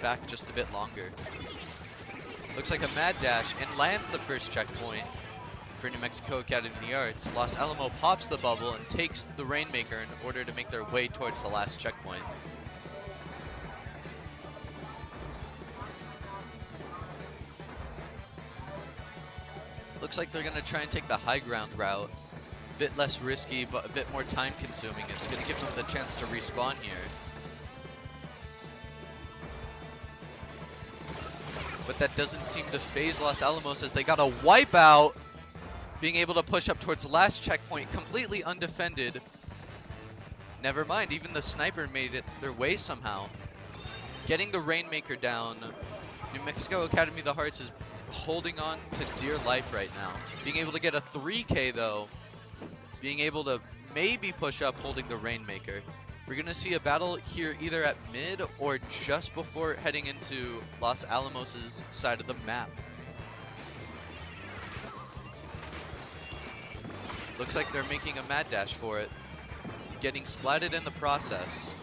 back just a bit longer. Looks like a mad dash and lands the first checkpoint for New Mexico Academy of the Arts. Los Alamos pops the bubble and takes the Rainmaker in order to make their way towards the last checkpoint. Looks like they're going to try and take the high ground route. A bit less risky, but a bit more time consuming. It's going to give them the chance to respawn here. But that doesn't seem to phase Los Alamos as they got a wipeout, being able to push up towards the last checkpoint completely undefended. Never mind, even the sniper made it their way somehow. Getting the Rainmaker down. New Mexico Academy of the Hearts is holding on to dear life right now. Being able to get a 3K though. Being able to maybe push up holding the Rainmaker. We're going to see a battle here either at mid or just before heading into Los Alamos' side of the map. Looks like they're making a mad dash for it. Getting splatted in the process.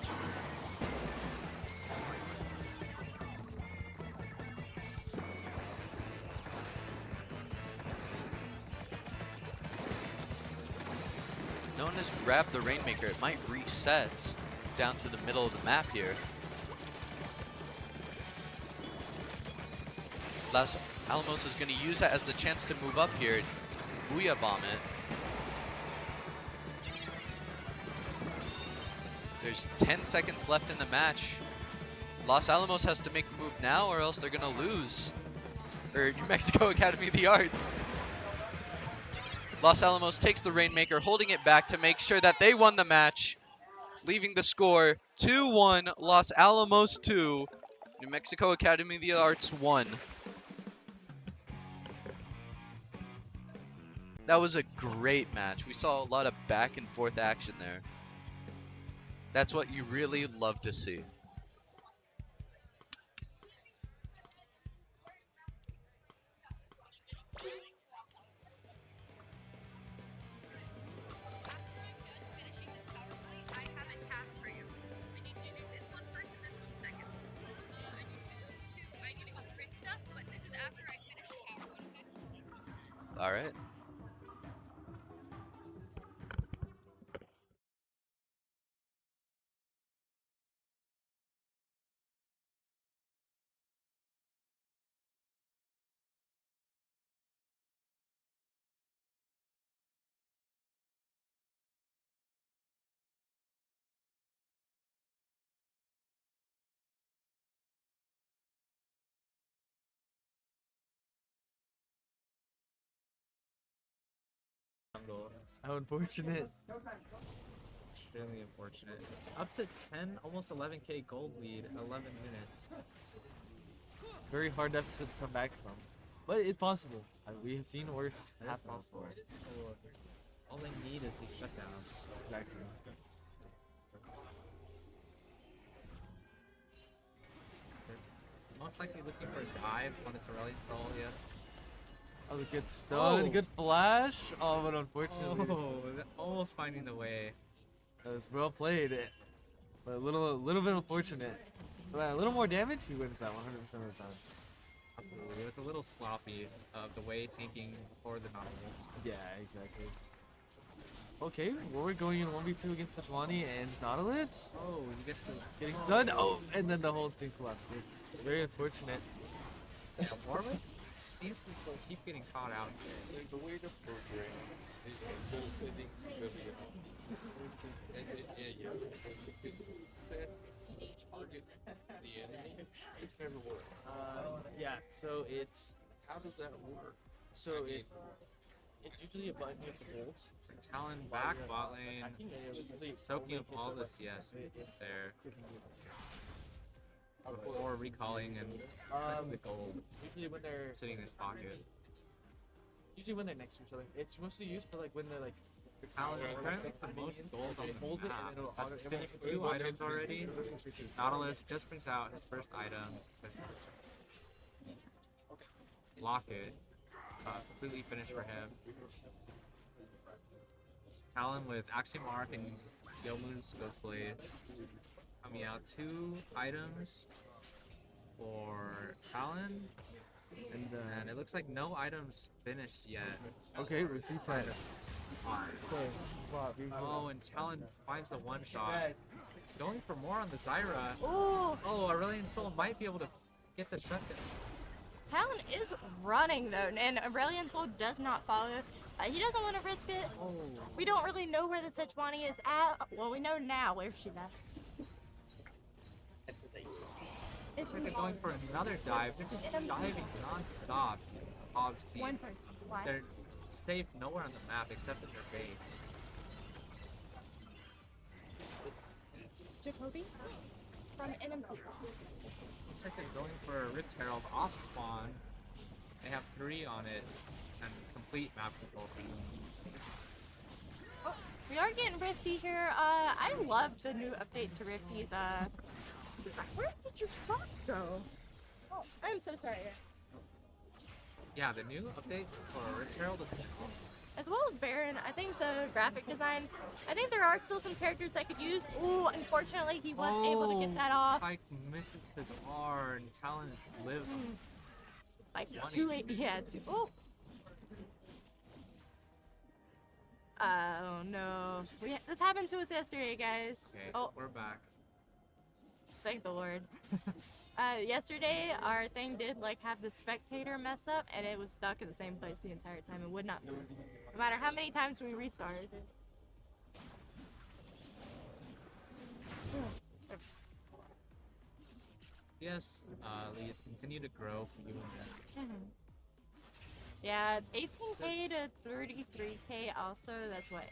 No one has grabbed the Rainmaker. It might reset down to the middle of the map here. Los Alamos is going to use that as the chance to move up here. Booyah bomb it. There's 10 seconds left in the match. Los Alamos has to make a move now or else they're going to lose. Or New Mexico Academy of the Arts. Los Alamos takes the Rainmaker, holding it back to make sure that they won the match. Leaving the score 2-1, Los Alamos 2, New Mexico Academy of the Arts 1. That was a great match. We saw a lot of back and forth action there. That's what you really love to see. All right. How unfortunate. Extremely unfortunate. Up to 10, almost 11k gold lead, 11 minutes. Very hard deficit to come back from. But it's possible. We have seen worse. It is possible. All they need is the shutdown. Exactly. Most likely looking for a dive on his rally stall, yeah. Oh, good stun, good flash. Oh, but unfortunately. Oh, almost finding the way. That was well played. But a little bit unfortunate. But a little more damage, he wins that 100% of the time. It was a little sloppy the way tanking before the Nautilus. Yeah, exactly. Okay, well, we're going in 1v2 against Stefani and Nautilus. Oh, he gets the Getting done. Oh, and then the whole team collapses. It's very unfortunate. Yeah, Warwick seems to keep getting caught out here. The way the program is bullfitting set target the enemy. It's never worked. Yeah, so it's How does that work? so it's usually a button you have to hold. It's like Talon back bot lane, Just soaking up all the CS there. Before recalling and the gold Usually when they're sitting in his pocket. next to each other. It's mostly used for like when they're like Talon currently the most gold on hold the it map. and it'll auto Finished 2 items already. Nautilus just brings out his first item. Lock it. Completely finished for him. Talon with Axiom Arc and Yomu's Ghostblade coming out 2 items. for Talon, And and it looks like no items finished yet. okay, receive that. Okay. Oh, and Talon finds the one shot. Going for more on the Zyra. Ooh, Oh, Aurelion Soul might be able to get the shutdown. Talon is running though, and Aurelion Soul does not follow. He doesn't want to risk it. Oh. We don't really know where the Sejuani is at. Well, we know now where she's at. Looks like they're going for another dive. They're just diving non-stop. Hobbs team. One person. Why? They're safe nowhere on the map except in their base. Jacoby from NM. Looks like they're going for a Rift Herald off spawn. They have 3 on it and complete map control. Oh, we are getting Rifty here. I love the new update to Rifty's. Where did your sock go? Oh, I'm so sorry. Yeah, the new update for Rift Herald is cool. As well as Baron, I think the graphic design, I think there are still some characters that could use. Ooh, unfortunately, he wasn't able to get that off. Pike misses his R and Talon live. Like 20. 280, yeah. Oh. Oh no. This happened to us yesterday, guys. Okay, Oh, we're back. thank the Lord. Yesterday, our thing did like have the spectator mess up, and it was stuck in the same place the entire time. It would not move, no matter how many times we restarted. Yes, leads continue to grow for you and them. Yeah, 18k to 33k also, that's what,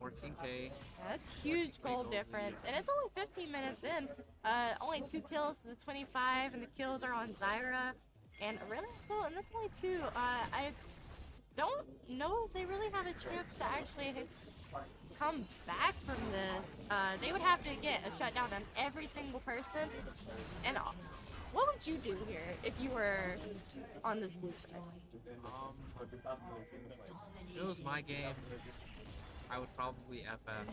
14k. that's huge goal difference, and it's only 15 minutes in. Only 2 kills to the 25, and the kills are on Zyra and Aurelion Soul, and that's only 2. I don't know if they really have a chance to actually come back from this. They would have to get a shutdown on every single person. And what would you do here if you were on this blue side? If it was my game, I would probably FF.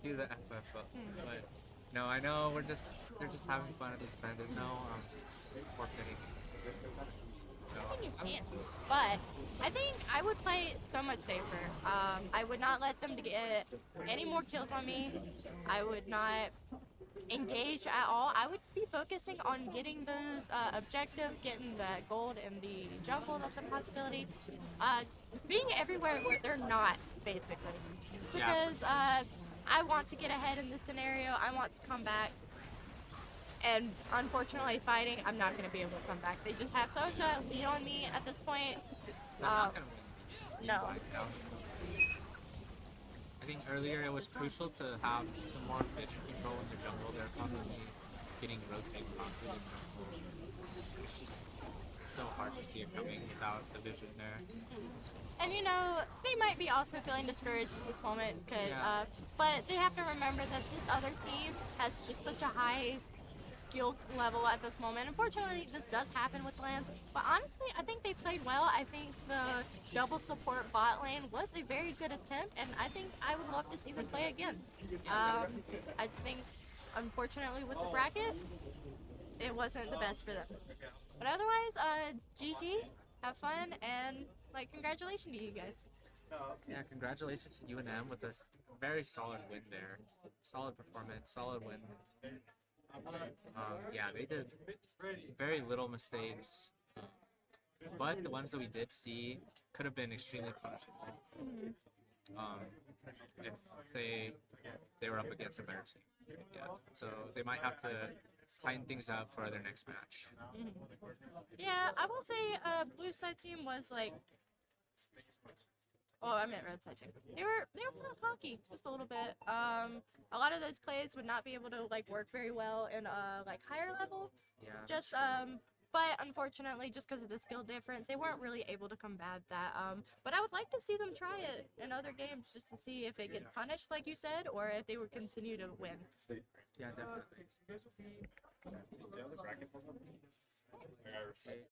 Do the FF, but no, I know they're just having fun at this event. There's no forfeiting. So You can't, but I think I would play so much safer. I would not let them to get any more kills on me. I would not engage at all. I would be focusing on getting those objectives, getting the gold in the jungle. That's a possibility. Being everywhere where they're not, basically, because I want to get ahead in this scenario. I want to come back. And unfortunately, fighting, I'm not going to be able to come back. They just have such a lead on me at this point. they're not gonna win. No. I think earlier it was crucial to have some more vision control in the jungle. They're probably getting rotated constantly in the jungle. It's just so hard to see it coming without the vision there. And you know, they might be also feeling discouraged at this moment, because, but they have to remember that this other team has just such a high skill level at this moment. Unfortunately, this does happen with Lance, but honestly, I think they played well. I think the double support bot lane was a very good attempt, and I think I would love to see them play again. I just think, unfortunately, with the bracket, it wasn't the best for them. But otherwise, GG, have fun, and like, congratulations to you guys. Yeah, congratulations to UNM with a very solid win there. Solid performance, solid win. Yeah, they did very little mistakes, but the ones that we did see could have been extremely punishable if they were up against a better team. Yeah, so they might have to tighten things up for their next match. Yeah, I will say, blue side team was like, oh, I meant red side team. They were kind of cocky, just a little bit. A lot of those plays would not be able to like work very well in like higher level. Yeah. Just but unfortunately, just because of the skill difference, they weren't really able to combat that. But I would like to see them try it in other games just to see if it gets punished, like you said, or if they would continue to win. Yeah, definitely. Okay.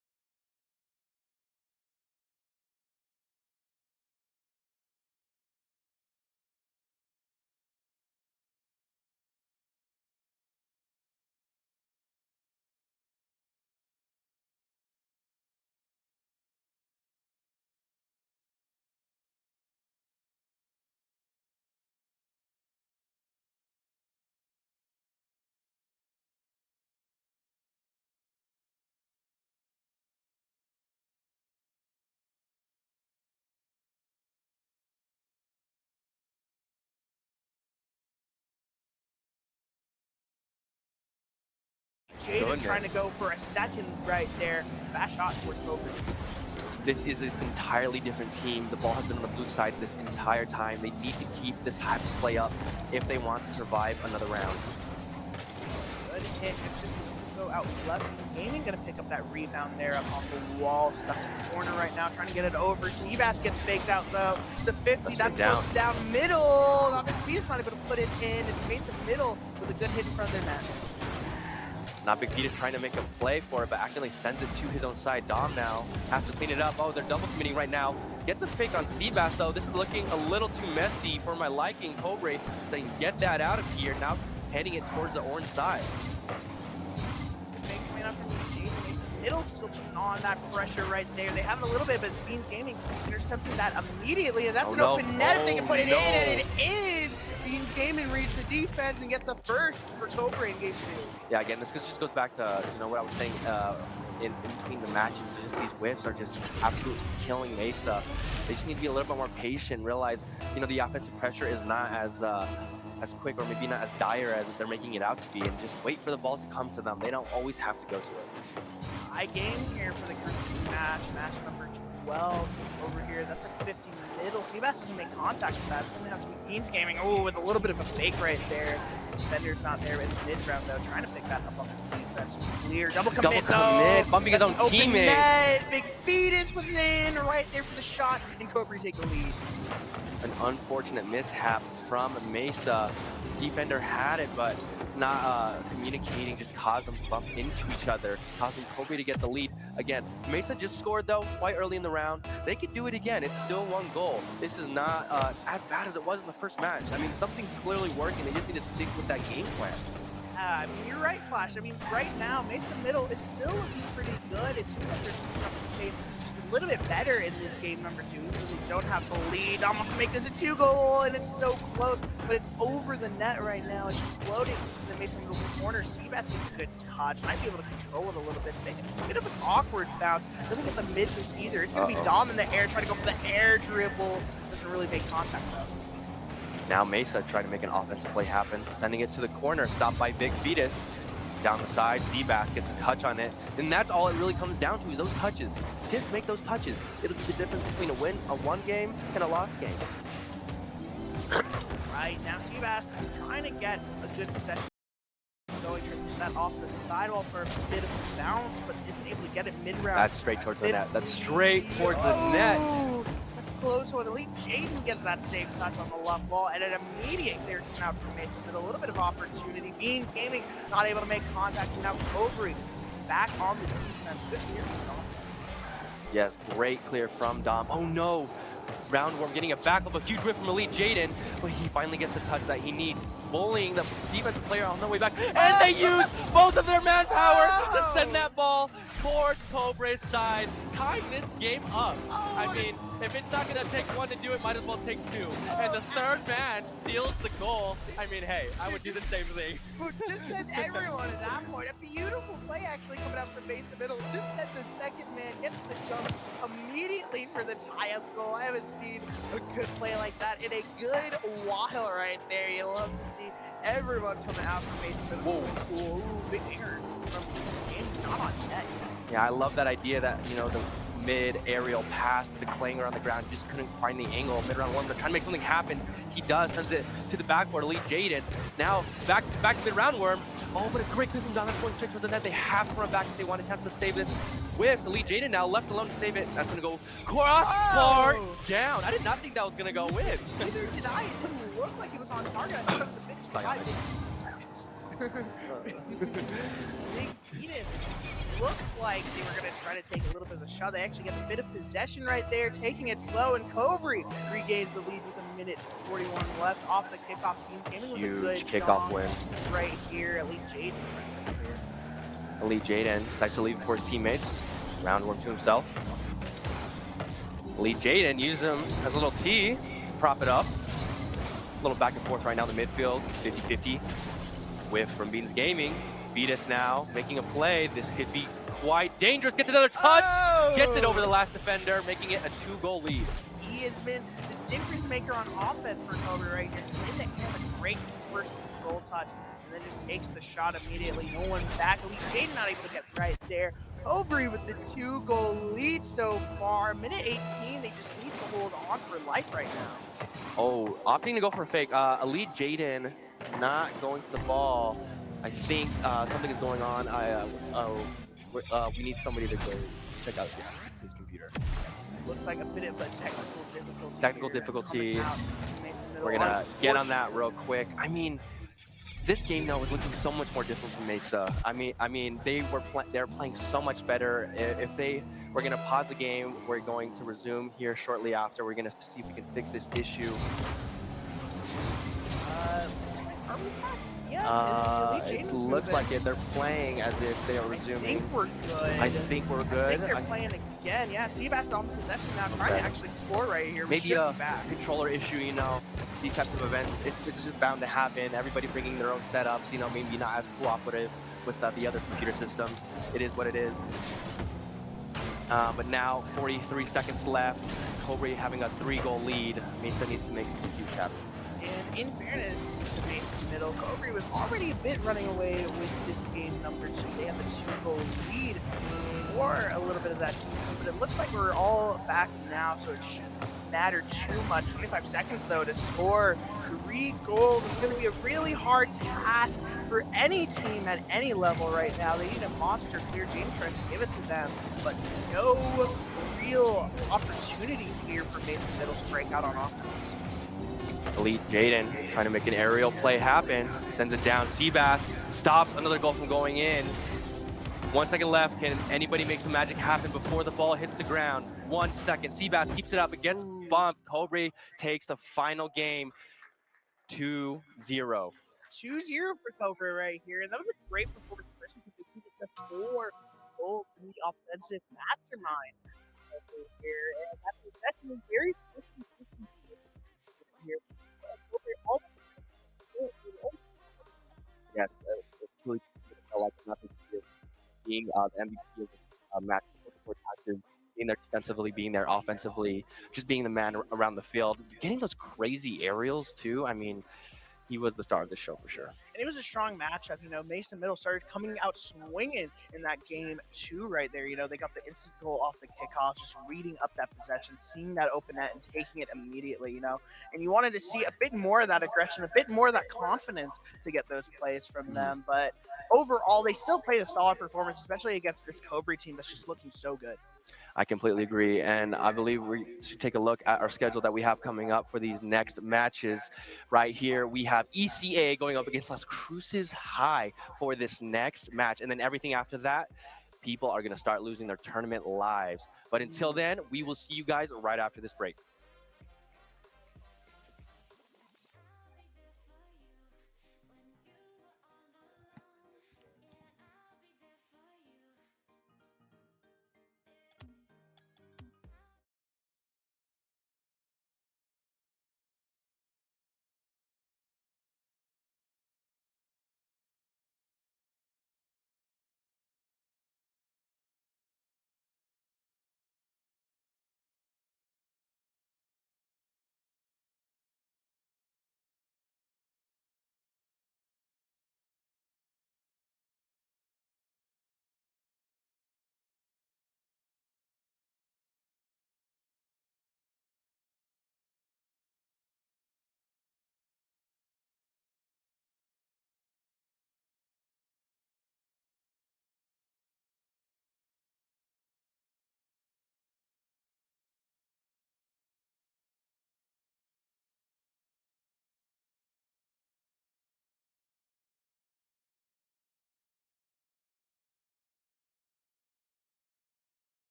Jaden trying to go for a second right there. Fast shot towards Cobra. This is an entirely different team. The ball has been on the blue side this entire time. They need to keep this type of play up if they want to survive another round. Good hit. Go out left. Gaming gonna pick up that rebound there up on the wall. Stuck in the corner right now, trying to get it over. Seabass gets faked out though. It's a 50. That puts down middle. Invitational not able to put it in. It's Mason middle with a good hit in front of their net. Not Big Feet trying to make a play for it, but accidentally sends it to his own side. Dom now has to clean it up. Oh, they're double committing right now. Gets a fake on Seabass though. This is looking a little too messy for my liking. Cobra saying get that out of here. Now heading it towards the orange side. Middle still putting on that pressure right there. They have a little bit, but Beans Gaming intercepted that immediately, and that's an open net if they can put it in, and it is. Beans Gaming reads the defense and gets the first for Cobra in game 2. Yeah, again, this just goes back to what I was saying in between the matches. Just these whiffs are just absolutely killing Mesa. They just need to be a little bit more patient. Realize the offensive pressure is not as quick or maybe not as dire as they're making it out to be, and just wait for the ball to come to them. They don't always have to go to it. High game here for the group match number 12 over here. That's like 50 middle. Seabass doesn't make contact with that. It's going to have to be Beans Gaming. Oh, with a little bit of a fake right there. Defender's not there in mid round though. Trying to pick that up on the defense. Clear. Double commit though. Bumping his own teammate. Big Fetus was in right there for the shot, and Cobra take the lead. An unfortunate mishap from Mesa. The defender had it, but not communicating just caused them to bump into each other, causing Cobra to get the lead. Again, Mesa just scored though quite early in the round. They could do it again. It's still 1 goal. This is not as bad as it was in the first match. I mean, something's clearly working. They just need to stick with that game plan. I mean, you're right, Flash. I mean, right now, Mesa Middle is still looking pretty good. It seems like there's some a little bit better in this game number 2. They don't have the lead. Almost make this a 2-goal, and it's so close, but it's over the net right now. It's just floating to the Mason Middle corner. Seabass gets a good touch. Might be able to control it a little bit. Making a bit of an awkward bounce. Doesn't get the mid boost either. It's going to be Dom in the air, trying to go for the air dribble. Doesn't really make contact though. Now Mesa trying to make an offensive play happen, sending it to the corner, stopped by Big Fetus. Down the side, Seabass gets a touch on it, and that's all it really comes down to is those touches. Just make those touches. It'll be the difference between a 1 game and a lost game. Right, now Seabass trying to get a good possession. Going that off the sidewall for a bit of a bounce, but isn't able to get it mid-round. That's straight towards the net. That's straight towards the net. That's close to an elite. Jaden gets that safe touch on the left wall, and an immediate clear came out from Mason with a little bit of opportunity. Beans Gaming not able to make contact, and now Cobra back on the defense. Good clear from Dom. Yes, great clear from Dom. Oh no! Roundworm getting a backup, a huge whip from Elite Jaden, but he finally gets the touch that he needs. Bullying the defensive player on the way back, and they use both of their manpower to send that ball towards Cobra's side, tying this game up. I mean, if it's not gonna take 1 to do it, might as well take 2. And the third man steals the goal. I mean, hey, I would do the same thing. Just send everyone at that point. A beautiful play actually coming out from base to middle. Just send the second man, gets the jump immediately for the tie-up goal. I haven't seen a good play like that in a good while right there. You love to see everyone coming out from base to middle. Whoa, big error from not on net. Yeah, I love that idea that, the mid-aerial pass to the Clanger on the ground, just couldn't find the angle. Mid-round 1, they're trying to make something happen. He does, sends it to the backboard. Elite Jaden. Now, back to mid-round worm. Oh, but a great clip from Dom. That's going straight towards the net. They have to run back if they want a chance to save this. Whiffs. Elite Jaden now left alone to save it. That's going to go crossbar down. I did not think that was going to go with. Neither did I. It didn't look like it was on target. I thought it was a bit Big Fetus looked like they were going to try to take a little bit of a shot. They actually get a bit of possession right there, taking it slow, and Cobra regains the lead with 1:41 left off the kickoff. Team Gaming with a good kickoff win right here. Elite Jaden. Elite Jaden decides to leave for his teammates. Roundworm to himself. Elite Jaden uses him as a little T to prop it up. A little back and forth right now in the midfield. 50-50. Whiff from Beans Gaming. Fetus now making a play. This could be quite dangerous. Gets another touch. Gets it over the last defender, making it a 2-goal lead. He has been the difference maker on offense for Cobra right here. In the air, a great first control touch. and then just takes the shot immediately. No one's back. Elite Jaden not able to get right there. Aubrey with the 2-goal lead so far. Minute 18, they just need to hold on for life right now. Oh, opting to go for a fake. Elite Jaden not going for the ball. I think something is going on. We need somebody to go check out his computer. Looks like a bit of a technical difficulty. Technical here difficulty. coming out from Mason Middle. We're gonna get on that real quick. I mean, this game now is looking so much more different from Mesa. I mean, they're playing so much better. If they we're gonna pause the game, we're going to resume here shortly after. We're gonna see if we can fix this issue. Are we back? Yeah, It looks like it. They're playing as if they are resuming. I think we're good. I think we're I good. think they're playing again. Yeah, Seabass on possession now, trying to actually score right here. We Maybe should a be back. controller issue, you know, these types of events, it's just bound to happen. Everybody bringing their own setups, you know, maybe not as cooperative with the other computer systems. It is what it is. But now, 43 seconds left. Cobra having a 3-goal lead. Mesa needs to make some huge happen. And in fairness to Mason Middle, Cobra was already a bit running away with this game number 2. They have a 2-goal lead for a little bit of that DC, but it looks like we're all back now, so it shouldn't matter too much. 25 seconds though to score 3 goals. It's going to be a really hard task for any team at any level right now. They need a monster clear game trying to give it to them, but no real opportunity here for Mason Middle to break out on offense. Elite Jaden trying to make an aerial play happen. Sends it down. Seabass stops another goal from going in. 1 second left. Can anybody make some magic happen before the ball hits the ground? 1 second. Seabass keeps it up. It gets bumped. Cobra takes the final game 2-0. 2-0 for Cobra right here. And that was a great performance, especially because he just got 4 goals in the offensive mastermind over here. And that's definitely very here. Yes, it's really like nothing to do. Being the MVP of the match, being there defensively, being there offensively, just being the man around the field, getting those crazy aerials too. I mean, he was the star of the show for sure. And it was a strong matchup. You know, Mason Middle started coming out swinging in that game too right there. You know, they got the instant goal off the kickoff, just reading up that possession, seeing that open net and taking it immediately, you know. And you wanted to see a bit more of that aggression, a bit more of that confidence to get those plays from them. But overall, they still played a solid performance, especially against this Cobra team that's just looking so good. I completely agree, and I believe we should take a look at our schedule that we have coming up for these next matches. Right here, we have ECA going up against Las Cruces High for this next match, and then everything after that, people are going to start losing their tournament lives. But until then, we will see you guys right after this break.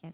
you.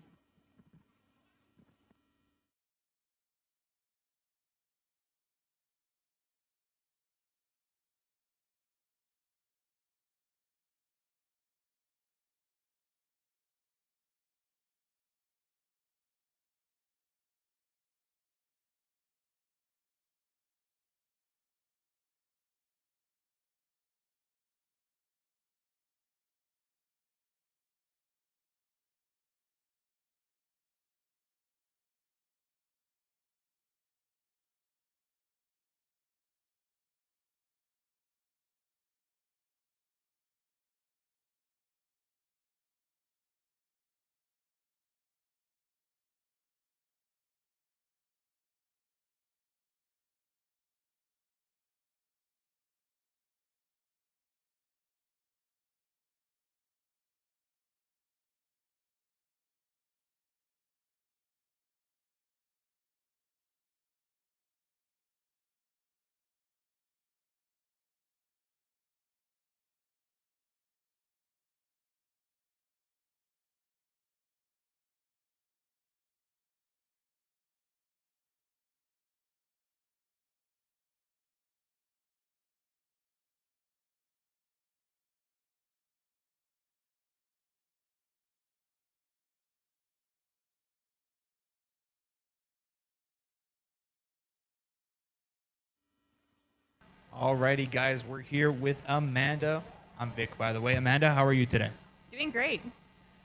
Alrighty, guys, we're here with Amanda. I'm Vic, by the way. Amanda, how are you today? Doing great.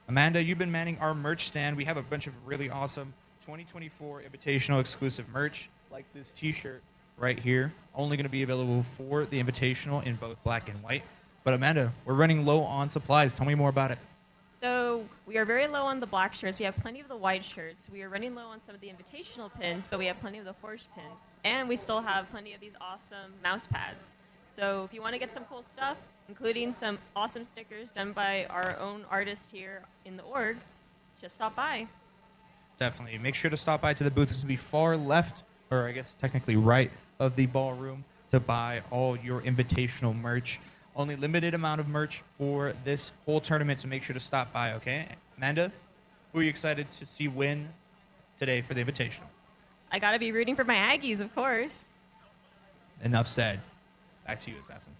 Amanda, you've been manning our merch stand. We have a bunch of really awesome 2024 Invitational exclusive merch, like this T-shirt right here. Only going to be available for the Invitational in both black and white. But Amanda, we're running low on supplies. Tell me more about it. So we are very low on the black shirts. We have plenty of the white shirts. We are running low on some of the invitational pins, but we have plenty of the horse pins. And we still have plenty of these awesome mouse pads. So if you want to get some cool stuff, including some awesome stickers done by our own artist here in the org, just stop by. Definitely. Make sure to stop by to the booths to be far left, or I guess technically right, of the ballroom to buy all your invitational merch. Only limited amount of merch for this whole tournament, so make sure to stop by, okay? Amanda, who are you excited to see win today for the invitational? I gotta be rooting for my Aggies, of course. Enough said. Back to you, Assassin.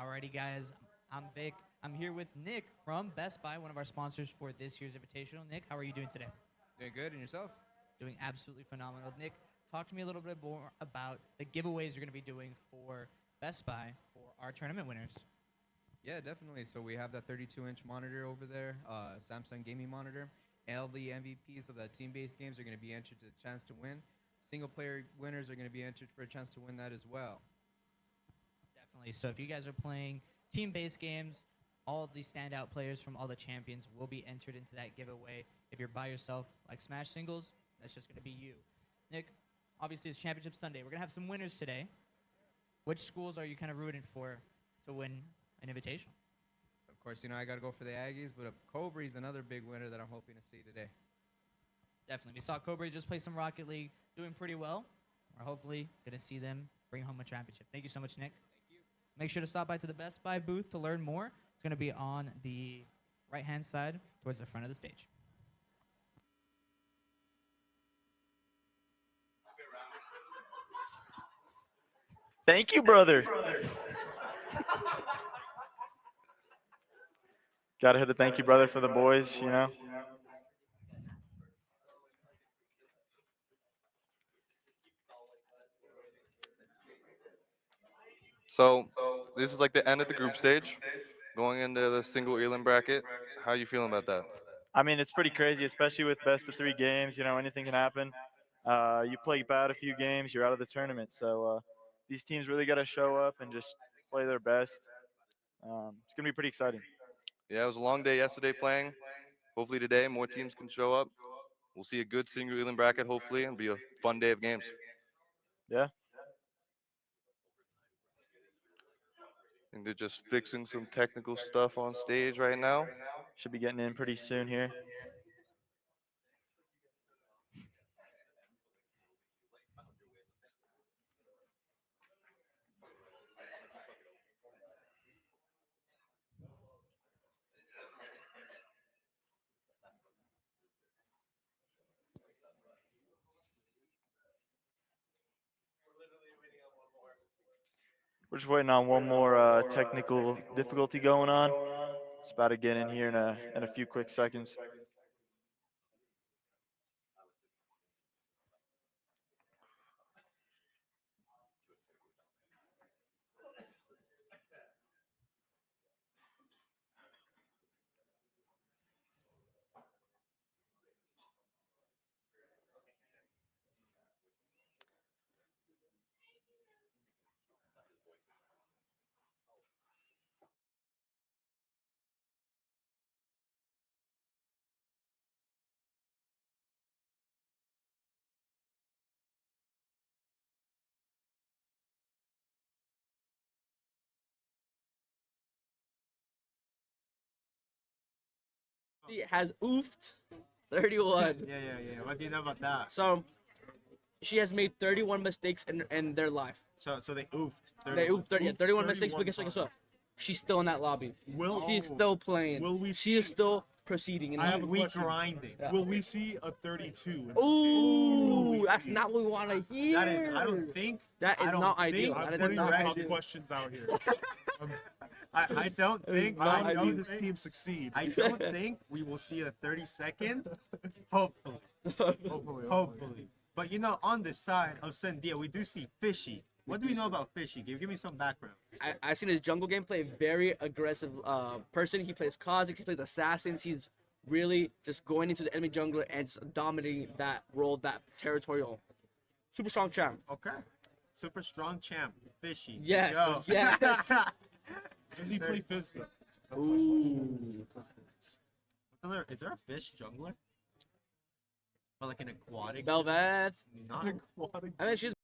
Alrighty, guys. I'm Vic. I'm here with Nick from Best Buy, one of our sponsors for this year's Invitational. Nick, how are you doing today? Doing good, and yourself? Doing absolutely phenomenal. Nick, talk to me a little bit more about the giveaways you're going to be doing for Best Buy for our tournament winners. Yeah, definitely. So we have that 32-inch monitor over there, Samsung gaming monitor. And all the MVPs of the team-based games are going to be entered to a chance to win. Single-player winners are going to be entered for a chance to win that as well. Definitely. So if you guys are playing team-based games, all of the standout players from all the champions will be entered into that giveaway. If you're by yourself, like Smash Singles, that's just going to be you. Nick, obviously it's Championship Sunday. We're going to have some winners today. Which schools are you kind of rooting for to win an invitation? Of course, I got to go for the Aggies, but Cobra is another big winner that I'm hoping to see today. Definitely. We saw Cobra just play some Rocket League, doing pretty well. We're hopefully going to see them bring home a championship. Thank you so much, Nick. Make sure to stop by to the Best Buy booth to learn more. It's going to be on the right-hand side towards the front of the stage. Thank you, brother. Gotta hit a thank you, brother, for the boys, So this is like the end of the group stage, going into the single elim bracket. How are you feeling about that? I mean, it's pretty crazy, especially with best of 3 games. Anything can happen. You play bad a few games, you're out of the tournament. So these teams really got to show up and just play their best. It's gonna be pretty exciting. Yeah, it was a long day yesterday playing. Hopefully today more teams can show up. We'll see a good single elim bracket hopefully, and be a fun day of games. Yeah. I think they're just fixing some technical stuff on stage right now. Should be getting in pretty soon here. We're just waiting on one more technical difficulty going on. It's about to get in here in a few quick seconds. Has oofed 31. Yeah. What do you know about that? So she has made 31 mistakes in their life. So they oofed. They oofed 31 mistakes. But guess what? She's still in that lobby. She's still playing. She is still proceeding. And I have a question. Grinding. Yeah. Will we see a 32? Ooh, that's not what we want to hear. That is, I don't think. That is not ideal. I'm putting tough questions out here. I don't think I know this team succeed. I don't think we will see a 32nd. Hopefully. Hopefully. But on the side of Sendia, we do see Fishy. What do we know about Fishy? Give me some background. I've seen his jungle gameplay. Very aggressive person. He plays Kha'Zix. He plays Assassins. He's really just going into the enemy jungler and just dominating that role, that territorial. Super strong champ. Okay. Super strong champ. Fishy. Yeah. Yeah. Does he play Fizzler? Ooh. Is there a fish jungler? Or like an aquatic? Velvet. Not aquatic. I mean, she's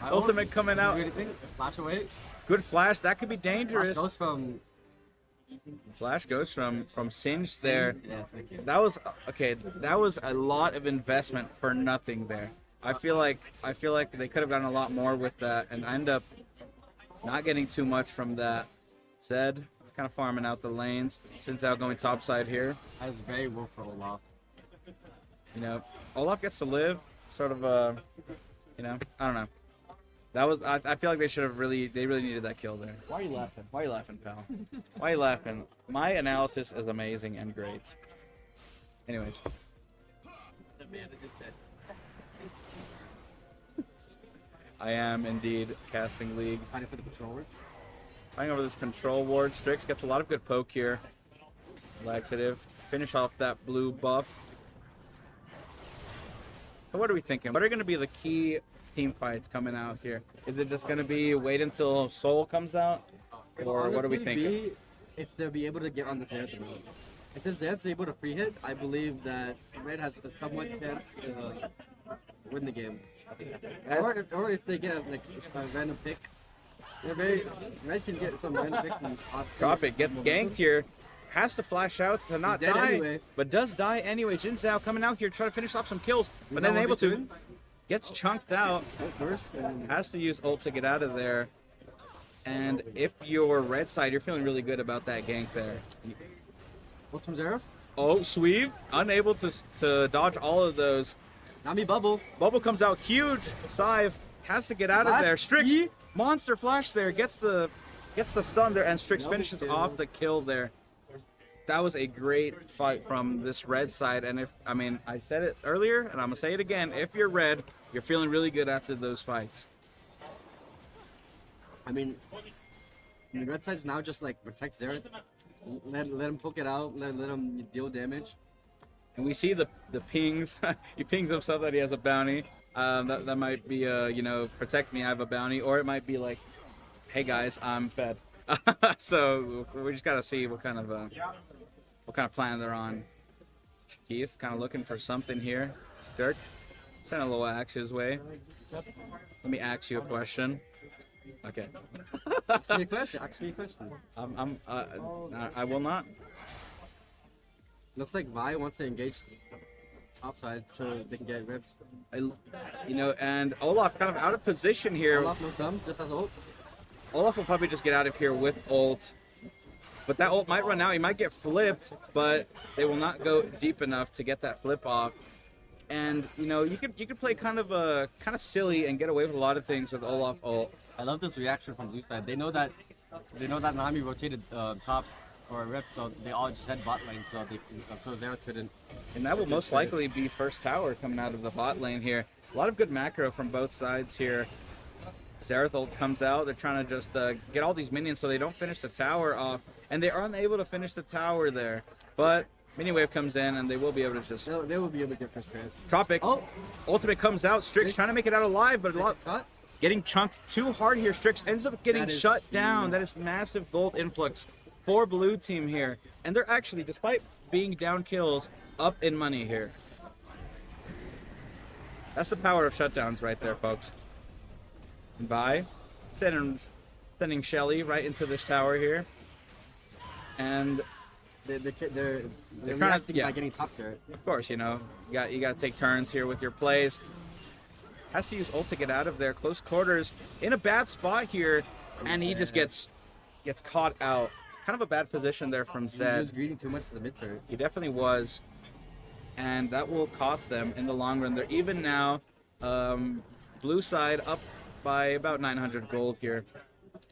Ultimate coming out. Flash away. Good flash. That could be Flash dangerous. goes from. Flash goes from Singed there. Yes, thank you. That was okay. That was a lot of investment for nothing there. I feel like they could have done a lot more with that and end up not getting too much from that. Zed kind of farming out the lanes. Shinzao going topside here. That was very well for Olaf. You know, Olaf gets to live. Sort of you know, I don't know. That was I feel like they really needed that kill there. Why are you laughing? Why are you laughing, pal? Why are you laughing? My analysis is amazing and great. Anyways. I am indeed casting League. Fighting for the control ward. Fighting over this control ward. Strix gets a lot of good poke here. Laxative. Finish off that blue buff. So what are we thinking? What are going to be the key team fights coming out here? Is it just going to be wait until Soul comes out? Or what are we thinking? If they'll be able to get on the Zed. If the Zed's able to free hit, I believe that Red has a somewhat chance to win the game. Or if they get like a random pick. Red can get some random picks and Tropic gets ganked here. Has to flash out to not die, anyway. but does die anyway. Jin Zhao coming out here trying to finish off some kills, but unable to. Gets chunked out. Has to use ult to get out of there. And if you're red side, you're feeling really good about that gank there. What's from Zeref? Oh, Sweeve, unable to dodge all of those. Nami Bubble. Bubble comes out huge. Scythe has to get out of there. Strix, monster flash there, gets the stun there, and Strix finishes off the kill there. That was a great fight from this red side, and I said it earlier, and I'm gonna say it again. If you're red, you're feeling really good after those fights. I mean, the red side's now just like protect Zereth, let him poke it out, let him deal damage. And we see the pings. He pings himself that he has a bounty. That might be you know, protect me, I have a bounty, or it might be like, hey guys, I'm fed. So we just gotta see what kind of plan they're on. Keith kind of looking for something here. Dirk, send a little axe his way. Let me ask you a question. Okay. Ask me a question. Ask me a question. I will not. Looks like Vi wants to engage outside so they can get ripped. You know, and Olaf kind of out of position here. Olaf knows some, just has ult. Olaf will probably just get out of here with ult. But that ult might run out. He might get flipped, but they will not go deep enough to get that flip off. And you know, you could play kind of silly and get away with a lot of things with Olaf ult. I love this reaction from blue side. They know that Nami rotated tops or ripped, so they all just had bot lane, so Zereth couldn't. And that will most likely be first tower coming out of the bot lane here. A lot of good macro from both sides here. Zereth ult comes out. They're trying to just get all these minions so they don't finish the tower off. And they are unable to finish the tower there. But Mini Wave comes in and they will be able to just... They will be able to get first turret. Tropic. Oh. Ultimate comes out. Strix trying to make it out alive, but getting chunked too hard here. Strix ends up getting shut down. That is massive gold influx for blue team here. And they're actually, despite being down kills, up in money here. That's the power of shutdowns right there, folks. And Vi sending Shelly right into this tower here. And they're trying to by getting top turret. Of course, you know, you got to take turns here with your plays. Has to use ult to get out of there. Close quarters in a bad spot here, and he just gets caught out. Kind of a bad position there from Zed. He was greeding too much for the mid turret. He definitely was, and that will cost them in the long run. They're even now. Blue side up by about 900 gold here.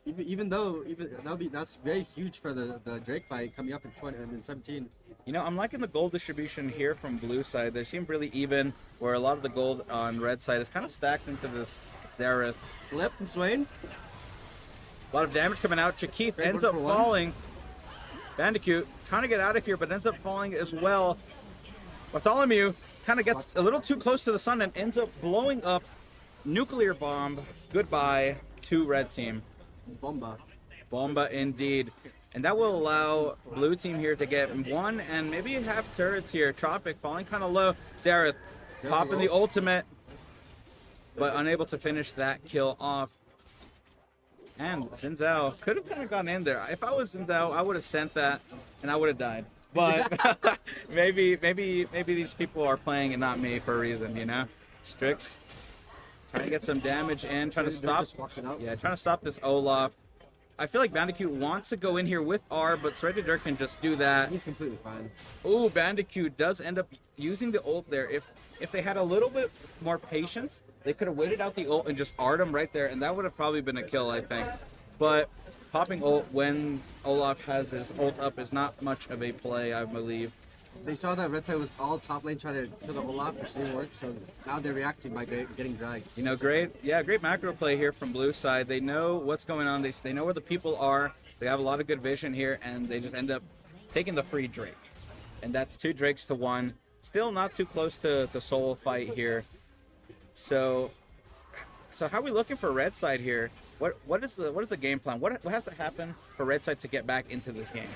That's very huge for the Drake fight coming up in 17. You know, I'm liking the gold distribution here from blue side. They seem really even, where a lot of the gold on red side is kind of stacked into this Zereth. Flip from Swain. A lot of damage coming out. Chakith ends up falling. Bandicoot trying to get out of here, but ends up falling as well. Bartholomew kind of gets a little too close to the sun and ends up blowing up. Nuclear bomb. Goodbye to red team. Bomba indeed. And that will allow blue team here to get one and maybe half turrets here. Tropic falling kind of low. Zereth popping the ultimate. but unable to finish that kill off. And Xin could have kind of gone in there. If I was Xin I would have sent that, and I would have died. But maybe these people are playing and not me for a reason, you know? Strix trying to get some damage in, trying to stop. Yeah, trying to stop this Olaf. I feel like Bandicoot wants to go in here with R, but Sredded can just do that. He's completely fine. Ooh, Bandicoot does end up using the ult there. If they had a little bit more patience, they could have waited out the ult and just R'd him right there, and that would have probably been a kill, I think. But popping ult when Olaf has his ult up is not much of a play, I believe. They saw that Red Side was all top lane trying to kill the Olaf, which didn't work, so now they're reacting by getting dragged. You know, great macro play here from blue side. They know what's going on. They know where the people are. They have a lot of good vision here, and they just end up taking the free Drake. And that's 2 Drakes to 1. Still not too close to solo fight here. So how are we looking for Red Side here? What is the game plan? What has to happen for Red Side to get back into this game?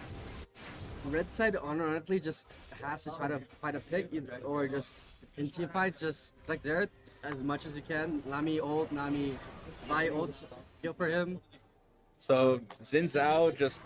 Red Side honestly just has to try to find a pick or just in team fight, just like Xerath as much as you can. Nami ult, Nami buy ult, kill for him. So Xin Zhao just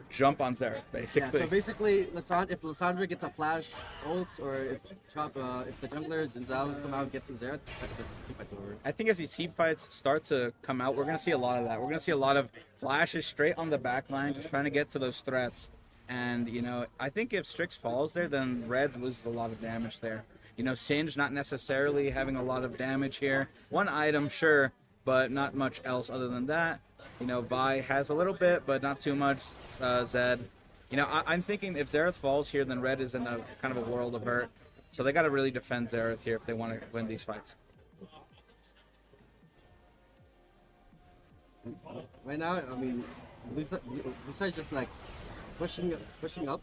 jump on Xerath basically. Yeah, so basically if Lissandra gets a flash ult or if the jungler Xin Zhao come out and gets the Xerath, the team fight's over. I think as these team fights start to come out, we're gonna see a lot of that. We're gonna see a lot of flashes straight on the back line, just trying to get to those threats. And, you know, I think if Strix falls there, then Red loses a lot of damage there. You know, Singe not necessarily having a lot of damage here. 1 item, sure, but not much else other than that. You know, Vi has a little bit, but not too much. Zed. You know, I'm thinking if Xerath falls here, then Red is in a kind of a world of hurt. So they got to really defend Xerath here if they want to win these fights. Right now, I mean, besides just like pushing up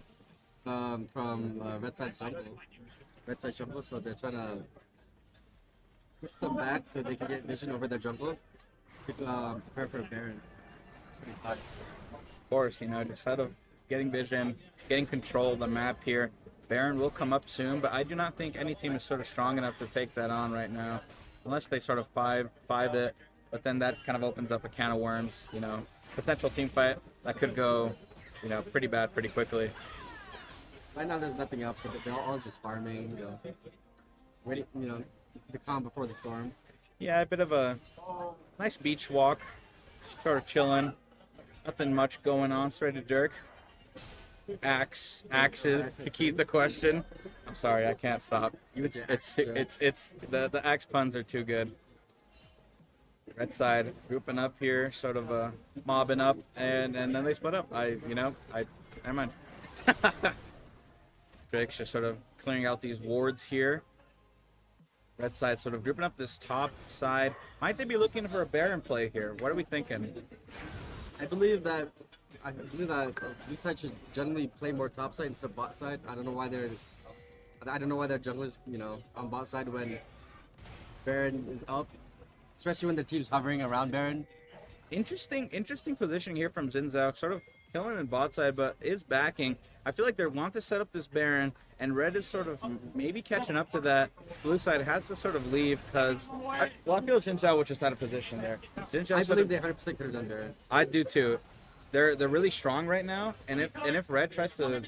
from Red Side jungle, so they're trying to push them back so they can get vision over their jungle to prepare for a Baron. Pretty hard. Of course, you know, just out of getting vision, getting control of the map here. Baron will come up soon, but I do not think any team is sort of strong enough to take that on right now, unless they sort of 5 it. But then that kind of opens up a can of worms, you know, potential team fight that could go, you know, pretty bad pretty quickly. Right now there's nothing else, so they're all just farming, you know, waiting, you know, the calm before the storm. Yeah, a bit of a nice beach walk, sort of chilling. Nothing much going on. Straight to Dirk. Axes to keep the question. I'm sorry, I can't stop. It's the axe puns are too good. Red side grouping up here, sort of mobbing up, and then they split up. Never mind. Drake's just sort of clearing out these wards here. Red side sort of grouping up this top side. Might they be looking for a Baron play here? What are we thinking? I believe that these sides should generally play more top side instead of bot side. I don't know why their junglers, you know, on bot side when Baron is up, especially when the team's hovering around Baron. Interesting positioning here from Xin Zhao, sort of killing in bot side, but is backing. I feel like they want to set up this Baron, and Red is sort of maybe catching up to that. Blue side has to sort of leave because, I feel Xin Zhao was just out of position there. I believe they 100% could have done Baron. I do too. They're really strong right now, and if Red tries to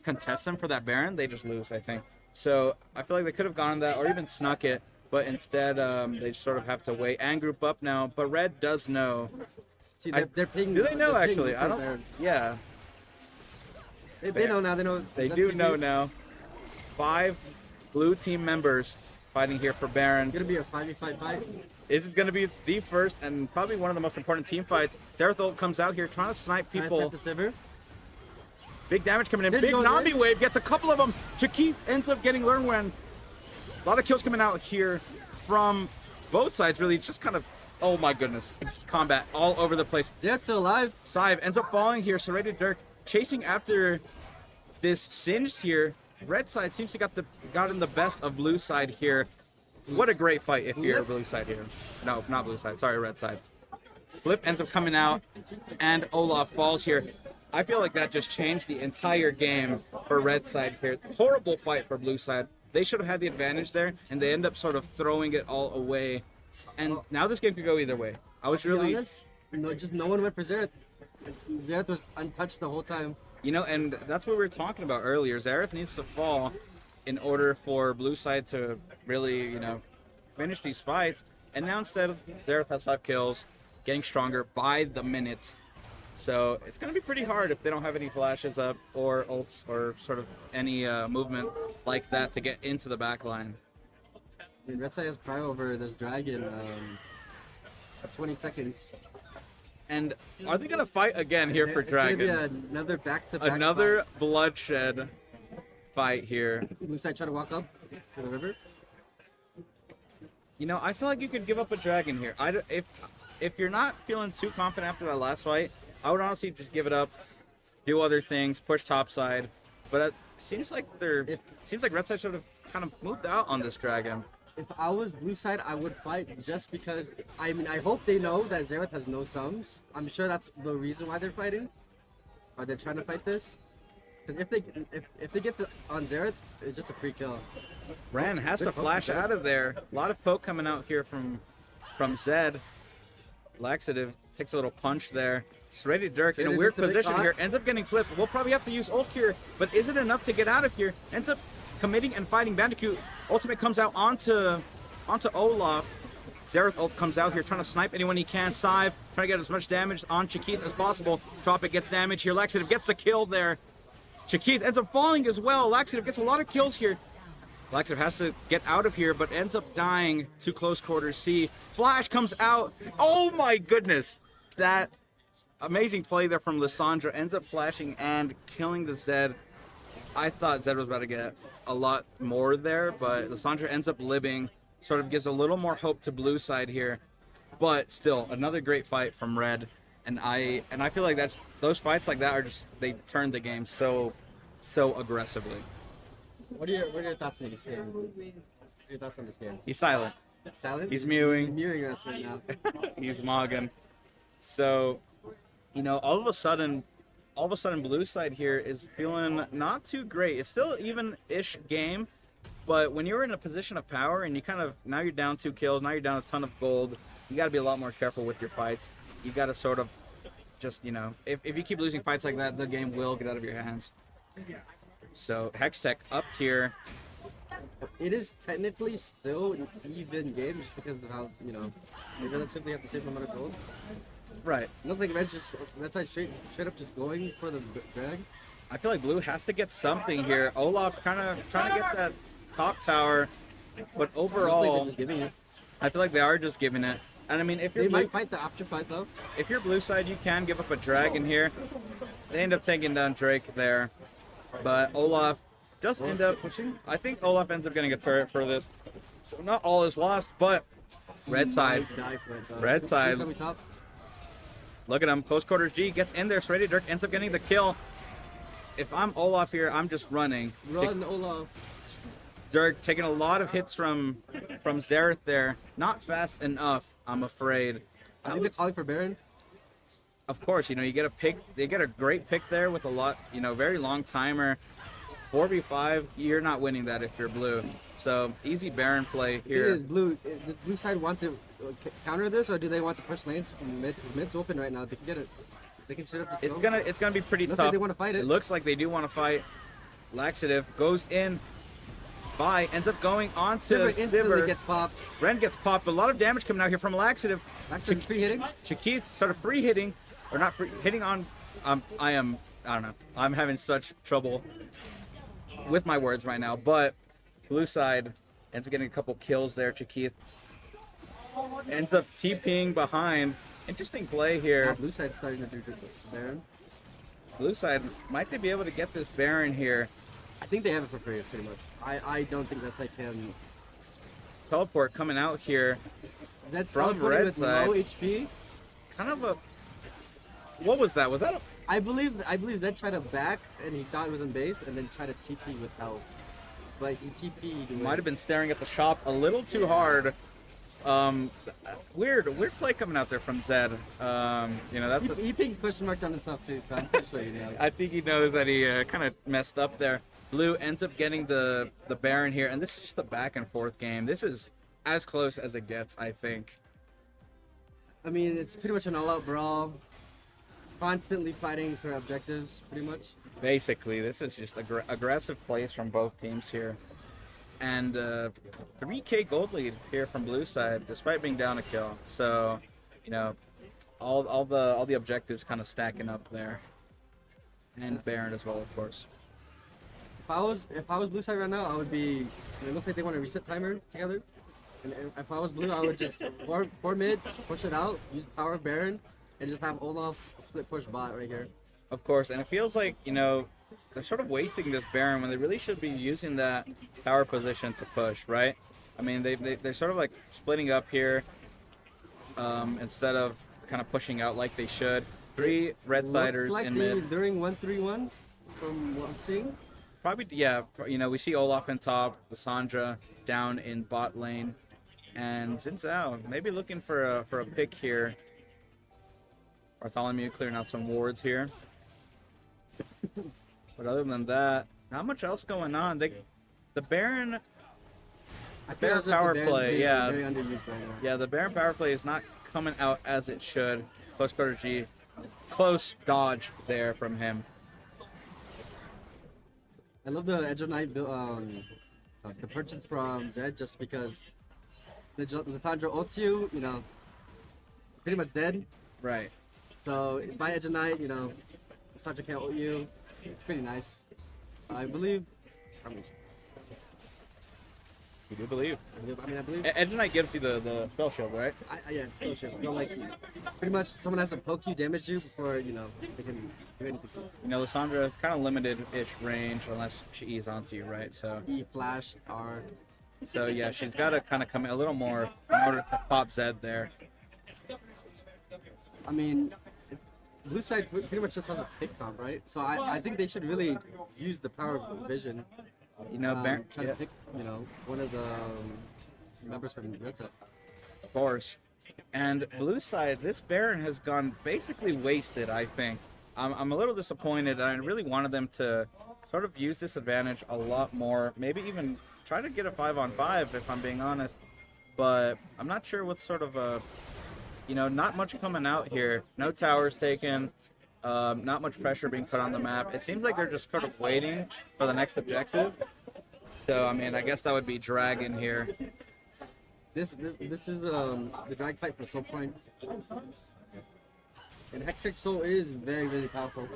contest them for that Baron, they just lose, I think. So I feel like they could have gone on that or even snuck it, but instead they sort of have to wait and group up now. But Red does know. See, they're pinging. Do they know actually? I don't. Baron. Yeah. They know now. They know. They do know now. 5 blue team members fighting here for Baron. It's gonna be a 5v5 fight. This is gonna be the first and probably one of the most important team fights. Zerathol comes out here trying to snipe people. Big damage coming in. Big Nami wave gets a couple of them. Chakith ends up getting Learn When. A lot of kills coming out here from both sides. Really, it's just kind of, oh my goodness, just combat all over the place. Zed's still alive. Sive ends up falling here. Serrated Dirk chasing after this Singed here. Red side seems to gotten the best of blue side here. What a great fight if you're blue side here. No, not blue side. Sorry, red side. Flip ends up coming out, and Olaf falls here. I feel like that just changed the entire game for red side here. Horrible fight for blue side. They should have had the advantage there, and they end up sort of throwing it all away And now this game could go either way. I was To be really, honest, no one went for Xerath. Xerath was untouched the whole time. you know, and that's what we were talking about earlier. Xerath needs to fall in order for blue side to really, you know, finish these fights. And now instead, Xerath has 5 kills, getting stronger by the minute. So it's going to be pretty hard if they don't have any flashes up or ults or sort of any movement like that to get into the back line. I mean, Red Side has prime over this dragon at 20 seconds. And are they going to fight again here for Dragon? It's gonna be another back-to-back Another bloodshed fight here. Blue side try to walk up to the river. You know, I feel like you could give up a Dragon here. If you're not feeling too confident after that last fight, I would honestly just give it up, do other things, push topside. But it seems like Red Side should have kind of moved out on this Dragon. If I was blue side, I would fight just because, I mean, I hope they know that Xerath has no sums. I'm sure that's the reason why they're fighting. Or they're trying to fight this. Because if they get on Xerath, it's just a free kill. Ran has to flash out of there. A lot of poke coming out here from Zed. Laxative takes a little punch there. Ready Dirk in a weird position here. Ends up getting flipped. We'll probably have to use ult here, but is it enough to get out of here? Ends up committing and fighting Bandicoot. Ultimate comes out onto Olaf. Xerath ult comes out here trying to snipe anyone he can. Sive trying to get as much damage on Chikith as possible. Tropic gets damage here. Laxative gets the kill there. Chikith ends up falling as well. Laxative gets a lot of kills here. Laxative has to get out of here, but ends up dying to close quarters C. Flash comes out. Oh my goodness. That amazing play there from Lissandra ends up flashing and killing the Zed. I thought Zed was about to get a lot more there, but Lissandra ends up living. Sort of gives a little more hope to blue side here. But still, another great fight from Red. And I feel like those fights like that are just, they turn the game so aggressively. What are your thoughts on this game? What are your thoughts on this game? He's silent. Silent? He's mewing. He's mewing us right now. He's mogging. So, you know, all of a sudden blue side here is feeling not too great. It's still even-ish game, but when you're in a position of power and you kind of, now you're down 2 kills, now you're down a ton of gold, you got to be a lot more careful with your fights. You got to sort of just, you know, if you keep losing fights like that, the game will get out of your hands. So Hextech up here. It is technically still an even game just because of how, you know, they relatively have the same amount of gold. Right. Looks like Red Side straight up just going for the drag. I feel like blue has to get something here. Olaf kind of trying to get that top tower, but overall, just giving it. I feel like they are just giving it. And I mean, if you're they might fight the after fight though. If you're blue side, you can give up a dragon here. They end up taking down Drake there, but Olaf does end up pushing. I think Olaf ends up getting a turret for this, so not all is lost. But red side, red side. Look at him, close quarters. G gets in there. Ready Dirk ends up getting the kill. If I'm Olaf here, I'm just running. Run, Olaf. Dirk taking a lot of hits from Xerath there. Not fast enough, I'm afraid. I think they're calling for Baron. Of course, you know, you get a pick. They get a great pick there with a lot, you know, very long timer. 4v5, you're not winning that if you're blue. So easy Baron play here. Does blue side want to counter this, or do they want to push lanes from mid? Mid's open right now. They can get it. They can shut up. It's gonna be pretty tough. Like they want to fight it. It looks like they do want to fight. Laxative goes in. By ends up going on to Sivir. Gets popped. Ren gets popped. A lot of damage coming out here from Laxative. Laxative free hitting. Chikith sort of free hitting, or not free hitting on. I don't know. I'm having such trouble with my words right now. But blue side ends up getting a couple kills there. Chikith ends up TPing behind. Interesting play here. Blue side's starting to do this Baron. Blue side, might they be able to get this Baron here? I think they have it for free, pretty much. I don't think that side can. Teleport coming out here. That's from red side. Low HP. Kind of a. What was that? Was that a? I believe Zed tried to back and he thought it was in base and then tried to TP with health. But he TP'd. Might have been staring at the shop a little too hard. Weird play coming out there from Zed. You know, that's he pinged question mark on himself too, so I'm pretty sure you know. I think he knows that he kind of messed up there. Blue ends up getting the Baron here, and this is just a back and forth game. This is as close as it gets, I think. I mean, it's pretty much an all-out brawl. Constantly fighting for objectives, pretty much. Basically, this is just aggressive plays from both teams here. And 3K gold lead here from blue side, despite being down a kill. So, you know, all the objectives kind of stacking up there. And Baron as well, of course. If I was blue side right now, I would be. It looks like they want to reset timer together. And if I was blue, I would just for mid, just push it out, use the power of Baron, and just have Olaf split push bot right here. Of course, and it feels like, you know, they're sort of wasting this Baron when they really should be using that power position to push, right? I mean, they're sort of like splitting up here instead of kind of pushing out like they should. 3 red siders like in mid. During 1-3-1, from what I'm seeing. Probably, yeah. You know, we see Olaf in top, Lissandra down in bot lane, and Jinzhao maybe looking for a pick here. Bartholomew clearing out some wards here. But other than that, not much else going on. The Baron power play, yeah. Yeah, the Baron power play is not coming out as it should. Close quarter G. Close dodge there from him. I love the Edge of Night the purchase from Zed just because the Lissandra ults you, you know, pretty much dead. Right. So by Edge of Night, you know, Lissandra can't ult you. It's pretty nice. I believe. You do believe. I mean, I believe. Edge of Night gives you the spell shield, right? Yeah, it's spell shield. You know, like, pretty much someone has to poke you, damage you before, you know, they can do anything. You know, Lissandra kind of limited-ish range unless she E's onto you, right? So E, flash, R. So yeah, she's got to kind of come in a little more in order to pop Zed there. I mean, blue side pretty much just has a pick comp, right? So I think they should really use the power of vision. You know, try to pick, you know, one of the members from red side. Of course. And blue side, this Baron has gone basically wasted, I think. I'm a little disappointed. I really wanted them to sort of use this advantage a lot more. Maybe even try to get a 5-on-5, if I'm being honest. But I'm not sure what's sort of you know, not much coming out here. No towers taken. Not much pressure being put on the map. It seems like they're just sort of waiting for the next objective. So, I mean, I guess that would be Dragon here. This is the drag fight for soul points. And Hextech Soul is very, very powerful.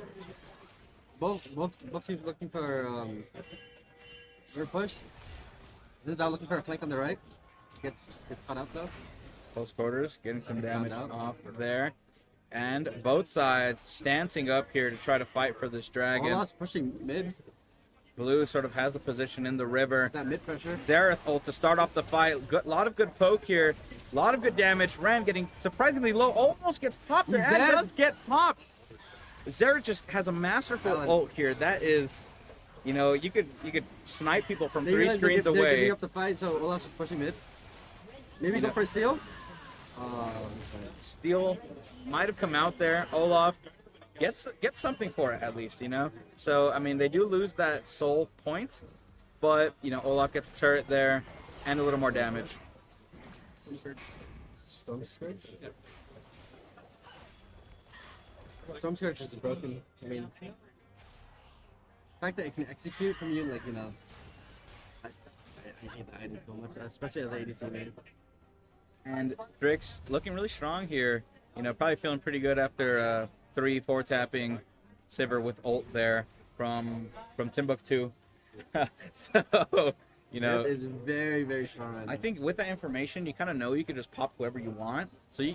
Both teams looking for push. Zinzao looking for a flank on the right. Gets caught out though. Close quarters, getting some damage off there. And both sides stancing up here to try to fight for this dragon. Olaf's pushing mid. Blue sort of has the position in the river. That mid pressure. Xerath ult to start off the fight. A lot of good poke here. A lot of good damage. Ram getting surprisingly low. Almost gets popped there. And does get popped. Xerath just has a masterful ult here. That is, you know, you could snipe people from 3 screens away. They're giving up the fight, so Olaf's just pushing mid. Maybe go for a steal. Steal might have come out there. Olaf gets something for it at least, you know. So I mean, they do lose that soul point, but you know, Olaf gets a turret there and a little more damage. Storm Scourge? Yeah. Storm Scourge is broken. I mean, the fact that it can execute from you, like, you know, I hate the item so much, especially as an ADC main. And Drix looking really strong here. You know, probably feeling pretty good after 3-4 tapping Sivir with ult there from Timbuktu. So, you know, Zed is very, very strong right now. I think with that information, you kind of know you can just pop whoever you want. So you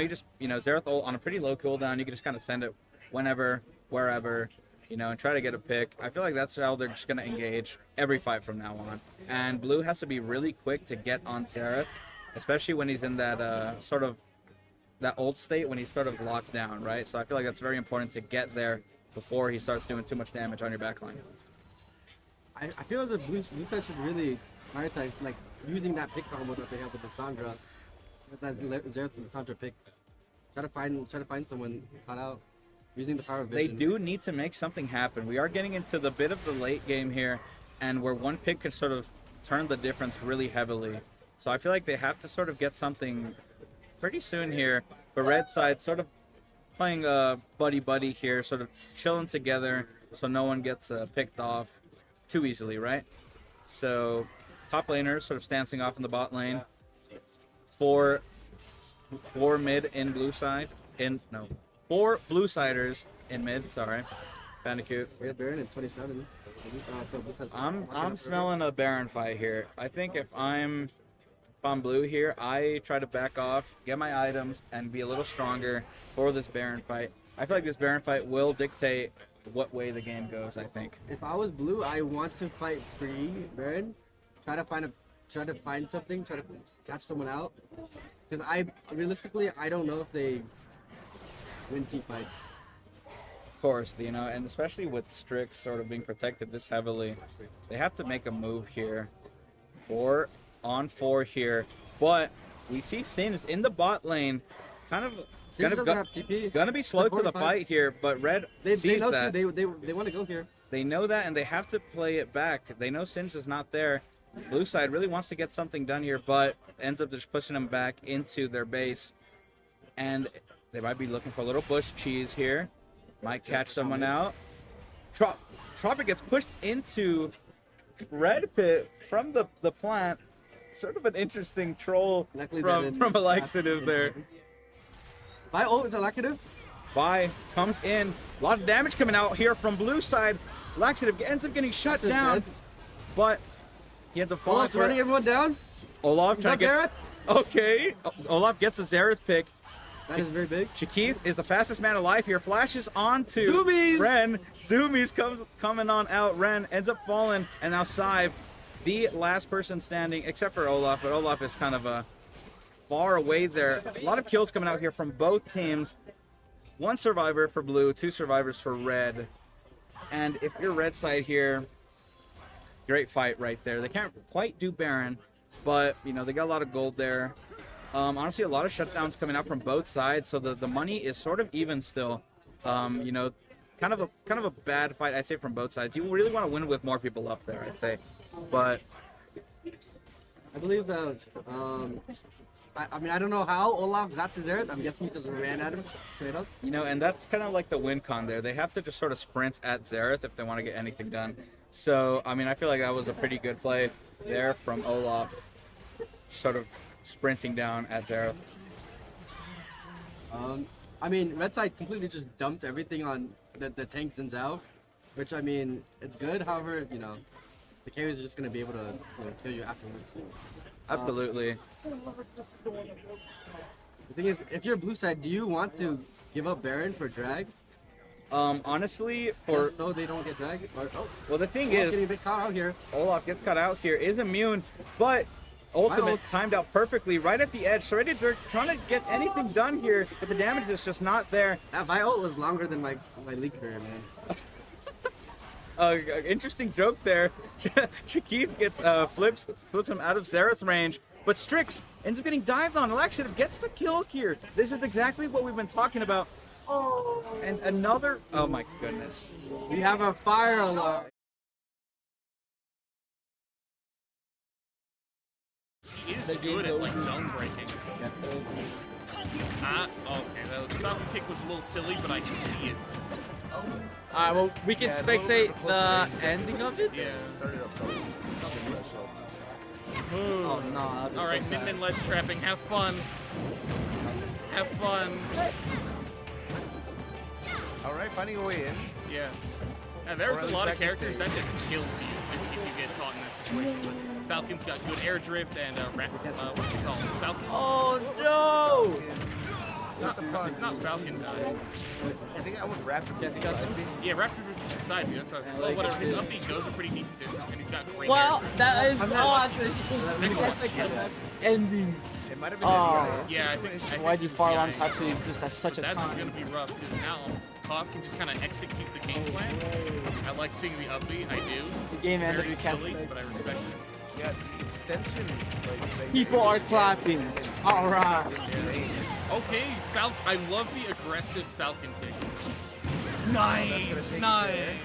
just Xerath ult on a pretty low cooldown. You can just kind of send it whenever, wherever, you know, and try to get a pick. I feel like that's how they're just gonna engage every fight from now on. And Blue has to be really quick to get on Xerath, especially when he's in that sort of that ult state, when he's sort of locked down, right? So I feel like that's very important to get there before he starts doing too much damage on your backline. I feel as if Blue side should really prioritize, like, using that pick combo that they have with the Sandra, with that Xerath and Sandra pick. Try to find someone caught out using the power of vision. They do need to make something happen. We are getting into the bit of the late game here, and where one pick can sort of turn the difference really heavily. So I feel like they have to sort of get something pretty soon here. But red side sort of playing buddy here, sort of chilling together so no one gets picked off too easily, right? So top laners sort of stancing off in the bot lane. Four mid in blue side. Four blue siders in mid, sorry. Bandicoot. We have Baron at 27. I'm smelling a Baron fight here. I think if I'm blue here, I try to back off, get my items, and be a little stronger for this Baron fight. I feel like this Baron fight will dictate what way the game goes, I think. If I was blue, I want to fight free Baron. Try to find something, try to catch someone out. Because realistically, I don't know if they win team fights. Of course, you know, and especially with Strix sort of being protected this heavily, they have to make a move here. 4 on 4 here, but we see Sin in the bot lane, kind of gonna be slow to the fight here, but Red sees know that. they want to go here. They know that, and they have to play it back. They know Singe is not there. Blue side really wants to get something done here, but ends up just pushing them back into their base, and they might be looking for a little bush cheese here. Might catch someone out. Tropic gets pushed into Red Pit from the plant. Sort of an interesting troll from a laxative there. Is a laxative? Vi comes in. A lot of damage coming out here from blue side. Laxative ends up getting shut down, but he ends up falling. Running everyone down. Olaf trying to get. Okay, Olaf gets a Zareth pick. That is very big. Shakith is the fastest man alive here. Flashes onto Ren. Zoomies coming on out. Ren ends up falling, and now Sive, the last person standing, except for Olaf, but Olaf is kind of far away there. A lot of kills coming out here from both teams. 1 survivor for blue, 2 survivors for red. And if you're red side here, great fight right there. They can't quite do Baron, but you know they got a lot of gold there. Honestly, a lot of shutdowns coming out from both sides, so the money is sort of even still. You know, kind of a bad fight, I'd say, from both sides. You really want to win with more people up there, I'd say. But I believe that. I mean, I don't know how Olaf got to there. I'm guessing he just ran at him straight up. You know, and that's kind of like the win con there. They have to just sort of sprint at Zareth if they want to get anything done. So, I mean, I feel like that was a pretty good play there from Olaf, sort of sprinting down at Zareth. I mean, red side completely just dumped everything on the tanks and Zhao, which, I mean, it's good. However, you know, the carries are just going to be able to kill you afterwards. So. Absolutely. The thing is, if you're blue side, do you want to give up Baron for drag? Honestly, for just so they don't get drag. Well, the thing Olaf is, getting a bit caught out here. Olaf gets caught out here, is immune, but ultimate timed out perfectly right at the edge. So ready to trying to get anything done here, but the damage is just not there. That Vi ult was longer than my league career, man. Interesting joke there. Shakith gets flips him out of Zareth's range, but Strix ends up getting dived on. Laxative gets the kill here. This is exactly what we've been talking about. And another. Oh my goodness. We have a fire alarm. He is good at like zone breaking. Okay, the Falcon kick was a little silly, but I see it. Well, we can spectate the ending of it. Yeah. Started up something. Oh no. All right, Min ledge trapping. Have fun. Have fun. All right, finding a way in. Yeah. Now, there's a lot of characters that just kills you if you get caught in that situation. Falcon's got good air drift and what's it called? Falcon. Oh no! It's not Falcon. I think that was Raptor. Yeah, Raptor versus side B. That's what I was. Well, whatever. His up B goes a pretty decent distance, and he's got great. Well, air that is that's like the ending. It might have been. Yeah, I think. Why do fire alarms have to exist at such a time? time? That's gonna be rough because now Koff can just kind of execute the game plan. I like seeing the up B. I do. The game ended. Very We can't silly, play. but I respect it. Yeah, extension. People are clapping. All right. Okay, I love the aggressive Falcon kick. Nice, nice.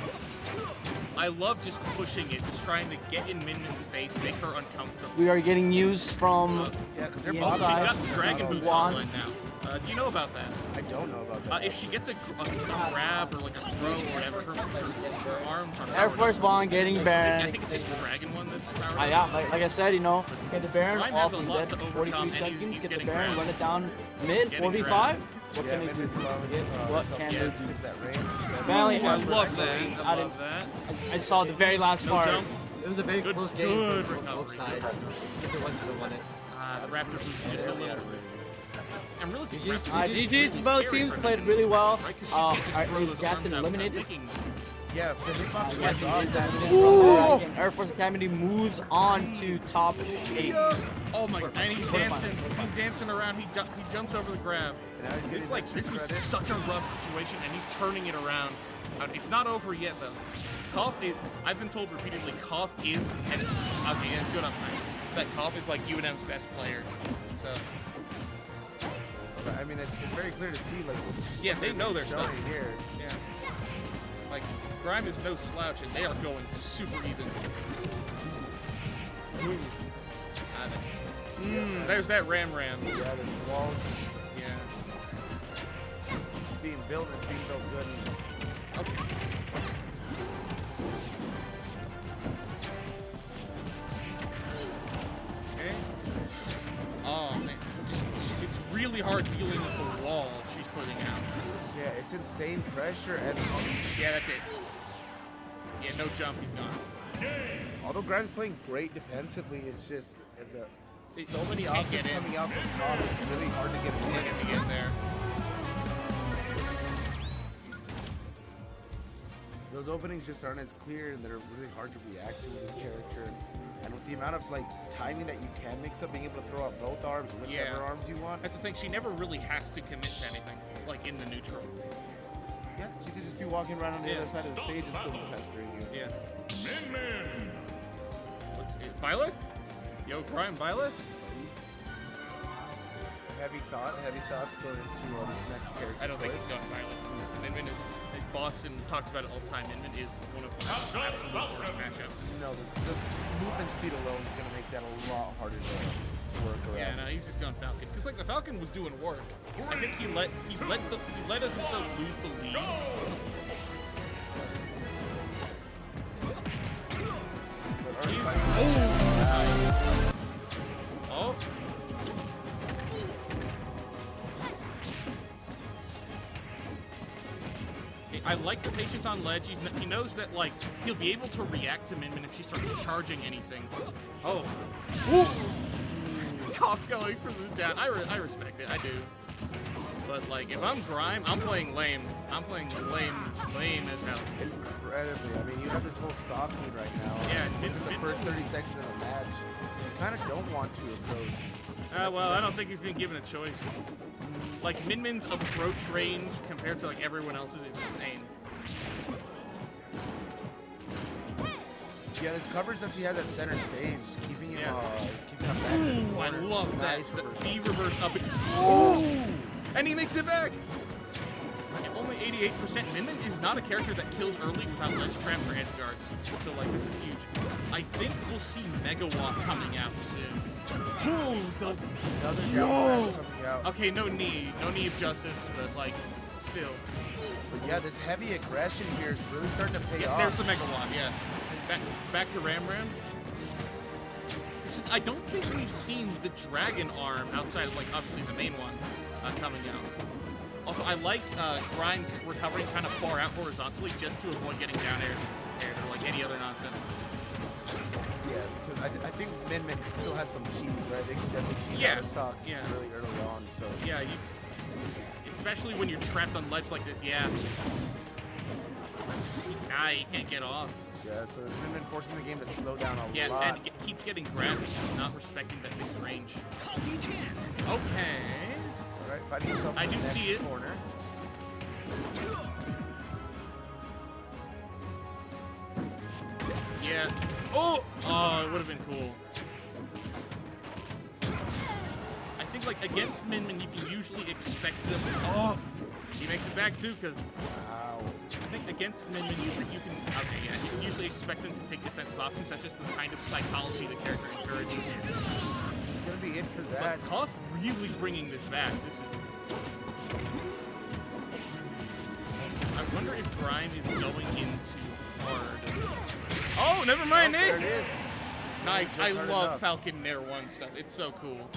I love just pushing it, just trying to get in Minmin's face, make her uncomfortable. We are getting news from Yeah, because the they're Also, she's inside. got the dragon boots Juan. online now. Do you know about that? I don't know about that. If she gets a grab or like a throw or whatever, her arms are Air powered Force up. One getting I Baron. think it's just the dragon one that's powered up. Yeah, like I said, you know, get the Baron Ryan off has a his lot dead to 43 overcome, and seconds, he's get the getting Baron, grabbed. run it down mid, Getting 4v5. grabbed. What Yeah, can they do? Minmin's allowing What herself can to they get do? to that range. Valley I has love that. I I love that. I saw the very last No part. jump. It was a very Good- close game good for recovery. both sides. Either one could have won it. The Raptors was just a little. I'm really GG's, Raptors is GG's really both scary teams for played Minmin really in this well. matchup, right? 'Cause she can't just throw those Jackson arms out eliminated. without making- Yeah, the hitbox was Jackson off. is eliminated. And Air Force Academy moves on to top 8. Oh my! And he's dancing. He's dancing around. He jumps over the grab. Now he's getting It's like extra this was credit. such a rough situation, and he's turning it around. It's not over yet though. Koff, I've been told repeatedly, Koff is and okay, yeah, good on time. That Koff is like UNM's best player. So I mean, it's very clear to see, like, yeah, they know their showing stuff here. Yeah. Like Grime is no slouch, and they are going super even. There's that Ram. Yeah, this wall's just Yeah. being built, and it's being built good. Okay. Okay. Oh man, it's really hard dealing with the wall she's putting out. Yeah, it's insane pressure, and Yeah, that's it. Yeah, no jump, he's gone. although Grimes playing great defensively, it's just so many can't options get in. coming out from Koff. It's really hard to get in. Look at me get there. Those openings just aren't as clear, and they're really hard to react to with this character. And with the amount of like timing that you can mix up, being able to throw out both arms, whichever arms you want. That's the thing, she never really has to commit to anything, like in the neutral. Yeah, she could just be walking around on the Yeah. other side of the stage and still be pestering you. Yeah. What's it? Violet? Yo, Grime, Violet? Heavy thoughts going into this next character. I don't think he's choice. going Violet. Minmin is, Boston talks about it all the time, Minmin is one of the absolute worst matchups. No, this movement speed alone is going to make that a lot harder to work around. Yeah, no, he's just going Falcon. Because like the Falcon was doing work. I think he let himself lose the lead. Oh. I like the patience on ledge. He knows that like he'll be able to react to Minmin if she starts charging anything. Oh. Koff going for the down. I respect it. I do. But like if I'm Grime, I'm playing lame. I'm playing lame as hell. Incredibly. I mean, you have this whole stock lead right now. Yeah, within the first 30 seconds of the match, you kind of don't want to approach. Well, I don't think he's been given a choice. Like Minmin's approach range compared to like everyone else's is insane. Yeah, this coverage that she has at center stage, keeping him, keeping him back. Ooh, I love that. Nice The reversal. B reverse up. Ooh! And he makes it back. Only 88%. Minmin is not a character that kills early without ledge traps or edge guards. So like this is huge. I think we'll see Megawatt coming out soon. Another down smash coming out. Okay, no knee of justice, but like still. But yeah, this heavy aggression here is really starting to pay off. There's the Megawatt, yeah. Back to Ram. I don't think we've seen the dragon arm outside of like obviously the main one coming out. Also, I like Grime recovering kind of far out horizontally just to avoid getting down air or like any other nonsense. Yeah, because I think Minmin still has some cheese, right? They can definitely cheese out of stock really early on. So yeah, especially when you're trapped on ledge like this. Yeah. You can't get off. Yeah, so this Minmin forcing the game to slow down a lot. Yeah, and keep getting grabbed, which is not respecting that big range. Okay. All right, fighting himself. I in the do next see it. Corner. Yeah. Oh, it would have been cool. I think like against Minmin, you can usually expect them. Oh, he makes it back too, because I think against Minmin, you can okay, yeah, you can usually expect them to take defensive options. That's just the kind of psychology the character encourages. It's gonna be it for that. But Koff really bringing this back. This is. I wonder if Grime is going into hard. Oh, never mind, There Nick. it is. Nice. Just I hard love enough. Falcon Nair 1 stuff. It's so cool.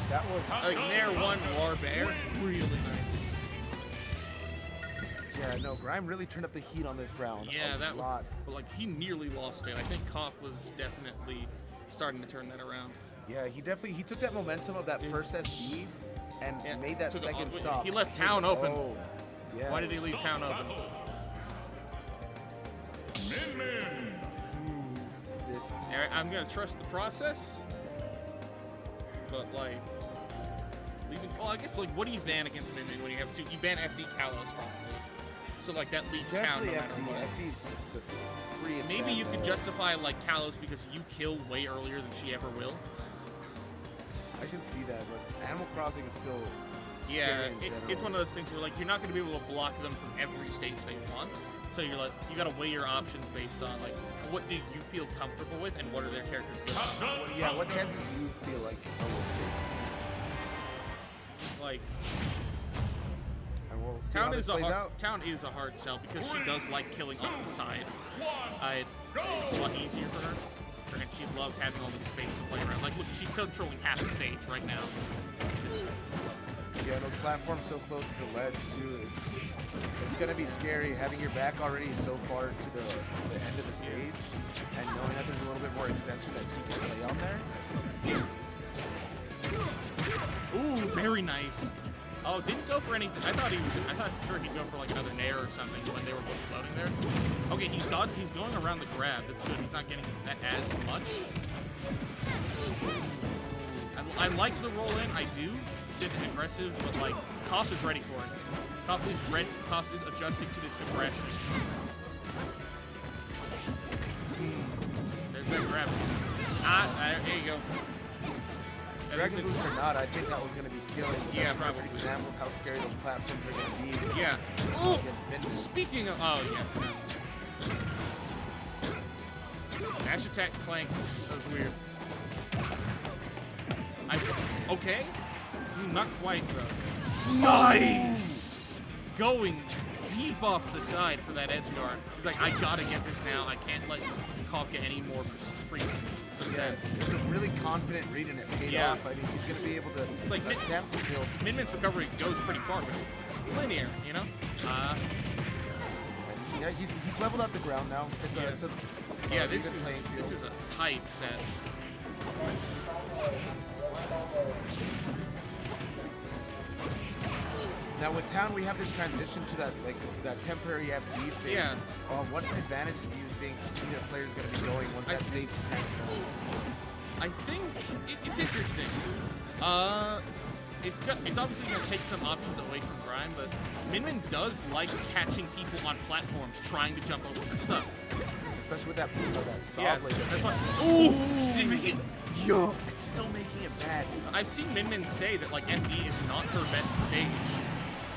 That was Like Nair 1 War Bear, really nice. Yeah, no, Grime really turned up the heat on this round. Yeah, a that lot. But like he nearly lost it. I think Koff was definitely starting to turn that around. Yeah, he took that momentum of that first SD and made that Took second a- stop. He left town open. Oh, yeah. Why did he leave town open? This. Alright, I'm gonna trust the process. But like leaving, well, I guess like what do you ban against Min Min when you have two? You ban FD Kalos probably. So like that leaves town no Definitely matter FD. what. FD's the freest. Maybe ban you could there. justify like Kalos because you kill way earlier than she ever will. I can see that, but Animal Crossing is still. Yeah, scary in it's general. one of those things where like you're not going to be able to block them from every stage they want. So you're like you got to weigh your options based on like what do you feel comfortable with and what are their characters good at. Yeah, what chances do you feel like? Like And we'll see how this plays out. Town is a hard sell because she does like killing off the side. It's a lot easier for her. And she loves having all this space to play around. Like, look, she's controlling half the stage right now. Yeah, those platforms so close to the ledge too. It's gonna be scary having your back already so far to the end of the stage, and knowing that there's a little bit more extension that she can play on there. Ooh, very nice. Oh, didn't go for anything. I thought for sure he'd go for like another nair or something when they were both floating there. Okay, he's dodged. He's going around the grab. That's good. He's not getting as much. I like the roll in. I do. Did an aggressive, but like Koff is ready for it. Koff is adjusting to this aggression. There's that grab. There you go. Dragon Boost or not, I think that was going to be killing. Yeah, That's a probably. perfect example of how scary those platforms are going to be. Yeah. Against Min Min. Speaking of, oh yeah. Dash attack clank. That was weird. Okay. Not quite though. Nice. Going deep off the side for that edge guard. He's like, I gotta get this now. I can't let Koff get any more free percent. He was a really confident read and it paid off. I mean, he's going to be able to like attempt to build. Min Min's recovery goes pretty far, but it's linear, you know? Yeah, he's leveled out the ground now. It's a yeah, this even playing field. is a tight set. Now with Town, we have this transition to that temporary FD stage. Yeah. What advantage do you think either player is going to be going once that stage transforms? I think it's interesting. It's obviously going to take some options away from Grime, but Min Min does like catching people on platforms trying to jump over their stuff. Especially with that saw Yeah, blade. that's why. Ooh! Did he make it? Yo, it's still making it bad. I've seen Min Min say that like FD is not her best stage.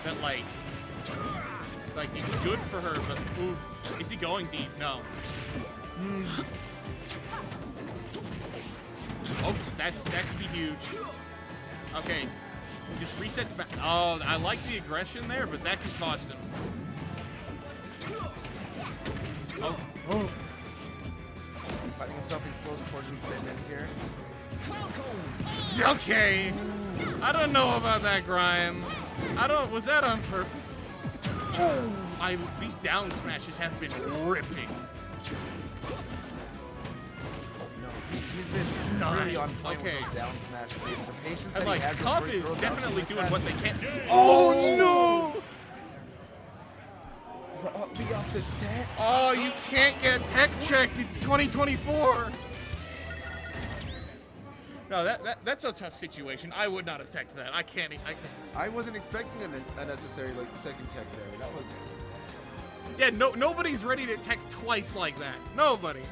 That like it's good for her, but ooh, is he going deep? No. Oh, that could be huge. Okay, just resets back. Oh, I like the aggression there, but that could cost him. Oh. Finding himself in close quarters with Min Min here. Okay. I don't know about that, Grime. Was that on purpose? These down smashes have been ripping. No, he's been really on point with those down smashes. It's the patience that And like, he has Koff before he is throws definitely out doing what they can. Oh no! Up me off the tech. Oh, you can't get tech checked. It's 2024. No, that's a tough situation. I would not have teched that. I can't. I wasn't expecting a necessary second tech there. That was. Yeah, nobody's ready to tech twice like that. Nobody.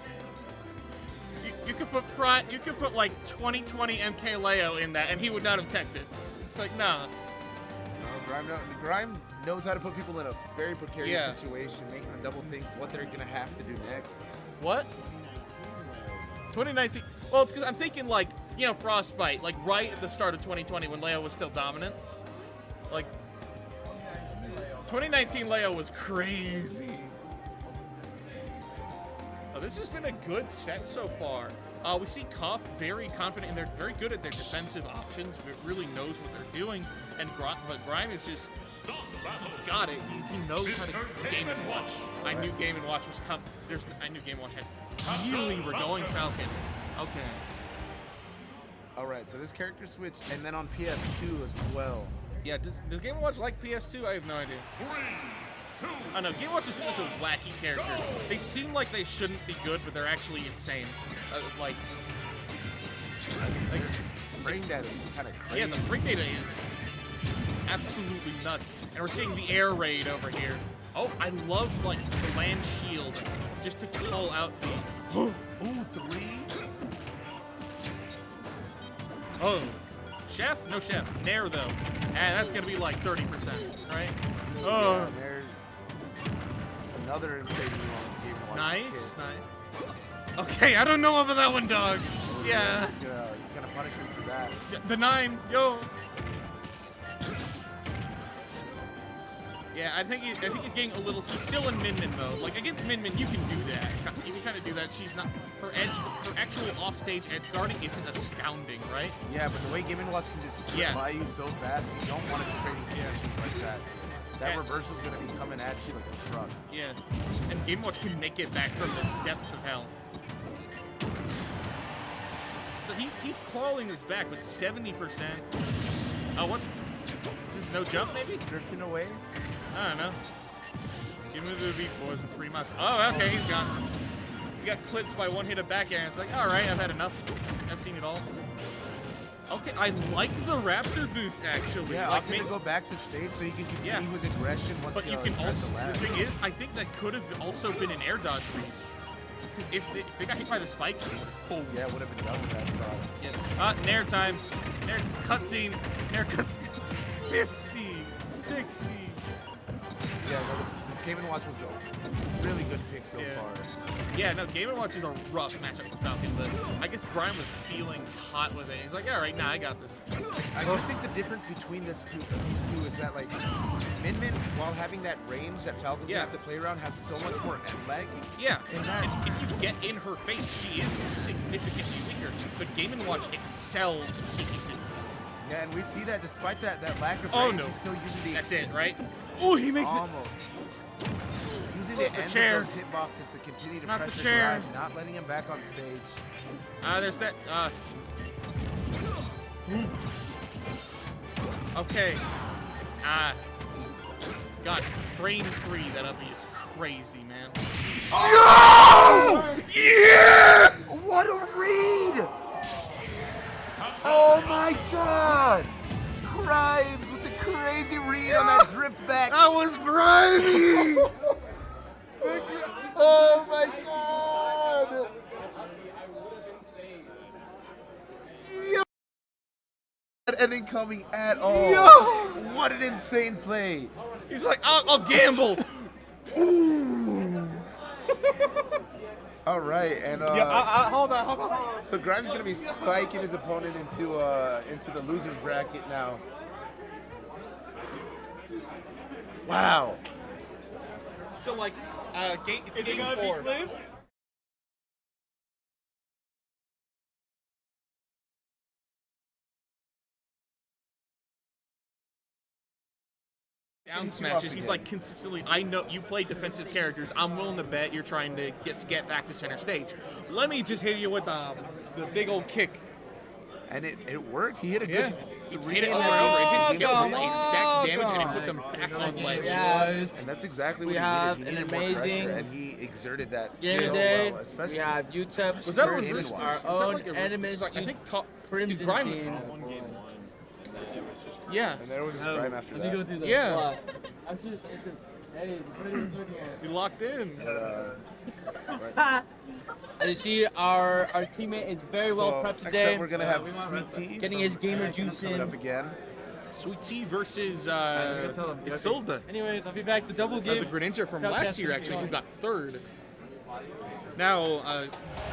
You could put like 2020 MK Leo in that, and he would not have teched it. It's like nah. No, Grime knows how to put people in a very precarious Yeah. situation, making them double think what they're gonna have to do next. What? 2019. Well, it's because I'm thinking like, you know, Frostbite, like right at the start of 2020 when Leo was still dominant. Like, 2019 Leo was crazy. Oh, this has been a good set so far. We see Koff very confident, and they're very good at their defensive options. Really knows what they're doing, and but Grime is just, he's got it. He knows how to game and watch. I knew game and watch was tough. I knew game and watch had really were going Falcon. Okay. All right, so this character switch, and then on PS2 as well. Yeah, does Game & Watch like PS2? I have no idea. I know, Game & Watch is such a wacky character. They seem like they shouldn't be good, but they're actually insane. Like frame data is kind of crazy. Yeah, the frame data is absolutely nuts. And we're seeing the air raid over here. Oh, I love, like, the land shield, just to call out the... Ooh, 3? Oh. Chef? No chef. Nair, though. And that's going to be like 30%, right? Oh. Yeah, there's another insane Game & Watch. Nice, nice. Okay, I don't know about that one, dog. Yeah. He's gonna punish him for that. The 9, yo. Yeah, I think he's getting a little. She's still in Min mode. Like against Min, you can do that. You can kind of do that. She's not. Her actual offstage edge guarding isn't astounding, right? Yeah, but the way Game & Watch can just slip by you so fast, you don't want to be trading positions like that. That reversal's gonna be coming at you like a truck. Yeah, and Game & Watch can make it back from the depths of hell. So he's crawling his back, but 70%. Oh, what? There's no jump, maybe? Drifting away? I don't know. Give him the beat, boys, and free muscle. Oh, okay, he's gone. He got clipped by one hit of back air, and it's like, all right, I've had enough. I've seen it all. Okay, I like the Raptor boost, actually. Yeah, like, opting to go back to stage so he can continue his aggression once but you can also, the thing is, I think that could have also been an air dodge read. Because if they got hit by the spike, yeah, would have been done with that style. Yeah. Nair time. Nair cutscene. Nair cuts 50, 60. Yeah, no, this Game & Watch was a really good pick so far. Yeah, no, Game & Watch is a rough matchup with Falcon, but I guess Grime was feeling hot with it. He's like, all right, nah, I got this. I do think the difference between these two is that, like, Min, while having that range that Falcon's gonna have to play around, has so much more head lag. Yeah, and if you get in her face, she is significantly weaker, but Game & Watch excels in CQC. Yeah, and we see that despite that lack of range, he's still using the... That's it, right? Oh, he makes almost. Using the ends of those hitboxes to continue to pressure Grime, not letting him back on stage. There's that, okay. God, frame 3, that up is crazy, man. Oh! Yeah! What a read! Oh my god! Grimes with the crazy read on that drift back. That was grimy! Oh my god! Yo! Not ending coming at all. Yo! What an insane play! He's like, I'll gamble. All right, and hold on. So Grimes gonna be spiking his opponent into the losers bracket now. Wow. So like, it's game 4. Down smashes. He's like consistently. I know you play defensive characters. I'm willing to bet you're trying to get back to center stage. Let me just hit you with the big old kick. And it worked. He hit a good. He hit it over and over. It didn't kill them. It stacked damage and it put them back on ledge. Yeah, and that's exactly what we he have needed. He an needed more amazing pressure, and he exerted that game so day. well. Especially We have UTEP was that a versus reverse our stage? own like a- enemies like, I think Crimson Grime- team. Yeah. And there was this Grime after that. Let me go through that. Yeah. Hey, He locked in. As you see, our teammate is very well prepped next today. up we're gonna have Sweet Tea getting his gamer juice coming in. up again. Sweet Tea versus Isolde. Anyways, I'll be back. The double game. The Greninja from last year, actually, who got third. Now,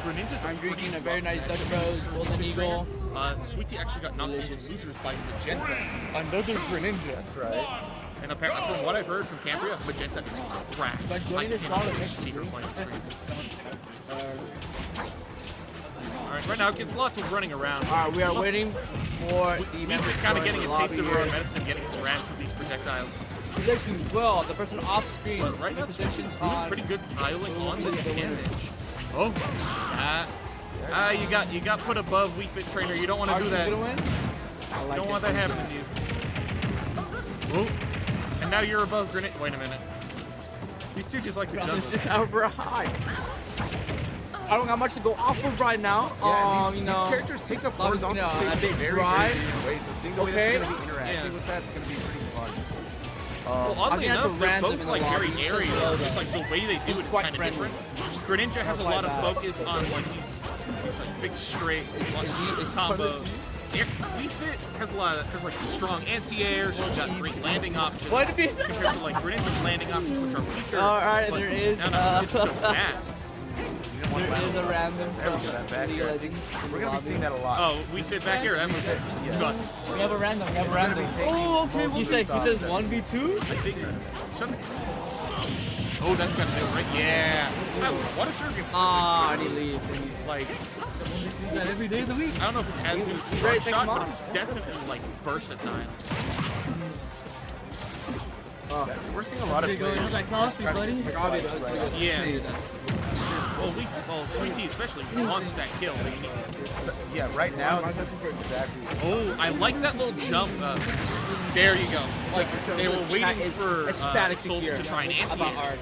Greninja's I'm drinking a very nice Dutch Bros Golden Eagle. Sweet Tea actually got knocked into losers by Magenta. Another Greninja. That's right. And apparently, from what I've heard from Cambria, Magenta is cracked. But I join this cannot solid wait to see her play on stream. Alright, right now, it's lots of running around. Alright, we are waiting for the We've members been kind of to getting a join the taste of lobby our own here. medicine, getting ramped with these projectiles. Position well, the person off screen. But right now, position doing pretty good piling on the damage. Oh, you got put above Wii Fit Trainer. You don't want to do that. You don't want that happening to you. Oh, and now you're above Grenade. Wait a minute. These two just like to juggle. I don't got much to go off of right now. Yeah, you these know, characters take up horizontal a space bit in very, dry. very different ways. So seeing the way Okay. that's going to be interacting with that's going to be pretty fun. Well, oddly enough, they're both like very airy. Just like the way they do it is kind of different. Greninja has a lot of focus on like these like big straight combos. Wii Fit has like strong anti-air. She's got great landing options compared to like Greninja's landing options, which are weaker. Alright, but there is. it's just so fast. There is a random. We're going to be seeing that a lot. Oh, Wii Fit back here. That was nuts. We have a random. Oh, okay. He says 1v2. I think something. Oh, that's gonna do it, right? Yeah. What if Sugar gets and he leaves. Like, every day of the week. I don't know if it's as good as Short Shot, but it's definitely like versatile. Yeah, so we're seeing a lot of players just trying to get this right. Yeah. Well, Sweet Tea especially wants that kill. Yeah, right now this is exactly. Oh, I like that little jump. There you go. Like they were waiting for Soul to try and anti-air.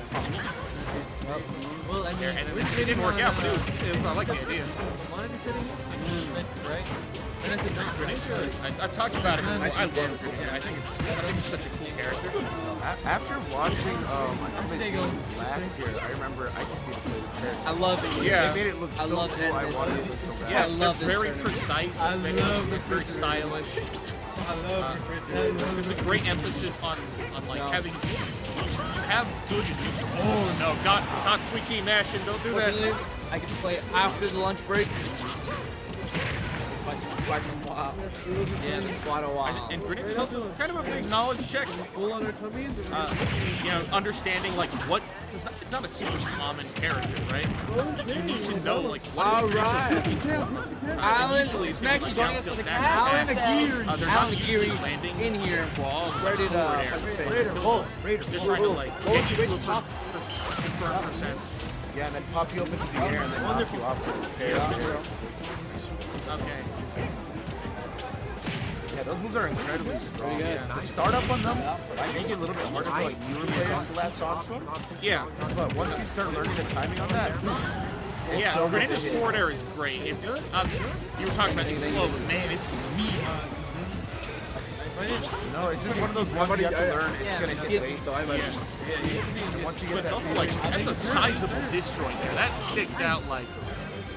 Well, I mean, and it didn't work out, but it was I like the idea. Right? And that's a great Greninja. I've talked about it. I love Greninja. I think it's such a cool character. After watching somebody's game last year, I remember I just need to play this character. I love it. Yeah. They made it look so cool. I wanted it so bad. Yeah, I love they're very precise. Very stylish. There's a great emphasis on like having have good. Oh no, got Sweet Tea mashing. Don't do that. I can play after the lunch break. Quite a while. And Greninja's also kind of a big knowledge check. Full on our tummies? You know, understanding like what. It's not a super common character, right? You need to know like what is Alan, Smack, you joining us for the cast? They're not usually landing in here. Ready to Raider. They're trying to like get you to a confirmed percent. Yeah, and then pop you up into the air and then knock you off with the air. Okay. Yeah, those moves are incredibly strong. The startup on them might make it a little bit harder for like newer players to latch onto them. Yeah. But once you start learning the timing on that, it's yeah, so good to Greninja's hit. forward air is great. It's you were talking about it's slow, but man, it's mean. No, it's just one of those ones you have to learn. It's gonna hit late. And once you get But it's that, also like that's a sizable disjoint there. That sticks out like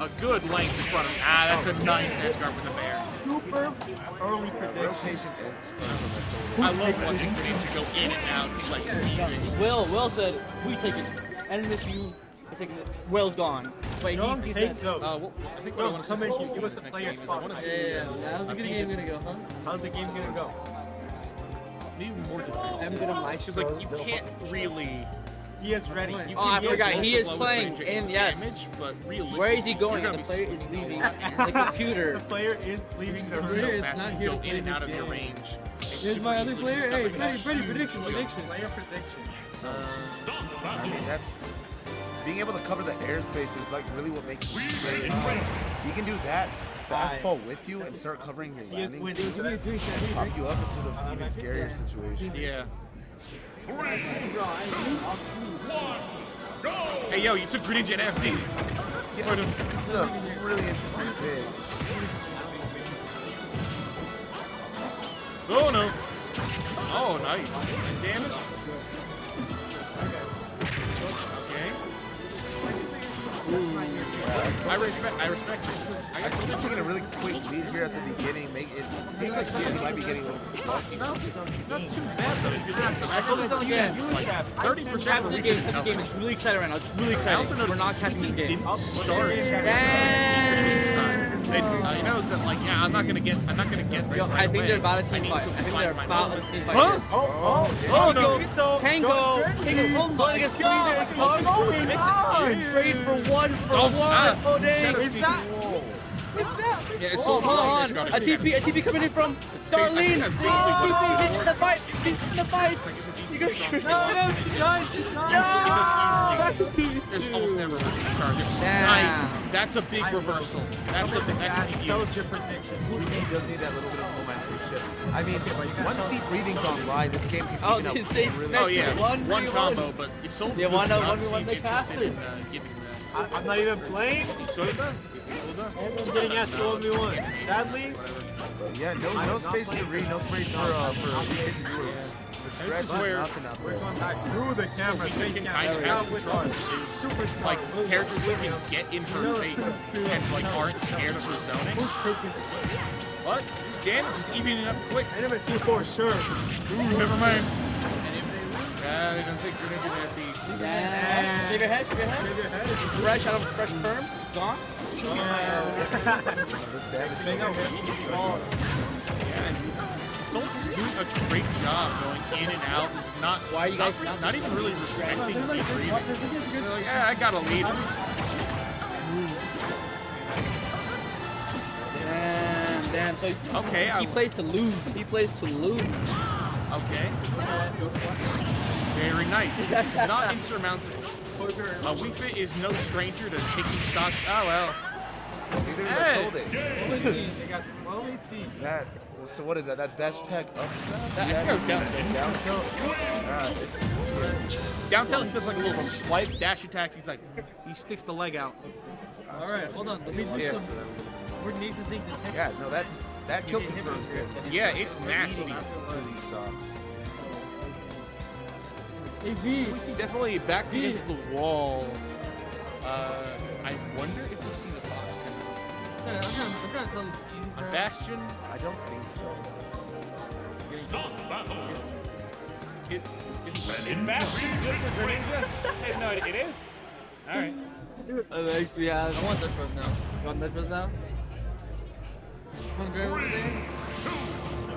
a good length in front of me. That's a nice edge guard with the bear. Super early real prediction. patient edge. I love watching Greninja go in and out, just like weaving. Will said, we take it. And if you are taking it, Will's gone. Wait, he said. Well, I think what I want to come say in, is give us the player spot. I want to see. How's the game gonna go, huh? How's the game gonna go? Maybe more defensive. I'm gonna Because like you can't really. He is ready. Oh, I forgot. He is playing in, yes. Damage, but Where is he going? You're The gonna player be is leaving the computer. The player is leaving the so room. fast Not you here go to in and play out of this your game. range. Here's my other player. Hey, Freddy, prediction. Player prediction. I mean, that's being able to cover the airspace is like really what makes it great. You can do that fastball with you and start covering your landings. Pop you up into those even scarier situations. Yeah. Hey yo, you took Greninja and FD. Yes, this is a really interesting pick. Oh no. Oh nice. And damage. Okay. Yeah, that's I respect it. I saw they're taking a really quick lead here at the beginning. It seems like Steve might be getting a little bit flustered. Not too bad though. If you look at the actual percent, like 30% Half of the game, it's really exciting right now. It's really exciting. I also noticed we're not catching this game. Didn't start. You know, it's like, yeah, I'm not gonna get right Yo, right I think away. they're about a team fight. I think they're about a team fight. Huh? Tango going against leader and Cars. Trade for one. Oh, dang. It's that. Yeah, it's Hold on. A TP coming in from Darlene. That's basically what He's in the fight. He's in the fight. No, she's not. There's almost never a target. Nice. That's a big reversal. That's a big. Tell us your predictions. Sweetie does need that little bit of momentum shift. I mean, once deep breathing's online, this game can Oh, really. Oh yeah, one combo, but Isolde does not seem interested in giving that. I'm not even playing. Isolde? I'm getting asked to 1v1. Sadly, Yeah, no space to read, no space for reading the rules. This is where we're going back through the camera. we can kind of have some trouble. Is like characters who can get in her face and like aren't scared of her zoning. What? This damage is evening up quick. NM State Esports, sure. Ooh, never mind. Yeah, they don't think we're gonna be. Shave your head. Fresh out of fresh perm. Gone. Soldier's doing a great job going in and out. Is not why you guys not even really respecting the breathing. They're like, yeah, I got a lead. Damn. So okay, he plays to lose. He plays to lose. Okay. Very nice. This is not insurmountable. Wii Fit is no stranger to taking stocks. Oh well. Neither sold it. They got 12-18. That. So what is that? That's dash attack up smash? Down tilt. Down tilt, he does like a little swipe dash attack. He's like, he sticks the leg out. All right, hold on. Let me do some. We need to think the text. Yeah, no, that kill confirm is good. Yeah, it's nasty. These stocks. Hey, V. Definitely back against the wall. I wonder if we see the fox coming. I'm trying to tell you. On Bastion? I don't think so. Is Bastion good for Greninja? Hey, no, it is? Alright. Alex, we have. I want that first now. You want that first now? I'm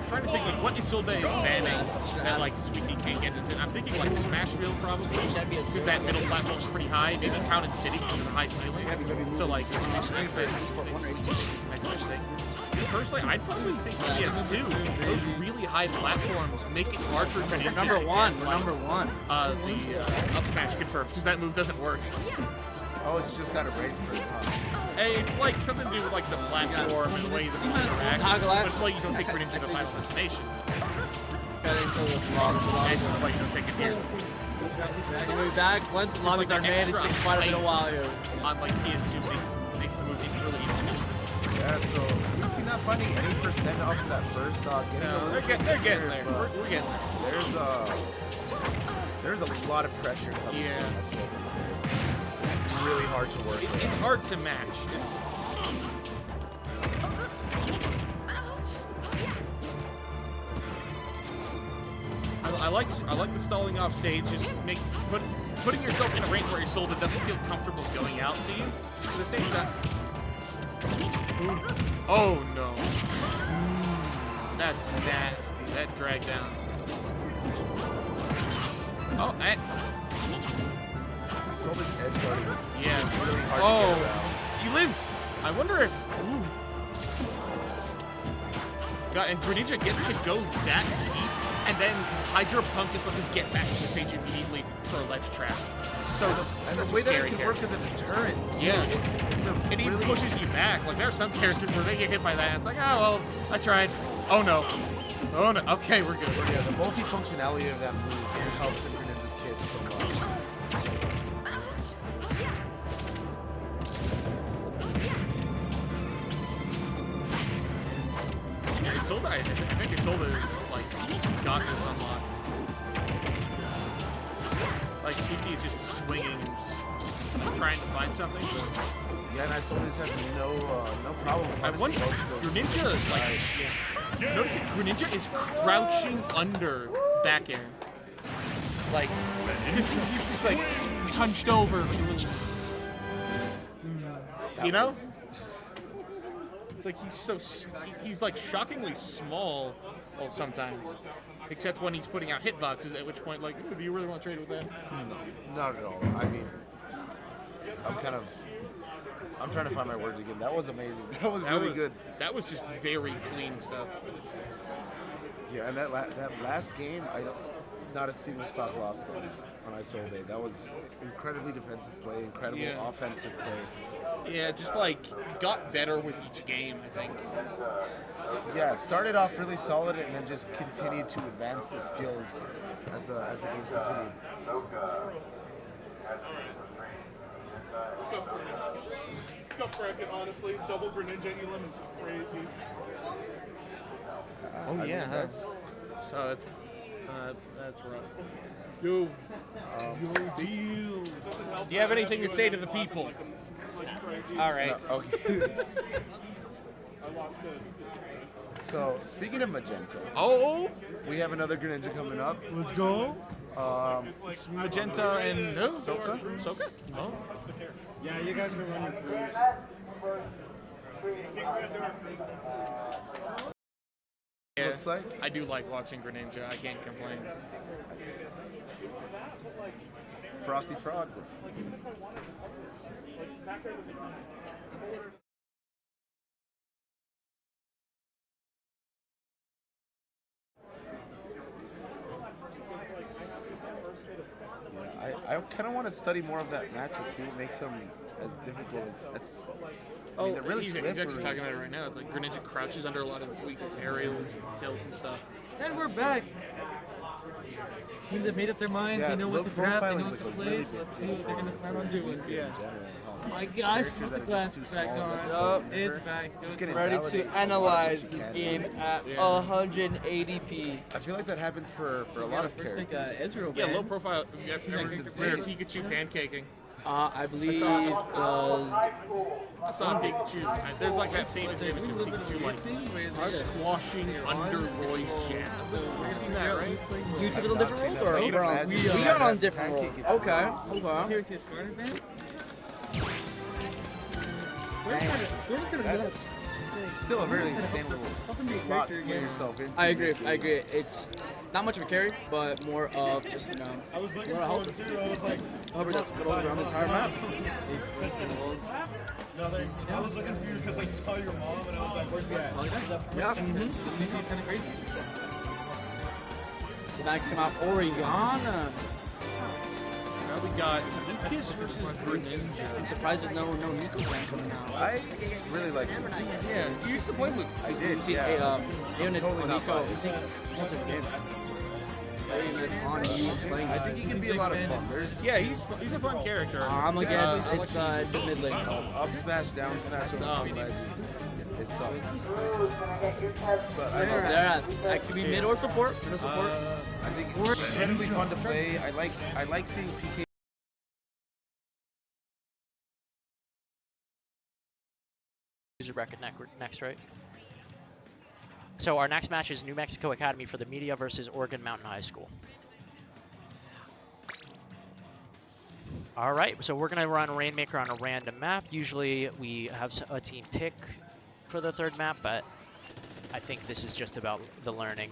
trying to think like what Isolde is banning that like Sweetie can't get this in. I'm thinking like Smashville probably because that middle platform's pretty high. Maybe Town and City because of the high ceiling. So like personally, I'd probably think PS2. Those really high platforms make it hard for Greninja. Number one. We're number one. The up smash confirms because that move doesn't work. Oh, it's just out of range for it. Hey, it's like something to do with like the platform and the way that you interact. But it's why you don't take Greninja to Final Destination. And why you don't take it here. We'll be back once the lobbies are made. It takes quite a little while here. On like PS2 makes the move really inconsistent. Yeah, so Sweetie not finding any percent off of that first getting a little they're getting there. We're getting there. There's a lot of pressure coming. Yeah. It's really hard to work with. It's hard to match. I like the stalling off stage. Just putting yourself in a range where your soul doesn't feel comfortable going out to you. At the same time. Oh no. That's nasty. That drag down. Oh, Isolde's edge guarding is really hard to get around. He lives. I wonder if. God, and Greninja gets to go that deep, and then Hydro Pump just doesn't get back to the stage immediately for a ledge trap. So and the way that it can work as a deterrent. Yeah, it's a and he really pushes you back. Like there are some characters where they get hit by that. And it's like, oh well, I tried. Oh no. Oh no. Okay, we're good. We're good. The multifunctionality of that move helps in Greninja's kit so much. Yeah, Isolde, I think Isolde is just like got this unlocked. Like Sweetie is just swinging and trying to find something. But Yeah, and I saw these have no problem. I wonder, Greninja, like, noticing Greninja is crouching under back air. Like, because he's just like hunched over. You know? It's like he's like shockingly small well, sometimes. Except when he's putting out hitboxes, at which point, like, do you really want to trade with that? No, not at all. I mean, I'm trying to find my words again. That was amazing. That was really good. That was just very clean stuff. Yeah, and that last game, not a single stock loss on Isolde. That was incredibly defensive play, incredible offensive play. Yeah, just like got better with each game, I think. Yeah, started off really solid and then just continued to advance the skills as the games continued. Scuff bracket, honestly. Double Greninja Elam is crazy. Oh yeah, that's rough. Yo, do you have anything to say to the people? All right. No, okay. So, speaking of Magenta, we have another Greninja coming up. Let's go. It's Magenta and who? Soka. Soka? Oh. Yeah, you guys can run your cruise. Yeah, Looks like. I do like watching Greninja. I can't complain. Frosty Frog. I kind of want to study more of that matchup too. It makes them as difficult as I mean, they're really he's slippery. actually talking about it right now. It's like Greninja crouches under a lot of weakness, aerials, tilts, and stuff. And we're back. Teams have made up their minds. Yeah, they know what to low grab. They know profiling's what to like a play. really So big let's see what they're going to plan on doing. Yeah. My gosh, Characters the that are glass just is too back small, on. difficult. It's back. Just getting Ready to validated analyze how much you this can. game at 180p. I feel like that happens for a lot of characters. Israel, Yeah, man. low profile. You have ever It's considered insane. Pikachu pancaking? I believe. I saw Pikachu. There's like that famous image of Pikachu like squashing under Roy's chest. You've seen that, right? You took a little different roles, or We got on different roles. Okay. Here it's Scarlet Man. Scarlet's kind of nuts. Still a very insane little slot to play yourself into. I agree. It's not much of a carry, but more of just I was looking more forward to I was like, hover that's good all around the entire map. I was looking for you because I saw your mom and I was like, where's the guy? Yeah. Kind of crazy. That came out Oriana. Now we got Lucas versus Greninja. I'm surprised there's no Nico fan coming out. I really like it. Yeah, you used to play with. I did. See, Yeah. even Totally not Nico, biased. what's his game? I think he can be a lot of fun. Yeah, he's a fun character. I'm gonna guess it's a mid lane. Up smash, down smash, over ledge is something. But I love it. That could be mid or support. Mid or support. I think it's incredibly fun to play. I like seeing PK. User bracket next, right? So our next match is New Mexico Academy for the Media versus Oregon Mountain High School. All right, so we're gonna run Rainmaker on a random map. Usually we have a team pick for the third map, but I think this is just about the learning.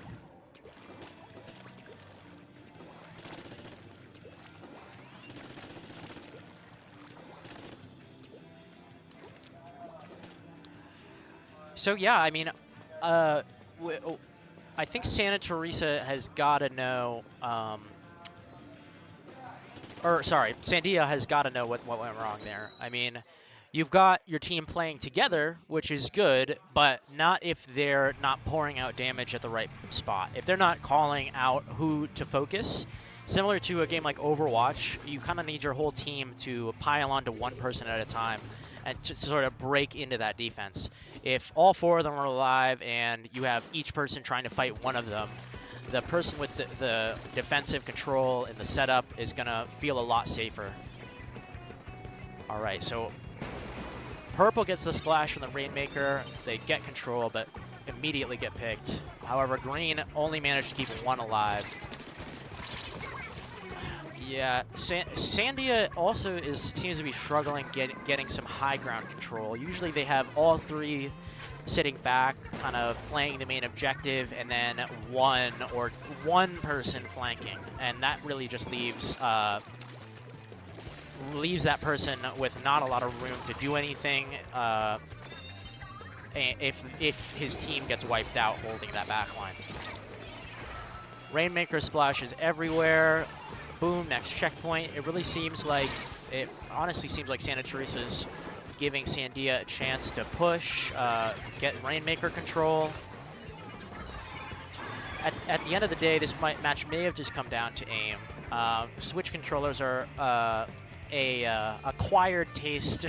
So yeah, I mean, I think Santa Teresa has got to know, Sandia has got to know what went wrong there. I mean, you've got your team playing together, which is good, but not if they're not pouring out damage at the right spot. If they're not calling out who to focus, similar to a game like Overwatch, you kind of need your whole team to pile onto one person at a time and to sort of break into that defense. If all four of them are alive and you have each person trying to fight one of them, the person with the defensive control and the setup is going to feel a lot safer. All right, so Purple gets the splash from the Rainmaker. They get control, but immediately get picked. However, Green only managed to keep one alive. Yeah, Sandia also seems to be struggling getting some high ground control. Usually they have all three sitting back, kind of playing the main objective, and then one person flanking, and that really just leaves that person with not a lot of room to do anything if his team gets wiped out holding that backline. Rainmaker splashes everywhere. Boom, next checkpoint. It honestly seems like Santa Teresa's giving Sandia a chance to push, get Rainmaker control. At the end of the day, this match may have just come down to aim. Switch controllers are a acquired taste,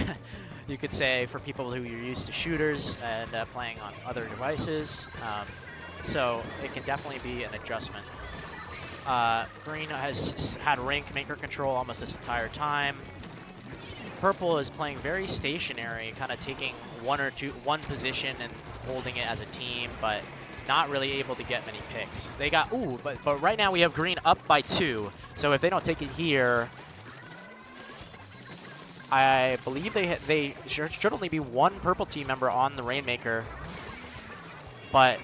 you could say, for people who are used to shooters and playing on other devices. So it can definitely be an adjustment. Green has had Rainmaker control almost this entire time. Purple is playing very stationary, kind of taking one position and holding it as a team, but not really able to get many picks. They got, but right now we have Green up by 2. So if they don't take it here, I believe they should only be one Purple team member on the Rainmaker. But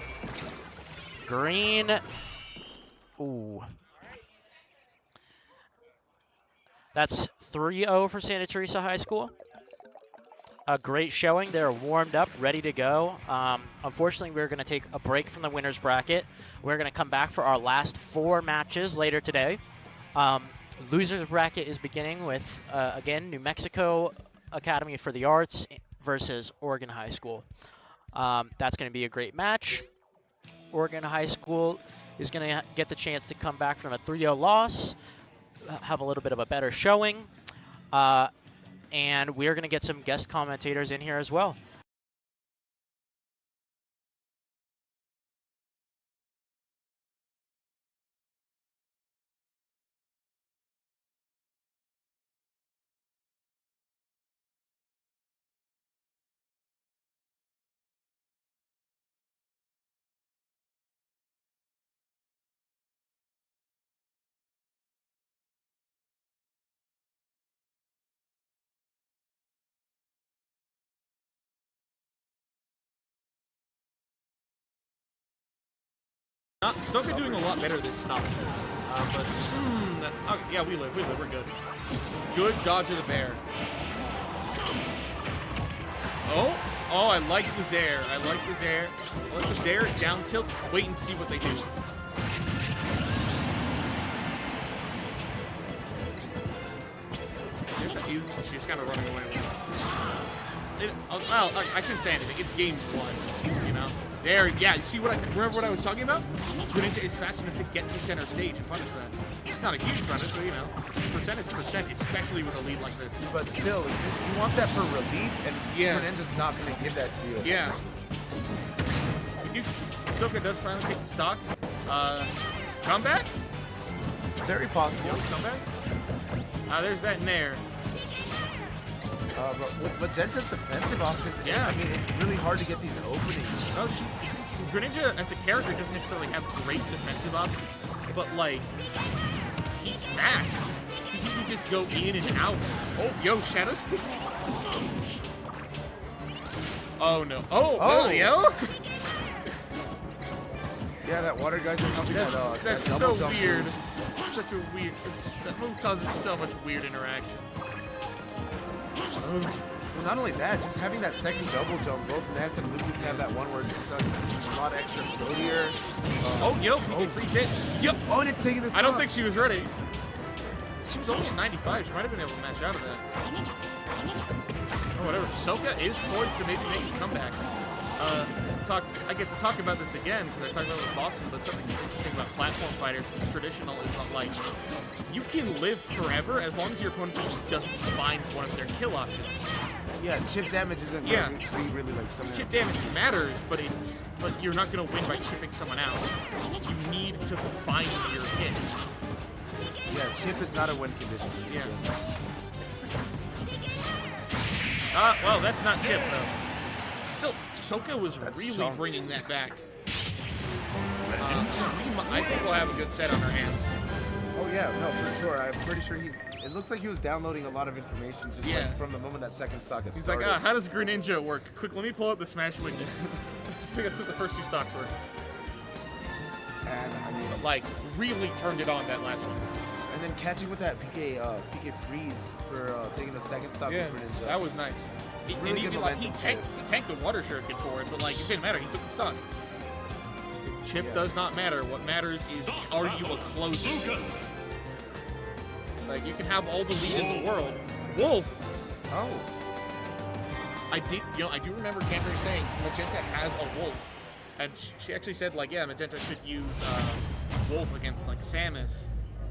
Green, that's 3-0 for Santa Teresa High School. A great showing. They're warmed up, ready to go. Unfortunately, we're going to take a break from the winner's bracket. We're going to come back for our last 4 matches later today. Loser's bracket is beginning with, again, New Mexico Academy for the Arts versus Oregon High School. That's going to be a great match. Oregon High School is going to get the chance to come back from a 3-0 loss, have a little bit of a better showing, and we're going to get some guest commentators in here as well. Soka doing a lot better this stop. Yeah, we live, we're good. Good dodge of the bear. Oh, I like the Zaire. I like the Zaire, down tilt, wait and see what they do. She's kind of running away with it. Well, I shouldn't say anything. It's game 1, you know? There, yeah, you see remember what I was talking about? Greninja is fast enough to get to center stage and punish that. It's not a huge punish, but you know, percent is percent, especially with a lead like this. But still, you want that for relief, and Greninja's not going to give that to you. Yeah. Soka does finally take the stock. Comeback? Very possible. Comeback? There's that Nair. But with Magenta's defensive options, I mean, it's really hard to get these openings. No, Greninja as a character doesn't necessarily have great defensive options, but like, he's fast. He can just go in and out. Oh, yo, Shadow Stick. Oh no. Oh, yo. Yeah, that water guy's something that's so weird. Such a weird. That move causes so much weird interaction. Well, not only that, just having that second double jump. Both Ness and Lucas have that one where it's just a lot extra floatier. Freeze it. Yep. Oh, and it's taking this. I don't think she was ready. She was only at 95. She might have been able to match out of that. Oh, whatever. Soka is poised to maybe make a comeback. I get to talk about this again because I talked about it with Boston, but something that's interesting about platform fighters that's traditional is that, like, you can live forever as long as your opponent just doesn't find one of their kill options. Yeah, chip damage isn't really like something. Chip damage matters, but you're not going to win by chipping someone out. You need to find your hit. Yeah, chip is not a win condition. Yeah. Well, that's not chip, though. Still, Soka was really bringing that back. I think we'll have a good set on our hands. Oh yeah, no, for sure. I'm pretty sure it looks like he was downloading a lot of information just like from the moment that second stock had started. He's like, how does Greninja work? Quick, let me pull up the Smash widget. I think that's what the first 2 stocks were. And I mean, like, really turned it on that last one. And then catching with that PK freeze for taking the second stock Yeah, with Greninja. that was nice. Really good He tanked the water shuriken for it, but like it didn't matter. He took the stock. Chip does not matter. What matters is, are you a closer? Like, you can have all the lead in the world. Wolf. Oh. I do remember Camper saying Magenta has a Wolf, and she actually said like, yeah, Magenta should use Wolf against like Samus,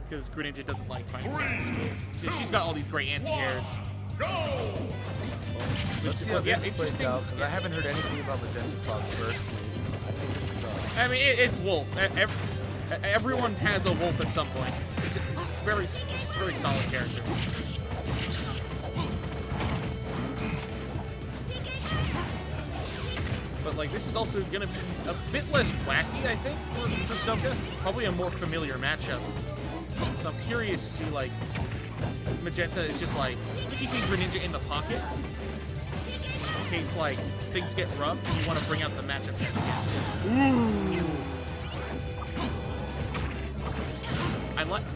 because Greninja doesn't like fighting Samus. So she's got all these great anti-airs. Go! Let's see how this plays out, because I haven't heard anything about Magenta's talk personally. I mean, it's Wolf. Everyone has a Wolf at some point. He's a very solid character. But like, this is also gonna be a bit less wacky, I think, for Soka. Probably a more familiar matchup. So I'm curious to see like, Magenta is just like keeping Greninja in the pocket in case like things get rough and you want to bring out the matchup champion.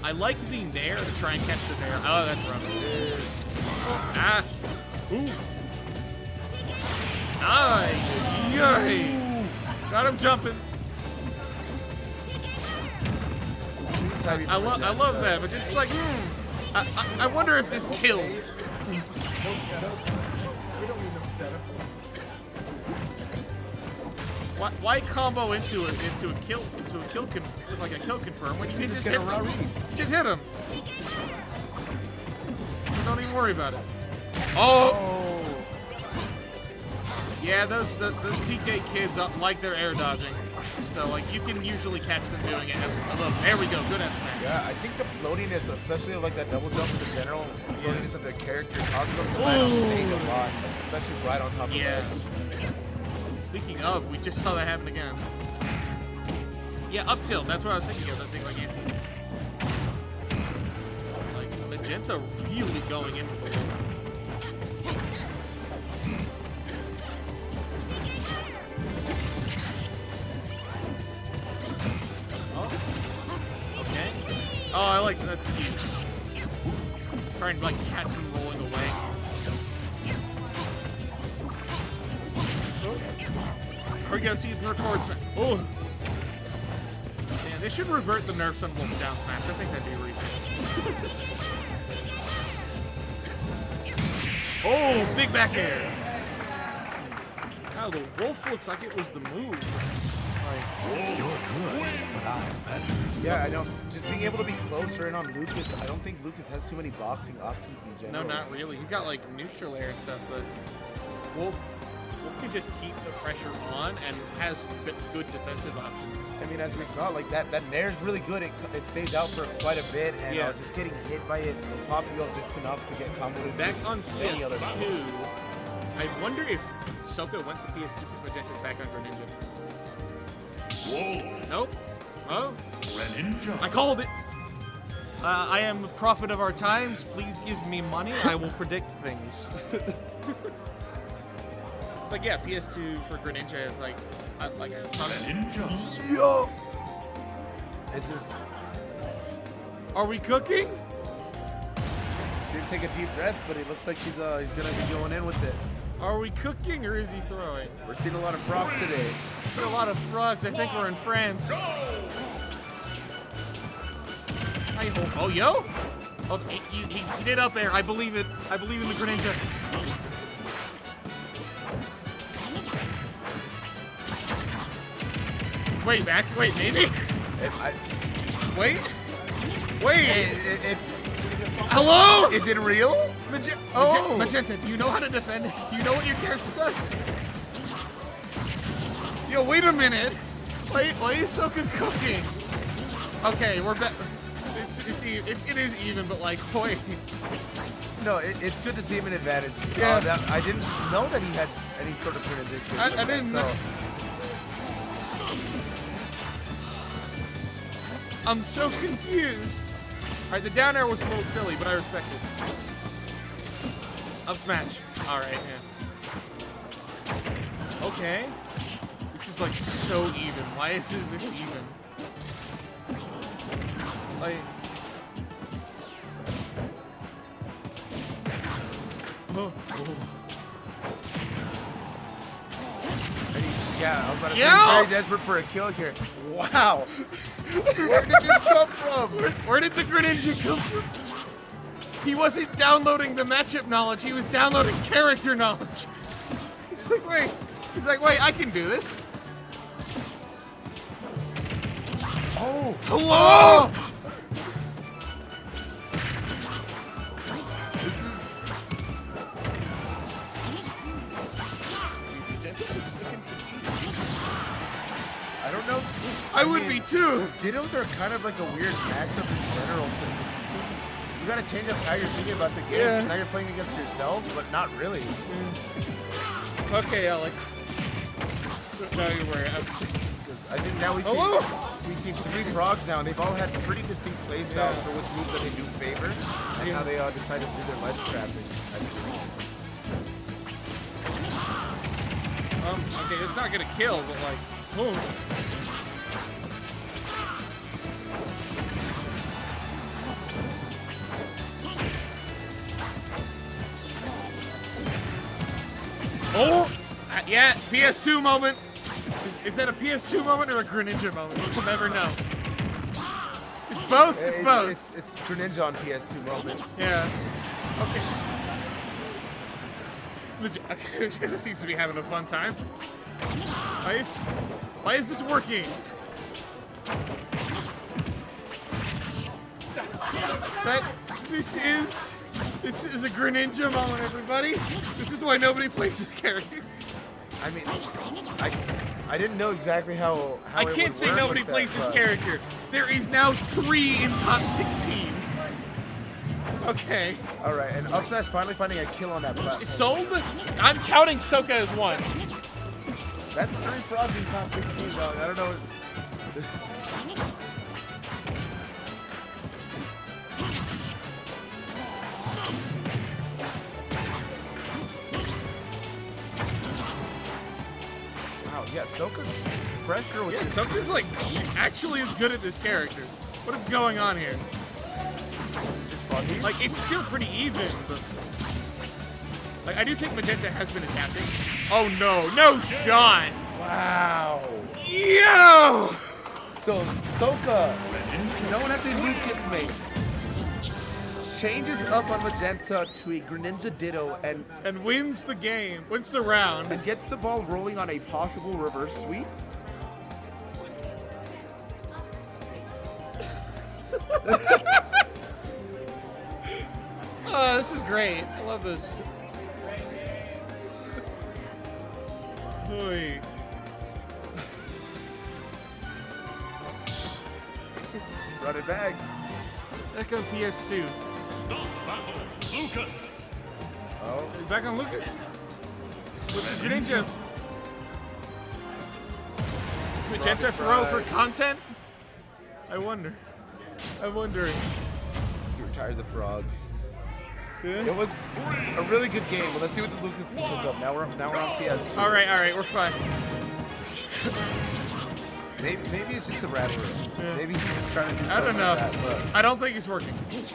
I like the nair to try and catch this air. Oh, that's rough. Ah. Ooh. Yay! Got him jumping. I love that, but it's like, I wonder if this kills. We don't need no setup. Why combo into a kill confirm when you can just hit him? Just hit him. Don't even worry about it. Oh. Yeah, those PK kids like their air dodging. So like you can usually catch them doing it. Look, there we go, good at smash. Yeah, I think the floatiness, especially of like that double jump in the general, floatiness of their character causes them to land on stage a lot, especially right on top of the edge. Speaking of, we just saw that happen again. Yeah, up tilt, that's what I was thinking of, that thing like anti. Like Magenta really going in with the wall. Oh, I like that. That's cute. Trying to like catch him rolling away. We're gonna see the forward smash. Oh! Man, they should revert the nerfs on Wolf down smash. I think that'd be reasonable. Oh, big back air! Now the Wolf looks like it was the move. You're good, but I'm better. Yeah, I know. Just being able to be closer in on Lucas, I don't think Lucas has too many boxing options in general. No, not really. He's got like neutral air and stuff, but Wolf can just keep the pressure on and has good defensive options. I mean, as we saw, like that nair is really good. It stays out for quite a bit, and just getting hit by it will pop you up just enough to get comboed back on any other PS2. I wonder if Soka went to PS2 because Magenta's back on Greninja. Whoa. Nope. Oh. Greninja. I called it. I am the prophet of our times. Please give me money. I will predict things. Like, yeah, PS2 for Greninja is like I was talking. Greninja. Yo. This is. Are we cooking? See him take a deep breath, but it looks like he's gonna be going in with it. Are we cooking or is he throwing? We're seeing a lot of frogs today. We're seeing a lot of frogs. I think we're in France. Oh, yo! Oh, he did up air. I believe it. I believe in the Greninja. Wait, Max. Wait, maybe? Wait. Hello? Is it real? Magenta, do you know how to defend? Do you know what your character does? Yo, wait a minute. Why is Soka cooking? Okay, we're back. It is even, but like, wait. No, it's good to see him in advantage. Yeah. I didn't know that he had any sort of Greninja experience. I didn't know. I'm so confused. All right, the down air was a little silly, but I respect it. Up smash. All right, yeah. Okay. This is like so even. Why is it this even? Like. Oh. Yeah, I was about to say Yeah! he's very desperate for a kill here. Wow. Where did this come from? Where did the Greninja come from? He wasn't downloading the matchup knowledge. He was downloading character knowledge. He's like, wait. He's like, wait, I can do this. Oh. Hello? I don't know. I would be too. Dittos are kind of like a weird matchup in general. You gotta change up how you're thinking about the game. Yeah. Now you're playing against yourself, but not really. Okay, Alec. No, you're worried. I think now we've seen 3 frogs now, and they've all had pretty distinct play styles for which moves that they do favor, and how they decided to do their ledge trapping. Okay, it's not gonna kill, but like, boom. Oh! Yeah, PS2 moment. Is that a PS2 moment or a Greninja moment? We'll never know. It's both. It's both. It's Greninja on PS2 moment. Yeah. Okay. It seems to be having a fun time. Why is this working? This is a Greninja moment, everybody. This is why nobody plays this character. I mean, I didn't know exactly how I it can't would say work nobody with plays that, this but- character. There is now 3 in top 16. Okay. All right, and up smash finally finding a kill on that platform. Sold? I'm counting Soka as 1. That's 3 frogs in top 16, dog. I don't know. Wow, yeah, Soka's pressure with this. Soka's like actually is good at this character. What is going on here? Just funny. Like, it's still pretty even, but like I do think Magenta has been adapting. Oh no, no shot! Wow. Yo! So Soka, known as a Lucas mate, changes up on Magenta to a Greninja Ditto and wins the game, wins the round, and gets the ball rolling on a possible reverse sweep. Oh, this is great. I love this. Oy. Run it back. Echo PS2. Stop battle, Lucas. Oh. We're back on Lucas. With the Greninja. Magenta throw for content? I wonder. I'm wondering. He retired the frog. It was a really good game, but let's see what the Lucas can cook up. Now we're on PS2. All right, we're fine. Maybe it's just a rat room. Yeah. Maybe he's just trying to do I something don't know. like that, but I don't think it's working. This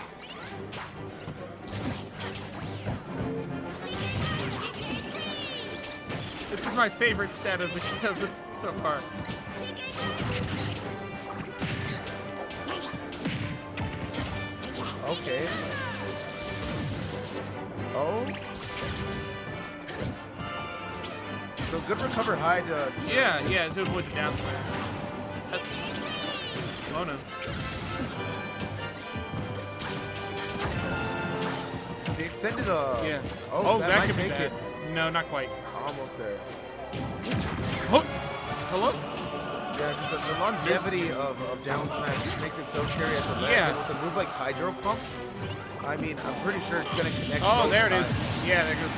is my favorite set of the so far. okay. Oh. So good recover high to Yeah, to avoid the down smash. Oh no. He extended Yeah. Oh, that might could be take bad. it. No, not quite. Almost there. Oh. Hello? Yeah, because the longevity of down smash just makes it so scary at the ledge. Yeah. And with a move like Hydro Pump, I mean, I'm pretty sure it's going to connect. Oh, both there it is. times. Yeah, there it goes.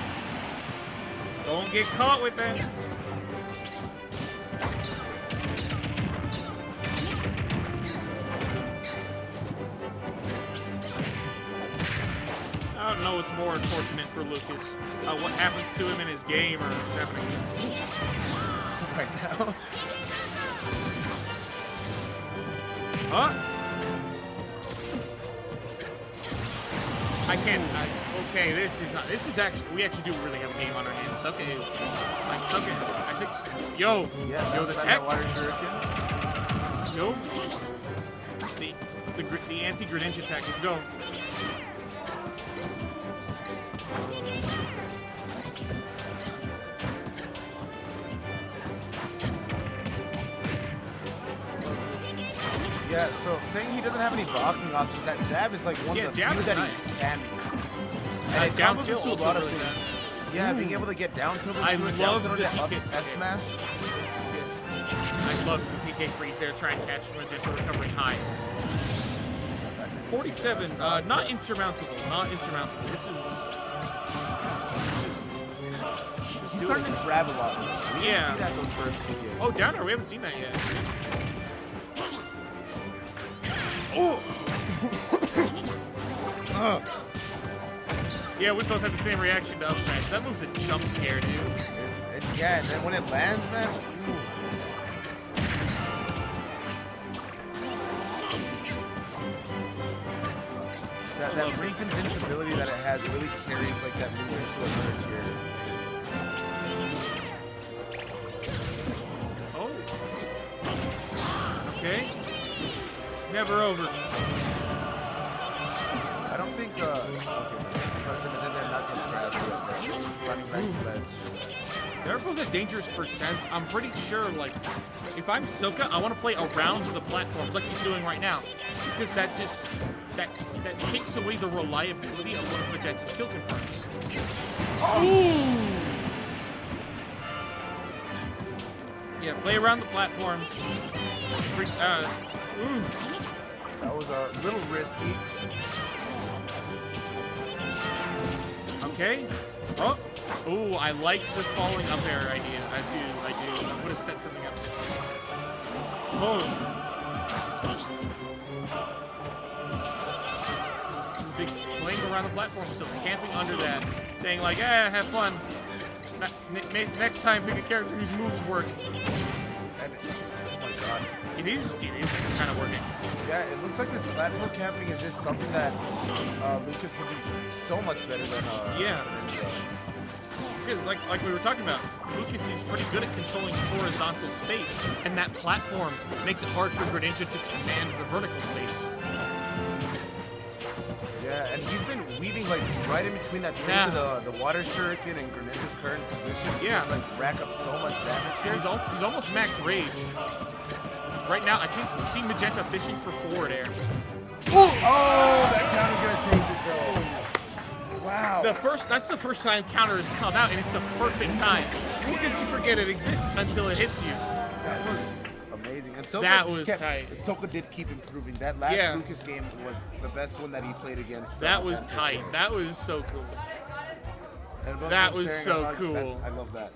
Don't get caught with that. I don't know what's more unfortunate for Lucas. What happens to him in his game or what's happening right now. Huh? I can't. Okay, this is actually. We actually do really have a game on our hands. Sucka is. Like, Sucka. I think. Yo. Yeah, Yo, the tech. Water Shuriken. Yo. The anti-Greninja attack. Let's go. Yeah, so saying he doesn't have any boxing options, that jab is like one of the few that he can. And it down combos tilt into a also lot of really things. Yeah, being able to get down tilted I to it, love down the tilted PK. up F smash. I love the PK freeze there, try and catch Magenta recovering high. 47, not insurmountable, not insurmountable. This is He's starting to grab a lot. We didn't see that those first 2 games. Oh, downer, we haven't seen that yet. Oh! Yeah, we both had the same reaction to up smash. That move's a jump scare, dude. Yeah, and then when it lands, man, ooh. That brief invincibility that it has really carries like that move into another tier. Oh. Okay. Never over. I don't think, Preston is in there, not touch grass yet. Running back to ledge. They're both at dangerous percent. I'm pretty sure, like, if I'm Soka, I want to play around the platforms like he's doing right now. Because that just, that takes away the reliability of one of Magenta's kill confirms. Ooh! Yeah, play around the platforms. Ooh. That was a little risky. Okay. Oh. Ooh, I like the falling up air idea. I do. I would have set something up. Oh. Big playing around the platform still, camping under that, saying like, have fun. Next time, pick a character whose moves work. And, oh my god. It is kind of working. Yeah, it looks like this platform camping is just something that Lucas can do so much better than yeah. Because like we were talking about, Lucas is pretty good at controlling horizontal space, and that platform makes it hard for Greninja to command the vertical space. Yeah, and he's been weaving like right in between that space of the water shuriken and Greninja's current position to just like rack up so much damage here. He's almost max rage. Right now, I think we've seen Magenta fishing for forward air. Oh, that counter's gonna take it though. Wow. That's the first time counter has come out, and it's the perfect time. Because you forget it exists until it hits you. That was amazing. And That was tight. Soka did keep improving. That last Lucas game was the best one that he played against. That was tight. That was so cool. And that was so cool. I love that.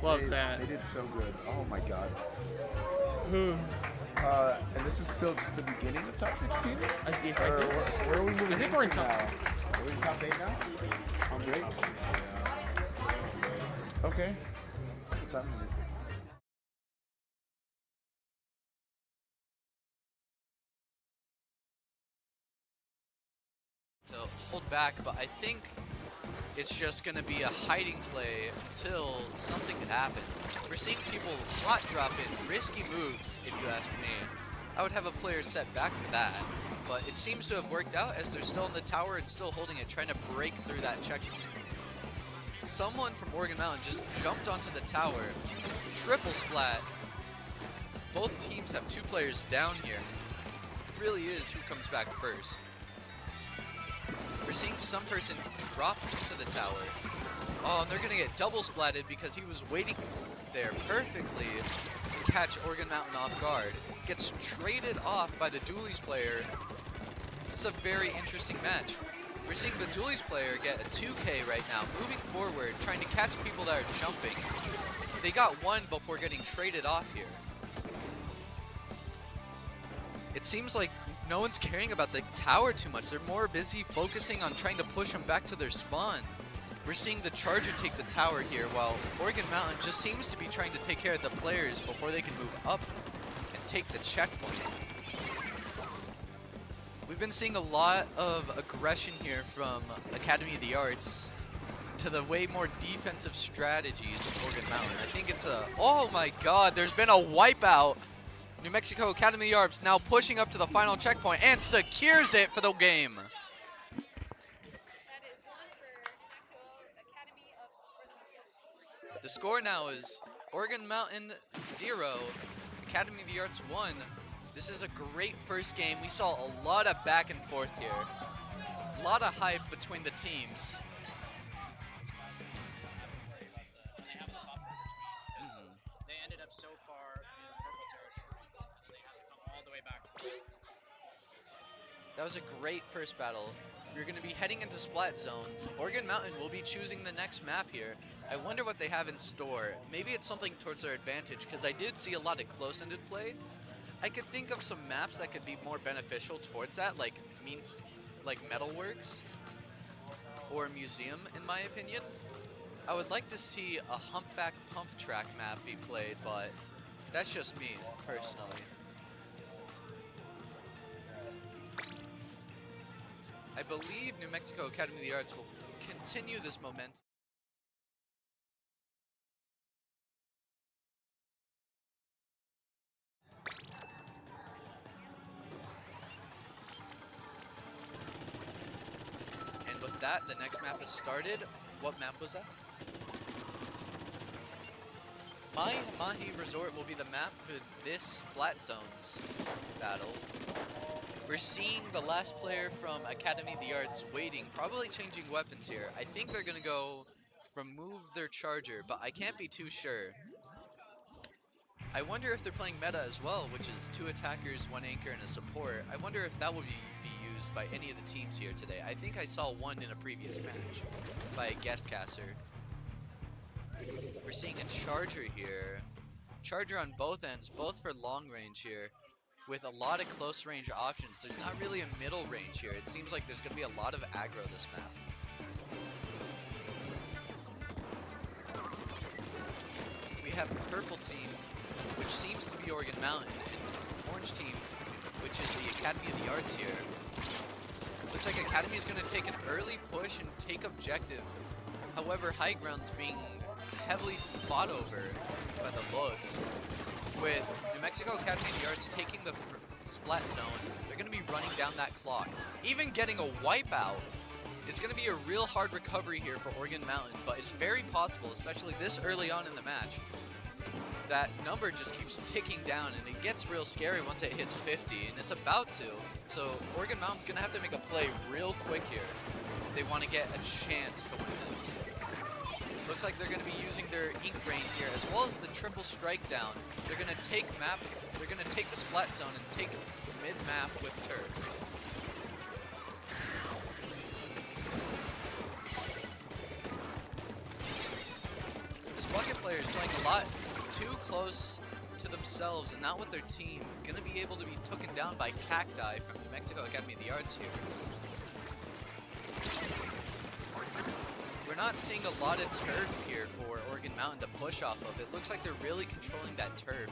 Love that. They did so good. Oh my god. And this is still just the beginning of top 16? Where are we moving? I think we're in top. Now? Are we in top 8 now? On break? Okay. What time is it? To hold back, but I think it's just going to be a hiding play until something could happen. We're seeing people hot drop in risky moves, if you ask me. I would have a player set back for that, but it seems to have worked out as they're still in the tower and still holding it, trying to break through that checkpoint. Someone from Oregon Mountain just jumped onto the tower, triple splat. Both teams have 2 players down here. It really is who comes back first. We're seeing some person drop into the tower. Oh, and they're gonna get double splatted because he was waiting there perfectly. catch Oregon Mountain off guard. Gets traded off by the Dualies player. It's a very interesting match. We're seeing the Dualies player get a 2K right now, moving forward, trying to catch people that are jumping. They got one before getting traded off here. It seems like no one's caring about the tower too much. They're more busy focusing on trying to push them back to their spawn. We're seeing the Charger take the tower here, while Oregon Mountain just seems to be trying to take care of the players before they can move up and take the checkpoint. We've been seeing a lot of aggression here from Academy of the Arts to the way more defensive strategies of Oregon Mountain. I think it's a... Oh my god, there's been a wipeout. New Mexico Academy of the Arts now pushing up to the final checkpoint and secures it for the game. The score now is Oregon Mountain 0, Academy of the Arts 1. This is a great first game. We saw a lot of back and forth here. A lot of hype between the teams. They ended up so far in purple territory, and they had to come all the way back. That was a great first battle. We're going to be heading into splat zones. Oregon Mountain will be choosing the next map here. I wonder what they have in store. Maybe it's something towards their advantage, because I did see a lot of close-ended play. I could think of some maps that could be more beneficial towards that, like Metalworks or Museum, in my opinion. I would like to see a Humpback Pump Track map be played, but that's just me, personally. I believe New Mexico Academy of the Arts will continue this momentum. And with that, the next map has started. What map was that? Mahi Resort will be the map for this Splat Zones battle. We're seeing the last player from Academy of the Arts waiting, probably changing weapons here. I think they're going to go remove their Charger, but I can't be too sure. I wonder if they're playing meta as well, which is 2 attackers, 1 anchor, and a support. I wonder if that will be used by any of the teams here today. I think I saw one in a previous match by a guest caster. We're seeing a Charger here. Charger on both ends, both for long range here, with a lot of close range options. There's not really a middle range here. It seems like there's going to be a lot of aggro this map. We have purple team, which seems to be Oregon Mountain, and orange team, which is the Academy of the Arts here. Looks like Academy is going to take an early push and take objective. However, high ground's being heavily fought over by the Bugs. With New Mexico Academy of the Arts taking the splat zone, they're going to be running down that clock. Even getting a wipeout, it's going to be a real hard recovery here for Oregon Mountain, but it's very possible, especially this early on in the match, that number just keeps ticking down, and it gets real scary once it hits 50, and it's about to. So Oregon Mountain's going to have to make a play real quick here. They want to get a chance to win this. Looks like they're going to be using their Ink Rain here, as well as the triple strike down. They're going to take the splat zone and take mid-map with turret. This bucket player is playing a lot too close to themselves and not with their team. Going to be able to be taken down by Cacti from New Mexico Academy of the Arts here. We're not seeing a lot of turf here for Oregon Mountain to push off of. It looks like they're really controlling that turf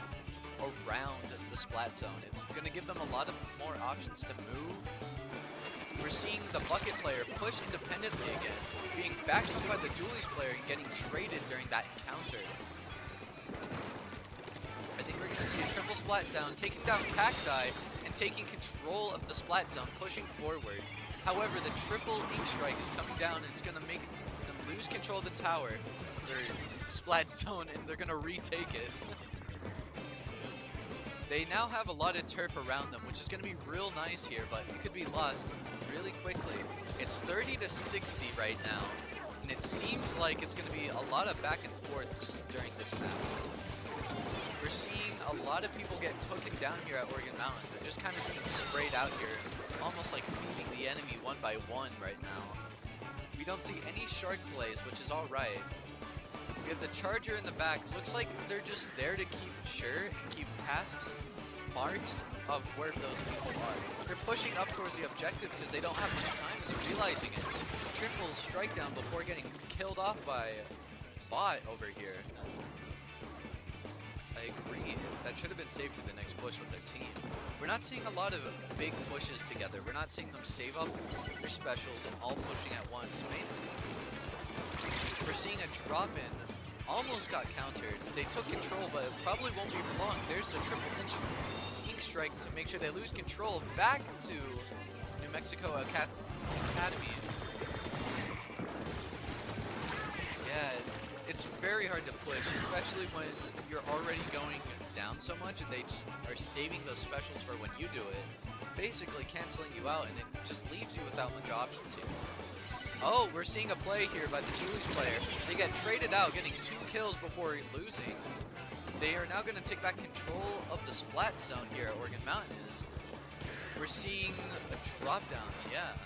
around the splat zone. It's going to give them a lot of more options to move. We're seeing the bucket player push independently again, being backed up by the Dualies player and getting traded during that encounter. I think we're going to see a triple splat down, taking down Cacti and taking control of the splat zone, pushing forward. However, the triple ink strike is coming down and it's going to make them lose control of the tower, their splat zone, and they're going to retake it. They now have a lot of turf around them, which is going to be real nice here, but it could be lost really quickly. It's 30-60 right now, and it seems like it's going to be a lot of back and forths during this map. We're seeing a lot of people get taken down here at Oregon Mountain. They're just kind of being sprayed out here, almost like feeding the enemy one by one right now. We don't see any shark plays, which is alright. We have the charger in the back. Looks like they're just there to keep sure and keep tasks, marks of where those people are. They're pushing up towards the objective because they don't have much time and they're realizing it. Triple strike down before getting killed off by bot over here. I agree. That should have been saved for the next push with their team. We're not seeing a lot of big pushes together. We're not seeing them save up their specials and all pushing at once. We're seeing a drop in. Almost got countered. They took control, but it probably won't be for long. There's the triple ink strike to make sure they lose control. Back to New Mexico Academy. Yeah, it's very hard to push, especially when you're already going down so much and they just are saving those specials for when you do it, basically canceling you out, and it just leaves you without much options here. Oh, we're seeing a play here by the Julius player. They get traded out, getting 2 kills before losing. They are now going to take back control of the splat zone here at Oregon Mountain. We're seeing a drop down, yeah.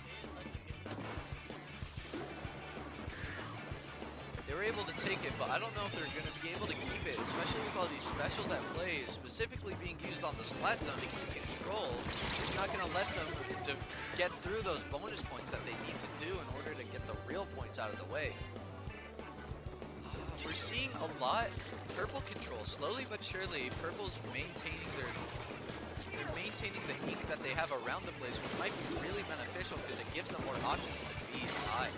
They were able to take it, but I don't know if they're going to be able to keep it, especially with all these specials at play, specifically being used on the splat zone to keep control. It's not going to let them get through those bonus points that they need to do in order to get the real points out of the way. We're seeing a lot purple control, slowly but surely. Purple's maintaining they're maintaining the ink that they have around the place, which might be really beneficial because it gives them more options to beat high.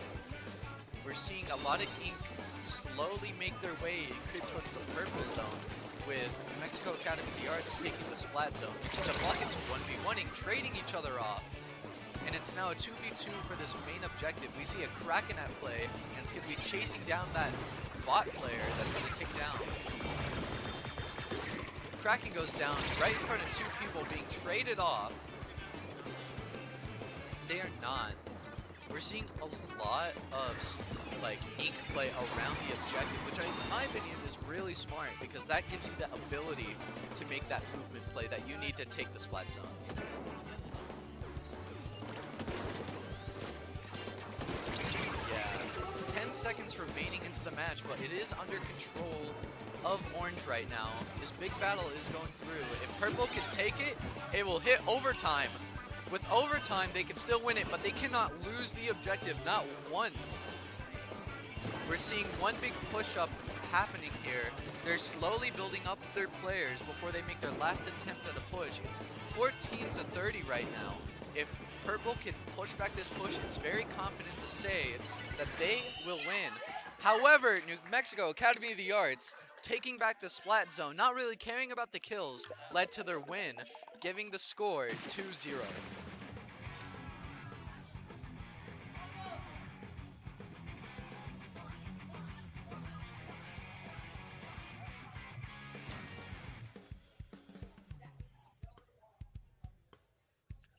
We're seeing a lot of ink slowly make their way and creep towards the purple zone, with New Mexico Academy of the Arts taking the splat zone. We see the buckets 1v1ing, trading each other off. And it's now a 2v2 for this main objective. We see a Kraken at play, and it's going to be chasing down that bot player that's going to take down. Kraken goes down right in front of 2 people being traded off. They are not. We're seeing a lot of like ink play around the objective, which in my opinion is really smart because that gives you the ability to make that movement play that you need to take the splat zone. Yeah, 10 seconds remaining into the match, but it is under control of Orange right now. This big battle is going through. If Purple can take it, it will hit overtime. With overtime, they can still win it, but they cannot lose the objective, not once. We're seeing one big push-up happening here. They're slowly building up their players before they make their last attempt at a push. It's 14-30 right now. If Purple can push back this push, it's very confident to say that they will win. However, New Mexico Academy of the Arts taking back the splat zone, not really caring about the kills, led to their win, giving the score 2-0.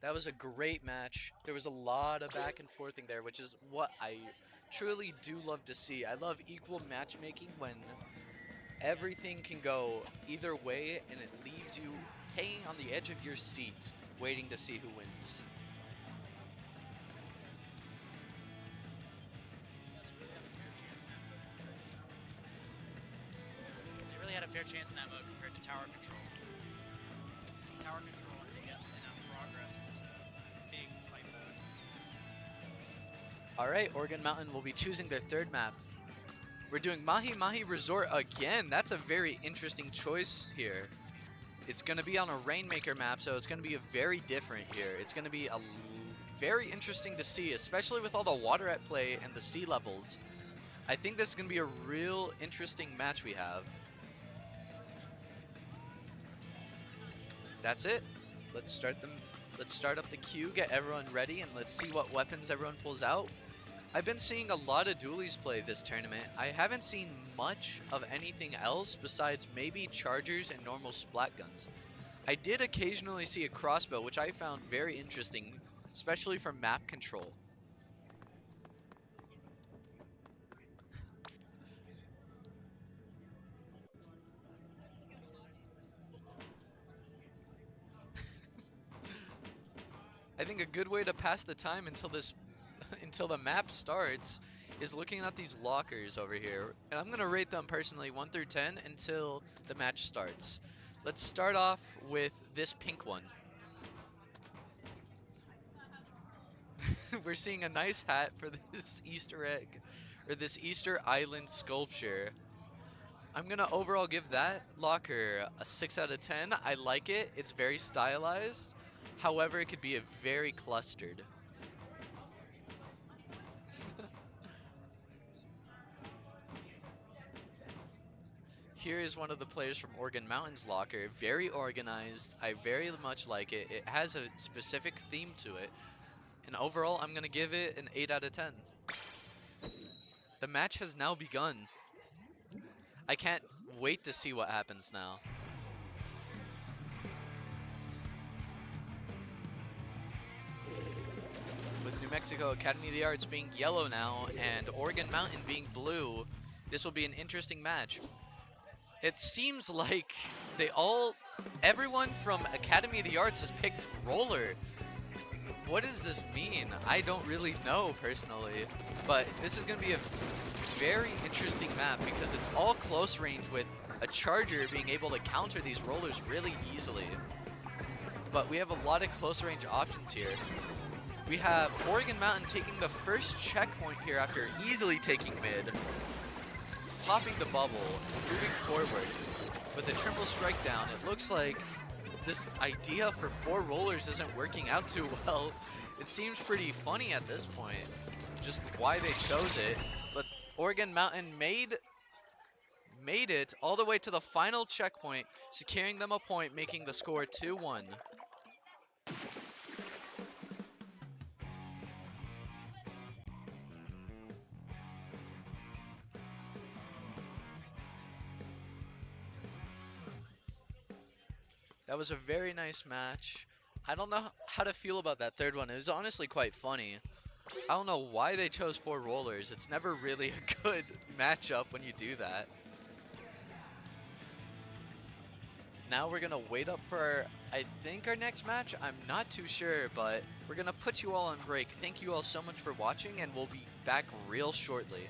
That was a great match. There was a lot of back and forthing there, which is what I truly do love to see. I love equal matchmaking when everything can go either way and it leaves you hanging on the edge of your seat, waiting to see who wins. They really had a fair chance in that mode compared to tower control. Tower control, once they get enough progress, it's a big fight mode. Alright, Oregon Mountain will be choosing their third map. We're doing Mahi Mahi Resort again. That's a very interesting choice here. It's going to be on a Rainmaker map, so it's going to be very different here. It's going to be very interesting to see, especially with all the water at play and the sea levels. I think this is going to be a real interesting match we have. That's it. Let's start them. Let's start up the queue, get everyone ready, and let's see what weapons everyone pulls out. I've been seeing a lot of dualies play this tournament. I haven't seen much of anything else besides maybe chargers and normal splat guns. I did occasionally see a crossbow, which I found very interesting, especially for map control. think a good way to pass the time until this until the map starts is looking at these lockers over here. And I'm gonna rate them personally 1 through 10 until the match starts. Let's start off with this pink one. We're seeing a nice hat for this Easter egg, or this Easter Island sculpture. I'm gonna overall give that locker a 6 out of 10. I like it. It's very stylized. However, it could be a very clustered. Here is one of the players from Oregon Mountain's locker. Very organized. I very much like it. It has a specific theme to it. And overall, I'm gonna give it an 8 out of 10. The match has now begun. I can't wait to see what happens now. With New Mexico Academy of the Arts being yellow now and Oregon Mountain being blue, this will be an interesting match. It seems like everyone from Academy of the Arts has picked roller. What does this mean? I don't really know personally, but this is going to be a very interesting map because it's all close range with a charger being able to counter these rollers really easily. But we have a lot of close range options here. We have Oregon Mountain taking the first checkpoint here after easily taking mid, popping the bubble, moving forward with a triple strike down. It looks like this idea for 4 rollers isn't working out too well. It seems pretty funny at this point, just why they chose it. But Oregon Mountain made it all the way to the final checkpoint, securing them a point, making the score 2-1. That was a very nice match. I don't know how to feel about that third one. It was honestly quite funny. I don't know why they chose 4 rollers. It's never really a good matchup when you do that. Now we're gonna wait up for I think our next match. I'm not too sure, but we're gonna put you all on break. Thank you all so much for watching, and we'll be back real shortly.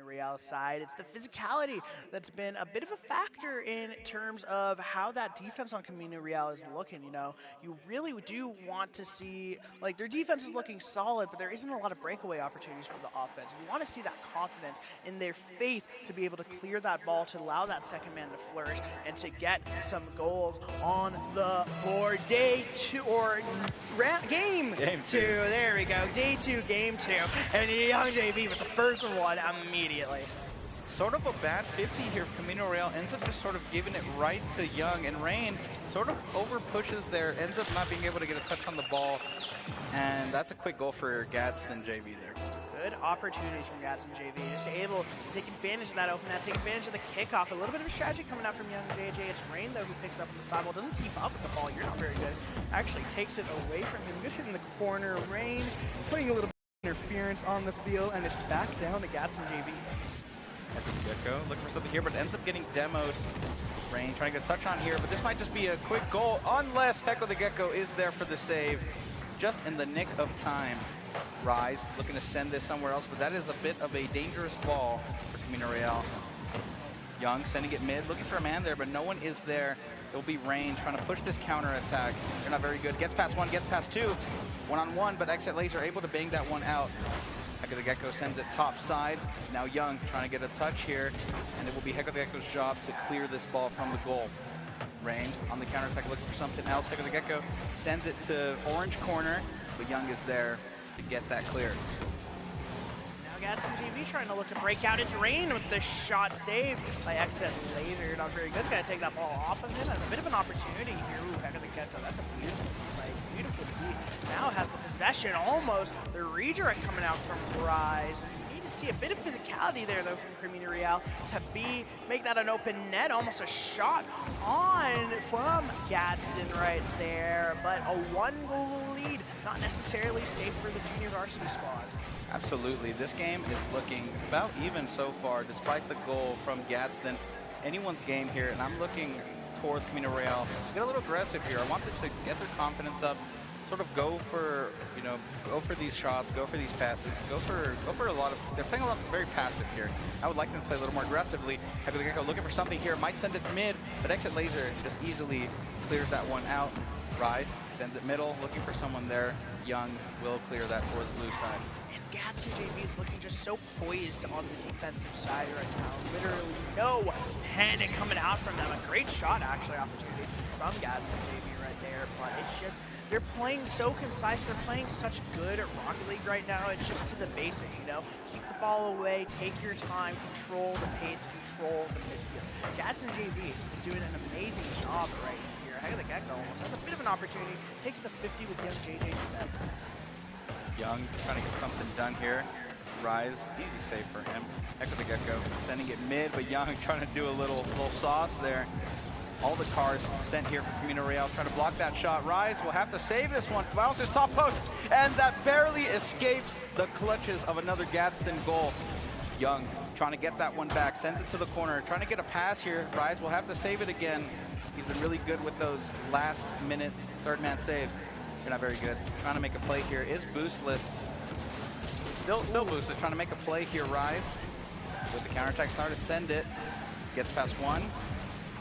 Real side. It's the physicality that's been a bit of a factor in terms of how that defense on Camino Real is looking. You know, you really do want to see, like, their defense is looking solid, but there isn't a lot of breakaway opportunities for the offense. You want to see that confidence in their faith to be able to clear that ball, to allow that second man to flourish, and to get some goals on the board. Day 2, or game 2. There we go. Day 2, game 2. And Young JV with the first one immediately. Sort of a bad 50 here for Camino Real, ends up just sort of giving it right to Young, and Rain sort of over pushes there, ends up not being able to get a touch on the ball, and that's a quick goal for Gadsden JV there. Good opportunities from Gadsden JV, just able to take advantage of that open net, take advantage of the kickoff. A little bit of a strategy coming out from Young JJ. It's Rain though who picks up on the sideball, doesn't keep up with the ball. You're not very good. Actually takes it away from him. Good hit in the corner range, putting a little interference on the field, and it's back down to Gadsden JV. Gecko looking for something here, but ends up getting demoed. Rain trying to get a touch on here, but this might just be a quick goal, unless Hecko the Gecko is there for the save, just in the nick of time. Rise looking to send this somewhere else, but that is a bit of a dangerous ball for Camino Real. Young sending it mid, looking for a man there, but no one is there. It'll be Rain trying to push this counter attack. They're not very good. Gets past 1, gets past 2. 1-on-1, but Exit Laser able to bang that one out. Hecka the Gecko sends it top side. Now Young trying to get a touch here, and it will be Hecka the Gecko's job to clear this ball from the goal. Rain on the counterattack looking for something else. Hecka the Gecko sends it to orange corner, but Young is there to get that clear. Now Gadsden JV trying to look to break out. It's Rain with the shot saved by Exit Laser. Not very good. It's going to take that ball off of him. And a bit of an opportunity here. Ooh, Hecka the Gecko. That's a beautiful play. Beautiful beat. Now has the possession almost. The redirect coming out from Rise. You need to see a bit of physicality there, though, from Cremina Real to make that an open net. Almost a shot on from Gadsden right there. But a 1-goal lead. Not necessarily safe for the junior varsity squad. Absolutely. This game is looking about even so far, despite the goal from Gadsden. Anyone's game here, and I'm looking towards Camino Real to get a little aggressive here. I want them to get their confidence up, sort of go for these shots, go for these passes, go for a lot of, they're playing a lot very passive here. I would like them to play a little more aggressively. Hecka the Gecko looking for something here, might send it mid, but Exit Laser just easily clears that one out. Rise sends it middle, looking for someone there. Young will clear that for the blue side. And Gadsden JV is looking just so poised on the defensive side right now. Literally no panic coming out from them. A great shot, actually, opportunity from Gadsden JV right there. But it's just, they're playing so concise. They're playing such good at Rocket League right now. It's just to the basics, you know? Keep the ball away, take your time, control the pace, control the midfield. Gadsden JV is doing an amazing job right here. Hecka the Gecko almost has a bit of an opportunity. Takes the 50 with Young JJ instead. Young trying to get something done here. Rise, easy save for him. Hecka the Gecko sending it mid, but Young trying to do a little sauce there. All the cars sent here for Camino Real, trying to block that shot. Rise will have to save this one. Bounces top post, and that barely escapes the clutches of another Gadsden goal. Young trying to get that one back, sends it to the corner, trying to get a pass here. Rise will have to save it again. He's been really good with those last minute third man saves. You're not very good. Trying to make a play here is boostless. Still boostless, trying to make a play here. Rise with the counterattack start to send it. Gets past one.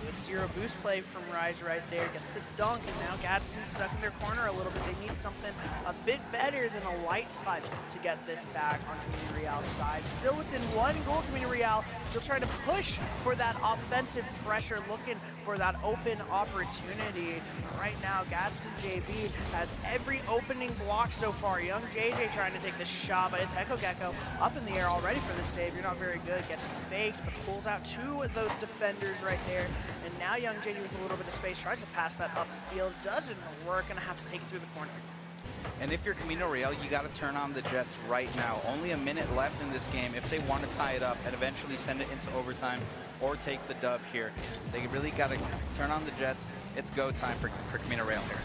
Good zero boost play from Rise right there. Gets the dunk, and now Gadsden stuck in their corner a little bit. They need something a bit better than a light touch to get this back on Camino Real's side. Still within 1 goal, Camino Real still trying to push for that offensive pressure, looking for that open opportunity. Right now, Gadsden JV has every opening block so far. Young JJ trying to take the shot, but it's Hecka Gecko up in the air already for the save. You're not very good. Gets faked, but pulls out 2 of those defenders right there. And now Young JJ with a little bit of space tries to pass that upfield. Doesn't work, gonna have to take it through the corner. And if you're Camino Real, you got to turn on the Jets right now. Only a minute left in this game if they want to tie it up and eventually send it into overtime or take the dub here. They really got to turn on the Jets. It's go time for Camino Real here.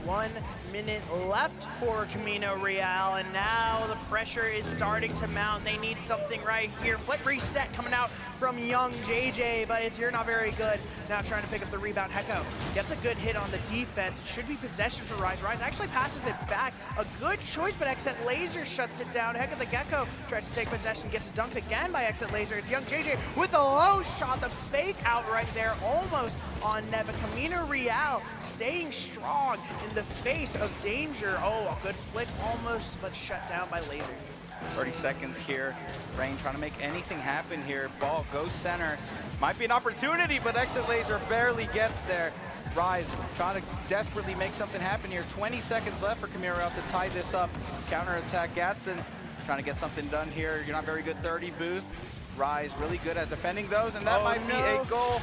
1 minute left for Camino Real, and now the pressure is starting to mount. They need something right here. Flip reset coming out from Young JJ, but you're not very good. Now trying to pick up the rebound. Hecko gets a good hit on the defense. It should be possession for Rise. Rise actually passes it back. A good choice, but Exit Laser shuts it down. Hecka the Gecko tries to take possession, gets dunked again by Exit Laser. It's Young JJ with the low shot, the fake out right there, almost on net. But Camino Real staying strong in the face of danger. Oh, a good flick almost, but shut down by Laser. 30 seconds here. Rain trying to make anything happen here. Ball goes center. Might be an opportunity, but Exit Laser barely gets there. Rise trying to desperately make something happen here. 20 seconds left for Camino Real to tie this up. Counter attack Gadsden trying to get something done here. You're not very good. 30 boost. Rise really good at defending those, and that might be a goal.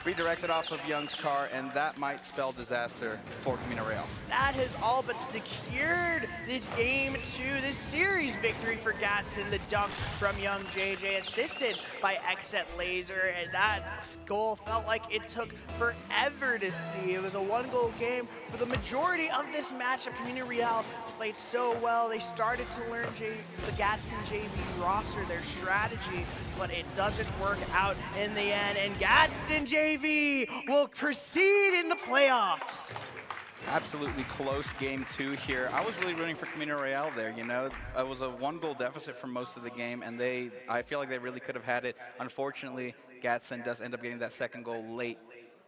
Redirected off of Young's car, and that might spell disaster for Camino Real. That has all but secured this game to this series victory for Gadsden. The dunk from Young JJ, assisted by Exit Laser, and that goal felt like it took forever to see. It was a 1-goal game for the majority of this matchup. Camino Real played so well. They started to learn the Gadsden JV roster, their strategy, but it doesn't work out in the end, and Gadsden JV will proceed in the playoffs. Absolutely close game 2 here. I was really rooting for Camino Real there, you know. It was a 1-goal deficit for most of the game, and I feel like they really could have had it. Unfortunately, Gadsden does end up getting that 2nd goal late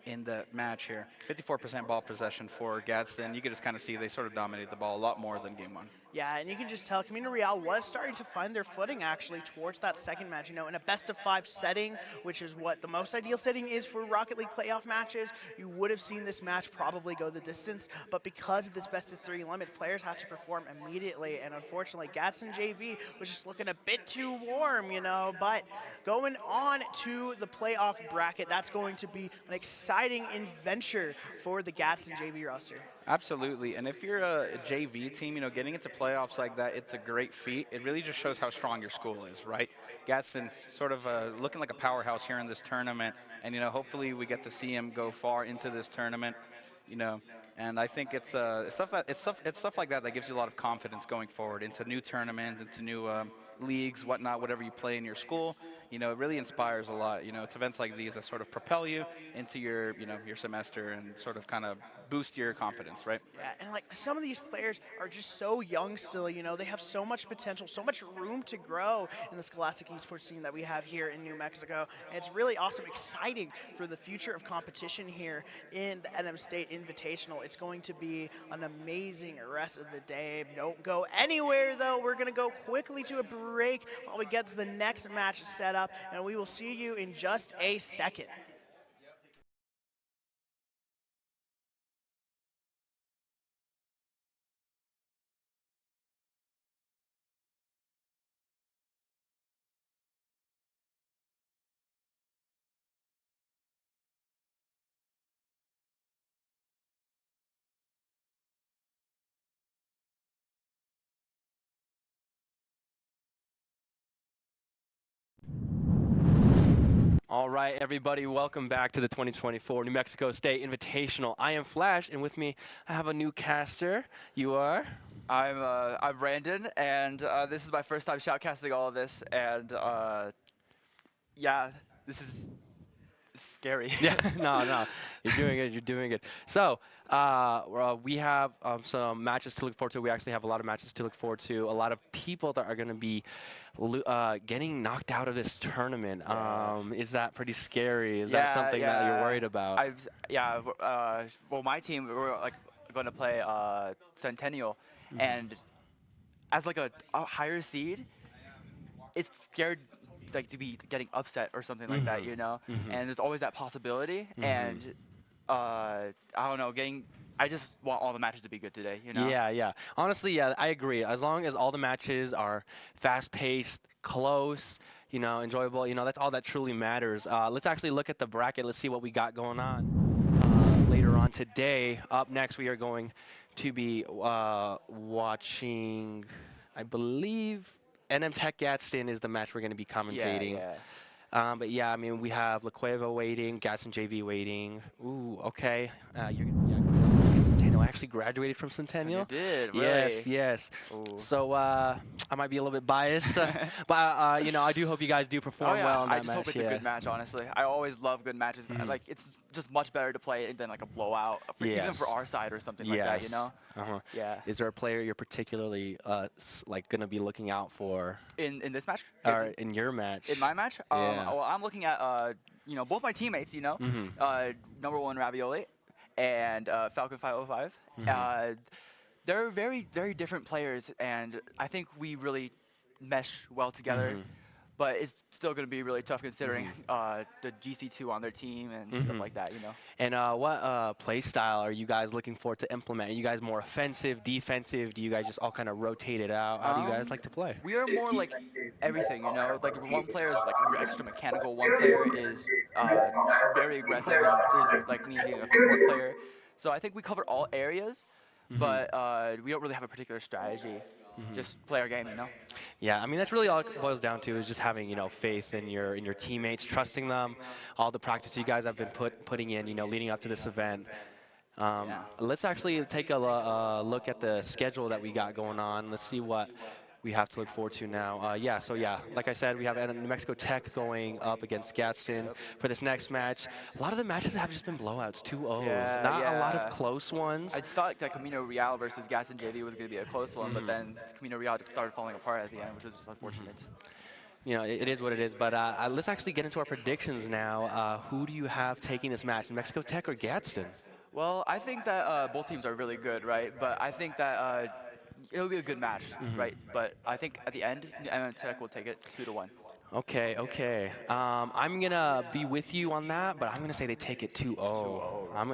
in the match here. 54% ball possession for Gadsden. You can just kind of see they sort of dominated the ball a lot more than game 1. Yeah, and you can just tell Camino Real was starting to find their footing actually towards that second match. You know, in a best of 5 setting, which is what the most ideal setting is for Rocket League playoff matches, you would have seen this match probably go the distance. But because of this best of 3 limit, players had to perform immediately, and unfortunately, Gadsden JV was just looking a bit too warm, you know. But going on to the playoff bracket, that's going to be an exciting adventure for the Gadsden JV roster. Absolutely, and if you're a JV team, you know, getting into playoffs like that, it's a great feat. It really just shows how strong your school is, right? Gadsden sort of looking like a powerhouse here in this tournament, and you know, hopefully we get to see him go far into this tournament, you know. And I think it's stuff like that that gives you a lot of confidence going forward into new tournaments, into new leagues, whatnot, whatever you play in your school. You know, it really inspires a lot. You know, it's events like these that sort of propel you into your, you know, your semester and sort of kind of boost your confidence, right? Yeah, and like some of these players are just so young still, you know, they have so much potential, so much room to grow in the Scholastic Esports scene that we have here in New Mexico. And it's really awesome, exciting for the future of competition here in the NM State Invitational. It's going to be an amazing rest of the day. Don't go anywhere though. We're going to go quickly to a break while we get to the next match set up, and we will see you in just a second. All right, everybody, welcome back to the 2024 New Mexico State Invitational. I am Flash, and with me, I have a new caster. You are? I'm Brandon, and this is my first time shoutcasting all of this, and yeah, this is scary. Yeah, no, you're doing it. You're doing it. So we have some matches to look forward to. We actually have a lot of matches to look forward to. A lot of people that are going to be getting knocked out of this tournament. Is that pretty scary? Is that something that you're worried about? Well, my team, we're like going to play Centennial, and as like a higher seed, it's scared like to be getting upset or something like that, you know. And there's always that possibility, and I don't know, I just want all the matches to be good today, you know. Yeah. Honestly, yeah, I agree. As long as all the matches are fast-paced, close, you know, enjoyable, you know, that's all that truly matters. Let's actually look at the bracket. Let's see what we got going on later on today. Up next, we are going to be watching, I believe, NM Tech Gadsden is the match we're going to be commentating. But yeah, I mean, we have La Cueva waiting, Gadsden JV waiting. Ooh, okay. Centennial actually graduated from Centennial. You did, really? Yes. Ooh. So I might be a little bit biased, but you know, I do hope you guys do perform well in that match. I just hope it's a good match, honestly. I always love good matches. Like, it's just much better to play than like a blowout, even for our side or something like that, you know? Yeah. Is there a player you're particularly like gonna be looking out for in this match? Or in your match? In my match? Well, I'm looking at you know, both my teammates, you know, number 1 Ravioli and Falcon 505. They're very, very different players, and I think we really mesh well together. But it's still going to be really tough considering the GC2 on their team and stuff like that, you know. And what play style are you guys looking forward to implement? Are you guys more offensive, defensive? Do you guys just all kind of rotate it out? How do you guys like to play? We are more like everything, you know. Like one player is like extra mechanical. One player is very aggressive. And there's like me being a support player. So I think we cover all areas, but we don't really have a particular strategy. Just play our game, you know. Yeah, I mean that's really all it boils down to is just having, you know, faith in your teammates, trusting them, all the practice you guys have been putting in, you know, leading up to this event. Let's actually take a look at the schedule that we got going on. Let's see what we have to look forward to now. Like I said, we have New Mexico Tech going up against Gadsden for this next match. A lot of the matches have just been blowouts, 2-0s. Not a lot of close ones. I thought that Camino Real versus Gadsden JV was going to be a close one, but then Camino Real just started falling apart at the end, which was just unfortunate. You know, it is what it is, but let's actually get into our predictions now. Who do you have taking this match, New Mexico Tech or Gadsden? Well, I think that both teams are really good, right? But I think that it'll be a good match, right? But I think at the end, NM Tech will take it 2-1. Okay, okay. I'm gonna be with you on that, but I'm gonna say they take it 2-0. I'm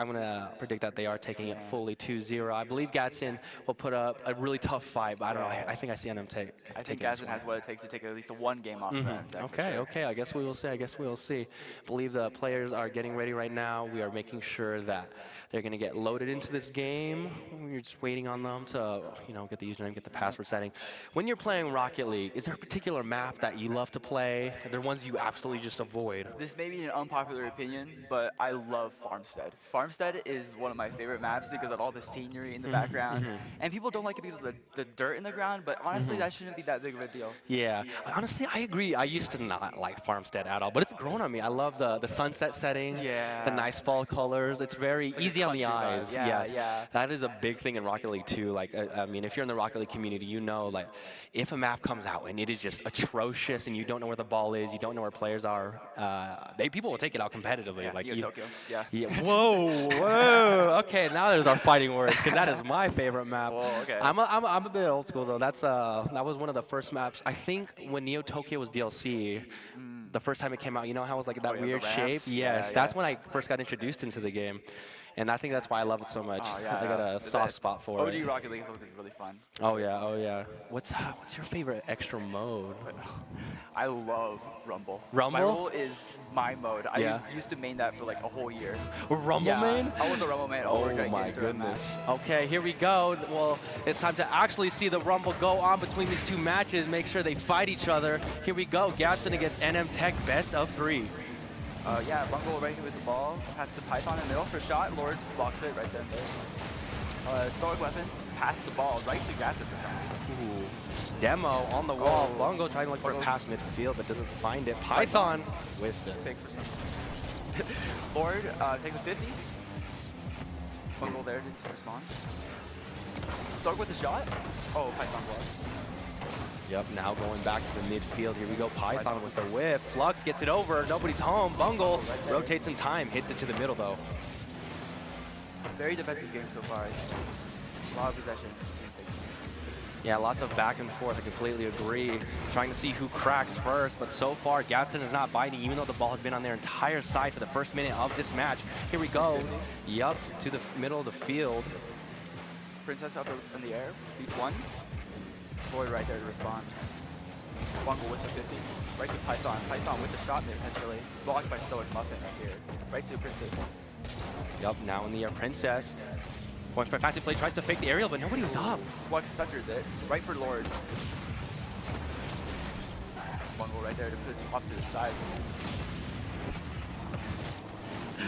gonna predict that they are taking it fully 2-0. I believe Gatson will put up a really tough fight, but I don't know. I think I see NM take. I think Gatson has what it takes to take at least a 1 game off of NM Tech. Okay, okay. I guess we will see. I guess we will see. Believe the players are getting ready right now. We are making sure that they're gonna get loaded into this game. We're just waiting on them to, get the username, get the password setting. When you're playing Rocket League, is there a particular map that you love to play? Are there ones you absolutely just avoid? This may be an unpopular opinion, but I love Farmstead. Farmstead is one of my favorite maps because of all the scenery in the background. And people don't like it because of the dirt in the ground, but honestly, that shouldn't be that big of a deal. Yeah, honestly, I agree. I used to not like Farmstead at all, but it's grown on me. I love the sunset setting, the nice fall colors. It's very easy on the eyes. Yes, that is a big thing in Rocket League too. Like, I mean, if you're in the Rocket League community, like, if a map comes out and it is just atrocious and you don't know where the ball is, you don't know where players are, people will take it out competitively. Like Tokyo. Whoa, whoa. Okay, now there's our fighting words, because that is my favorite map. Whoa, okay. I'm a bit old school though. That was one of the first maps. I think when Neo Tokyo was DLC, the first time it came out, you know how it was like that weird shape? Yes, that's when I first got introduced into the game. And I think that's why I love it so much. I got a soft spot for it. OG Rocket League is really fun. Oh yeah. What's your favorite extra mode? I love Rumble. Rumble? My role is my mode. I used to main that for like a whole year. Rumble main? I was a Rumble main. Oh my goodness. Okay, here we go. Well, it's time to actually see the Rumble go on between these two matches. Make sure they fight each other. Here we go. Gaston against NM Tech, best of 3. Bungle right here with the ball. Pass the Python in the middle for a shot. Lord blocks it right there. Stoic weapon. Pass the ball right to Gatson for some reason. Ooh. Demo on the wall. Bungle trying to look for a pass midfield, but doesn't find it. Python whiffs it. Picks for some. Lord takes a 50. Bungle there to respond. Stoic with the shot. Oh, Python blocks. Yep, now going back to the midfield. Here we go, Python with the whip. Flux gets it over, nobody's home. Bungle rotates in time, hits it to the middle though. Very defensive game so far. A lot of possession. Yeah, lots of back and forth, I completely agree. Trying to see who cracks first, but so far Gatson is not biting, even though the ball has been on their entire side for the first minute of this match. Here we go. Yup, to the middle of the field. Princess up in the air, beat 1. Boy right there to respond. Bungle with the 50. Right to Python. Python with the shot there potentially. Blocked by Stoic Muffin right here. Right to Princess. Yup, now in the air, Princess. Going for a fancy play, tries to fake the aerial, but nobody was up. Flux tuckers it. Right for Lord. Bungle right there to put it off to the side.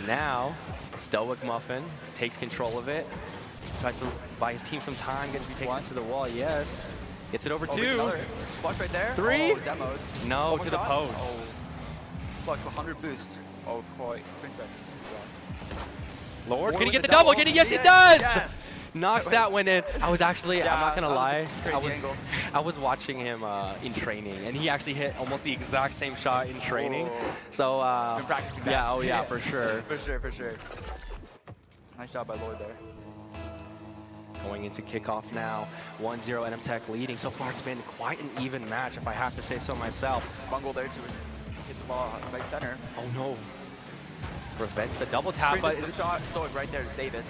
Now, Stoic Muffin takes control of it. Tries to buy his team some time, takes it to the wall, yes. Gets it over 2. Flux right there. 3. Oh, demoed. No, Almost to the shot. post. Oh. Flux 100 boost. Oh, boy. Princess. Lord, can he with get the the double? double? Can he? Yes, he does! Yes! Knocks that one in. I was actually, I'm not gonna lie, Crazy angle. I was watching him in training, and he actually hit almost the exact same shot in training. So, been practicing that. yeah, oh yeah, for sure. For sure. Nice job by Lord there. Going into kickoff now, 1-0 NM Tech leading. So far it's been quite an even match, if I have to say so myself. Bungle there to hit the ball right center. Oh no. Prevents the double tap, but the shot, Stoic right there to save it.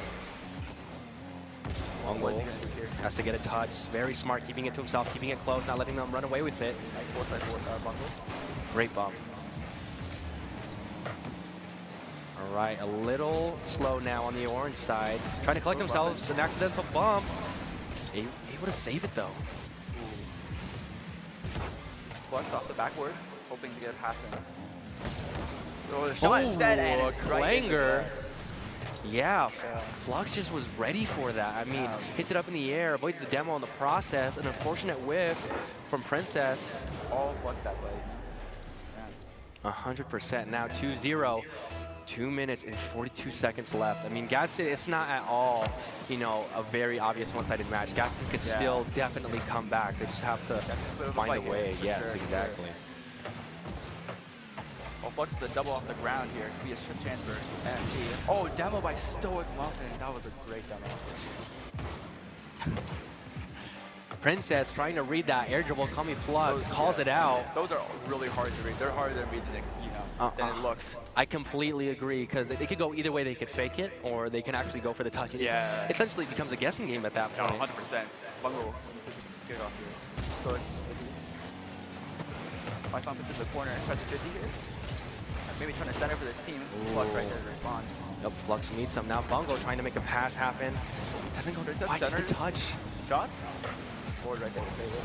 Bungle has to get a touch. Very smart, keeping it to himself, keeping it close, not letting them run away with it. Nice 4x4 Bungle. Great bump. All right, a little slow now on the orange side. Trying to collect themselves, an accidental bump. Able to save it though. Flux off the backward, hoping to get a pass in. Oh, the shot instead, and it's clanger. Yeah, Flux just was ready for that. I mean, hits it up in the air, avoids the demo in the process. An unfortunate whiff from Princess. All Flux that way. 100%. Now 2-0. 2 minutes and 42 seconds left. I mean, Gatson, it's not at all, a very obvious one-sided match. Gatson could still definitely come back. They just have to find a way. Yes, exactly. Well, Flux the double off the ground here. Could be a chance for NMT. Oh, demo by Stoic Muffin. That was a great demo. Princess trying to read that air dribble, call me Flux, calls it out. Those are really hard to read. They're harder to read than it looks. I completely agree, because they could go either way. They could fake it, or they can actually go for the touch. It essentially becomes a guessing game at that point. 100%. Bungle, get it off here. So my thumb is in the corner, tries to 50 here. Maybe trying to center for this team. Flux right there to respond. Yep, Flux meets him. Now Bungo trying to make a pass happen. Doesn't go quite center. the touch. Shot. Forward right there to save it.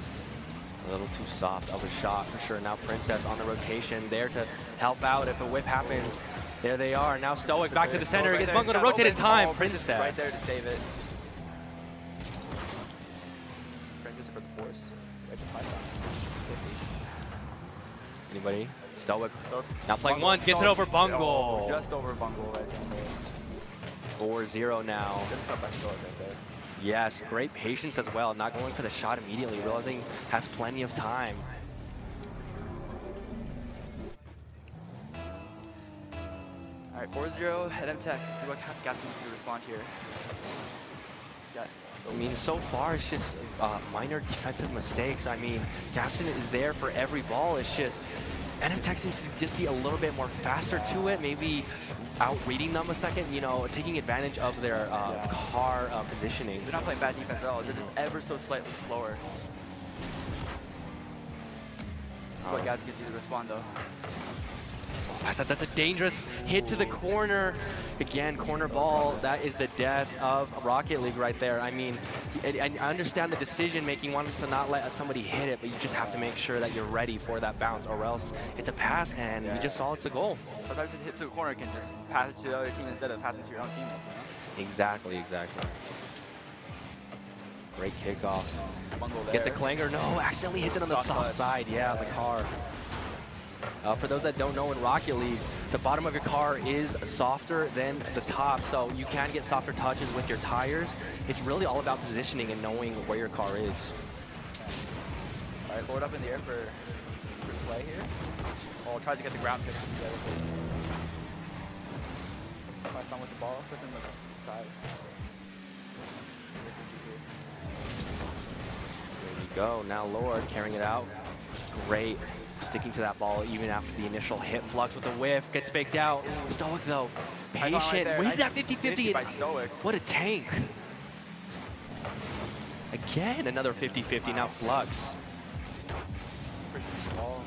A little too soft of a shot for sure. Now Princess on the rotation there to help out if a whip happens. There they are. Now Stoic back to the center. Gets Bungo to rotate in time. Princess right there to save it. Princess for the force. Right to 5 50. Anybody? Stoic. Now playing one. Gets it over Bungo. Oh, just over Bungo right there. 4-0 now. Good stuff by Stoic right there. Yes, great patience as well. Not going for the shot immediately, realizing has plenty of time. All right, 4-0, NM Tech. See what Gaston can respond here. I mean, so far it's just minor defensive mistakes. I mean, Gaston is there for every ball. It's just NM Tech seems to just be a little bit more faster to it, maybe out-reading them a second, you know, taking advantage of their car positioning. They're not playing bad defense at all. They're just ever so slightly slower. That's what guys can do to respond, though. That's a dangerous hit to the corner. Again, corner ball, that is the death of Rocket League right there. I mean, I understand the decision-making, wanting to not let somebody hit it, but you just have to make sure that you're ready for that bounce, or else it's a pass, and you just saw it's a goal. Sometimes a hit to the corner can just pass it to the other team instead of passing to your own teammates. You know? Exactly. Great kickoff. Gets a clanger, no, accidentally hits it on the soft side, the car. For those that don't know, in Rocket League, the bottom of your car is softer than the top, so you can get softer touches with your tires. It's really all about positioning and knowing where your car is. All right, load up in the air for play here. Oh, tries to get the ground pitch together. My thumb with the ball, puts in the side. There we go. Now Lord carrying it out. Great. Sticking to that ball even after the initial hit. Flux with the whiff, gets faked out. Stoic though, patient, wins that 50-50. What a tank. Again, another 50-50, now Flux. Ball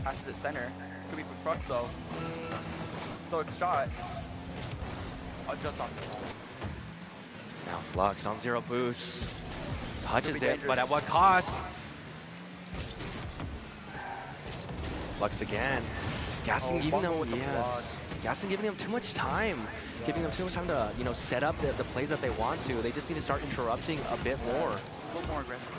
passes it center. Could be for Flux though. Stoic shot. Just off the side. Now Flux on 0 boost. Touches it, but at what cost? Flux again. Gaston giving them, Gaston giving them too much time. Giving them too much time to, set up the plays that they want to. They just need to start interrupting a bit more. A little more aggressive,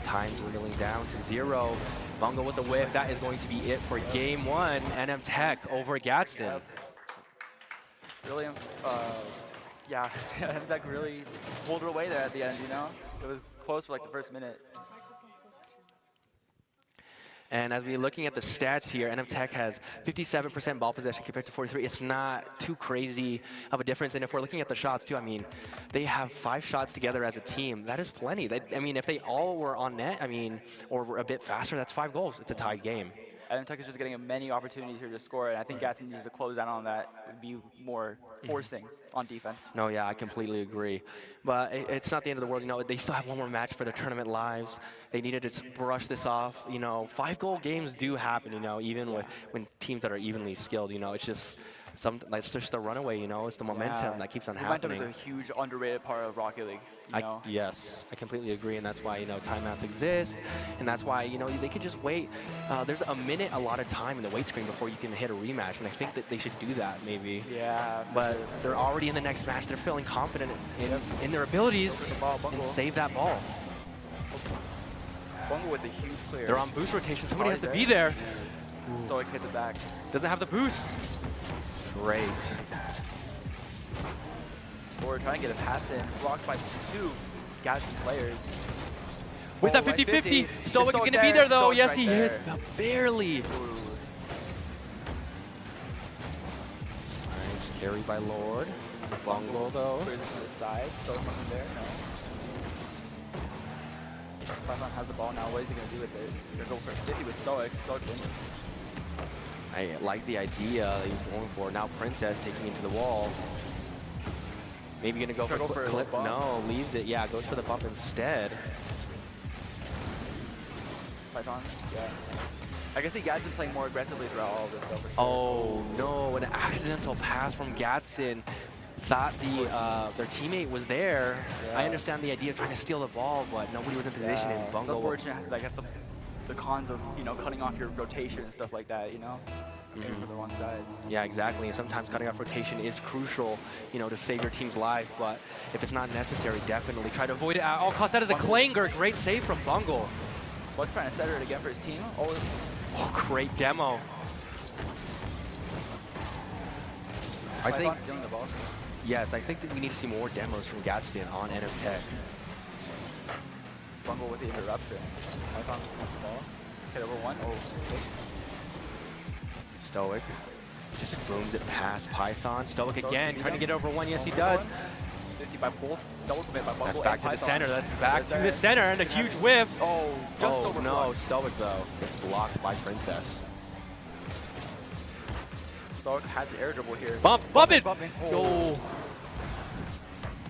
Time dwindling down to 0. Bungo with the whip. That is going to be it for game 1. NM Tech over Gadsden. Really, NM Tech really pulled her away there at the end, It was close for like the first minute. And as we're looking at the stats here, NM Tech has 57% ball possession compared to 43. It's not too crazy of a difference. And if we're looking at the shots too, I mean, they have 5 shots together as a team. That is plenty. I mean, if they all were on net, or were a bit faster, that's 5 goals. It's a tied game. NM Tech is just getting many opportunities here to score, and I think Gadsden needs to close down on that and be more forcing on defense. No, I completely agree. But it's not the end of the world. They still have one more match for their tournament lives. They needed to brush this off. 5-goal games do happen, even when teams that are evenly skilled. It's just it's just the runaway, It's the momentum that keeps on happening. Momentum is a huge underrated part of Rocket League. Yes, I completely agree, and that's why timeouts exist, and that's why they could just wait. There's a minute, a lot of time in the wait screen before you can hit a rematch, and I think that they should do that maybe. Yeah. But they're already in the next match. They're feeling confident in their abilities and save that ball. Bungo with a huge clear. They're on boost rotation. Somebody has to be there. Stoic hits it back. Doesn't have the boost. Great. Or trying to get a pass in, blocked by 2 Gadsden players. With that 50-50, Stoic is going to be there though. Yes, he is, but barely. Nice carry by Lord. Bungle though. Clears it to the side. Still nothing there. No. Python has the ball now. What is he gonna do with it? He's gonna go for a 50 with Stoic. Stoic wins. I like the idea that he's going for. Now Princess taking into the wall. Maybe gonna go for a clip. Bump. No, leaves it. Yeah, goes for the bump instead. Python, yeah. I guess he Gadsden playing more aggressively throughout all of this stuff. For sure. Oh no, an accidental pass from Gadsden. Thought their teammate was there. Yeah. I understand the idea of trying to steal the ball, but nobody was in position and It's Bungle. unfortunate. Like that's the cons of cutting off your rotation and stuff like that. Aiming for the wrong side. Yeah, exactly. And sometimes cutting off rotation is crucial, to save your team's life. But if it's not necessary, definitely try to avoid it at all costs. That is a clanger. Great save from Bungle. Buck's trying to center it again for his team. Oh, great demo. I think. Stealing the ball. Yes, I think that we need to see more demos from Gadsden on NM Tech. Bungle with the interruption. Python has the ball. Hit over one. Oh, okay. Stoic just booms it past Python. Stoic again, trying to get over one. Yes, he does. 50 by both. Double commit by Bungle. That's back to Python. the center. That's back to the center, and a huge whiff. Oh, just over no, Flux. Stoic though. It's blocked by Princess. Stoic has an air dribble here. Bump it! Bumping. Oh.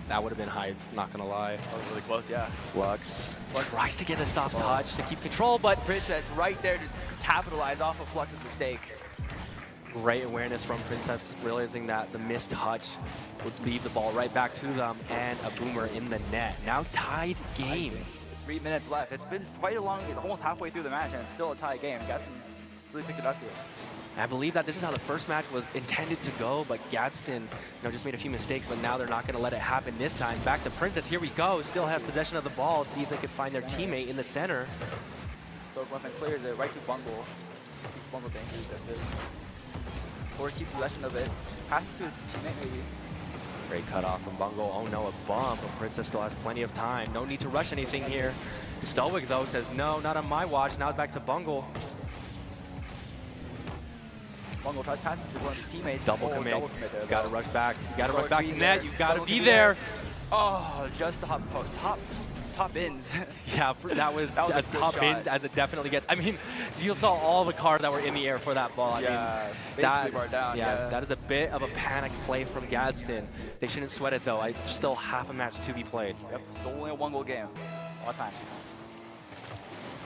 That would have been high, not gonna lie. That was really close, yeah. Flux tries to get a soft touch to keep control, but Princess right there to capitalize off of Flux's mistake. Great awareness from Princess, realizing that the missed touch would leave the ball right back to them, and a boomer in the net. Now tied game. 3 minutes left. It's been quite a long, almost halfway through the match, and it's still a tie game. Gadsden really picked it up here. I believe that this is how the first match was intended to go, but Gadsden, just made a few mistakes, but now they're not going to let it happen this time. Back to Princess, here we go. Still has possession of the ball. See if they can find their teammate in the center. So Weapon clears it right to Bungle. Keeps Bungle dangerous at this. Or keeps possession of it. Passes to his teammate maybe. Great cutoff from Bungle. Oh no, a bump, but Princess still has plenty of time. No need to rush anything here. Stoic though says, no, not on my watch. Now it's back to Bungle. Bungle tries passing to one of his teammates. Double commit. Double commit there, Gotta though. rush back. Gotta rush back to be net. there. You've gotta Bungle be can there. Oh, just the top ins. Yeah, that was a as good top shot. ins as it definitely gets. I mean, you saw all the cards that were in the air for that ball. I Yeah, mean, basically that, bar down, yeah, yeah. that is a bit of a panic play from Gadsden. They shouldn't sweat it though. It's still half a match to be played. Yep, still only a 1-goal game. All time.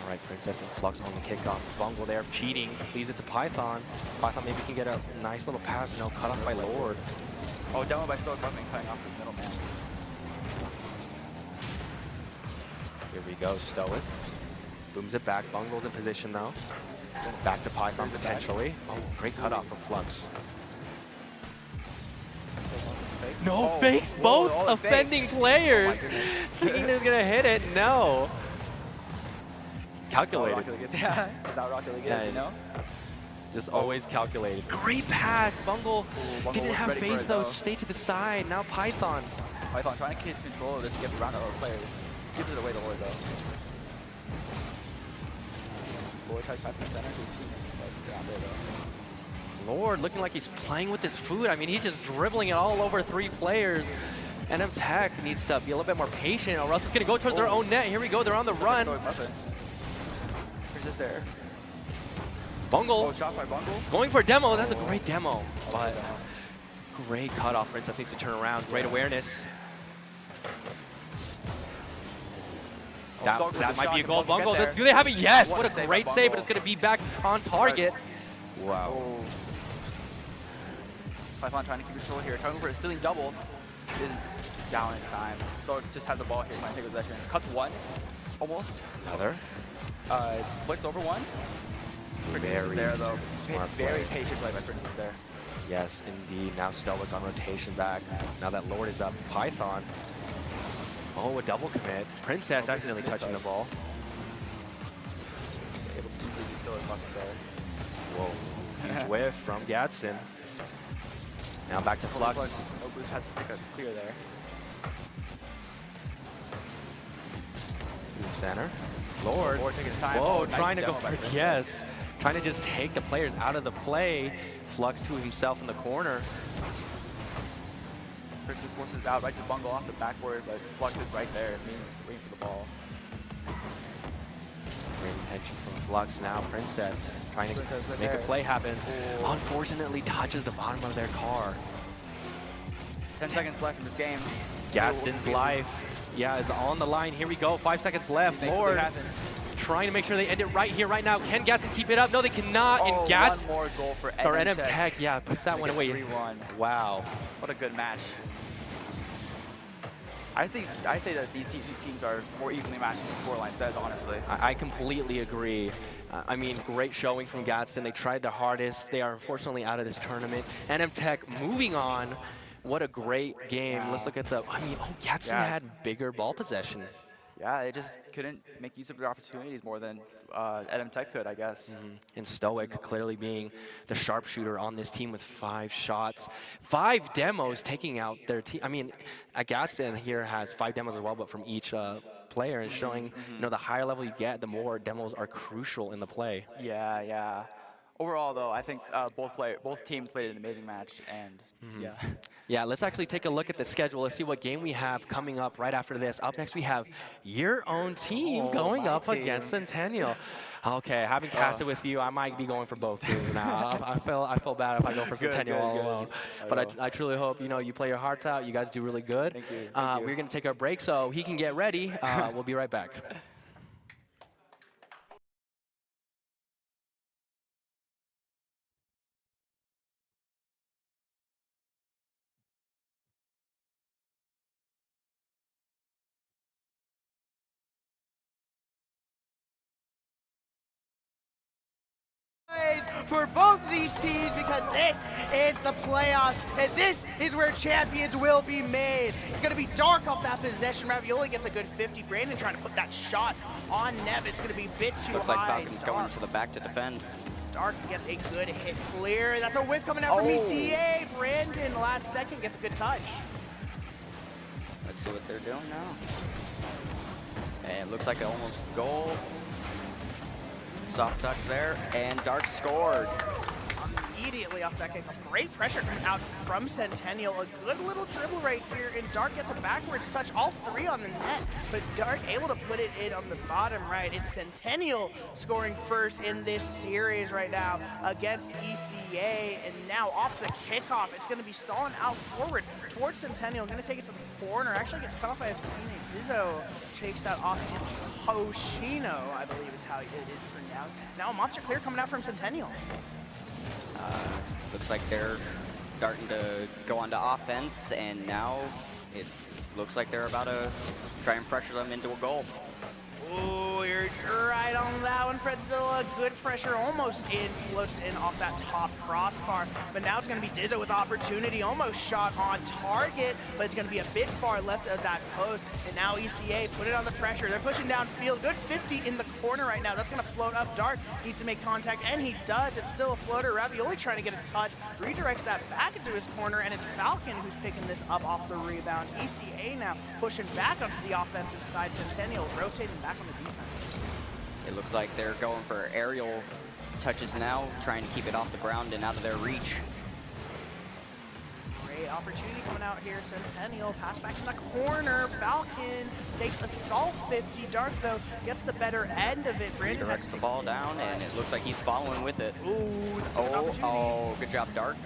All right, Princess and Flux on the kickoff. Bungle there, cheating, leaves it to Python. Python maybe can get a nice little pass. No, cut off by Lord. Oh, demo by Stoic Bumping, cutting off the middle man. Here we go, Stoic. Booms it back. Bungle's in position though. Back to Python potentially. Oh, great cutoff from Flux. No, fakes both offending players. Thinking they're gonna hit it. No. Calculated. Yeah, that's how Rocket League is, Just always calculated. Great pass. Bungle didn't have faith though. Stay to the side. Now Python. Python trying to get control of this, get around other players. Gives it away to Lord though. Lord tries passing center to his teammates, but down there though. Lord looking like he's playing with his food. I mean, he's just dribbling it all over 3 players. NM Tech needs to be a little bit more patient, or else it's going to go towards their own net. Here we go. They're on the run. Here's this there. Bungle. Oh, shot by Bungle. Going for a demo. That's a great demo. But great cutoff. Princess needs to turn around. Great awareness. That might be a goal. Bungle. Do they have it? Yes. What a great save, but it's going to be back on target. Wow. Oh. Python trying to keep control here. Trying for a ceiling double. Is down in time. So just have the ball here. Trying to take possession. Cuts one. Almost. Another. Flicks over one. Princess is there though. Very patient play by Princess there. Yes, indeed. Now Stoic on rotation back. Now that Lord is up. Python. Oh, a double commit. Princess accidentally touching the ball. Able to easily still a bucket there. Whoa. Huge whiff from Gadsden. Now back to Flux. Oh, Boost has to pick up clear there. To the center. Lord. Lord taking his time. Whoa, Oh, nice trying to go demo by Princess. yes. Trying to just take the players out of the play. Flux to himself in the corner. forces out right to bungle off the backboard, but Flux is right there, waiting for the ball. Great intention from Flux now. Princess trying to Princess right make a there. play happen. Oh. Unfortunately, touches the bottom of their car. 10 seconds left in this game. Gaston's life, yeah, is on the line. Here we go. 5 seconds left. Makes Lord, it happen. trying to make sure they end it right here, right now. Can Gaston keep it up? No, they cannot. Oh, And Gas one more goal for or NM NM Tech, yeah, puts that one away. 3-1. Wow. What a good match. I say that these two teams are more evenly matched than the scoreline says, honestly. I completely agree. I mean, great showing from Gadsden. They tried their hardest. They are unfortunately out of this tournament. NM Tech moving on. What a great game. Wow. Let's look at the, I mean, Gadsden had bigger ball possession. Yeah, they just couldn't make use of their opportunities more than NM Tech could, I guess. And Stoic clearly being the sharpshooter on this team with 5 shots. 5 demos taking out their team. I mean, Gaston here has 5 demos as well, but from each player, and showing, you know, the higher level you get, the more demos are crucial in the play. Yeah, yeah. Overall, though, I think both teams played an amazing match, and yeah. Yeah, let's actually take a look at the schedule. Let's see what game we have coming up right after this. Up next, we have your own team going up against Centennial. Okay, having casted with you, I might be going for both teams now. I feel bad if I go for Centennial all alone. But I truly hope, you know, you play your hearts out. You guys do really good. Thank you. We're going to take our break so he can get ready. We'll be right back. For both of these teams, because this is the playoffs, and this is where champions will be made. It's going to be Dark off that possession. Ravioli gets a good 50. Brandon trying to put that shot on Nev. It's going to be a bit too Looks high. like Falcon's going to the back to defend. Dark gets a good hit clear. That's a whiff coming out from ECA. Brandon, last second, gets a good touch. Let's see what they're doing now. And it looks like an almost goal. Soft touch there, and Dark scored. Immediately off that kick, great pressure coming out from Centennial. A good little dribble right here, and Dark gets a backwards touch, all 3 on the net, but Dark able to put it in on the bottom right. It's Centennial scoring first in this series right now against ECA, and now off the kickoff, it's going to be stalling out forward towards Centennial, going to take it to the corner. Actually gets cut off by his teammate. Dizzo takes that off to Hoshino, I believe is how it is pronounced. Now a monster clear coming out from Centennial. Looks like they're starting to go onto offense, and now it looks like they're about to try and pressure them into a goal. Ooh, you're right on that one, Fredzilla. Good pressure, almost in, floats in off that top crossbar. But now it's going to be Dizzo with opportunity, almost shot on target, but it's going to be a bit far left of that post. And now ECA put it on the pressure. They're pushing downfield. Good 50 in the corner right now. That's going to float up. Dark needs to make contact, and he does. It's still a floater. Ravioli trying to get a touch, redirects that back into his corner, and it's Falcon who's picking this up off the rebound. ECA now pushing back onto the offensive side. Centennial rotating back on the defense. It looks like they're going for aerial touches now, trying to keep it off the ground and out of their reach. Great opportunity coming out here. Centennial pass back in the corner. Falcon takes a stall 50. Dark, though, gets the better end of it. Brandon Directs the ball down, and it looks like he's following with it. Ooh, that's a good opportunity. Good job, Dark.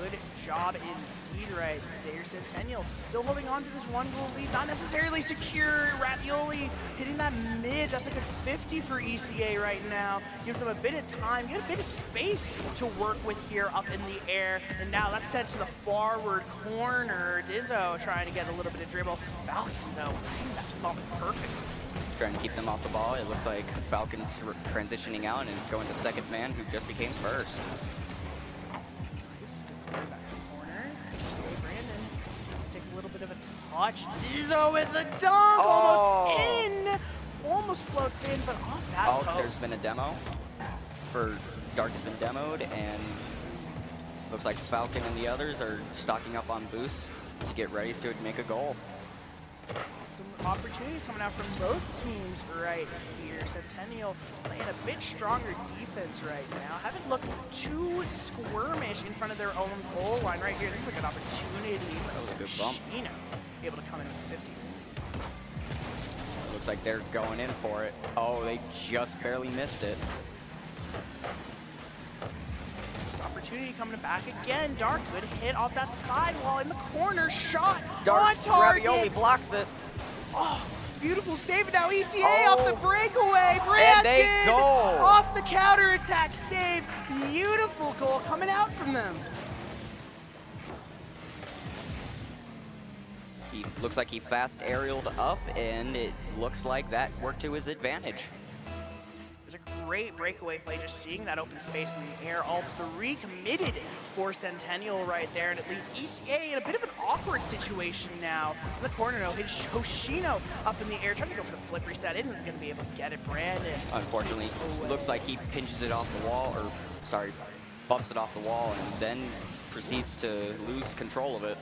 Good job indeed right there. Centennial still holding on to this 1-goal lead. Not necessarily secure. Ravioli hitting that mid. That's a good 50 for ECA right now. Gives them a bit of time, get a bit of space to work with here up in the air. And now that's sent to the forward corner. Dizzo trying to get a little bit of dribble. Falcon, though, hitting that bump perfect. Trying to keep them off the ball. It looks like Falcon's transitioning out and is going to second man, who just became first. Back to the corner. Brandon take a little bit of a touch. Dizzo with the dunk, almost in. Almost floats in, but off that post. There's been a demo. For Dark has been demoed, and looks like Falcon and the others are stocking up on boosts to get ready to make a goal. some opportunities coming out from both teams right here. Centennial playing a bit stronger defense right now. Haven't looked too squirmish in front of their own goal line right here. This is a good opportunity. That was a good bump. Able to come in with 50. Looks like they're going in for it. Oh, they just barely missed it. Opportunity coming back again. Dark, good hit off that sidewall in the corner. Shot Dark, on target. Ravioli blocks it. Oh, beautiful save. And now ECA off the breakaway. Brandon and they go. Off the counterattack save. Beautiful goal coming out from them. He looks like he fast aerialed up, and it looks like that worked to his advantage. It was a great breakaway play, just seeing that open space in the air. All three committed for Centennial right there, and it leaves ECA in a bit of an awkward situation now. In the corner, no, hits Hoshino up in the air, tries to go for the flip reset, isn't going to be able to get it. Brandon. Unfortunately, looks like he pinches it off the wall, or sorry, bumps it off the wall, and then proceeds to lose control of it.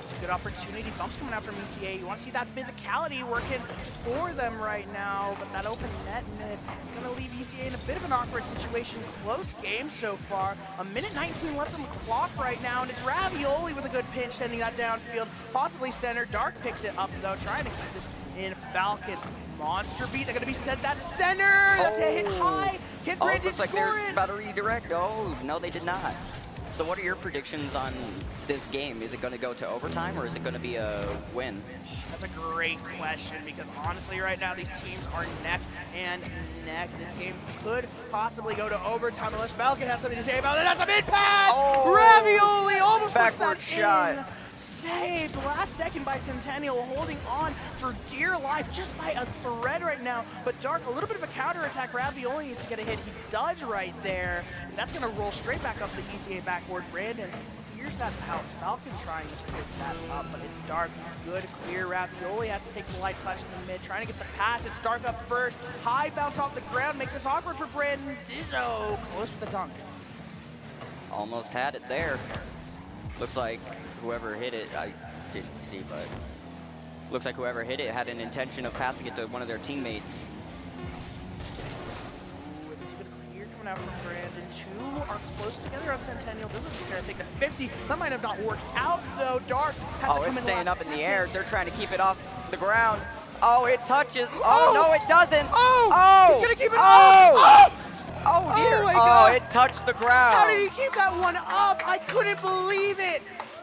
It's a good opportunity. Bumps coming out from ECA. You want to see that physicality working for them right now, but that open net minute is going to leave ECA in a bit of an awkward situation. Close game so far. A minute 19 left on the clock right now, and it's Ravioli with a good pinch, sending that downfield, possibly center. Dark picks it up, though, trying to keep this in. Falcon. Monster beat. They're going to be sent that center. That's a hit high. Can Brandon looks like score they're it? about to redirect. Oh, no, they did not. So what are your predictions on this game? Is it going to go to overtime, or is it going to be a win? That's a great question, because honestly right now these teams are neck and neck. This game could possibly go to overtime unless Falcon has something to say about it. That's a mid-pass! Oh, Ravioli almost backward puts that shot. in. Saved last second by Centennial, holding on for dear life just by a thread right now. But Dark, a little bit of a counterattack. Ravioli needs to get a hit. He does right there. And that's going to roll straight back up the ECA backboard. Brandon here's that out. Falcon trying to pick that up, but it's Dark. Good, clear. Ravioli has to take the light touch in the mid, trying to get the pass. It's Dark up first. High bounce off the ground, make this awkward for Brandon. Dizzo close with the dunk. Almost had it there. Looks like whoever hit it, I didn't see, but looks like whoever hit it had an intention of passing it to one of their teammates. It's a good clear coming out from Brandon. Two are close together on Centennial. This is just going to take the 50. That might have not worked out, though. Dark has to come It's in staying up in second. the air. They're trying to keep it off the ground. Oh, it touches. Oh, no, it doesn't. Oh! He's going to keep it up. up! Oh, dear. my God. Oh, it touched the ground. How did he keep that one up? I couldn't believe it.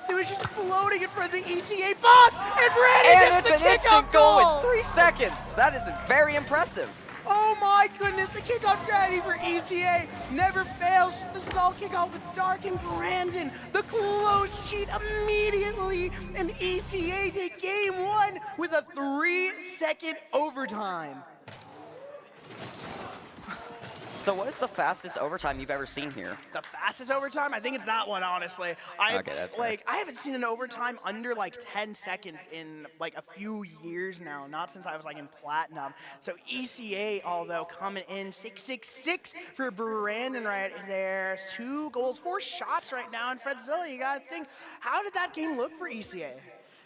It was just floating in front of the ECA box, and Brandon And gets it's the an kickoff instant goal goal. in 3 seconds. That is very impressive. Oh my goodness, the kickoff strategy for ECA never fails. The stall kickoff with Dark and Brandon. The close sheet immediately, and ECA take game one with a 3-second overtime. So what is the fastest overtime you've ever seen here? The fastest overtime? I think it's that one, honestly. Okay, that's fair. I haven't seen an overtime under like 10 seconds in like a few years now, not since I was like in Platinum. So ECA, although coming in 6-6-6 for Brandon right there. 2 goals, 4 shots right now. And Fredzilla, you gotta think, how did that game look for ECA?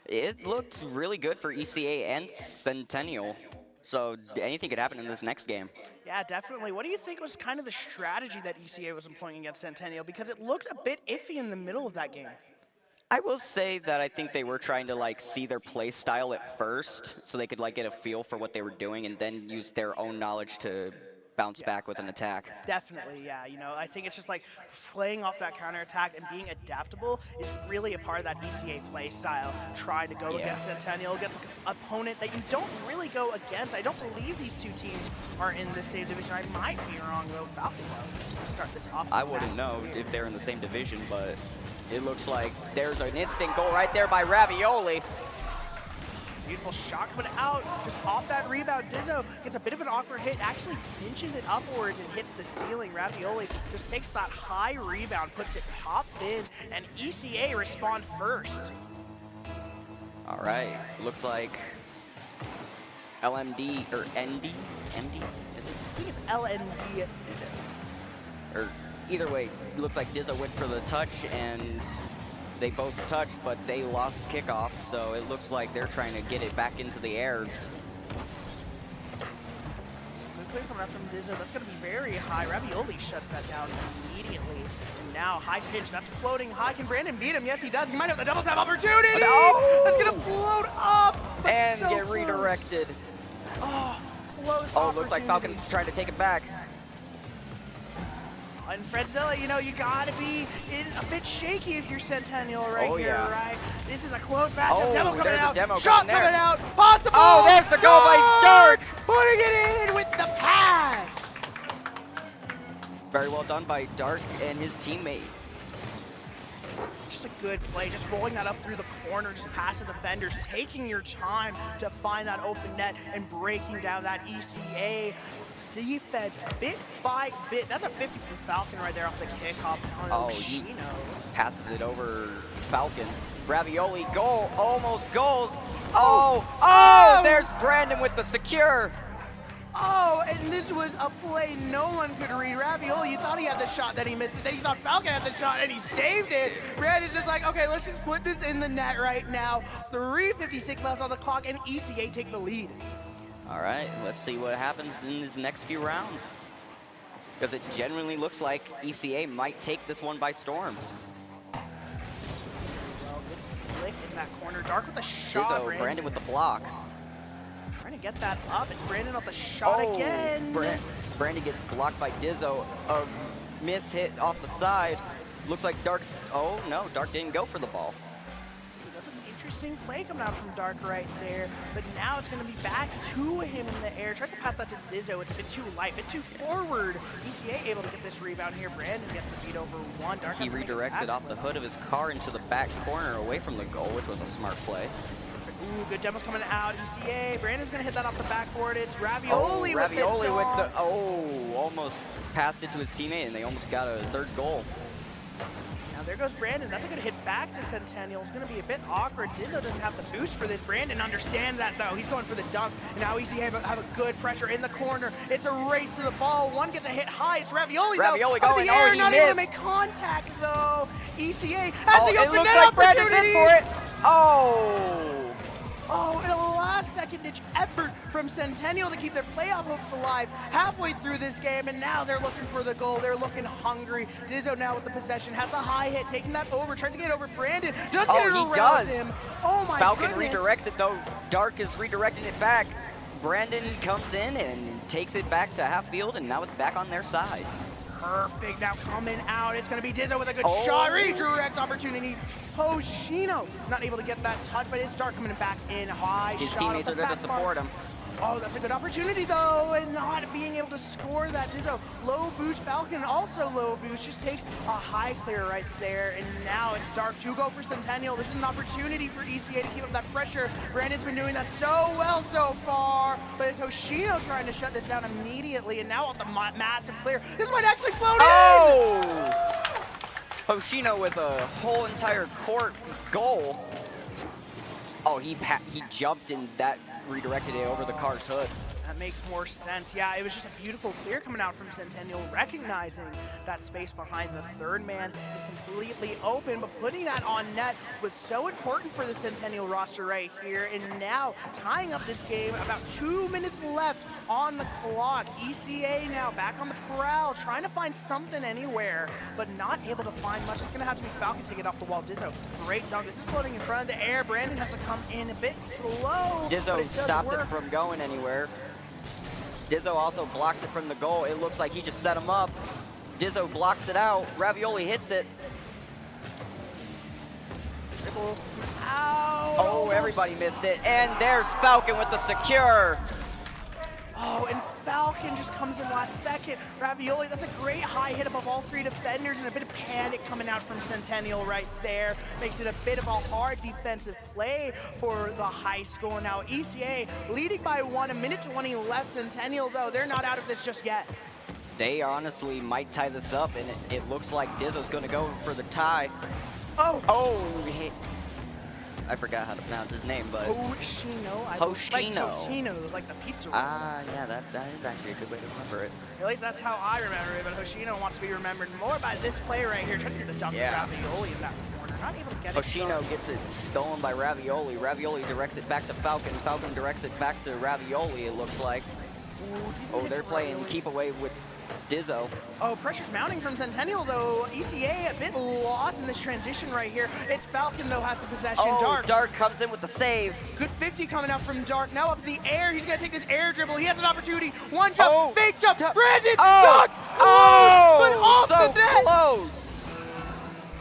It looked really good for ECA and Centennial. So anything could happen in this next game. Yeah, definitely. What do you think was kind of the strategy that ECA was employing against Centennial? Because it looked a bit iffy in the middle of that game. I will say that I think they were trying to like see their play style at first, so they could like get a feel for what they were doing and then use their own knowledge to bounce back with an attack. Definitely, yeah. You know, I think it's just like playing off that counterattack and being adaptable is really a part of that ECA play style. Try to go against Centennial, against an opponent that you don't really go against. I don't believe these two teams are in the same division. I might be wrong, though. Falcon, though, to start this off. I wouldn't know if they're in the same division, but it looks like there's an instant goal right there by Ravioli. Beautiful shot coming out, just off that rebound. Dizzo gets a bit of an awkward hit, actually pinches it upwards and hits the ceiling. Ravioli just takes that high rebound, puts it top bin, and ECA respond first. All right, looks like LMD, or ND? MD? I think it's LND. Or either way, it looks like Dizzo went for the touch, and They both touched, but they lost kickoff, so it looks like they're trying to get it back into the air. Good clear coming up from Dizzo. That's going to be very high. Ravioli shuts that down immediately. And now high pitch. That's floating high. Can Brandon beat him? Yes, he does. He might have the double tap opportunity. Oh! That's going to float up. But And so get close. redirected. Oh, close Oh, looks like opportunity. Falcon's trying to take it back. And Fredzilla, you know, you gotta be a bit shaky if you're Centennial right here, yeah. right? This is a close matchup. Oh, Demo coming there's a out. demo Shot coming there. coming out. Possible. Oh, there's the goal by Dark. Putting it in with the pass. Very well done by Dark and his teammate. Just a good play, just rolling that up through the corner, just past the defenders, taking your time to find that open net and breaking down that ECA defense bit by bit. That's a 50 from Falcon right there off the kickoff. Oh, he passes it over Falcon. Ravioli, goal, almost goals. Oh, there's Brandon with the secure. Oh, and this was a play no one could read. Ravioli, you thought he had the shot, then he missed it. Then he thought Falcon had the shot, and he saved it. Brandon's just like, okay, let's just put this in the net right now. 3:56 left on the clock, and ECA take the lead. All right, let's see what happens in these next few rounds. Because it genuinely looks like ECA might take this one by storm. Well, good flick in that corner. Dark with the shot, Dizzo, Brandon with the block. Trying to get that up. It's Brandon off the shot again. Brandon gets blocked by Dizzo. A miss hit off the side. Looks like Dark's, oh no, Dark didn't go for the ball. That's an interesting play coming out from Dark right there. But now it's going to be back to him in the air. Tries to pass that to Dizzo. It's a bit too light, a bit too forward. ECA able to get this rebound here. Brandon gets the beat over one. Dark He redirects it off the hood of his car into the back corner away from the goal, which was a smart play. Ooh, good demos coming out. ECA. Brandon's going to hit that off the backboard. It's Ravioli with the dunk. Almost passed it to his teammate, and they almost got a third goal. Now there goes Brandon. That's a good hit back to Centennial. It's going to be a bit awkward. Dizzo doesn't have the boost for this. Brandon understands that, though. He's going for the dunk. And now ECA have a good pressure in the corner. It's a race to the ball. One gets a hit high. It's Ravioli, Ravioli though. going. The air, He not missed. able to make contact, though. ECA has the It open looks net like Brandon's in opportunity. for it. Oh! Oh, and a last-second-ditch effort from Centennial to keep their playoff hopes alive halfway through this game, and now they're looking for the goal. They're looking hungry. Dizzo now with the possession, has the high hit, taking that over, tries to get it over Brandon, does get it around him. Oh my Falcon goodness. redirects it though. Dark is redirecting it back. Brandon comes in and takes it back to half field, and now it's back on their side. Perfect, now coming out, it's gonna be Dizzo with a good shot, redirect opportunity. Hoshino not able to get that touch, but it's Dark coming back in high. His shot teammates off are the there to back bar. support him. Oh, that's a good opportunity though, and not being able to score that. Dizzo, low boost, Falcon also low boost, just takes a high clear right there, and now it's Dark to go for Centennial. This is an opportunity for ECA to keep up that pressure. Brandon's been doing that so well so far, but it's Hoshino trying to shut this down immediately, and now off the massive clear. This might actually float in! Hoshino with a whole entire court goal. Oh, he jumped and that redirected it over the car's hood. That makes more sense. Yeah, it was just a beautiful clear coming out from Centennial, recognizing that space behind the third man is completely open, but putting that on net was so important for the Centennial roster right here. And now tying up this game, about 2 minutes left on the clock. ECA now back on the prowl, trying to find something anywhere, but not able to find much. It's going to have to be Falcon take it off the wall. Dizzo, great dunk. This is floating in front of the air. Brandon has to come in a bit slow. Dizzo stops it from going anywhere. Dizzo also blocks it from the goal. It looks like he just set him up. Dizzo blocks it out. Ravioli hits it. Oh, everybody missed it. And there's Falcon with the secure. Oh, and Falcon just comes in last second. Ravioli, that's a great high hit above all three defenders, and a bit of panic coming out from Centennial right there. Makes it a bit of a hard defensive play for the high school. Now ECA leading by 1, 1:20 left. Centennial, though, they're not out of this just yet. They honestly might tie this up, and it looks like Dizzo's going to go for the tie. I forgot how to pronounce his name, but... Hoshino. Like Totino's, like the pizza roll. Yeah, that is actually a good way to remember it. At least that's how I remember it, but Hoshino wants to be remembered more by this play right here. Tries to get the dunk of Ravioli in that corner. They're not able to get it. Hoshino gets it stolen by Ravioli. Ravioli directs it back to Falcon. Falcon directs it back to Ravioli, it looks like. Oh, they're playing keep away with Dizzo. Oh, pressure's mounting from Centennial, though. ECA a bit lost in this transition right here. It's Falcon, though, has the possession. Oh, Dark comes in with the save. Good 50 coming out from Dark. Now up in the air. He's going to take this air dribble. He has an opportunity. One jump, fake jump. Brandon, Duck! Oh, but off so the net! close.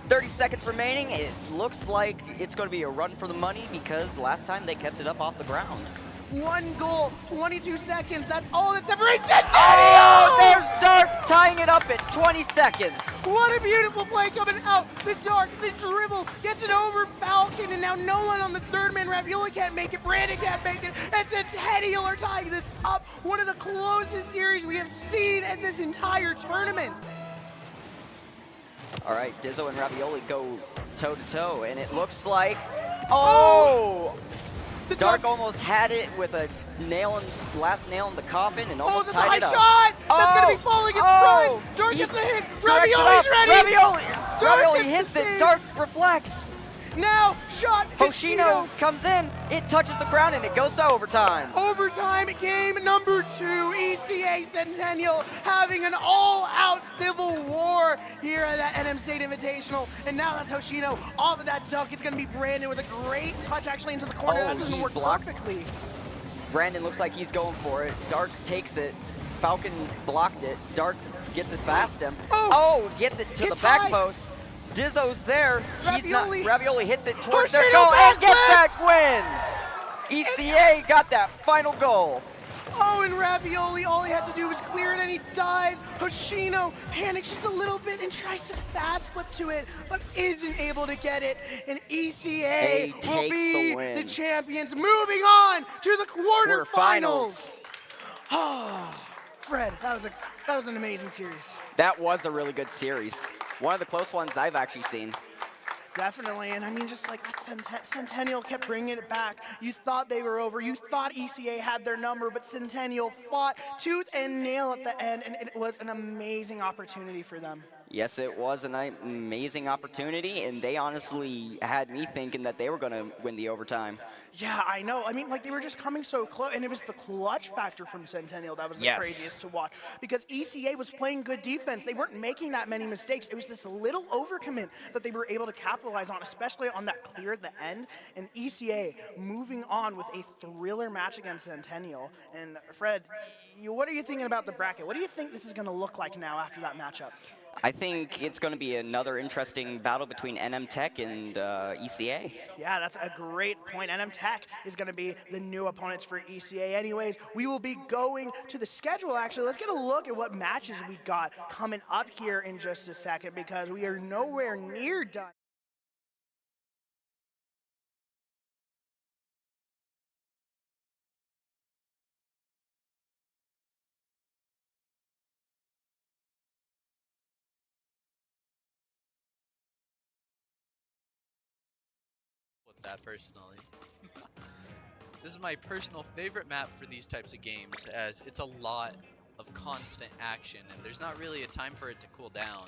30 seconds remaining. It looks like it's going to be a run for the money because last time they kept it up off the ground. 1 goal, 22 seconds. That's all that separates it. Oh, there's Dark tying it up at 20 seconds. What a beautiful play coming out. The Dark, the dribble, gets it over Falcon, and now no one on the third man. Ravioli can't make it, Brandon can't make it, and Centennial are tying this up. One of the closest series we have seen in this entire tournament. All right, Dizzo and Ravioli go toe-to-toe, and it looks like, oh! The Dark almost had it with a last nail in the coffin and almost tied it up. Oh, that's a high shot! That's gonna be falling in front! Dark gets the hit! Ravioli's ready! Ravioli hits it, Dark reflects! Now, shot! Hoshino comes in, it touches the ground, and it goes to overtime. Overtime game number 2, ECA Centennial having an all-out civil war here at that NM State Invitational. And now that's Hoshino off of that dunk. It's gonna be Brandon with a great touch actually into the corner. That doesn't work perfectly. Brandon looks like he's going for it. Dark takes it. Falcon blocked it. Dark gets it past him. Oh, gets it to the back post. Dizzo's there. Ravioli hits it towards their goal and gets that win! ECA got that final goal. Oh, and Ravioli, all he had to do was clear it, and he dives. Hoshino panics just a little bit and tries to fast flip to it, but isn't able to get it. And ECA will be the champions, moving on to the quarterfinals. Fred, that was an amazing series. That was a really good series. One of the close ones I've actually seen. Definitely, and I mean, just like Centennial kept bringing it back. You thought they were over. You thought ECA had their number, but Centennial fought tooth and nail at the end, and it was an amazing opportunity for them. Yes, it was an amazing opportunity, and they honestly had me thinking that they were going to win the overtime. Yeah, I know. I mean, like, they were just coming so close, and it was the clutch factor from Centennial that was the craziest to watch, because ECA was playing good defense. They weren't making that many mistakes. It was this little overcommit that they were able to capitalize on, especially on that clear at the end, and ECA moving on with a thriller match against Centennial. And Fred, what are you thinking about the bracket? What do you think this is going to look like now after that matchup? I think it's going to be another interesting battle between NM Tech and ECA. Yeah, that's a great point. NM Tech is going to be the new opponents for ECA. Anyways, we will be going to the schedule, actually. Let's get a look at what matches we got coming up here in just a second, because we are nowhere near done. That personally. This is my personal favorite map for these types of games, as it's a lot of constant action and there's not really a time for it to cool down.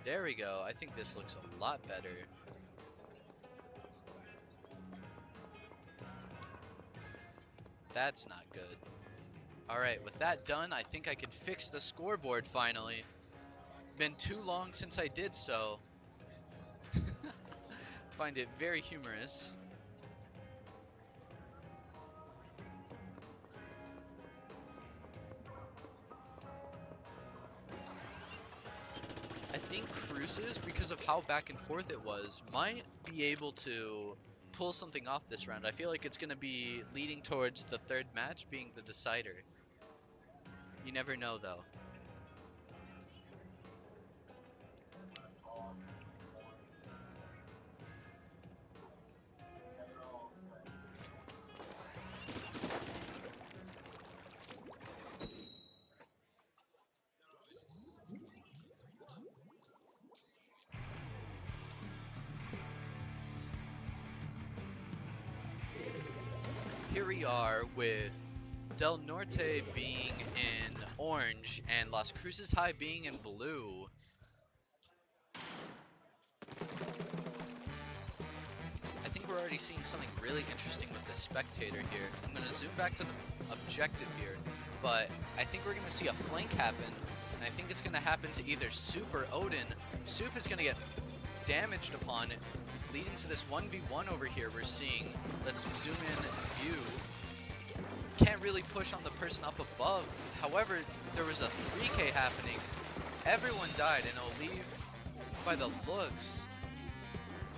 There we go. I think this looks a lot better. That's not good. Alright, with that done, I think I can fix the scoreboard finally. Been too long since I did so. Find it very humorous. I think Cruces, because of how back and forth it was, might be able to pull something off this round. I feel like it's going to be leading towards the third match being the decider. You never know, though. here we are with Del Norte being in orange and Las Cruces High being in blue. I think we're already seeing something really interesting with the spectator here. I'm going to zoom back to the objective here, but I think we're going to see a flank happen, and I think it's going to happen to either Soup or Odin. Soup is going to get damaged upon, leading to this 1v1 over here we're seeing. Let's zoom in view. Can't really push on the person up above. However, there was a 3K happening. Everyone died, and it'll leave, by the looks,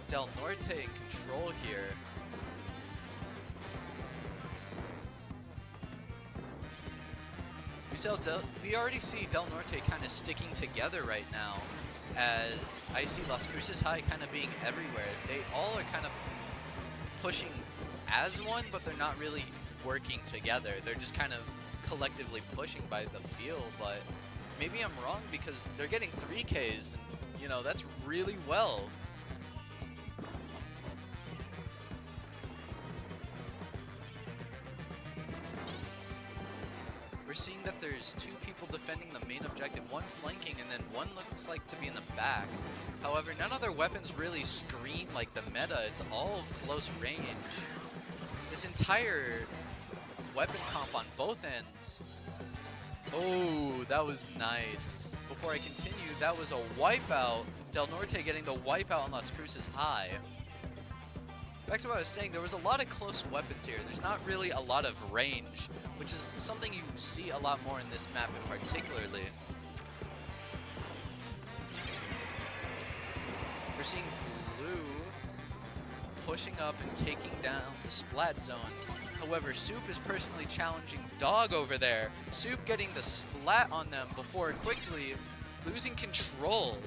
Del Norte in control here. We already see Del Norte kind of sticking together right now, as I see Las Cruces High kind of being everywhere. They all are kind of pushing as one, but they're not really working together. They're just kind of collectively pushing by the feel, but maybe I'm wrong because they're getting 3Ks, and you know, that's really well. We're seeing that there's two people defending the main objective, one flanking and then one looks like to be in the back. However, none of their weapons really scream like the meta, it's all close range. This entire weapon comp on both ends. Oh, that was nice. Before I continue, that was a wipeout. Del Norte getting the wipeout on Las Cruces High. Back to what I was saying, there was a lot of close weapons here. There's not really a lot of range, which is something you see a lot more in this map in particularly. We're seeing blue pushing up and taking down the splat zone. However, Soup is personally challenging Dog over there. Soup getting the splat on them before quickly losing control.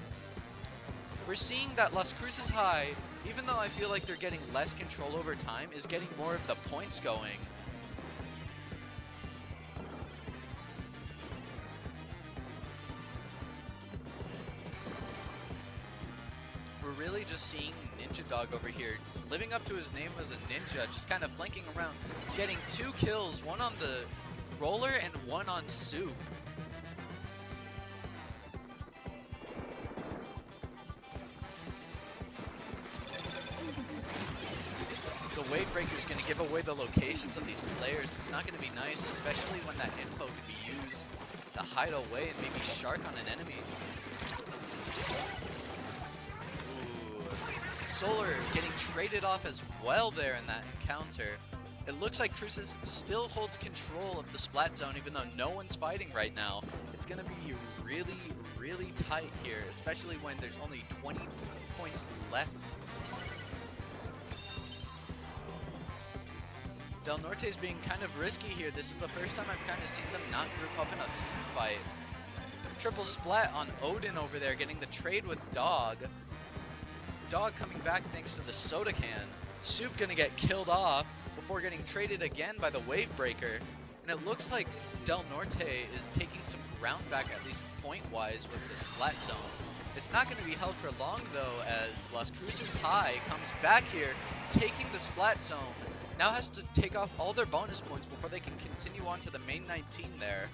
We're seeing that Las Cruces High, even though I feel like they're getting less control over time, is getting more of the points going. We're really just seeing Ninja Dog over here, living up to his name as a ninja, just kind of flanking around, getting 2 kills, one on the roller and one on Soup. The Wave Breaker is going to give away the locations of these players. It's not going to be nice, especially when that info can be used to hide away and maybe shark on an enemy. Ooh. Solar getting traded off as well there in that encounter. It looks like Cruces still holds control of the splat zone even though no one's fighting right now. It's going to be really, really tight here, especially when there's only 20 points left. Del Norte is being kind of risky here. This is the first time I've kind of seen them not group up in a team fight. Triple splat on Odin over there, getting the trade with Dog. Dog coming back thanks to the soda can. Soup gonna get killed off before getting traded again by the Wave Breaker. And it looks like Del Norte is taking some ground back, at least point-wise, with the splat zone. It's not going to be held for long, though, as Las Cruces High comes back here, taking the splat zone. Now has to take off all their bonus points before they can continue on to the main 19 there.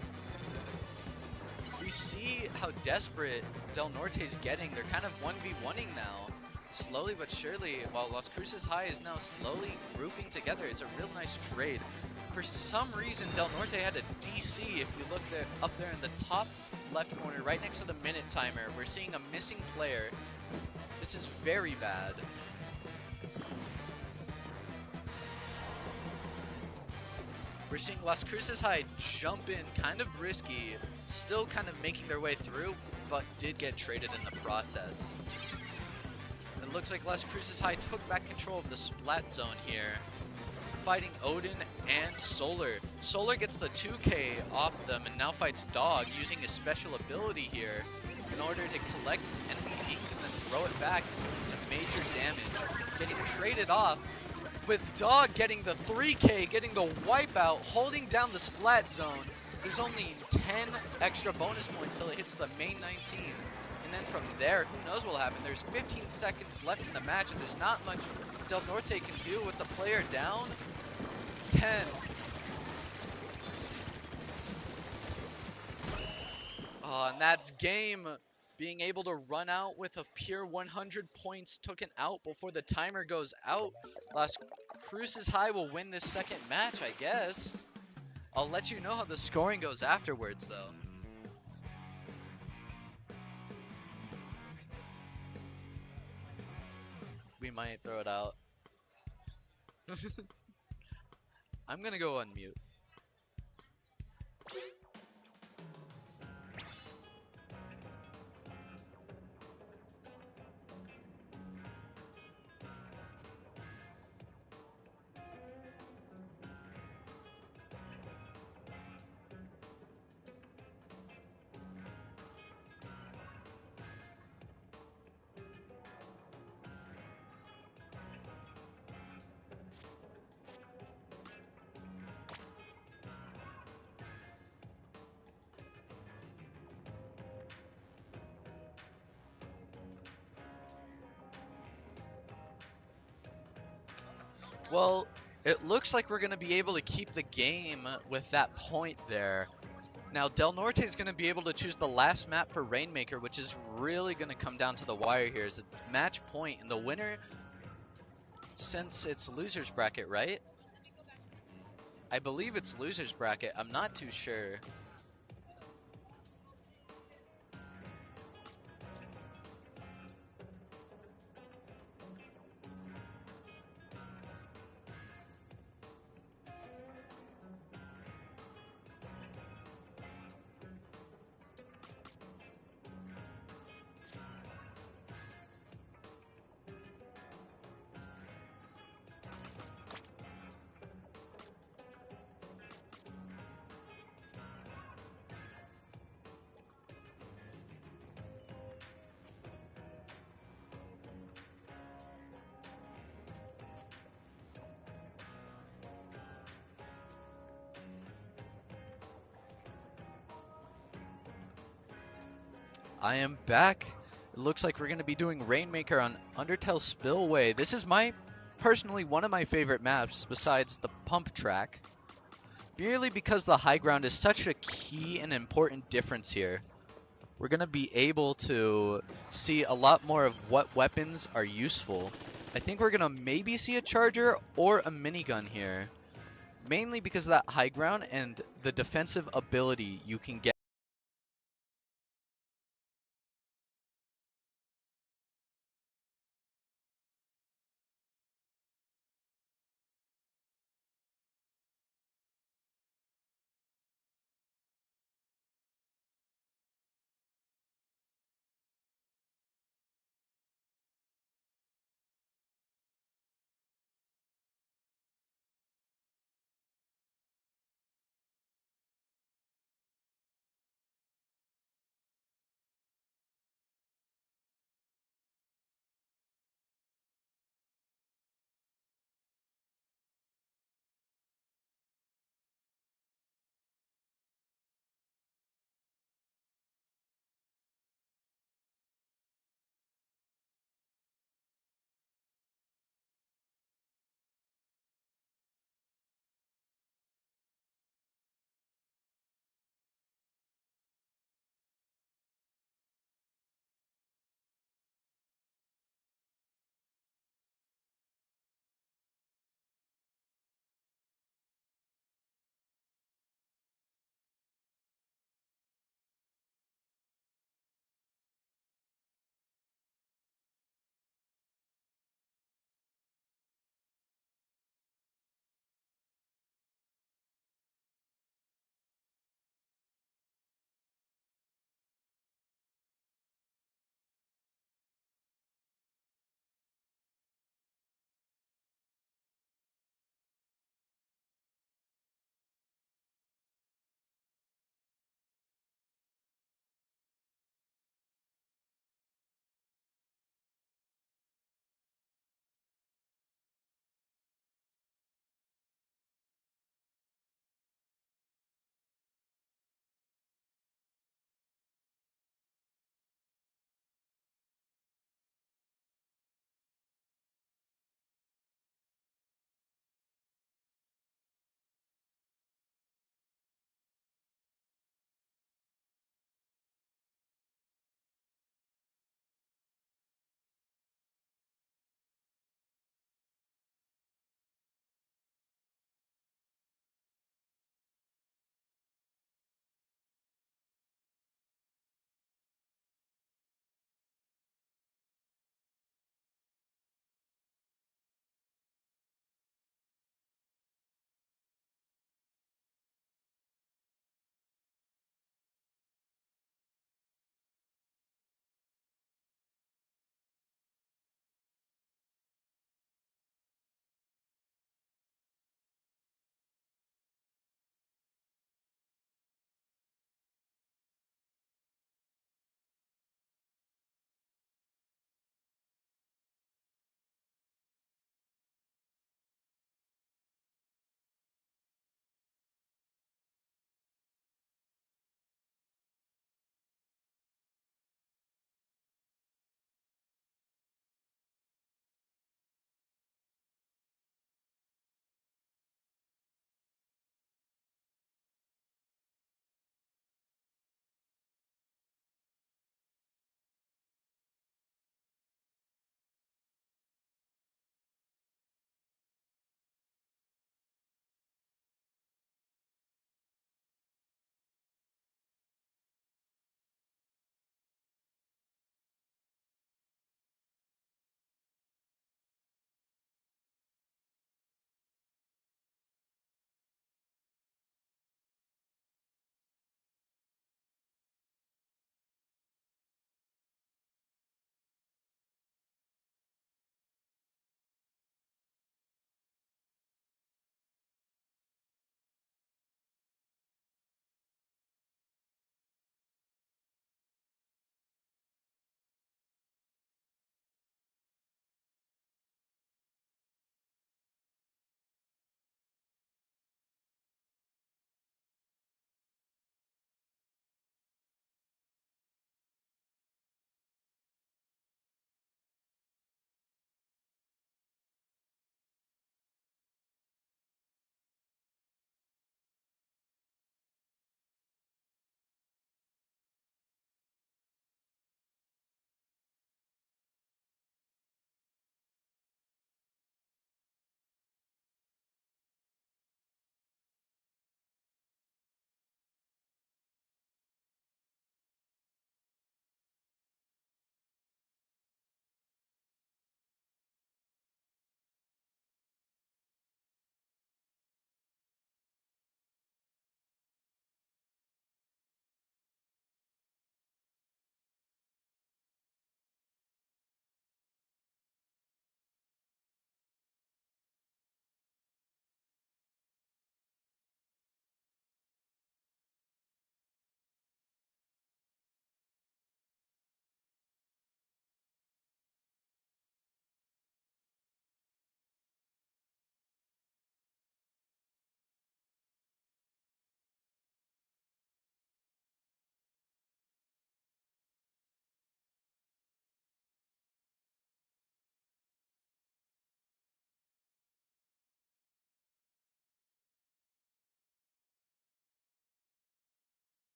We see how desperate Del Norte's getting. They're kind of 1v1ing now, slowly but surely, while Las Cruces High is now slowly grouping together. It's a real nice trade. For some reason, Del Norte had a DC. If you look there, up there in the top left corner, right next to the minute timer, we're seeing a missing player. This is very bad. We're seeing Las Cruces High jump in, kind of risky, still kind of making their way through, but did get traded in the process. It looks like Las Cruces High took back control of the splat zone here, fighting Odin and Solar. Solar gets the 2K off them and now fights Dog using his special ability here in order to collect enemy ink and then throw it back, doing some major damage, getting traded off, with Dog getting the 3K, getting the wipeout, holding down the splat zone. There's only 10 extra bonus points till it hits the main 19. And then from there, who knows what will happen. There's 15 seconds left in the match, and there's not much Del Norte can do with the player down. 10. And that's game. Being able to run out with a pure 100 points taken out before the timer goes out. Las Cruces High will win this second match, I guess. I'll let you know how the scoring goes afterwards, though. We might throw it out. I'm gonna go on mute. Well, it looks like we're going to be able to keep the game with that point there. Now, Del Norte is going to be able to choose the last map for Rainmaker, which is really going to come down to the wire here. It's a match point, and the winner, since it's loser's bracket, right? I believe it's loser's bracket. I'm not too sure. I am back. It looks like we're going to be doing Rainmaker on Undertale Spillway. This is personally one of my favorite maps besides the pump track. Merely because the high ground is such a key and important difference here. We're going to be able to see a lot more of what weapons are useful. I think we're going to maybe see a charger or a minigun here. Mainly because of that high ground and the defensive ability you can get.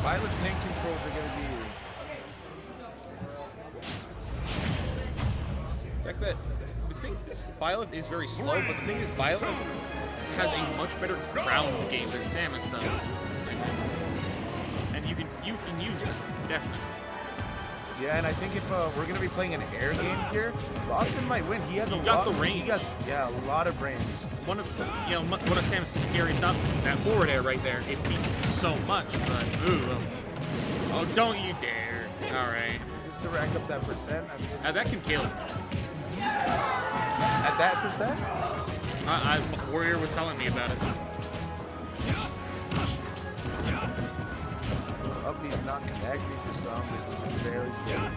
Violet's tank controls are gonna be. The fact that the thing is, Violet is very slow, but the thing is, Violet has a much better ground game than Samus does. And you can use it, definitely. Yeah, and I think if we're gonna be playing an air game here, Boston might win. He has a got lot. the range. He has a lot of range. One of Samus' scariest options is that forward air right there. It beats you so much, but oh, don't you dare! All right. Just to rack up that percent. I mean, that can kill. At that percent? Warrior was telling me about it. Up B's not connecting for some reason. He's barely stable.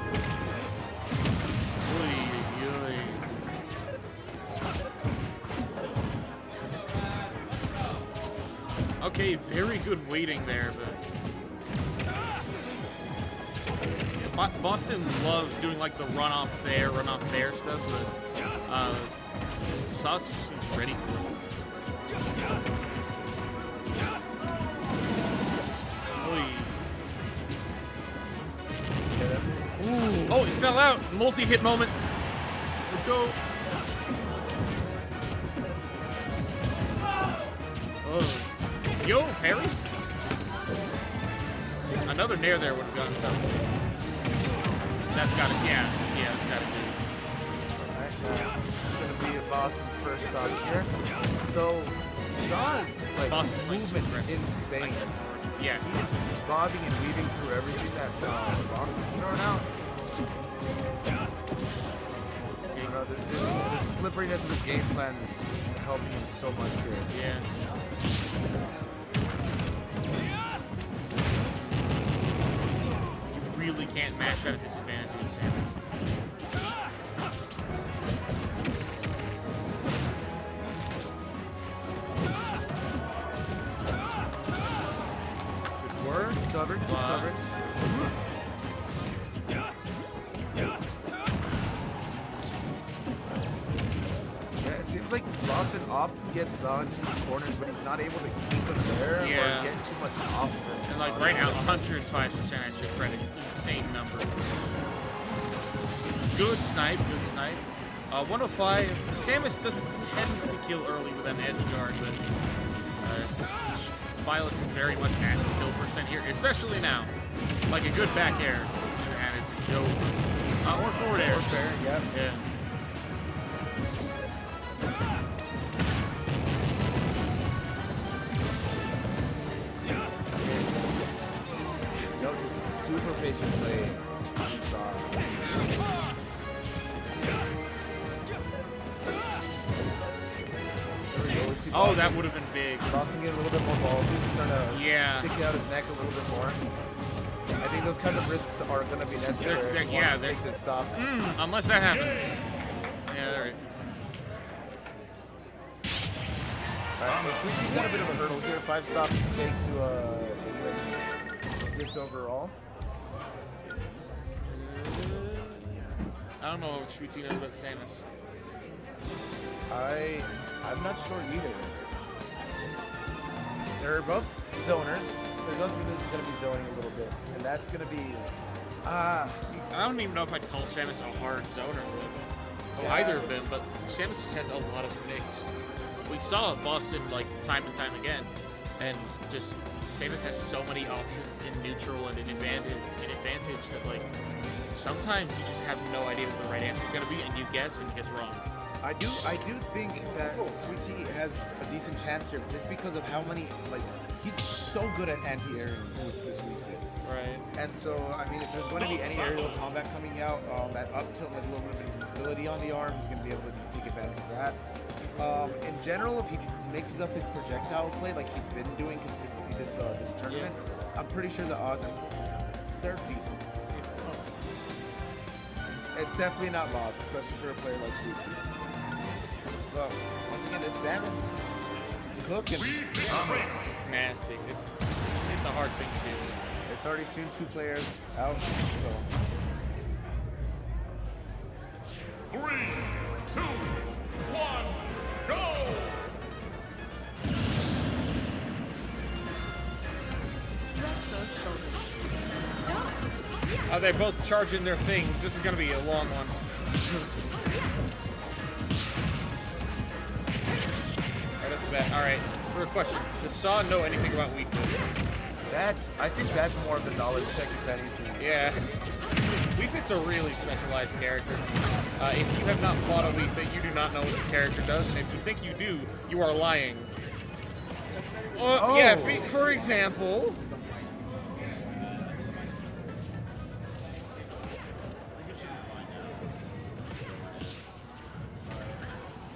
Okay, very good waiting there, but Boston loves doing like the run off there stuff, but Sausage seems ready for it. Ooh. Oh, he fell out. Multi-hit moment. Let's go. Oh. Yo, Harry. Another nair there would have gotten something. That's got it. Yeah, that's got it. Alright, this is going to be Boston's first stop here. So, Zah's movement's insane. Yeah. He is bobbing and weaving through everything that Boston's throwing out. You know, the slipperiness of his game plan is helping him so much here. Yeah. You really can't mash at a disadvantage against Samus. Covered, covered. Yeah, it seems like Lawson often gets into these corners, but he's not able to keep him there or get too much off of him. And like right now, 105% extra credit. Insane number. Good snipe, good snipe. 105. Samus doesn't tend to kill early with an edge guard, but Violet is very much at the kill percent here, especially now. Like a good back air, and it's a joke. Or forward air. Or fair, yeah. Yo, just super patient play. Oh, that would have been big. Boston getting a little bit more ballsy, just starting to stick out his neck a little bit more. I think those kind of risks are going to be necessary if he wants to take this stop. Unless that happens. Yeah, there. Alright, so Sweetie's got a bit of a hurdle here. 5 stops to take to win this overall. I don't know what Sweetie knows about Samus. I'm not sure either. They're both zoners. They're both going to be zoning a little bit, and that's going to be. I don't even know if I'd call Samus a hard zoner, but either of them. But Samus just has a lot of mix. We saw Boston like time and time again, and just Samus has so many options in neutral and in advantage that like sometimes you just have no idea what the right answer is going to be, and you guess wrong. I do think that Sweetie has a decent chance here just because of how many, he's so good at anti-airing with this weekend. Right. And so, I mean, if there's going to be any aerial combat coming out, that up tilt with a little bit of invincibility on the arm, he's going to be able to take advantage of that. In general, if he mixes up his projectile play like he's been doing consistently this tournament, I'm pretty sure the odds they're decent. It's definitely not lost, especially for a player like Sweetie. Well, once again, this Samus is cooking. It's nasty. It's a hard thing to do. It's already seen 2 players out. So. 3, 2, 1, go! Stretch those shoulders. Oh, they're both charging their things. This is going to be a long one. Right off the bat. All right. For a question, does Saw know anything about Wii Fit? I think that's more of the knowledge check if anything. Yeah. Wii Fit's a really specialized character. If you have not fought a Wii Fit, you do not know what this character does, and if you think you do, you are lying. Yeah, for example...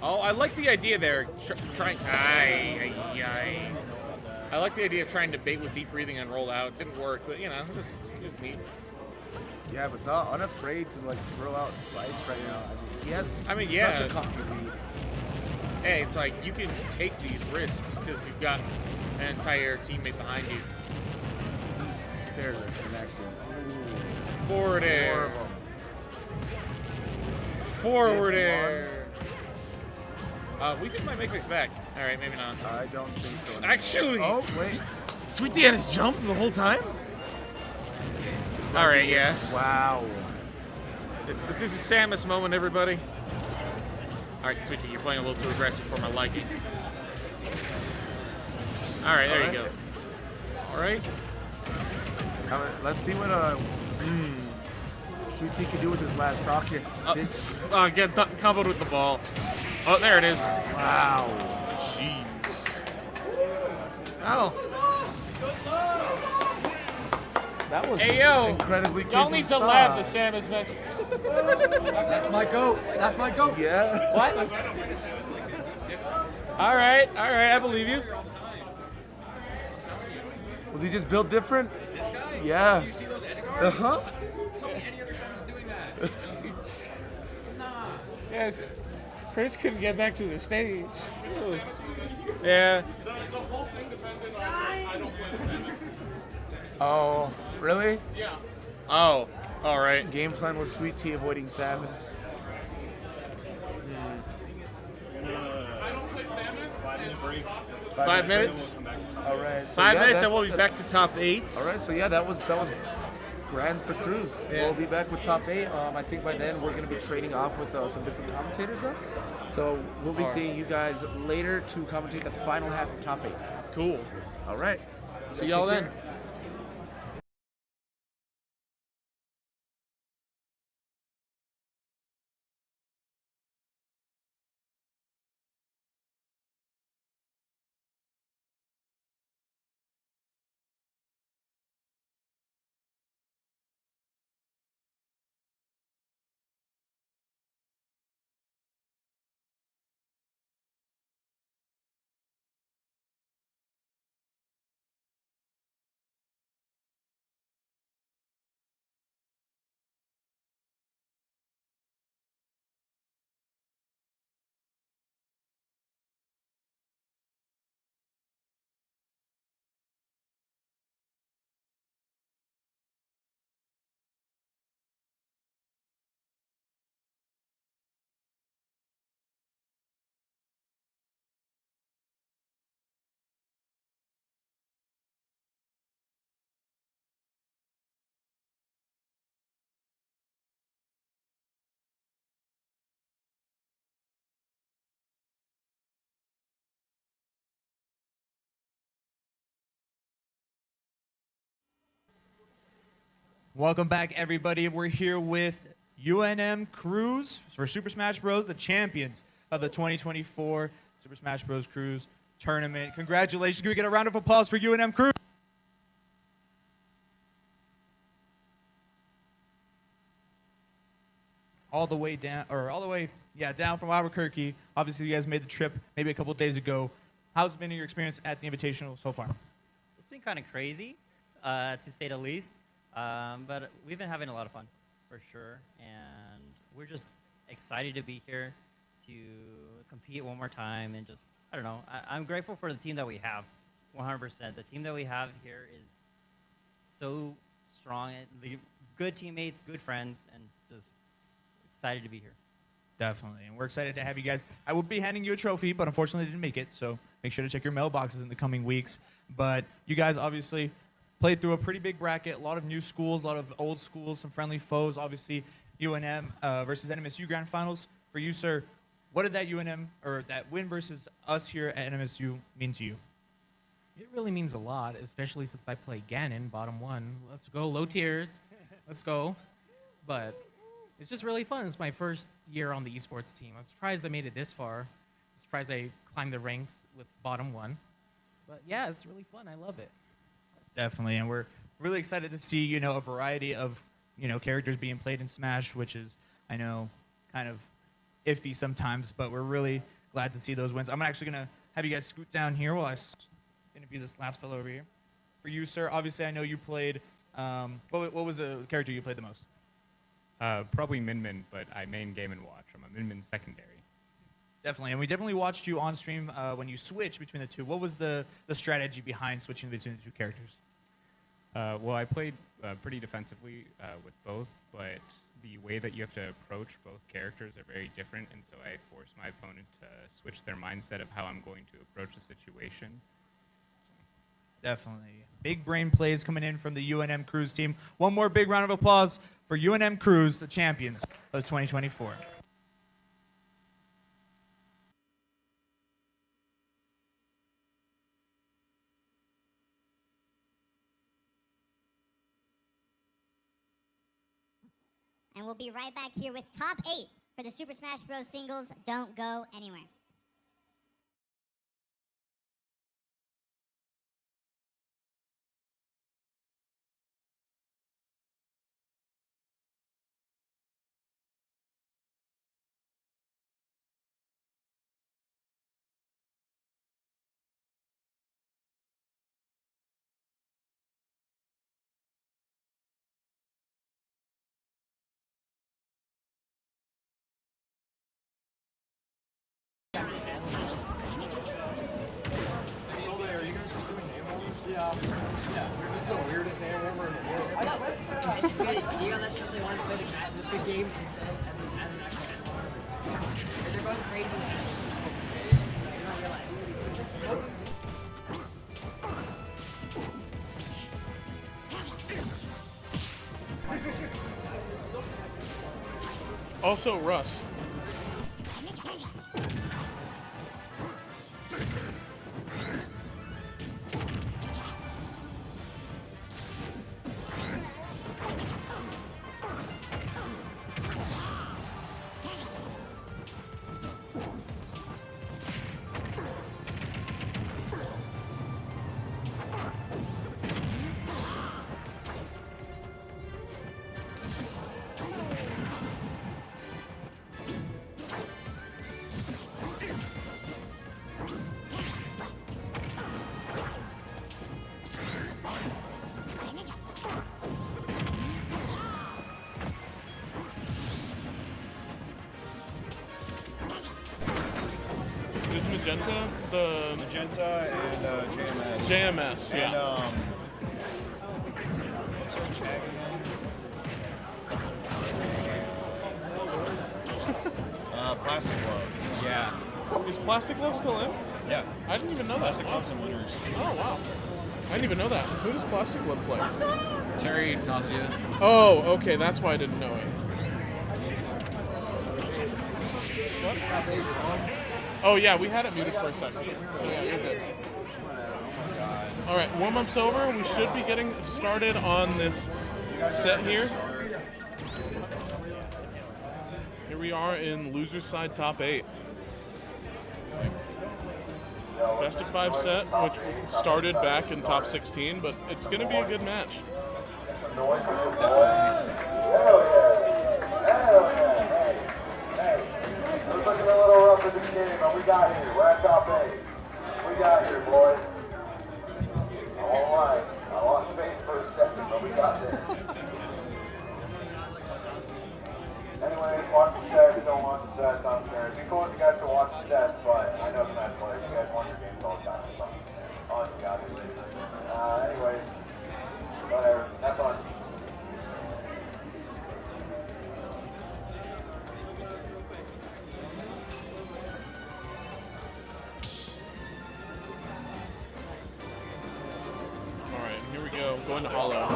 Oh, I like the idea there. Trying. I like the idea of trying to bait with deep breathing and roll out. Didn't work, but you know, it was neat. Yeah, but Zaw unafraid to like throw out spikes right now. He has yeah. such a confident lead. Hey, it's like you can take these risks because you've got an entire teammate behind you. He's fairly connected. Forward air. Forward air. We think might make this back. All right, maybe not. I don't think so. Actually. Oh wait. Sweet Tea had his jump the whole time. All right, yeah. Wow. This is a Samus moment, everybody. All right, Sweet Tea, you're playing a little too aggressive for my liking. All right, there you go. All right. Let's see what Sweet Tea can do with his last stock here. Get comboed with the ball. Oh, there it is. Wow. Jeez. Oh. That was incredibly cute. Y'all need to laugh the Samus match. That's my goat. That's my goat. Yeah. What? All right, I believe you. Was he just built different? Yeah. Uh-huh. Yes. Chris couldn't get back to the stage. Ooh. Yeah. Oh, really? Yeah. Oh, all right. Game plan was Sweet Tea avoiding Samus. I don't play Samus. 5-minute break. 5 minutes. All right. So 5 minutes, and we'll be back to top 8. All right. So yeah, that was grands for Cruz. Yeah. We'll be back with top 8. I think by then we're going to be trading off with some different commentators though. So we'll be seeing you guys later to commentate the final half of top 8. Cool. All right. See y'all then. Welcome back, everybody. We're here with UNM Cruz for Super Smash Bros., the champions of the 2024 Super Smash Bros. Cruz tournament. Congratulations. Can we get a round of applause for UNM Cruz? All the way down, down from Albuquerque. Obviously, you guys made the trip maybe a couple of days ago. How's been your experience at the Invitational so far? It's been kind of crazy, to say the least. But we've been having a lot of fun, for sure, and we're just excited to be here to compete one more time, and just, I don't know, I'm grateful for the team that we have, 100%. The team that we have here is so strong, and good teammates, good friends, and just excited to be here. Definitely, and we're excited to have you guys. I will be handing you a trophy, but unfortunately didn't make it, so make sure to check your mailboxes in the coming weeks. But you guys obviously played through a pretty big bracket, a lot of new schools, a lot of old schools, some friendly foes. Obviously, UNM versus NMSU Grand Finals. For you, sir, what did that UNM or that win versus us here at NMSU mean to you? It really means a lot, especially since I play Ganon, bottom one. Let's go, low tiers. Let's go. But it's just really fun. It's my first year on the esports team. I'm surprised I made it this far. I'm surprised I climbed the ranks with bottom one. But yeah, it's really fun. I love it. Definitely, and we're really excited to see, you know, a variety of, you know, characters being played in Smash, which is, I know, kind of iffy sometimes, but we're really glad to see those wins. I'm actually going to have you guys scoot down here while I interview this last fellow over here. For you, sir, obviously I know you played, what was the character you played the most? Probably Min Min, but I main Game & Watch. I'm a Min Min secondary. Definitely, and we definitely watched you on stream when you switched between the two. What was the strategy behind switching between the two characters? Well, I played pretty defensively with both, but the way that you have to approach both characters are very different, and so I forced my opponent to switch their mindset of how I'm going to approach the situation. Definitely. Big brain plays coming in from the UNM Cruise team. One more big round of applause for UNM Cruise, the champions of 2024. And we'll be right back here with top 8 for the Super Smash Bros. Singles. Don't go anywhere. Yeah. This is the weirdest hand warmer in the world. You got that especially want to play the game instead as an actual hand warmer. They're going crazy now. You don't realize. Also, Russ. Is Magenta the... Magenta and JMS. JMS, yeah. And, what's her tag again? Plastic Glove. Yeah. Is Plastic Glove still in? Yeah. I didn't even know Plastic that. Glove's and winners. Oh, wow. I didn't even know that. Who does Plastic Glove play? Terry Nausea. Oh, okay, that's why I didn't know it. What? Oh yeah, we had it muted for a second. Yeah, you're good. All right, warm-up's over. We should be getting started on this set here. Here we are in loser's side top 8. Best of 5 set, which started back in top 16, but it's going to be a good match. Looking a little rough in this game, but we got here. We're at top 8. We got here, boys. I won't lie. I lost faith for a second, but we got there. Anyway, watch the stats. Don't watch the stats. I don't care. It'd be cool if you guys could watch the stats, but I know Smash players. You guys want your games all the time. Oh, you got it. Anyways, whatever. Have fun. All right, here we go. going to Hollow.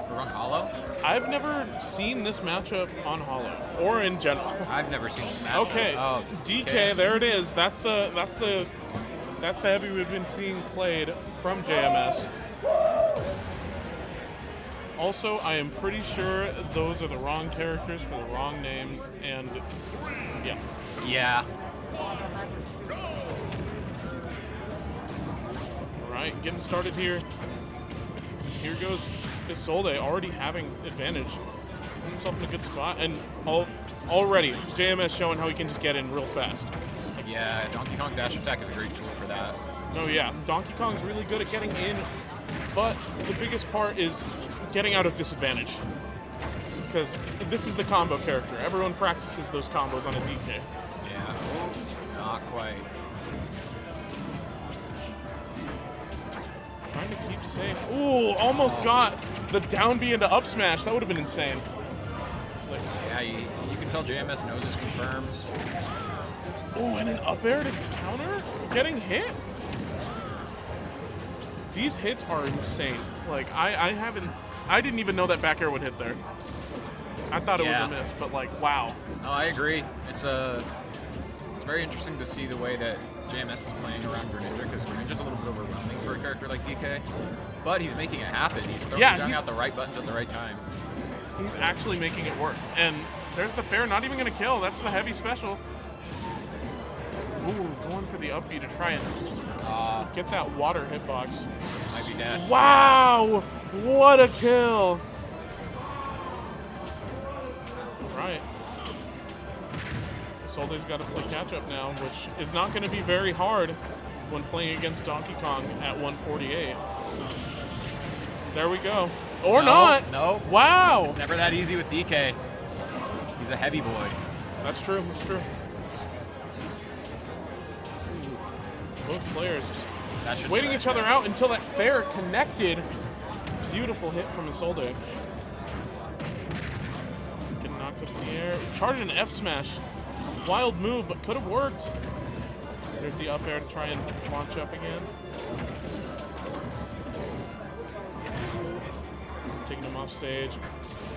We're on Hollow? I've never seen this matchup on Hollow or in general. I've never seen this matchup. Okay, Oh, DK, there it is. That's the heavy we've been seeing played from JMS. Also, I am pretty sure those are the wrong characters for the wrong names, and yeah. Yeah. Alright, getting started here. Here goes Isolde, already having advantage. Put himself in a good spot, and already JMS showing how he can just get in real fast. Yeah, Donkey Kong dash attack is a great tool for that. Oh yeah, Donkey Kong's really good at getting in, but the biggest part is getting out of disadvantage. Because this is the combo character. Everyone practices those combos on a DK. Yeah, not quite. Trying to keep safe. Ooh, almost got the down B into up smash. That would have been insane. Yeah, you can tell JMS knows his confirms. Oh, and an up air to counter? Getting hit? These hits are insane. Like, I didn't even know that back air would hit there. I thought it was a miss, but like, wow. No, I agree. It's very interesting to see the way that JMS is playing around Greninja, because Greninja's a little bit overwhelming for a character like DK. But he's making it happen. He's throwing out the right buttons at the right time. He's actually making it work. And there's the fair, not even going to kill. That's the heavy special. Ooh, going for the up B to try and get that water hitbox. Might be dead. Wow! What a kill! Right. Isolde's got to play catch up now, which is not going to be very hard when playing against Donkey Kong at 148. There we go. Or not! No. Wow! It's never that easy with DK. He's a heavy boy. That's true. That's true. Both players just waiting each other out until that fair connected. Beautiful hit from Isolde. Getting knocked up in the air. Charged an F smash. Wild move, but could have worked. There's the up air to try and launch up again. Taking him off stage.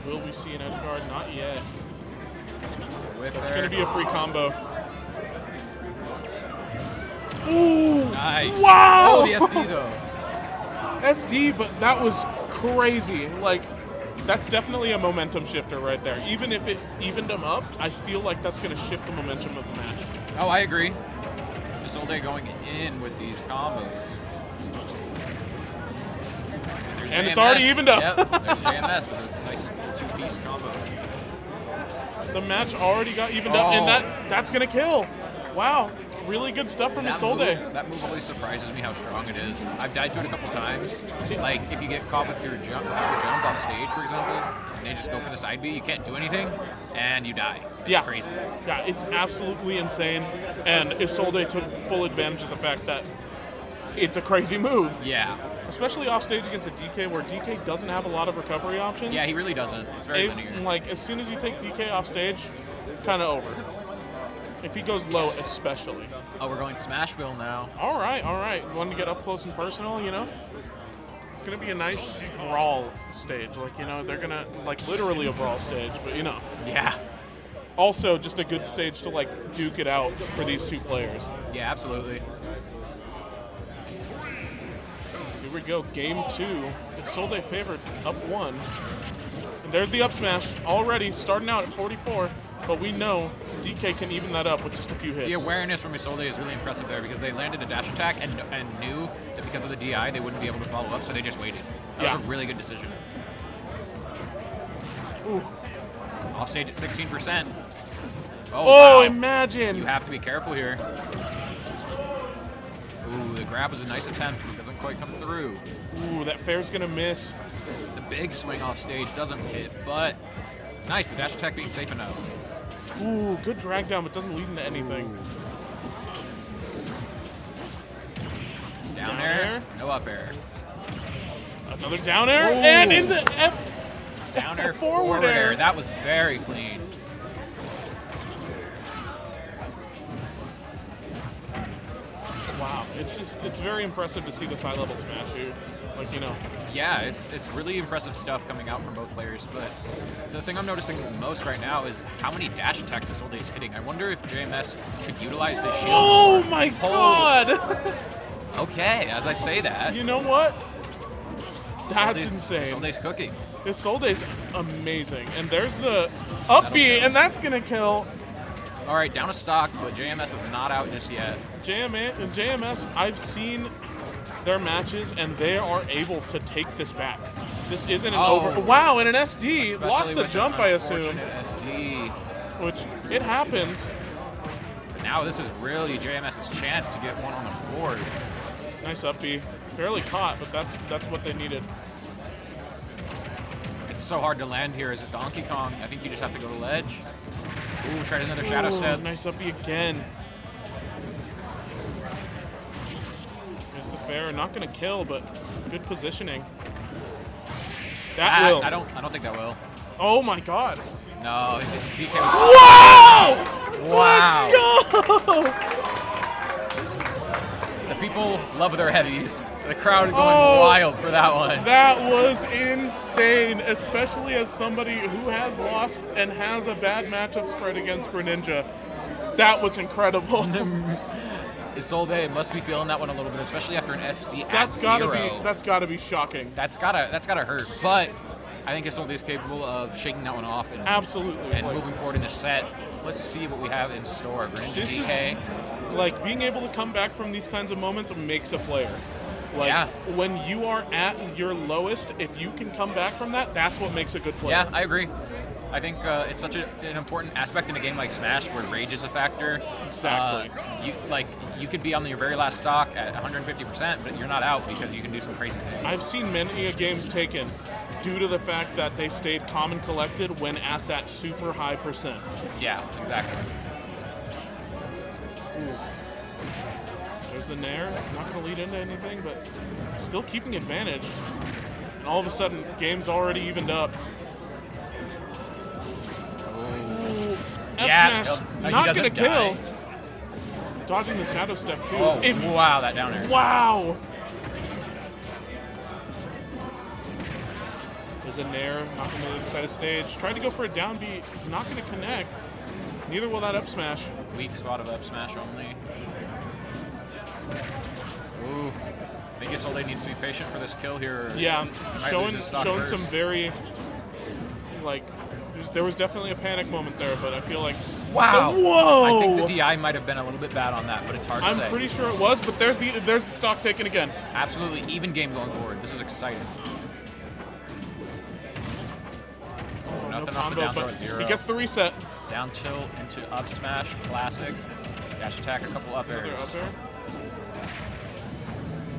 Will we see an edge guard? Not yet. That's going to be a free combo. Ooh! Nice. Wow! Oh, the SD though. SD, but that was crazy. Like, that's definitely a momentum shifter right there. Even if it evened them up, I feel like that's going to shift the momentum of the match. Oh, I agree. Isolde going in with these combos. And it's already evened up. Yep, there's JMS with a nice two-piece combo. The match already got evened up, and that's going to kill. Wow. Really good stuff from Isolde. That move always surprises me how strong it is. I've died to it a couple times. Like, if you get caught with your jump off stage, for example, and they just go for the side B, you can't do anything, and you die. It's crazy. Yeah, it's absolutely insane. And Isolde took full advantage of the fact that it's a crazy move. Yeah. Especially off stage against a DK, where DK doesn't have a lot of recovery options. Yeah, he really doesn't. It's very linear. Like, as soon as you take DK off stage, kind of over. If he goes low, especially. Oh, we're going Smashville now. All right, all right. Wanting to get up close and personal, you know? It's going to be a nice brawl stage. Like, you know, they're going to, like, literally a brawl stage, but, you know. Yeah. Also, just a good stage to, like, duke it out for these two players. Yeah, absolutely. Here we go, game 2. Isolde favored up 1. And there's the up smash already, starting out at 44. But we know DK can even that up with just a few hits. The awareness from Isolde is really impressive there, because they landed a dash attack and knew that because of the DI they wouldn't be able to follow up, so they just waited. That was a really good decision. Ooh. Offstage at 16%. Oh, wow. Imagine! You have to be careful here. Ooh, the grab was a nice attempt. It doesn't quite come through. Ooh, that fair's gonna miss. The big swing off stage doesn't hit, but nice, the dash attack being safe enough. Ooh, good drag down, but doesn't lead into anything. Down air, no up air. Another down air, Ooh. and in the down air, forward air. That was very clean. Wow, it's very impressive to see this high level smash here. Like, you know. Yeah, it's really impressive stuff coming out from both players, but the thing I'm noticing most right now is how many dash attacks Isolde is hitting. I wonder if JMS could utilize this shield. Oh my god! Okay, as I say that. You know what? That's Isolde's, insane. Isolde's cooking. Isolde's amazing. And there's the up B, and that's gonna kill. All right, down a stock, but JMS is not out just yet. JMS, I've seen their matches, and they are able to take this back. This isn't an over. Wow, and an SD. Especially Lost the with jump, an I assume. SD. Which, it happens. But now this is really JMS's chance to get one on the board. Nice up B. Barely caught, but that's what they needed. It's so hard to land here as this Donkey Kong. I think you just have to go to ledge. Ooh, tried another shadow step. Nice up B again. There's the fair. Not gonna kill, but good positioning. That will. I don't think that will. Oh my god. No, DK. Wow! Wow. Let's go! The people love their heavies. The crowd going wild for that one. That was insane, especially as somebody who has lost and has a bad matchup spread against Greninja. That was incredible. Isolde must be feeling that one a little bit, especially after an SD That's gotta be shocking. That's gotta hurt. But I think Isolde is capable of shaking that one off and absolutely and moving forward in the set. Let's see what we have in store. Greninja DK. Like, being able to come back from these kinds of moments makes a player. Like, yeah. When you are at your lowest, if you can come back from that, that's what makes a good player. Yeah, I agree. I think it's such an important aspect in a game like Smash where rage is a factor. Exactly. You could be on your very last stock at 150%, but you're not out because you can do some crazy things. I've seen many games taken due to the fact that they stayed calm and collected when at that super high percent. Yeah, exactly. Ooh. There's the Nair. Not going to lead into anything, but still keeping advantage. And all of a sudden, game's already evened up. Ooh. F-smash. Not going to kill. Dodging the shadow step, too. Oh, wow, that down air. Wow. There's a Nair. Not going to the other side of stage. Tried to go for a down B. Not going to connect. Neither will that up smash. Weak spot of up smash only. Ooh. I think Isolde needs to be patient for this kill here. Yeah, showing some very, like, there was definitely a panic moment there, but I feel like... Wow! Whoa! I think the DI might have been a little bit bad on that, but it's hard to say. I'm pretty sure it was, but there's the stock taken again. Absolutely even game going forward. This is exciting. Nothing off the down throw at 0. He gets the reset. Down tilt into up smash, classic. Dash attack, a couple up airs. Up air.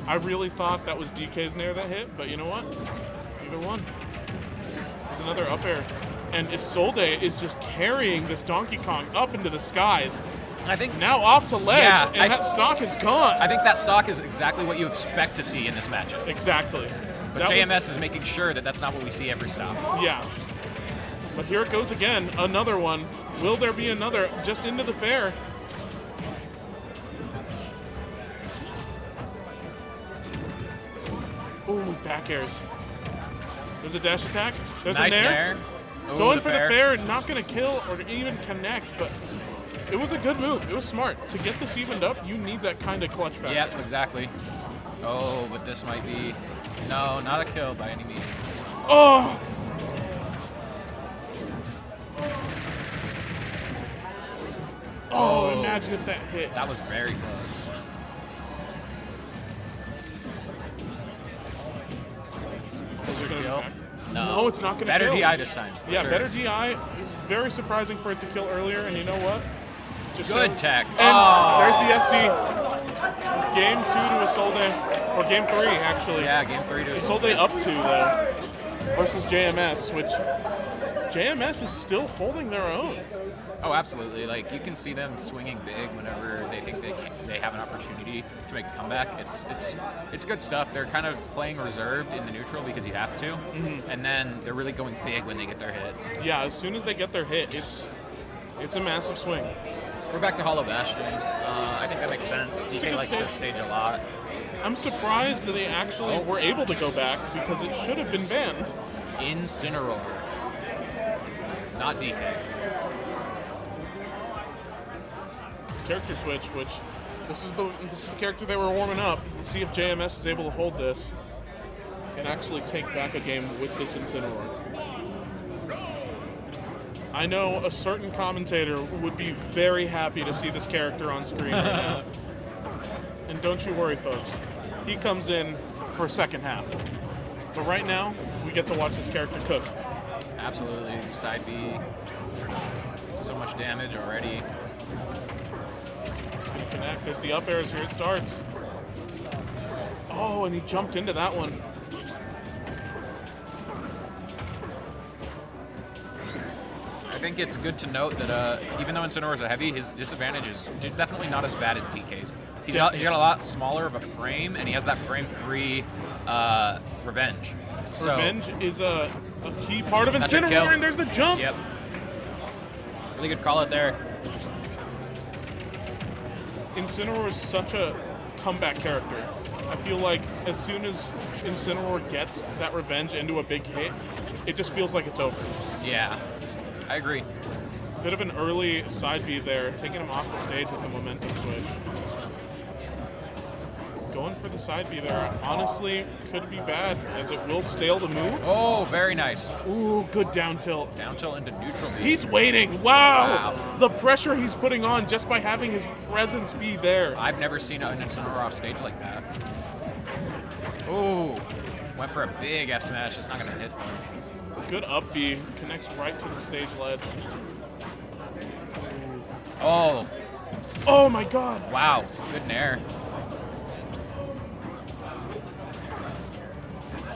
I really thought that was DK's Nair that hit, but you know what? Either one. There's another up air. And Isolde is just carrying this Donkey Kong up into the skies. I think now off to ledge, and that stock is gone. I think that stock is exactly what you expect to see in this matchup. Exactly. But JMS is making sure that that's not what we see every stop. Yeah. But here it goes again, another one. Will there be another just into the fair? Ooh, back airs. There's a dash attack. There's nice a Nair. Ooh, Going for the fair, not going to kill or even connect, but it was a good move. It was smart. To get this evened up, you need that kind of clutch factor. Yep, exactly. Oh, but this might be... No, not a kill by any means. Oh! Oh, imagine if that hit. That was very close. Kill? No, it's not going to kill. Better DI this time. Yeah, sure. better DI. It was very surprising for it to kill earlier, and you know what? Just good tech. And there's the SD. Game 2 to Isolde, or game 3 actually. Yeah, game 3 to Isolde up 2 though, versus JMS, which JMS is still holding their own. Oh, absolutely. Like, you can see them swinging big whenever they think they have an opportunity to make a comeback. It's good stuff. They're kind of playing reserved in the neutral because you have to, and then they're really going big when they get their hit. Yeah, as soon as they get their hit, it's a massive swing. We're back to Hollow Bastion. I think that makes sense. It's a DK good likes this stage a lot. I'm surprised that they actually were able to go back because it should have been banned. Incineroar, not DK. Character switch, which this is the character they were warming up. Let's see if JMS is able to hold this and actually take back a game with this Incineroar. I know a certain commentator would be very happy to see this character on screen right now. And don't you worry, folks. He comes in for second half. But right now, we get to watch this character cook. Absolutely. Side B. So much damage already. It's going to connect. There's the up airs. Here it starts. Oh, and he jumped into that one. I think it's good to note that even though Incineroar is a heavy, his disadvantage is definitely not as bad as DK's. He's got a lot smaller of a frame, and he has that frame 3 Revenge. So, Revenge is a key part of that's a kill. Incineroar, and there's the jump. Yep. Really good call out there. Incineroar is such a comeback character. I feel like as soon as Incineroar gets that Revenge into a big hit, it just feels like it's over. Yeah, I agree. Bit of an early side B there, taking him off the stage with the momentum switch. Going for the side B there, honestly, could be bad, as it will stale the move. Oh, very nice. Ooh, good down tilt. Down tilt into neutral B. He's waiting. Wow. The pressure he's putting on just by having his presence be there. I've never seen an Incineroar off stage like that. Ooh, went for a big F smash. It's not going to hit. Good up B, connects right to the stage ledge. Oh. Oh my god. Wow, good nair.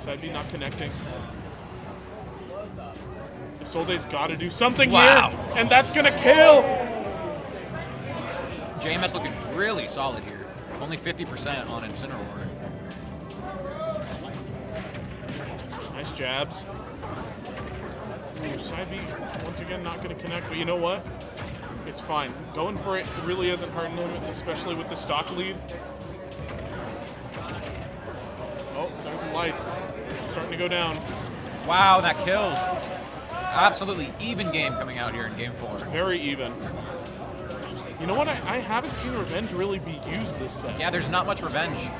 Side B not connecting. Isolde's got to do something Wow. here, and that's gonna kill. JMS looking really solid here. Only 50% on Incineroar. Nice jabs. Ooh, side B once again not gonna connect, but you know what? It's fine. Going for it really isn't hurting him, especially with the stock lead. Oh, there's some lights. Starting to go down. Wow, that kills. Absolutely even game coming out here in game 4. Very even. You know what? I haven't seen Revenge really be used this set. Yeah, there's not much Revenge,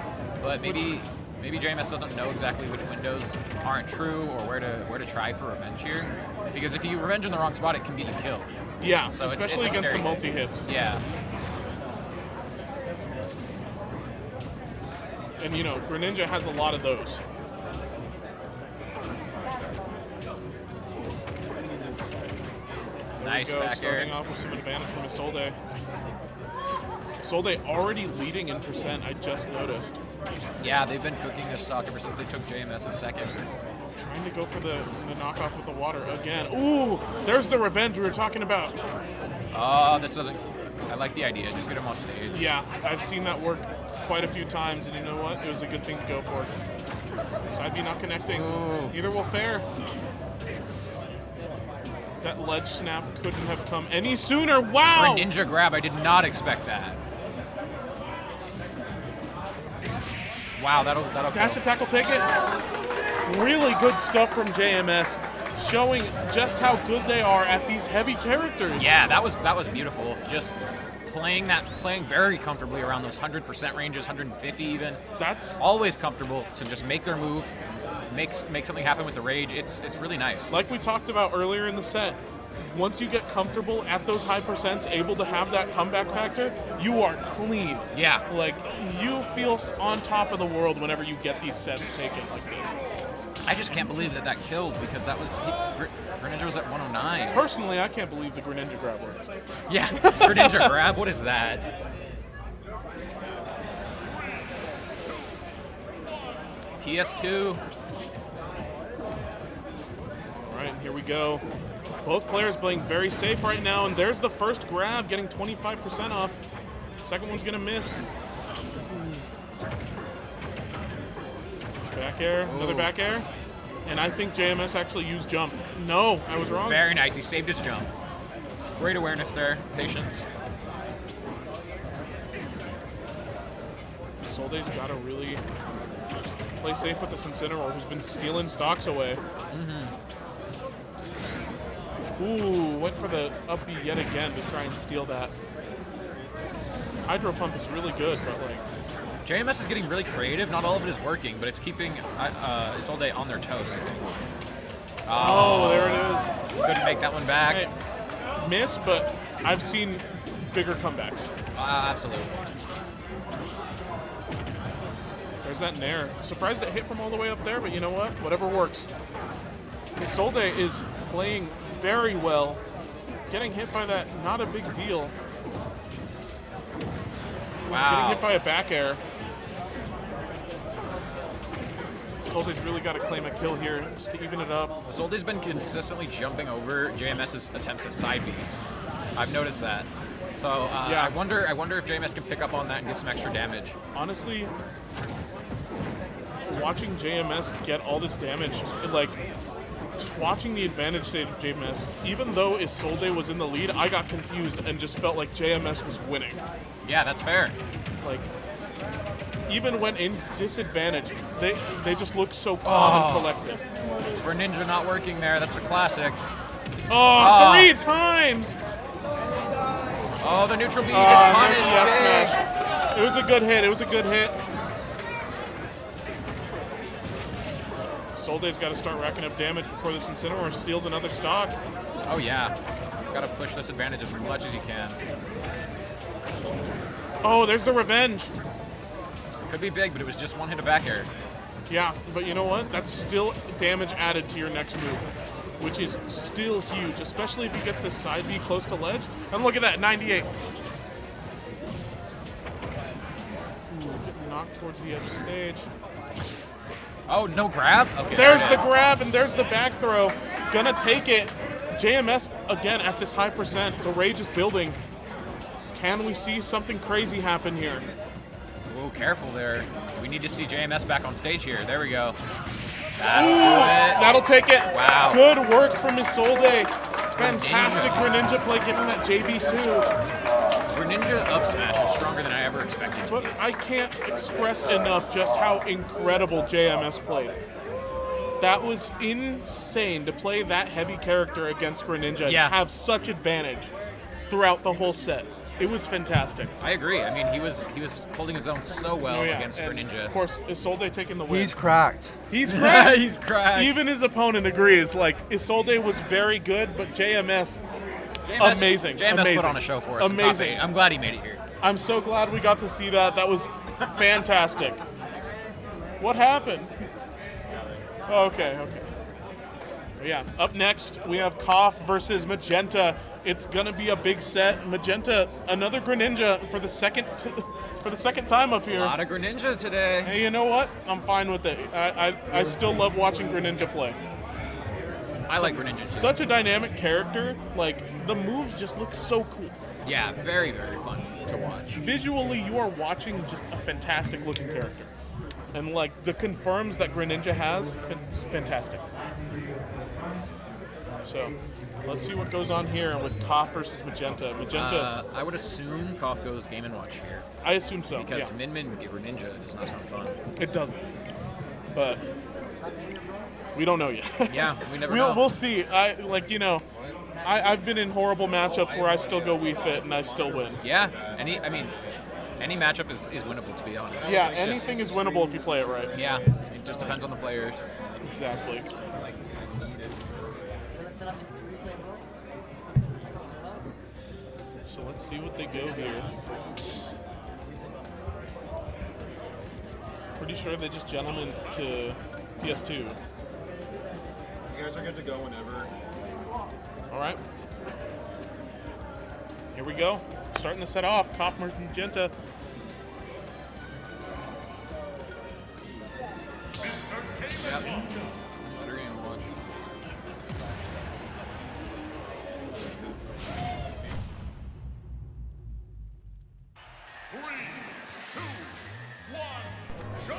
but maybe JMS doesn't know exactly which windows aren't true or where to try for Revenge here. Because if you Revenge in the wrong spot, it can get you killed. Yeah, so especially it's against the scary. multi-hits. Yeah. And you know, Greninja has a lot of those. Nice back air. Starting off with some advantage from Isolde. Isolde already leading in percent, I just noticed. Yeah, they've been cooking this stock ever since they took JMS a second. Trying to go for the knockoff with the water again. Ooh, there's the Revenge we were talking about. Oh, this doesn't... I like the idea. Just get him off stage. Yeah, I've seen that work quite a few times, and you know what? It was a good thing to go for. Side B not connecting. Ooh. Neither will fare. That ledge snap couldn't have come any sooner. Wow! Ninja grab, I did not expect that. Wow, that'll Dash attack will take it. Really good stuff from JMS, showing just how good they are at these heavy characters. Yeah, that was beautiful. Just playing very comfortably around those 100% ranges, 150 even. That's always comfortable to just make their move, make something happen with the rage. It's really nice. Like we talked about earlier in the set, once you get comfortable at those high percents, able to have that comeback factor, you are clean. Yeah. Like, you feel on top of the world whenever you get these sets taken like this. I just can't believe that killed because that was Greninja was at 109. Personally, I can't believe the Greninja grab worked. Yeah, Greninja grab. What is that? PS2. All right, here we go. Both players playing very safe right now, and there's the first grab, getting 25% off. Second one's gonna miss. Back air, another back air. And I think JMS actually used jump. No, I was wrong. Very nice. He saved his jump. Great awareness there. Patience. Isolde's got to really play safe with this Incineroar, who's been stealing stocks away. Ooh, went for the up B yet again to try and steal that. Hydro Pump is really good, but like... JMS is getting really creative. Not all of it is working, but it's keeping Isolde on their toes, I think. Oh, there it is. Couldn't make that one back. Hey, miss, but I've seen bigger comebacks. Absolutely. There's that Nair. Surprised it hit from all the way up there, but you know what? Whatever works. Isolde is playing very well. Getting hit by that, not a big deal. Wow. Getting hit by a back air. Isolde's really got to claim a kill here just to even it up. Isolde's been consistently jumping over JMS's attempts at side B. I've noticed that. So yeah. I wonder if JMS can pick up on that and get some extra damage. Honestly, watching JMS get all this damage, like just watching the advantage stage of JMS, even though Isolde was in the lead, I got confused and just felt like JMS was winning. Yeah, that's fair. Like, even when in disadvantage, they just look so calm and collected. Greninja not working there. That's a classic. Oh, 3 times! Oh, the neutral B gets punished. Smash. It was a good hit. It was a good hit. Isolde's got to start racking up damage before this Incineroar steals another stock. Oh, yeah. Got to push this advantage as much as you can. Oh, there's the revenge. Could be big, but it was just one hit of back air. Yeah, but you know what? That's still damage added to your next move, which is still huge, especially if he gets this side B close to ledge. And look at that, 98. Ooh, getting knocked towards the edge of the stage. Oh, no grab? Okay. There's the grab, and there's the back throw. Gonna take it. JMS, again, at this high percent. The rage is building. Can we see something crazy happen here? Oh, careful there. We need to see JMS back on stage here. There we go. That'll take it. Wow. Good work from Isolde. Fantastic Greninja play getting that JB2. Greninja up smash is stronger than I ever expected. But I can't express enough just how incredible JMS played. That was insane to play that heavy character against Greninja and have such advantage throughout the whole set. It was fantastic. I agree. I mean, he was holding his own so well against Greninja. Of course, Isolde taking the win. He's cracked. He's cracked. He's cracked. Even his opponent agrees. Like, Isolde was very good, but JMS amazing. JMS amazing. put on a show for us. Amazing. I'm glad he made it here. I'm so glad we got to see that. That was fantastic. What happened? Okay. Yeah. Up next, we have Koff versus Magenta. It's gonna be a big set. Magenta, another Greninja for the second time up here. A lot of Greninja today. Hey, you know what? I'm fine with it. I still love watching Greninja play. I like Greninja too. Such a dynamic character. Like, the moves just look so cool. Yeah, very, very fun to watch. Visually, you are watching just a fantastic looking character. And like, the confirms that Greninja has, fantastic. So, let's see what goes on here with Koff versus Magenta. I would assume Koff goes Game & Watch here. I assume so, Because yeah. Min Greninja does not sound fun. It doesn't. But we don't know yet. Yeah, we never know. We'll see. I've been in horrible matchups where I still go Wii Fit and I still win. Yeah, any matchup is winnable, to be honest. Yeah, anything is winnable if you play it right. Yeah, it just depends on the players. Exactly. So let's see what they go here. Pretty sure they just gentlemen to PS2. You guys are good to go whenever. All right. Here we go. Starting the set off. Koff Magenta. Yep. Stream watch.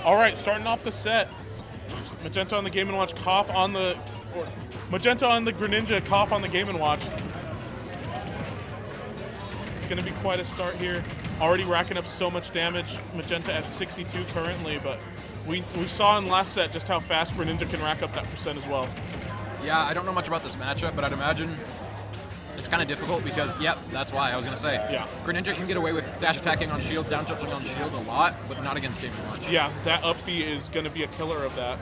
All right, starting off the set. Magenta on the Game & Watch, Koff on the... Magenta on the Greninja, Koff on the Game & Watch. It's going to be quite a start here. already racking up so much damage. Magenta at 62 currently, but we saw in last set just how fast Greninja can rack up that percent as well. Yeah, I don't know much about this matchup, but I'd imagine it's kind of difficult because, yep, that's why I was going to say. Yeah. Greninja can get away with dash attacking on shield, down tilting on shield a lot, but not against Game & Watch. Yeah, that up B is going to be a killer of that.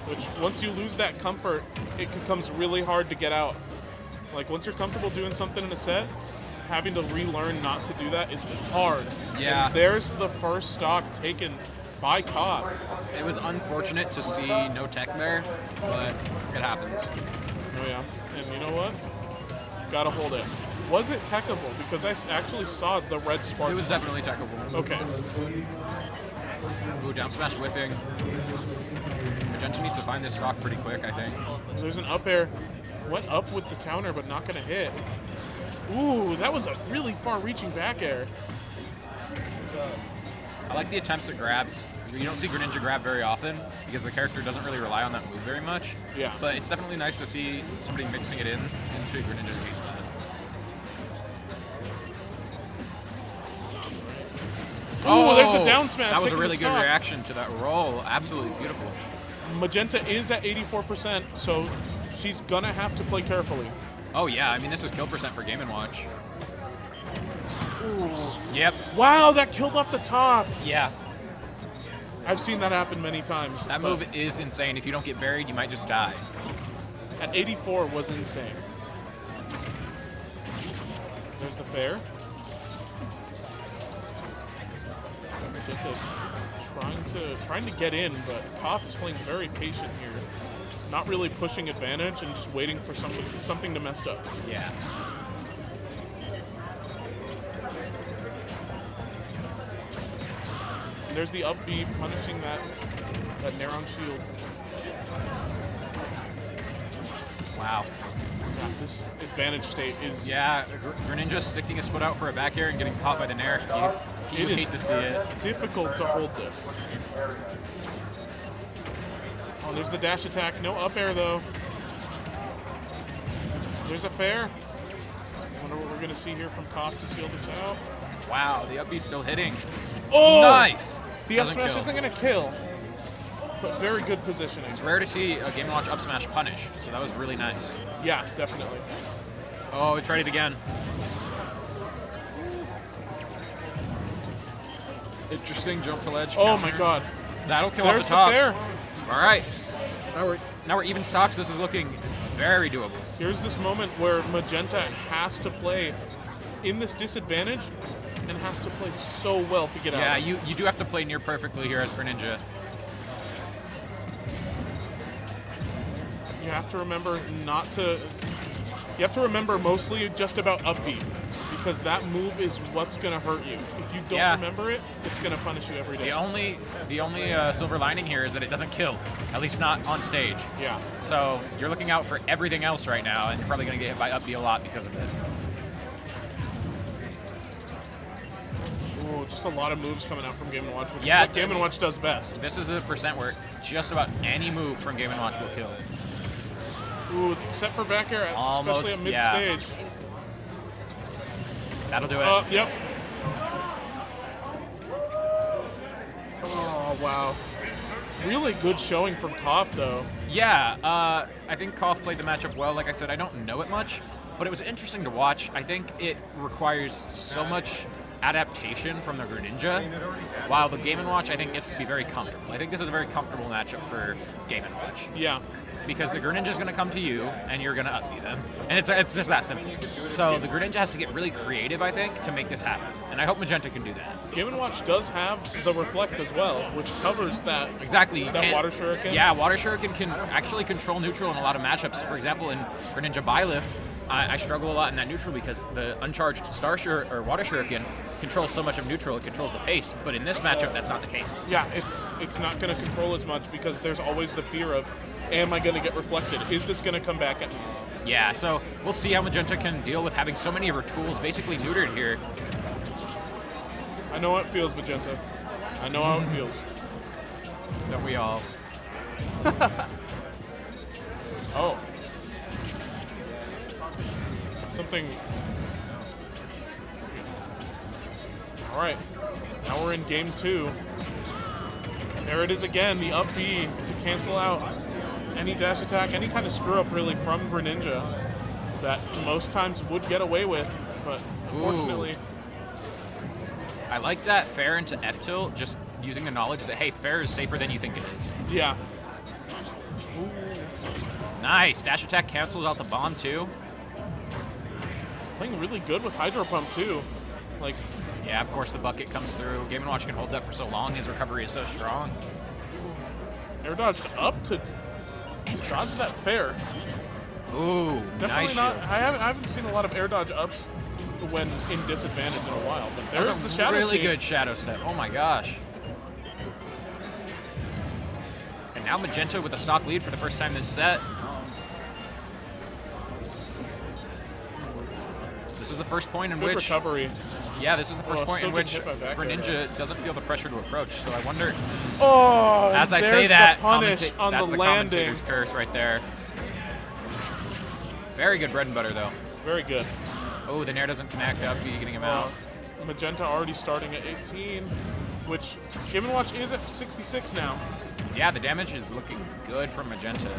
Which, once you lose that comfort, it becomes really hard to get out. Like, once you're comfortable doing something in a set, having to relearn not to do that is hard. Yeah. And there's the first stock taken by Cobb. It was unfortunate to see no tech there, but it happens. Oh, yeah. And you know what? Gotta hold it. Was it techable? Because I actually saw the red spark. It was definitely techable. Okay. Ooh, down smash whipping. Magenta needs to find this stock pretty quick, I think. There's an up air. Went up with the counter, but not gonna hit. Ooh, that was a really far-reaching back air. I like the attempts at grabs. You don't see Greninja grab very often because the character doesn't really rely on that move very much. Yeah. But it's definitely nice to see somebody mixing it into Greninja's game plan. Oh, there's the down smash. That was a taking really the good stock. reaction to that roll. Absolutely beautiful. Magenta is at 84%, so she's gonna have to play carefully. Oh yeah, I mean this is kill percent for Game & Watch. Ooh. Yep. Wow, that killed off the top. Yeah. I've seen that happen many times. That move is insane. If you don't get buried, you might just die. At 84 was insane. There's the fair. Magenta trying to get in, but Koff is playing very patient here. Not really pushing advantage and just waiting for something to mess up. Yeah. And there's the up B punishing that Nair on shield. Wow. Yeah, this advantage state is... Yeah, Greninja sticking his foot out for a back air and getting caught by the Nair. You hate to see it. Difficult to hold this. Oh, there's the dash attack. No up air, though. There's a fair. I wonder what we're going to see here from Koff to seal this out. Wow, the up B's still hitting. Oh! Nice! The up smash isn't going to kill, but very good positioning. It's rare to see a Game & Watch up smash punish, so that was really nice. Yeah, definitely. Oh, we tried it again. Interesting jump to ledge. Oh counter. my god. That'll kill There's off the top. fair. All right. Now we're even stocks. This is looking very doable. Here's this moment where Magenta has to play in this disadvantage and has to play so well to get out. Yeah, you do have to play near perfectly here as Greninja. You have to remember not to... You have to remember mostly just about up B, because that move is what's going to hurt you. If you don't remember it, it's going to punish you every day. The only silver lining here is that it doesn't kill, at least not on stage. Yeah. So you're looking out for everything else right now, and you're probably going to get hit by up B a lot because of it. Ooh, just a lot of moves coming out from Game & Watch, which is Yeah, what Game & Watch does best. This is a percent where just about any move from Game & Watch will kill. Ooh, except for back air, especially at mid-stage. That'll do it. Yep. Oh, wow. Really good showing from Koff, though. Yeah, I think Koff played the matchup well. Like I said, I don't know it much, but it was interesting to watch. I think it requires so much adaptation from the Greninja, while the Game & Watch, I think, gets to be very comfortable. I think this is a very comfortable matchup for Game & Watch. Yeah. Because the Greninja's going to come to you, and you're going to up-B them. And it's just that simple. So the Greninja has to get really creative, I think, to make this happen. And I hope Magenta can do that. Game & Watch does have the Reflect as well, which covers that. Exactly. That Water Shuriken. Yeah, Water Shuriken can actually control neutral in a lot of matchups. For example, in Greninja Byleth, I struggle a lot in that neutral because the uncharged Water Shuriken controls so much of neutral, it controls the pace. But in this matchup, that's not the case. Yeah, it's not going to control as much because there's always the fear of, am I going to get reflected? Is this going to come back at me? Yeah, so we'll see how Magenta can deal with having so many of her tools basically neutered here. I know how it feels, Magenta. I know how it feels. Don't we all? Oh. All right, now we're in game 2. There it is again, the up B to cancel out any dash attack, any kind of screw up really from Greninja that most times would get away with, but unfortunately. I like that fair into F tilt, just using the knowledge that, hey, fair is safer than you think it is. Yeah. Nice. Dash attack cancels out the bomb, too. Playing really good with Hydro Pump, too. Like, yeah, of course the bucket comes through. Game & Watch can hold that for so long. His recovery is so strong. Air dodged up to dodge that fair. Ooh, Definitely nice not. shield. I haven't seen a lot of air dodge ups when in disadvantage in a while. But there's the shadow really step. good shadow step. Oh my gosh. And now Magenta with a stock lead for the first time this set. This is the first point in Good which recovery. Yeah, this is the first point in still which getting hit by back air Greninja doesn't feel the pressure to approach. So I wonder. Oh, as I say there's that, the punish on that's the the landing. commentator's curse right there. Very good bread and butter though. Very good. Oh, the nair doesn't connect. Up B getting him out. Magenta already starting at 18, which Game & Watch is at 66 now. Yeah, the damage is looking good from Magenta.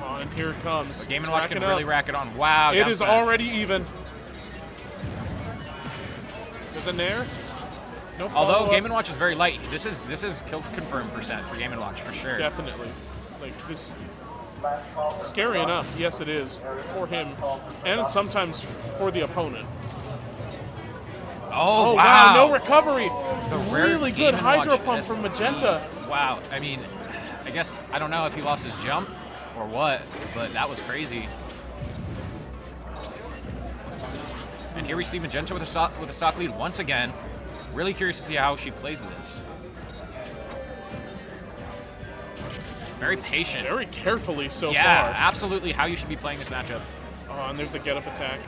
Oh, and here it comes. Game & Watch can really rack it on. Wow, it is down smash. already even. There's a nair. No Although follow-up. Game & Watch is very light, this is kill confirmed percent for Game & Watch for sure. Definitely. Like this. Scary enough, yes it is, for him, and sometimes for the opponent. Oh, wow, no recovery. The rare Really good Game & Hydro Watch Pump from SD. Magenta. Wow, I mean, I guess, I don't know if he lost his jump or what, but that was crazy. And here we see Magenta with a stock lead once again. Really curious to see how she plays this. Very patient. Very carefully so far. Yeah, absolutely how you should be playing this matchup. Oh, and there's the get-up attack.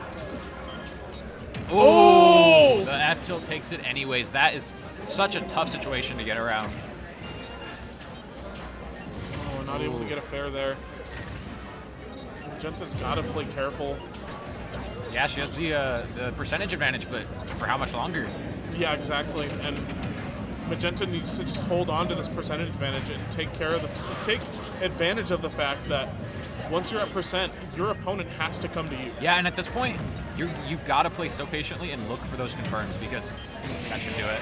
Oh! The F tilt takes it anyways. That is such a tough situation to get around. Oh, not able to get a fair there. Magenta's got to play careful. Yeah, she has the percentage advantage, but for how much longer? Yeah, exactly. And Magenta needs to just hold on to this percentage advantage and take advantage of the fact that once you're at percent, your opponent has to come to you. Yeah, and at this point, you've got to play so patiently and look for those confirms because that should do it.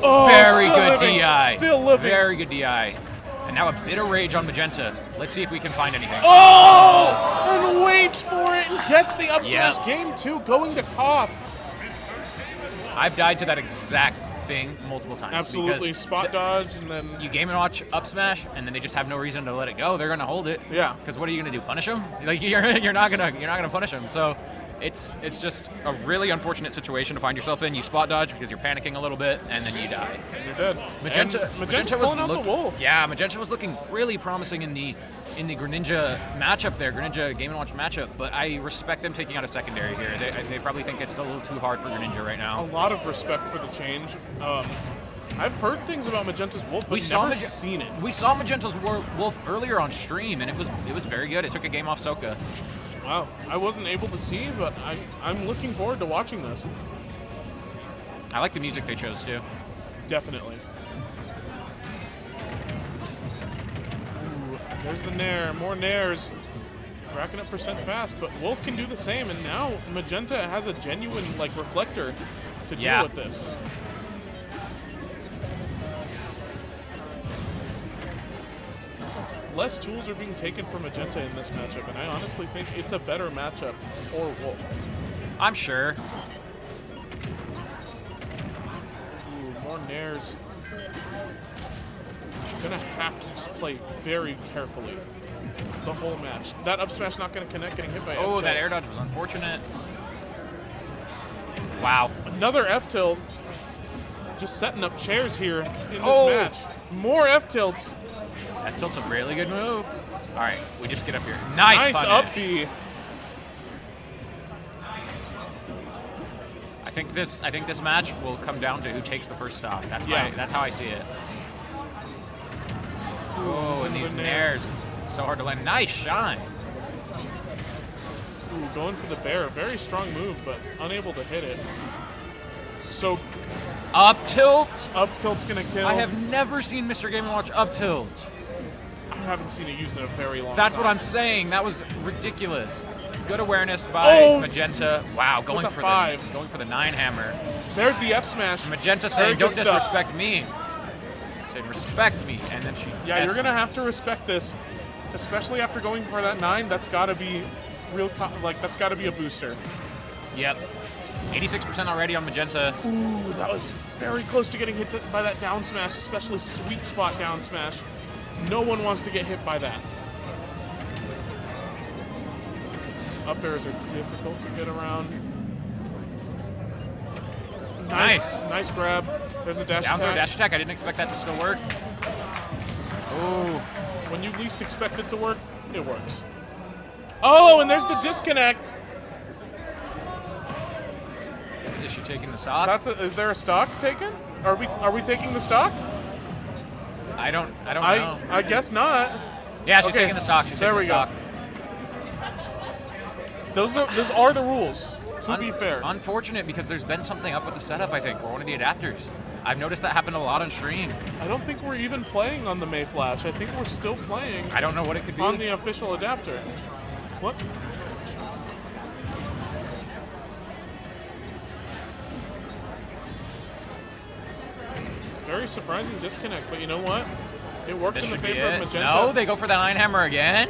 Oh, very still good living, DI. Still living. Very good DI. And now a bit of rage on Magenta. Let's see if we can find anything. Oh! And waits for it and gets the up smash. Yep. Game 2 going to Koff. I've died to that exact thing multiple times. Absolutely, spot dodge and then you Game & Watch up smash, and then they just have no reason to let it go. They're gonna hold it. Yeah. Because what are you gonna do? Punish them? Like you're not gonna punish them. So it's just a really unfortunate situation to find yourself in. You spot dodge because you're panicking a little bit, and then you die. And you're dead. Magenta was yeah, Magenta was looking really promising in the Greninja matchup there, Greninja Game & Watch matchup, but I respect them taking out a secondary here. They probably think it's a little too hard for Greninja right now. A lot of respect for the change. I've heard things about Magenta's Wolf, but never seen it. We saw Magenta's Wolf earlier on stream, and it was very good. It took a game off Soka. Wow, I wasn't able to see, but I'm looking forward to watching this. I like the music they chose too. Definitely. Ooh, there's the nair, more nairs. Racking up percent fast, but Wolf can do the same, and now Magenta has a genuine reflector to deal with this. Less tools are being taken from Magenta in this matchup, and I honestly think it's a better matchup for Wolf. I'm sure. Ooh, more nairs. Gonna have to just play very carefully the whole match. That up smash not gonna connect, getting hit by Oh, F-tilt. that air dodge was unfortunate. Wow. Another F-tilt. Just setting up chairs here in this match. More F-tilts. F-tilt's a really good move. All right, we just get up here. Nice punish. up B. I think this match will come down to who takes the first stock. That's how I see it. Oh, and these nairs, it's so hard to land. Nice shine. Ooh, going for the bear. Very strong move, but unable to hit it. so Up tilt. Up tilt's gonna kill. I have never seen Mr. Game & Watch up tilt. I haven't seen it used in a very long That's time. what I'm saying. That was ridiculous. Good awareness by Magenta. Wow, going the for 5. going for the 9 hammer. There's the F smash. Magenta Very saying, "Don't good stuff." disrespect me." Saying, "Respect me," and then she. Yeah, you're gonna have to respect this, especially after going for that 9. That's gotta be real. That's gotta be a booster. Yep. 86% already on Magenta. Ooh, that was very close to getting hit by that down smash, especially sweet spot down smash. No one wants to get hit by that. These up airs are difficult to get around. Nice grab. There's a dash Down throw attack. dash attack. I didn't expect that to still work. Ooh. When you least expect it to work, it works. Oh, and there's the disconnect. Is she taking the stock? Is there a stock taken? Are we taking the stock? I don't know. I guess not. Yeah, she's taking the stock. She's taking the stock. Those are the rules, to be fair. Unfortunate because there's been something up with the setup, I think, or one of the adapters. I've noticed that happen a lot on stream. I don't think we're even playing on the Mayflash. I think we're still playing. I don't know what it could be. On the official adapter. What? Very surprising disconnect, but you know what? It worked in the favor of Magenta. No, they go for the 9 hammer again.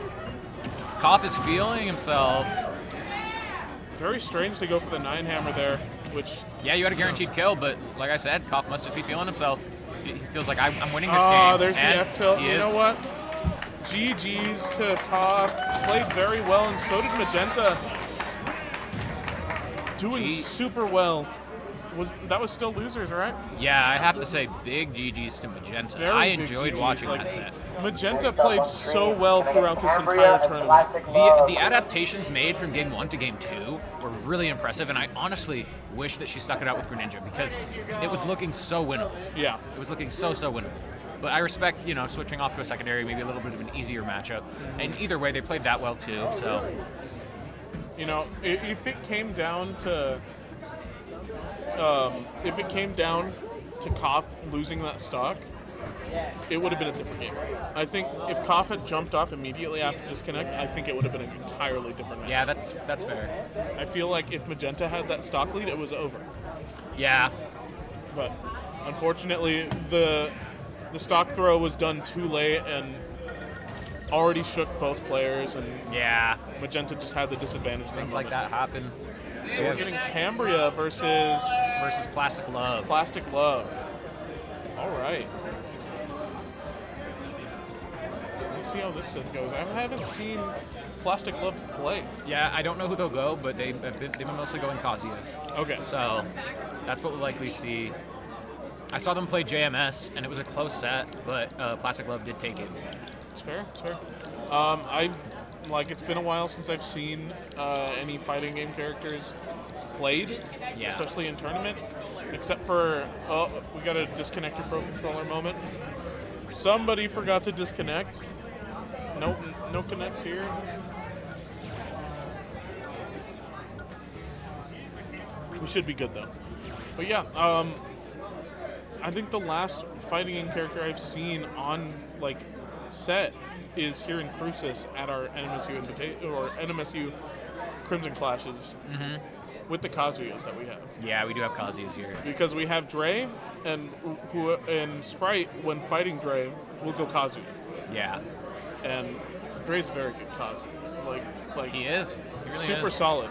Koff is feeling himself. Very strange to go for the 9 hammer there, which... Yeah, you had a guaranteed kill, but like I said, Koff must just be feeling himself. He feels like, I'm winning this game. There's the F-tilt. You know what? GG's to Koff. Played very well, and so did Magenta. Doing super well. That was still losers, right? Yeah, I have to say big GG's to Magenta. I enjoyed watching that set. Magenta played so well throughout this entire tournament. The adaptations made from Game 1 to Game 2 were really impressive, and I honestly wish that she stuck it out with Greninja because it was looking so winnable. Yeah. It was looking so winnable. But I respect, switching off to a secondary, maybe a little bit of an easier matchup. And either way, they played that well too, so. If it came down to Koff losing that stock, it would have been a different game. I think if Koff had jumped off immediately after disconnect, I think it would have been an entirely different match. Yeah, that's fair. I feel like if Magenta had that stock lead, it was over. Yeah. But unfortunately, the stock throw was done too late and already shook both players, and Magenta just had the disadvantage. Things like that happen. So we're getting Cambria versus Plastic Love. Plastic Love. All right. Let's see how this set goes. I haven't seen Plastic Love play. Yeah, I don't know who they'll go, but they've been mostly going Kazuya. Okay. So that's what we'll likely see. I saw them play JMS, and it was a close set, but Plastic Love did take it. It's fair. It's fair. It's been a while since I've seen any fighting game characters played, especially in tournament, except for, we got a disconnect your Pro Controller moment. Somebody forgot to disconnect. Nope, no connects here. We should be good though. But yeah, I think the last fighting game character I've seen on set is here in Cruces at our NMSU Crimson Clashes with the Kazuyas that we have. Yeah, we do have Kazuyas here. Because we have Dre and Sprite, when fighting Dre, will go Kazuya. Yeah. And Dre's a very good Kazuya. He is. He really super is. solid.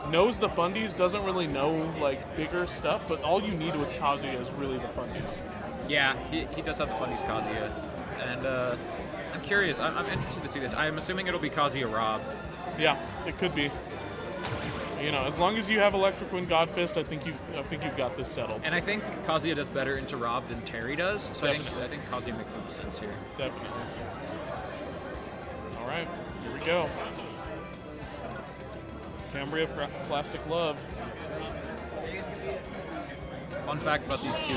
Knows the fundies, doesn't really know bigger stuff, but all you need with Kazuya is really the fundies. Yeah, he does have the fundies Kazuya. And I'm curious. I'm interested to see this. I'm assuming it'll be Kazuya Rob. Yeah, it could be. As long as you have Electric Wind Godfist, I think you've got this settled. And I think Kazuya does better into Rob than Terry does. So I think Kazuya makes the most sense here. Definitely. All right, here we go. Cambria Plastic Love. Fun fact about these two,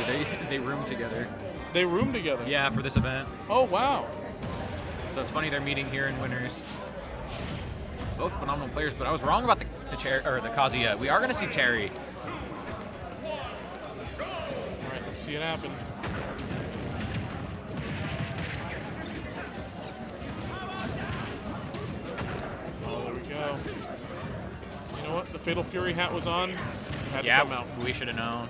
they room together. They room together? Yeah, for this event. Oh, wow. So it's funny they're meeting here in Winners. Both phenomenal players, but I was wrong about the Kazuya. We are going to see Terry. See it happen. Oh, there we go. You know what? The Fatal Fury hat was on. Had to come out. We should have known.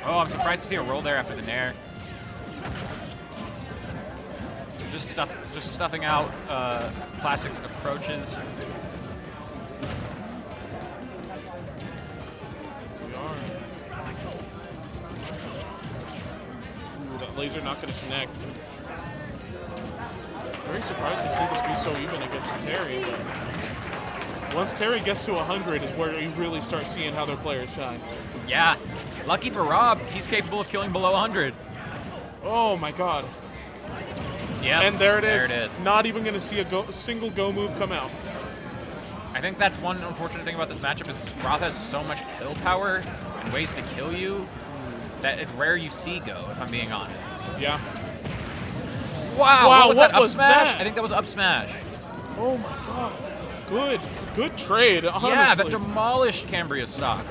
Oh, I'm surprised to see a roll there after the nair. Just stuffing out Plastic's approaches. We are. Ooh, that laser not going to connect. Very surprised to see this be so even against Terry. But once Terry gets to 100 is where you really start seeing how their players shine. Yeah. Lucky for Rob, he's capable of killing below 100. Oh my god. Yeah. And there it is. There it is. Not even going to see a single go move come out. I think that's one unfortunate thing about this matchup is Rob has so much kill power and ways to kill you that it's rare you see go, if I'm being honest. Yeah. Wow, wow, what was that? Up was smash? that? I think that was up smash. Oh my god. Good trade, honestly. Yeah, that demolished Cambria's stock.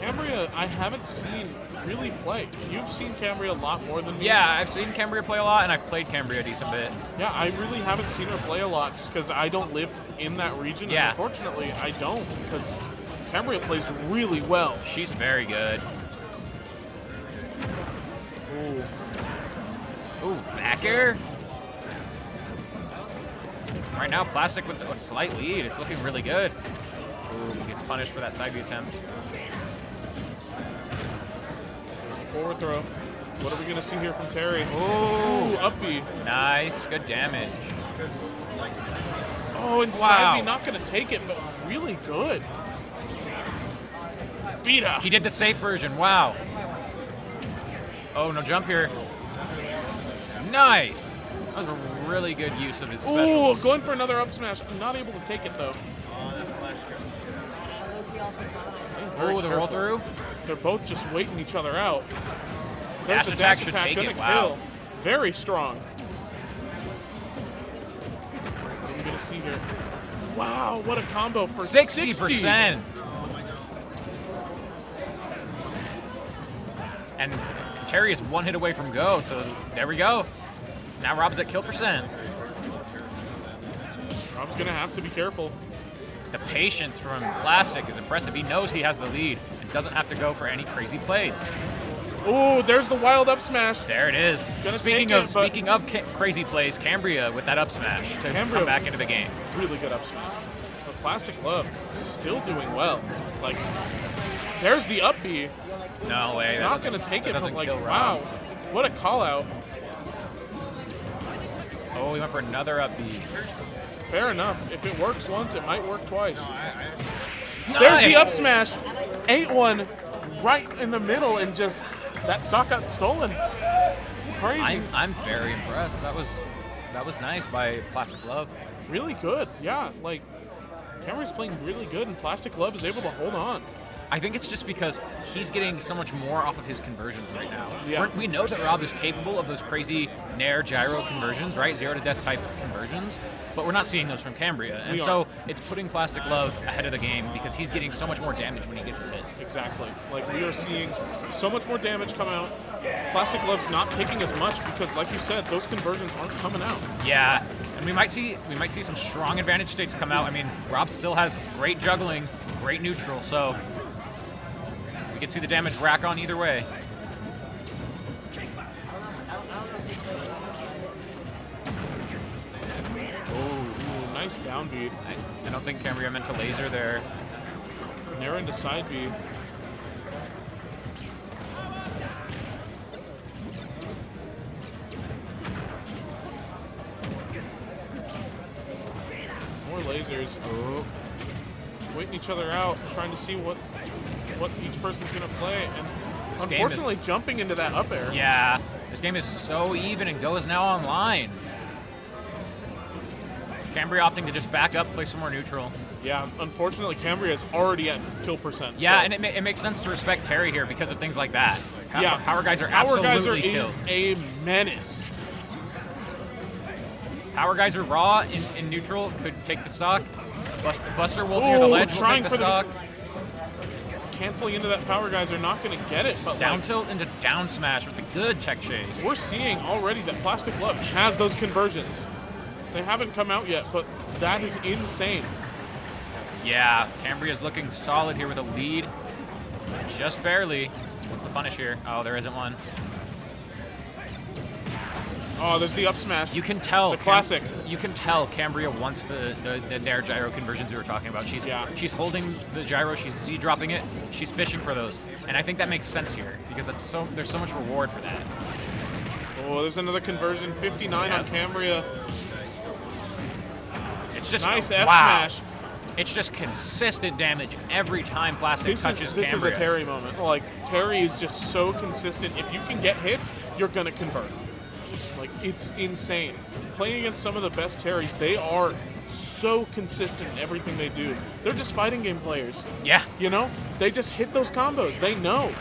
Cambria, I haven't seen really play. You've seen Cambria a lot more than me. Yeah, I've seen Cambria play a lot, and I've played Cambria a decent bit. Yeah, I really haven't seen her play a lot just because I don't live in that region. Yeah. And unfortunately, I don't because Cambria plays really well. She's very good. Ooh, back air. Right now, Plastic with a slight lead. It's looking really good. Ooh, gets punished for that side B attempt. Forward throw. What are we going to see here from Terry? Ooh, up B. Nice, good damage. Oh, and side B not going to take it, but really good. Beat her. He did the safe version, wow. Oh, no jump here. Nice. That was a really good use of his specials. Ooh, going for another up smash. I'm not able to take it, though. Oh, the roll through. They're both just waiting each other out. Dash There's a attack should take gonna it, wow. kill. Very strong. What are we going to see here? Wow, what a combo for 60%. And Terry is one hit away from go, so there we go. Now Rob's at kill percent. Rob's going to have to be careful. The patience from Plastic is impressive. He knows he has the lead and doesn't have to go for any crazy plays. Ooh, there's the wild up smash. There it is. Speaking of crazy plays, Cambria with that up smash to come back into the game. Really good up smash. But Plastic Love still doing well. Like, there's the up B. No way. Not going to take it, but like, wow. What a call out. Oh, he went for another up B. Fair enough. If it works once, it might work twice. Nice. There's the up smash. 8-1 right in the middle, and just that stock got stolen. Crazy. I'm very impressed. That was nice by Plastic Love. Really good. Yeah, like Cameron's playing really good, and Plastic Love is able to hold on. I think it's just because he's getting so much more off of his conversions right now. Yeah. We know that Rob is capable of those crazy Nair gyro conversions, right? 0 to death type conversions, but we're not seeing those from Cambria. And so it's putting Plastic Love ahead of the game because he's getting so much more damage when he gets his hits. Exactly. Like, we are seeing so much more damage come out. Plastic Love's not taking as much because, like you said, those conversions aren't coming out. Yeah, and we might see some strong advantage states come out. I mean, Rob still has great juggling, great neutral, so you can see the damage rack on either way. Ooh, nice down beat. I don't think Cambria meant to laser there. Nair into side B. More lasers. Oh. Waiting each other out, trying to see what each person's going to play. And This unfortunately, jumping into that up air. Yeah, this game is so even and Go is now online. Cambria opting to just back up, play some more neutral. Yeah, unfortunately, Cambria is already at kill percent. Yeah, so. and it makes sense to respect Terry here because of things like that. Yeah, Power Geyser Power Geyser absolutely is kills. a menace. Power Geyser raw in neutral could take the stock. Buster Wolf near the ledge will take the stock. canceling into that power geyser, not going to get it. But Down tilt into down smash with the good tech chase. We're seeing already that Plastic Glove has those conversions. They haven't come out yet, but that is insane. Yeah, Cambria's looking solid here with a lead. Just barely. What's the punish here? Oh, there isn't one. Oh, there's the up smash. You can tell. The classic. You can tell Cambria wants the Nair gyro conversions we were talking about. She's holding the gyro, she's Z-dropping it, she's fishing for those. And I think that makes sense here, because there's so much reward for that. Oh, there's another conversion. 59 on Cambria. It's just nice wow. F smash. It's just consistent damage every time Plastic touches This Cambria. is a Terry moment. Like, Terry is just so consistent. If you can get hits, you're going to convert. Like, it's insane. Playing against some of the best Terrys, they are so consistent in everything they do. They're just fighting game players. Yeah. You know? They just hit those combos. They know.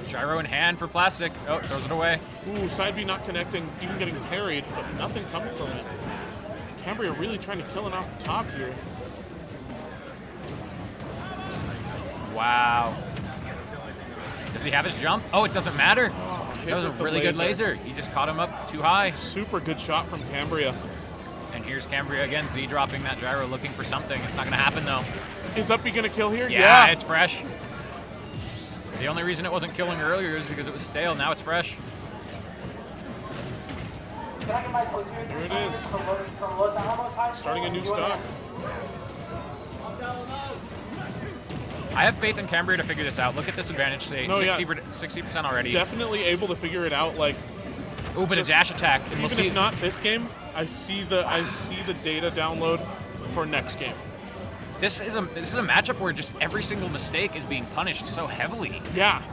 Gyro in hand for Plastic. Oh, throws it away. Ooh, side B not connecting, even getting parried, but nothing coming from it. Cambria really trying to kill it off the top here. Wow. Does he have his jump? Oh, it doesn't matter. That was a really good laser. He just caught him up too high. Super good shot from Cambria. And here's Cambria again, Z-dropping that gyro, looking for something. It's not going to happen, though. Is Uppy going to kill here? Yeah, it's fresh. The only reason it wasn't killing earlier is because it was stale. Now it's fresh. Here it is. Starting a new stock. I have faith in Cambria to figure this out. Look at this advantage state. No, 60% already. Definitely able to figure it out. Like, ooh, but a dash attack. And even if not this game, I see the data download for next game. This is a matchup where just every single mistake is being punished so heavily. Yeah.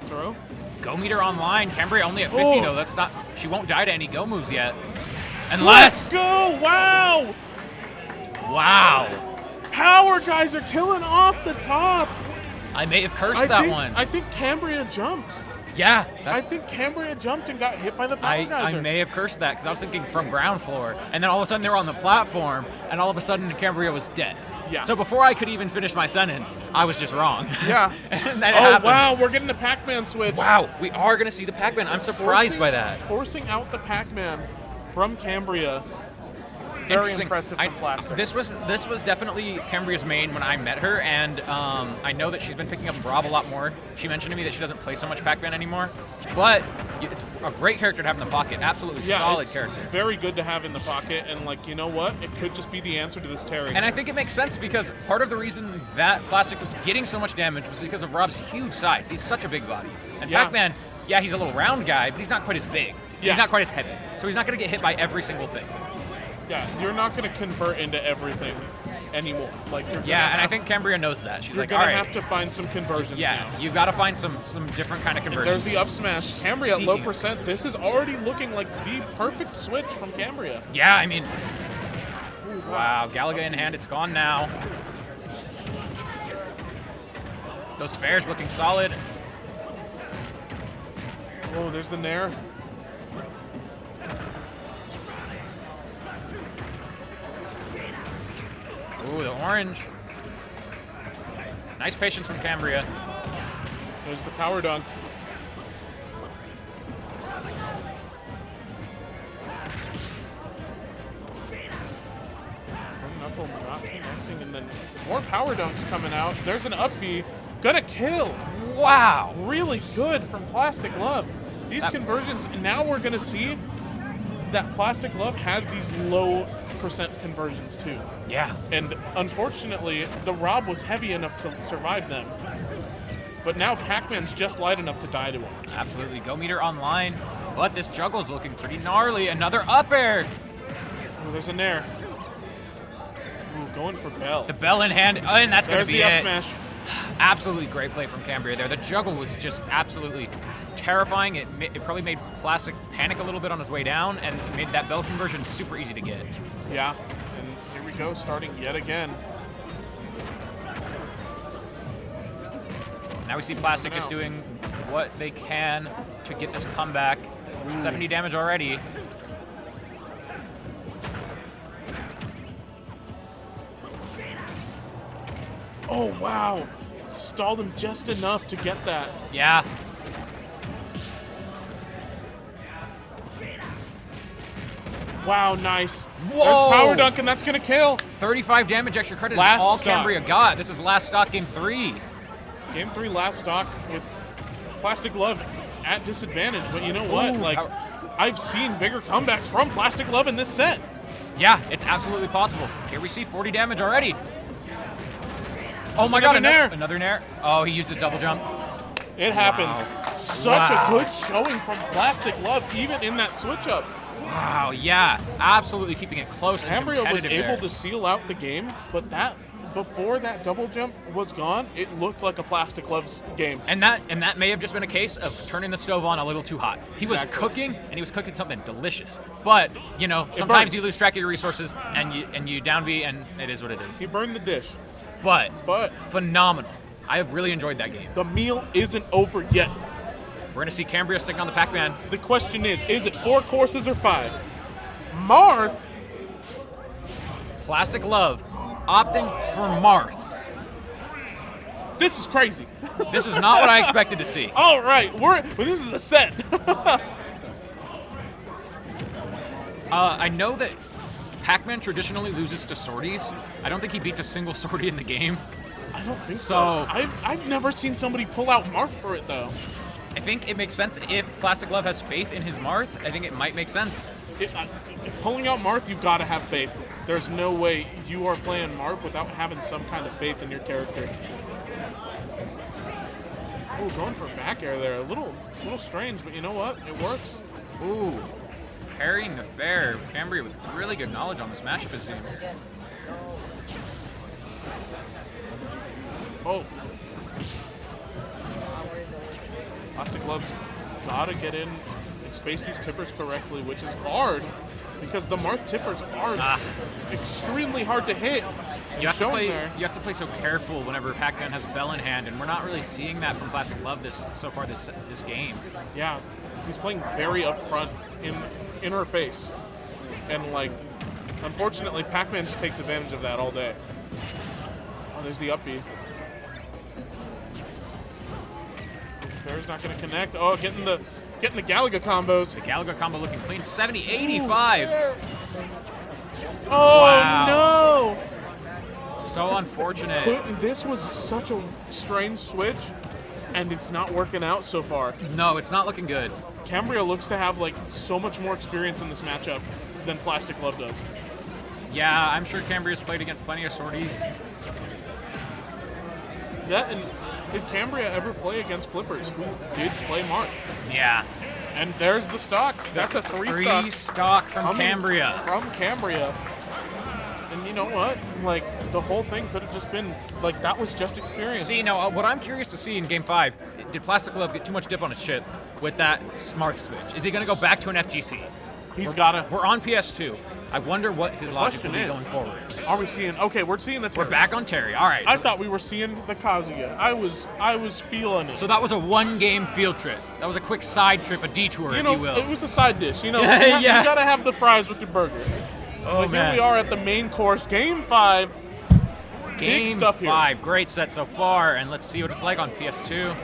Throw. Go meter online. Cambria only at 50 though. That's not. She won't die to any go moves yet. Unless. Let's go! Wow! Wow. Power guys are killing off the top. I may have cursed that one. I think Cambria jumped. Yeah. I think Cambria jumped and got hit by the power geyser. I may have cursed that because I was thinking from ground floor, and then all of a sudden they were on the platform, and all of a sudden Cambria was dead. Yeah. So before I could even finish my sentence, I was just wrong. Yeah. And then it oh happened. wow, we're getting the Pac-Man switch. Wow, we are going to see the Pac-Man. I'm surprised by that. Forcing out the Pac-Man from Cambria. Very impressive from Plastic. This was definitely Cambria's main when I met her, and I know that she's been picking up Rob a lot more. She mentioned to me that she doesn't play so much Pac-Man anymore, but it's a great character to have in the pocket. Absolutely solid character. Very good to have in the pocket, and like, you know what? It could just be the answer to this Terry. And I think it makes sense because part of the reason that Plastic was getting so much damage was because of Rob's huge size. He's such a big body. And Pac-Man, yeah, he's a little round guy, but he's not quite as big. He's not quite as heavy. So he's not going to get hit by every single thing. Yeah, you're not going to convert into everything anymore. Like, you're and I think Cambria knows that. She's you're like, all right, have to find some conversions now. You've got to find some different kind of conversions. There's the up smash. Cambria at low percent. This is already looking like the perfect switch from Cambria. Yeah, I mean, wow, Galaga in hand. It's gone now. Those fares looking solid. Oh, there's the Nair. Ooh, the orange. Nice patience from Cambria. There's the power dunk. Knuckle not connecting, and then more power dunks coming out. There's an up B. Gonna kill. Wow. Really good from Plastic Glove. These conversions, now we're gonna see that Plastic Glove has these low percent conversions too. Yeah. And unfortunately, the Rob was heavy enough to survive them. But now Pac-Man's just light enough to die to him. Absolutely. Go meter online. But this juggle's looking pretty gnarly. Another up air. Oh, there's a Nair. Ooh, going for Bell. The Bell in hand. Oh, and that's going to be the up it. smash. Absolutely great play from Cambria there. The juggle was just absolutely terrifying. It probably made Plastic panic a little bit on his way down and made that Bell conversion super easy to get. Yeah, and here we go, starting yet again. Now we see Plastic just doing what they can to get this comeback. 70 damage already. Oh, wow. Stalled him just enough to get that. Yeah. Wow, nice. Whoa. There's power dunk, and that's going to kill. 35 damage extra credit Last is all stock. Cambria got. This is last stock game 3. Game 3 last stock with Plastic Love at disadvantage, but you know what? Ooh, like, I've seen bigger comebacks from Plastic Love in this set. Yeah, it's absolutely possible. Here we see 40 damage already. Oh my another god, nair. Another nair. Oh, he used his double jump. It happens. Such a good showing from Plastic Love, even in that switch up. Wow, yeah, absolutely keeping it close and Cambria was competitive able there. to seal out the game, but that before that double jump was gone, it looked like a Plastic Love's game. And that may have just been a case of turning the stove on a little too hot. He was cooking, and he was cooking something delicious. But you know, sometimes you lose track of your resources, and you down B, and it is what it is. He burned the dish. But But phenomenal. I have really enjoyed that game. the meal isn't over yet. We're gonna see Cambria sticking on the Pac-Man. The question is it 4 courses or 5? Marth. Plastic Love opting for Marth. This is crazy. This is not what I expected to see. All right, but this is a set. I know that Pac-Man traditionally loses to sorties. I don't think he beats a single sortie in the game. I don't think so. I've never seen somebody pull out Marth for it though. I think it makes sense if Plastic Love has faith in his Marth. I think it might make sense. Pulling out Marth, you've got to have faith. There's no way you are playing Marth without having some kind of faith in your character. Ooh, going for a back air there. A little strange, but you know what? It works. Ooh, parrying the fair. Cambria with really good knowledge on this matchup, it seems. Oh. Plastic Glove's gotta get in and space these tippers correctly, which is hard because the Marth tippers are extremely hard to hit. You have to play so careful whenever Pac-Man has Bell in hand, and we're not really seeing that from Plastic Love this game. Yeah, he's playing very upfront in her face, and like, unfortunately, Pac-Man just takes advantage of that all day. Oh, there's the up B. Fair's not going to connect. Oh, getting the Galaga combos. The Galaga combo looking clean. 70, 85. Oh, wow. no. So unfortunate. This was such a strange switch, and it's not working out so far. No, it's not looking good. Cambria looks to have like so much more experience in this matchup than Plastic Love does. Yeah, I'm sure Cambria's played against plenty of sorties. That and did Cambria ever play against flippers who did play Marth? Yeah. And there's the stock. That's a 3 stock from Cambria. From Cambria. And you know what? Like, the whole thing could have just been, like, that was just experience. See, now, what I'm curious to see in Game 5, did Plastic Love get too much dip on his chip with that Marth switch? Is he going to go back to an FGC? We're on PS2. I wonder what his logic will be going forward. Are we seeing? Okay, we're seeing the Terry. We're back on Terry. All right. I thought we were seeing the Kazuya. I was feeling it. So that was a one-game field trip. That was a quick side trip, a detour, if you will. It was a side dish. You know, Yeah. you gotta have the fries with your burger. Oh, but man. Here we are at the main course, Game 5. Game Big stuff here. 5, great set so far, and let's see what it's like on PS2.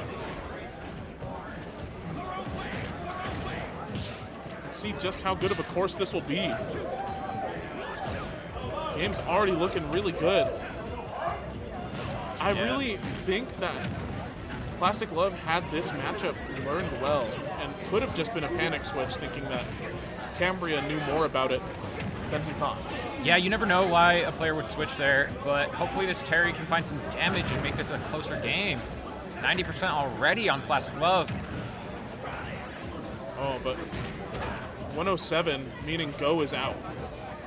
Let's see just how good of a course this will be. Game's already looking really good. I really think that Plastic Love had this matchup learned well and could have just been a panic switch, thinking that Cambria knew more about it than he thought. Yeah, you never know why a player would switch there, but hopefully this Terry can find some damage and make this a closer game. 90% already on Plastic Love. Oh, but 107, meaning go is out.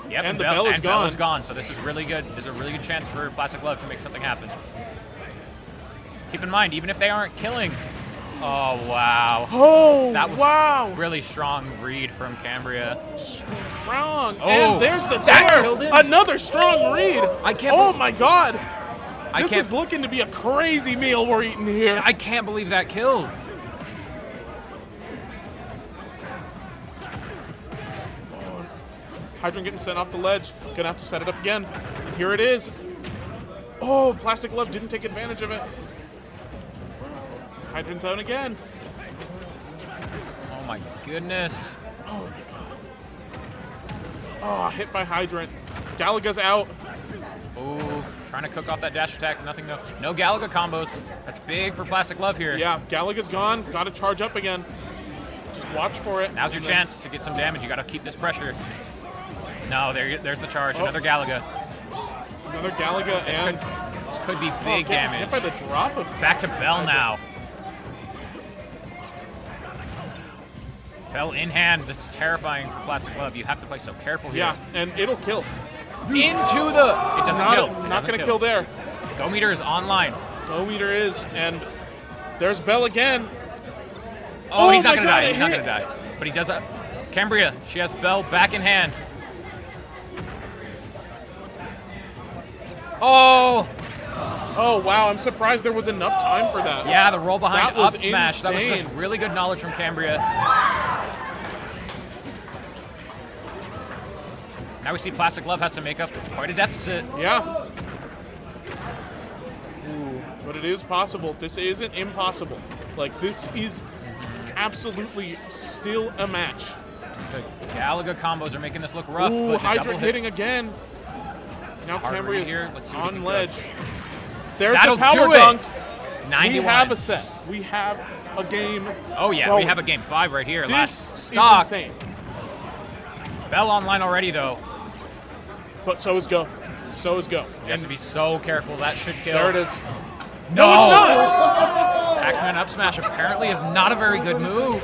Yep, and the bell is gone. Bell is gone, so this is really good. There's a really good chance for Plastic Love to make something happen. Keep in mind, even if they aren't killing. Oh, wow. Oh, that was wow. Really strong read from Cambria. Strong. Oh, and there's the that dare. killed him. Another strong read. I can't. Oh, my God. I This can't, is looking to be a crazy meal we're eating here. I can't believe that killed. Hydrant getting sent off the ledge. Gonna have to set it up again. And here it is. Oh, Plastic Glove didn't take advantage of it. Hydrant zone again. Oh my goodness. Oh my god. Oh, hit by Hydrant. Galaga's out. Ooh, trying to cook off that dash attack. Nothing, no Galaga combos. That's big for Plastic Glove here. Yeah, Galaga's gone. Got to charge up again. Just watch for it. Now's your chance to get some damage. You got to keep this pressure. No, there's the charge. Oh. Another Galaga. Another Galaga, This could be big damage. Hit by the drop of Back to Bell now. Bell in hand. This is terrifying for Plastic Glove. You have to play so careful here. Yeah, and it'll kill. Into the... It doesn't kill. Not going to kill there. Go meter is online. Go meter is, and there's Bell again. Oh, he's not going to die. He's not going to die. But he does... Cambria, she has Bell back in hand. Oh! Oh, wow. I'm surprised there was enough time for that. Yeah, the roll behind up was smash. That was insane. just really good knowledge from Cambria. Now we see Plastic Glove has to make up quite a deficit. Yeah. Ooh, but it is possible. This isn't impossible. Like, this is absolutely still a match. The Galaga combos are making this look rough. Ooh, but the Hydrant double hitting again. Now Cambria's Let's see what on ledge. There's That'll the power do it. dunk. 91. We have a set. We have a game. Oh, yeah, going. we have a game 5 right here. This Last is stock. insane. Bell online already, though. But so is Go. So is Go. You have to be so careful. That should kill. There it is. No, it's not! Pac-Man up smash apparently is not a very good move.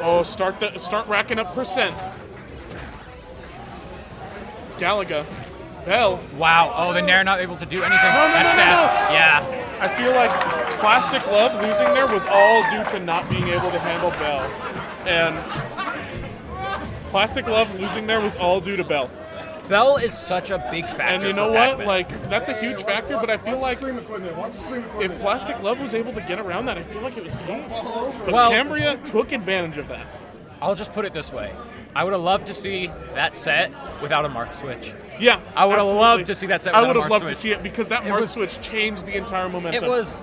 Oh, start racking up percent. Galaga. Bell. Wow. Oh, the Nair not able to do anything. That's death. Yeah. I feel like Plastic Glove losing there was all due to not being able to handle Bell. And Plastic Glove losing there was all due to Bell. Bell is such a big factor. And you know for what? Pac-Man. Like, that's a huge factor, but I feel like if Plastic Glove was able to get around that, I feel like it was game. But Well- Cambria took advantage of that. I'll just put it this way. I would have loved to see that set without a Marth switch. Yeah, I would have absolutely. loved to see that set I without would a have Marth loved switch. to see it because that It Marth was- switch changed the entire momentum. It was,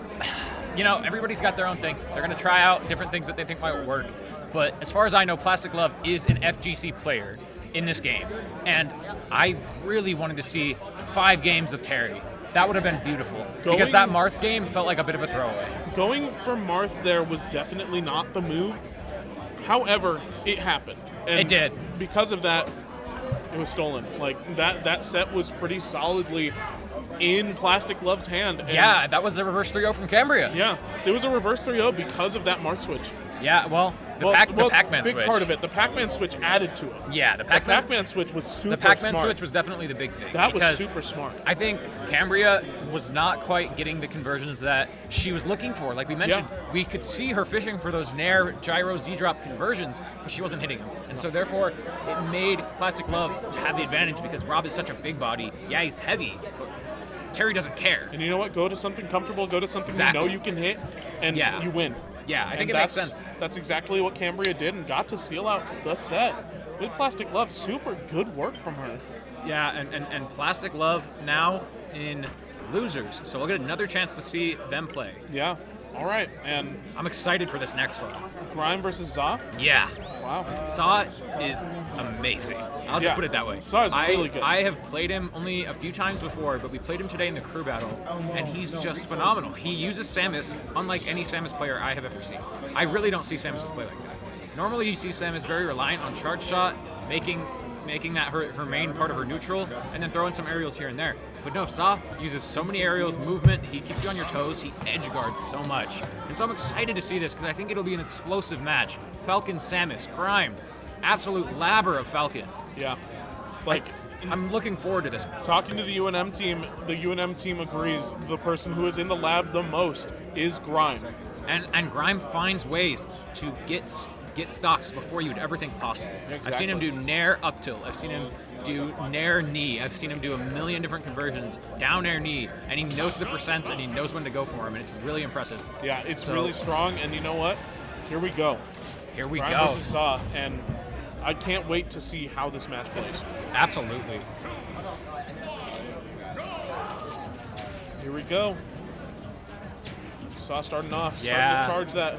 you know, everybody's got their own thing. They're going to try out different things that they think might work. But as far as I know, Plastic Glove is an FGC player in this game. And I really wanted to see 5 games of Terry. That would have been beautiful. Because that Marth game felt like a bit of a throwaway. Going for Marth there was definitely not the move. However, it happened. And It did. Because of that, it was stolen. Like, that set was pretty solidly in Plastic Glove's hand. And Yeah, that was a reverse 3-0 from Cambria. Yeah, it was a reverse 3-0 because of that Marth switch. Yeah, well, the Pac-Man big switch. part of it. The Pac-Man switch added to it. Yeah, the Pac-Man, Pac-Man switch was super The Pac-Man smart. switch was definitely the big thing. That was because super smart. I think Cambria was not quite getting the conversions that she was looking for. Like we mentioned, we could see her fishing for those Nair, gyro, Z-drop conversions, but she wasn't hitting them. And so therefore, it made Plastic Glove to have the advantage because Rob is such a big body. Yeah, he's heavy, but Terry doesn't care. And you know what? Go to something comfortable. Go to something Exactly. you know you can hit, and Yeah. you win. Yeah, I And think it makes sense. That's exactly what Cambria did and got to seal out the set. With Plastic Glove, super good work from her. Yeah, and Plastic Love now in losers, so we'll get another chance to see them play. Yeah, all right, and I'm excited for this next one. Grime versus Za? Yeah. Wow. Saw is amazing. I'll just Yeah. put it that way. Saw is really good. I have played him only a few times before, but we played him today in the crew battle, and he's just phenomenal. He uses Samus unlike any Samus player I have ever seen. I really don't see Samus play like that. Normally you see Samus very reliant on charge shot, making that her main part of her neutral, and then throwing some aerials here and there. But no, Saw uses so many aerials, movement, he keeps you on your toes, he edge guards so much. And so I'm excited to see this because I think it'll be an explosive match. Falcon, Samus, Grime, absolute labber of Falcon. Yeah. Like, I'm looking forward to this. Talking to the UNM team agrees the person who is in the lab the most is Grime. And Grime finds ways to get stocks before you'd ever think possible. I've seen him do Nair up tilt. I've seen him do Nair knee. I've seen him do a million different conversions, down air knee, and he knows the percents and he knows when to go for him, and it's really impressive. Yeah, it's really strong, and you know what? Here we go. Here we Grime go. versus Saw, and I can't wait to see how this match plays. Absolutely. Here we go. Saw starting off, starting Yeah. to charge that.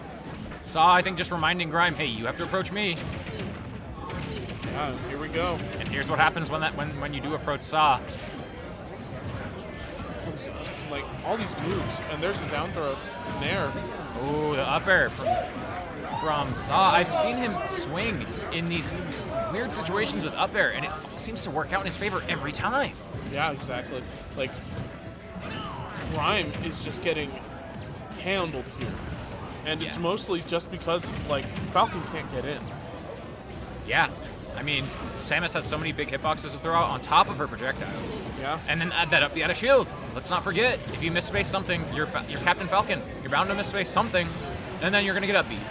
Saw, I think, just reminding Grime, hey, you have to approach me. Yeah, here we go. And here's what happens when you do approach Saw. Like, all these moves, and there's the down throw in there. Ooh, the up air from Saw. I've seen him swing in these weird situations with up air, and it seems to work out in his favor every time. Yeah, exactly. Like, Grime is just getting handled here. And it's mostly just because, like, Falcon can't get in. Yeah. I mean, Samus has so many big hitboxes to throw out on top of her projectiles. Yeah. And then add that up the out of shield. Let's not forget, if you misspace something, you're Captain Falcon. You're bound to misspace something, and then you're going to get upbeat.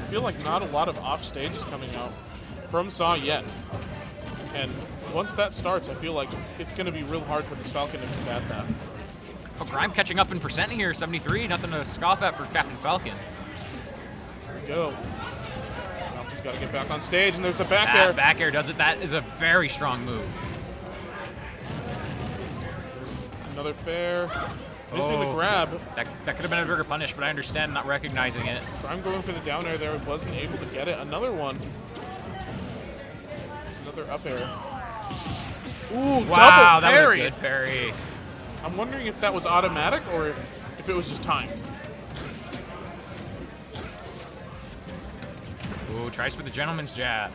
I feel like not a lot of off stages coming out from Saw yet. And once that starts, I feel like it's going to be real hard for this Falcon to combat that. Oh, Grime catching up in percent here, 73. Nothing to scoff at for Captain Falcon. Here we go. Falcon's got to get back on stage, and there's the back air. That back air does it. That is a very strong move. Another fair. Missing the grab. That could have been a bigger punish, but I understand not recognizing it. Grime going for the down air there, wasn't able to get it. Another one. There's another up air. Ooh, Wow, double parry. that was a good parry. I'm wondering if that was automatic or if it was just timed. Ooh, tries for the gentleman's jab.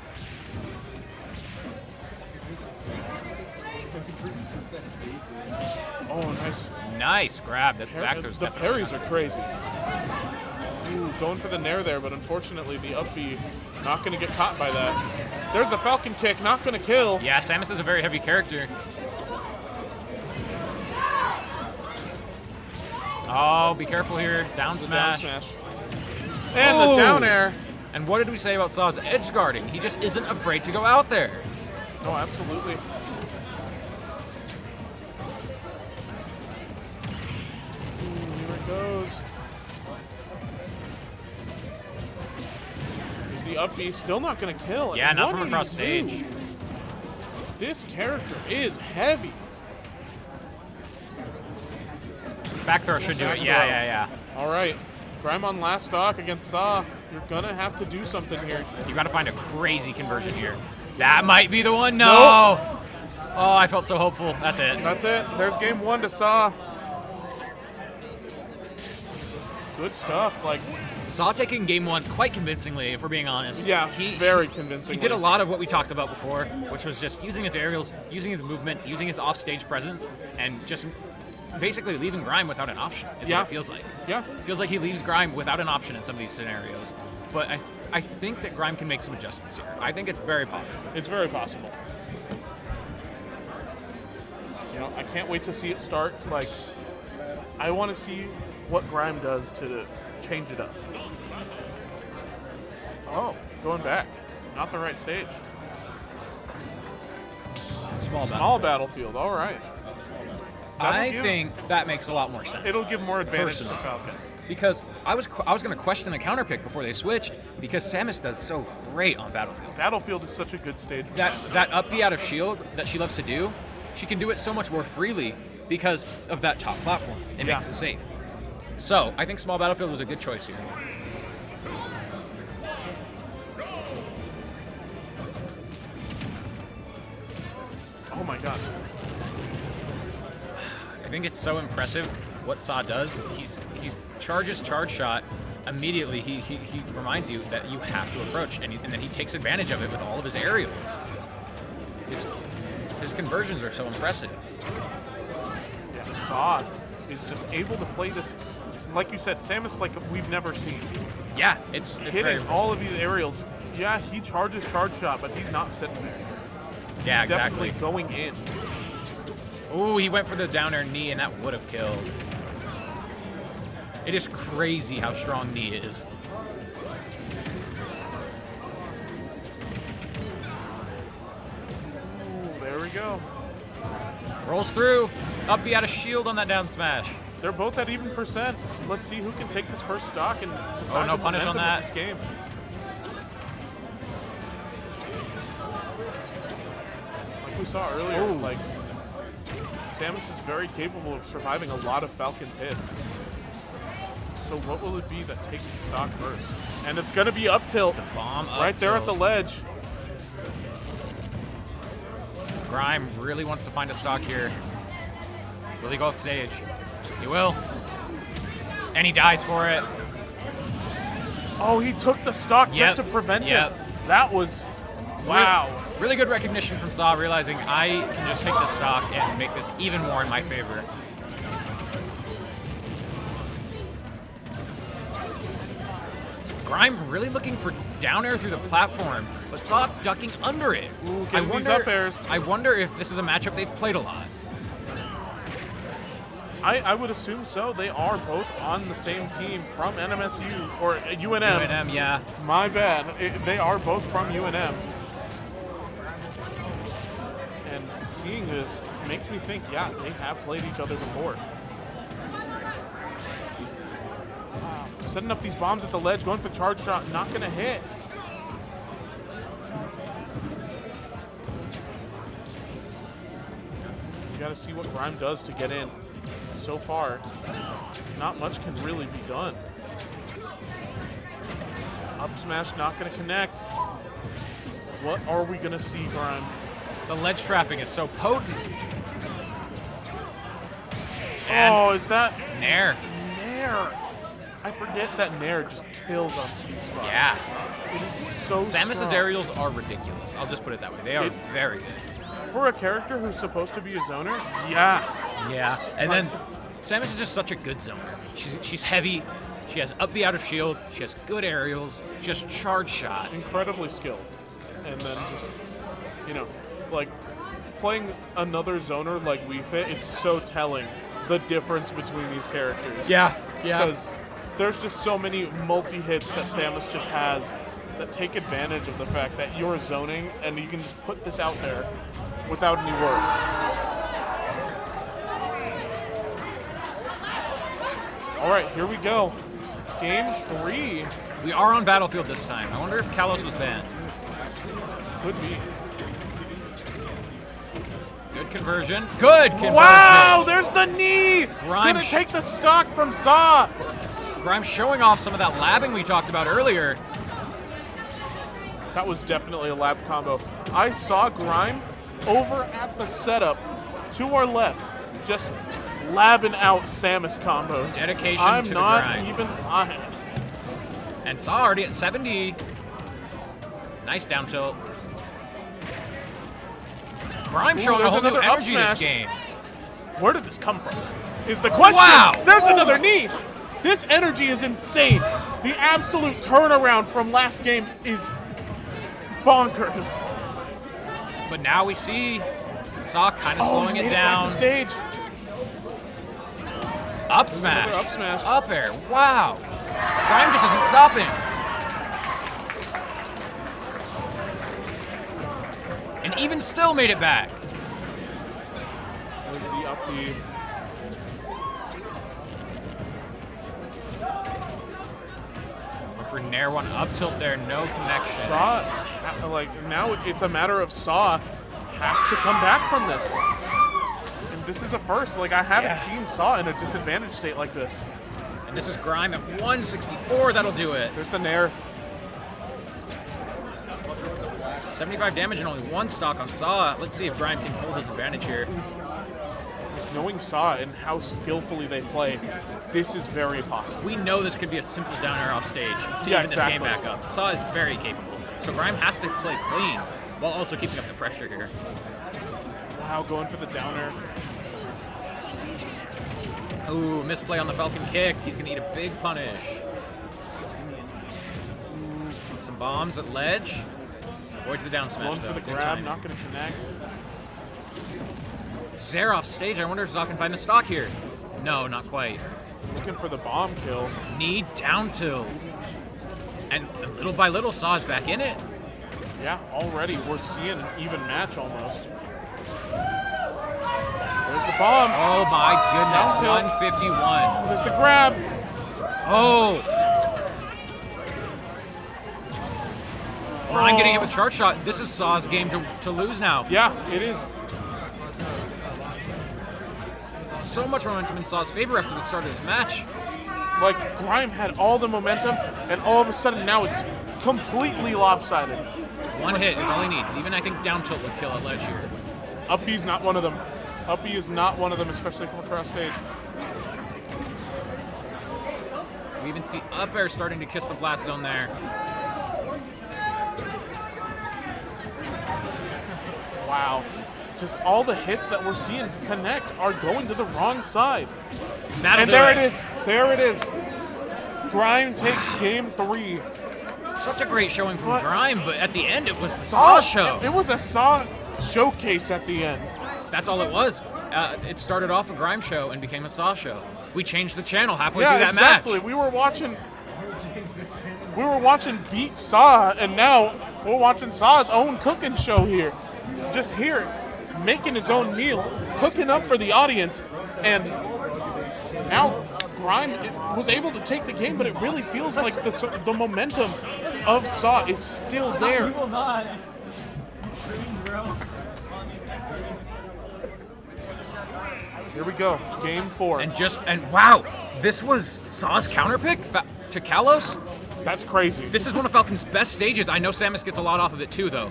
Oh, nice. Nice grab. That's back throws. The parries are crazy. Ooh, going for the nair there, but unfortunately the up B not going to get caught by that. There's the Falcon kick, not going to kill. Yeah, Samus is a very heavy character. Oh, be careful here. Down smash. Down smash. And the down air. And what did we say about Saw's edge guarding? He just isn't afraid to go out there. Oh, absolutely. Ooh, here it goes. Is the up B still not going to kill? Yeah, not from across stage. This character is heavy. Back throw should do it. Yeah. All right. Grime on last stock against Saw. You're going to have to do something here. You got to find a crazy conversion here. That might be the one. No. Nope. Oh, I felt so hopeful. That's it. That's it. There's game one to Saw. Good stuff. Like, Saw taking game one quite convincingly, if we're being honest. Yeah, very convincingly. He did a lot of what we talked about before, which was just using his aerials, using his movement, using his off-stage presence, and just basically leaving Grime without an option, is what it feels like. Yeah. It feels like he leaves Grime without an option in some of these scenarios. But I think that Grime can make some adjustments here. I think it's very possible. It's very possible. You know, I can't wait to see it start. Like, I want to see what Grime does to change it up. Oh, going back. Not the right stage. Small battlefield. All right. I think that makes a lot more sense. It'll give more advantage personally. to Falcon. Because I was going to question a counter pick before they switched, because Samus does so great on Battlefield. Battlefield is such a good stage. That up B out of shield that she loves to do, she can do it so much more freely because of that top platform. It makes it safe. So I think small Battlefield was a good choice here. Oh my god. I think it's so impressive what Saw does. He charges charge shot. Immediately, he reminds you that you have to approach, and then he takes advantage of it with all of his aerials. His conversions are so impressive. Yeah, Saw is just able to play this, like you said, Samus like we've never seen. Yeah, it's hitting very all of these aerials. Yeah, he charges charge shot, but he's not sitting there. Yeah, he's exactly. definitely going in. Ooh, he went for the down air knee, and that would have killed. It is crazy how strong knee is. Ooh, there we go. Rolls through. Up B out of shield on that down smash. They're both at even percent. Let's see who can take this first stock and decide no the punish on momentum that. of this game. Like we saw earlier, like Samus is very capable of surviving a lot of Falcon's hits. So what will it be that takes the stock first? And it's going to be up tilt. The bomb up right there at the ledge. Grime really wants to find a stock here. Will he go off stage? He will. And he dies for it. Oh, he took the stock just to prevent it. That was, wow. Really good recognition from Saw, realizing I can just take this stock and make this even more in my favor. Grime really looking for down air through the platform, but Saw ducking under it. Ooh, getting these up airs. I wonder if this is a matchup they've played a lot. I would assume so. They are both on the same team from NMSU, or UNM. UNM, yeah. My bad. They are both from UNM. And seeing this makes me think, yeah, they have played each other before. Setting up these bombs at the ledge, going for charge shot, not going to hit. You got to see what Grime does to get in. So far, not much can really be done. Up smash not going to connect. What are we going to see, Grime? The ledge trapping is so potent. And oh, is that Nair? Nair. I forget that Nair just kills on sweet spot. Yeah. It is so Samus's strong. aerials are ridiculous. I'll just put it that way. They are very good. For a character who's supposed to be a zoner, yeah. Yeah, and then Samus is just such a good zoner. She's heavy. She has up B out of shield. She has good aerials. She has charge shot. Incredibly skilled. And then just, you know, like playing another zoner like Wii Fit, it's so telling the difference between these characters. Yeah, yeah. Because there's just so many multi-hits that Samus just has that take advantage of the fact that you're zoning and you can just put this out there without any work. All right, here we go. Game 3. We are on Battlefield this time. I wonder if Kalos was banned. Could be. Good conversion. Good conversion. Wow, there's the knee. Grime Gonna take the stock from Saw. Grime showing off some of that labbing we talked about earlier. That was definitely a lab combo. I saw Grime over at the setup to our left, just labbing out Samus combos. Dedication I'm to the not grind. even on it. And Saw already at 70. Nice down tilt. Grime showing a whole new energy this game. Where did this come from? Is the question. Wow. There's another knee. This energy is insane. The absolute turnaround from last game is bonkers. But now we see Saw kind of slowing he it made down. Right to stage. Up smash. Up smash. Up air. Wow. Grime just isn't stopping. And even still made it back. There's the up B. For Nair one up tilt there, no connection. Saw, like now it's a matter of Saw has to come back from this. And this is a first. Like I haven't seen Saw in a disadvantaged state like this. And this is Grime at 164. That'll do it. There's the Nair. 75 damage and only one stock on Saw. Let's see if Grime can hold his advantage here. Knowing Saw and how skillfully they play, this is very possible. We know this could be a simple down air off stage to Yeah, even this game back up. Saw is very capable. So Grime has to play clean while also keeping up the pressure here. Wow, going for the downer. Ooh, misplay on the Falcon kick. He's going to eat a big punish. Some bombs at ledge. Avoids the down smash, Going though. for the Good grab, timing. not going to connect. Zare off stage. I wonder if Zaw can find the stock here. No, not quite. Looking for the bomb kill. Need down tilt. And little by little, Saw is back in it. Yeah, already we're seeing an even match almost. There's the bomb. Oh my goodness, Down tilt. 151. There's the grab. Oh. Grime getting hit with charge shot. This is Saw's game to lose now. Yeah, it is. so much momentum in Saw's favor after the start of this match. Like, Grime had all the momentum, and all of a sudden now it's completely lopsided. One hit is all he needs. Even I think down tilt would kill at ledge here. Up B's not one of them. Up B is not one of them, especially from across stage. We even see up air starting to kiss the blast zone there. Wow. Just all the hits that we're seeing connect are going to the wrong side. And there it is. There it is. Grime takes game 3. Such a great showing from Grime, but at the end it was Saw show. It was a Saw showcase at the end. That's all it was. It started off a Grime show and became a Saw show. We changed the channel halfway through that exactly. match. We were watching Beat Saw, and now we're watching Saw's own cooking show here. Just here, making his own meal, cooking up for the audience, and now Grime was able to take the game, but it really feels like the momentum of Saw is still there. Here we go, game 4. And wow, this was Saw's counter pick to Kalos? That's crazy. This is one of Falcon's best stages. I know Samus gets a lot off of it too, though.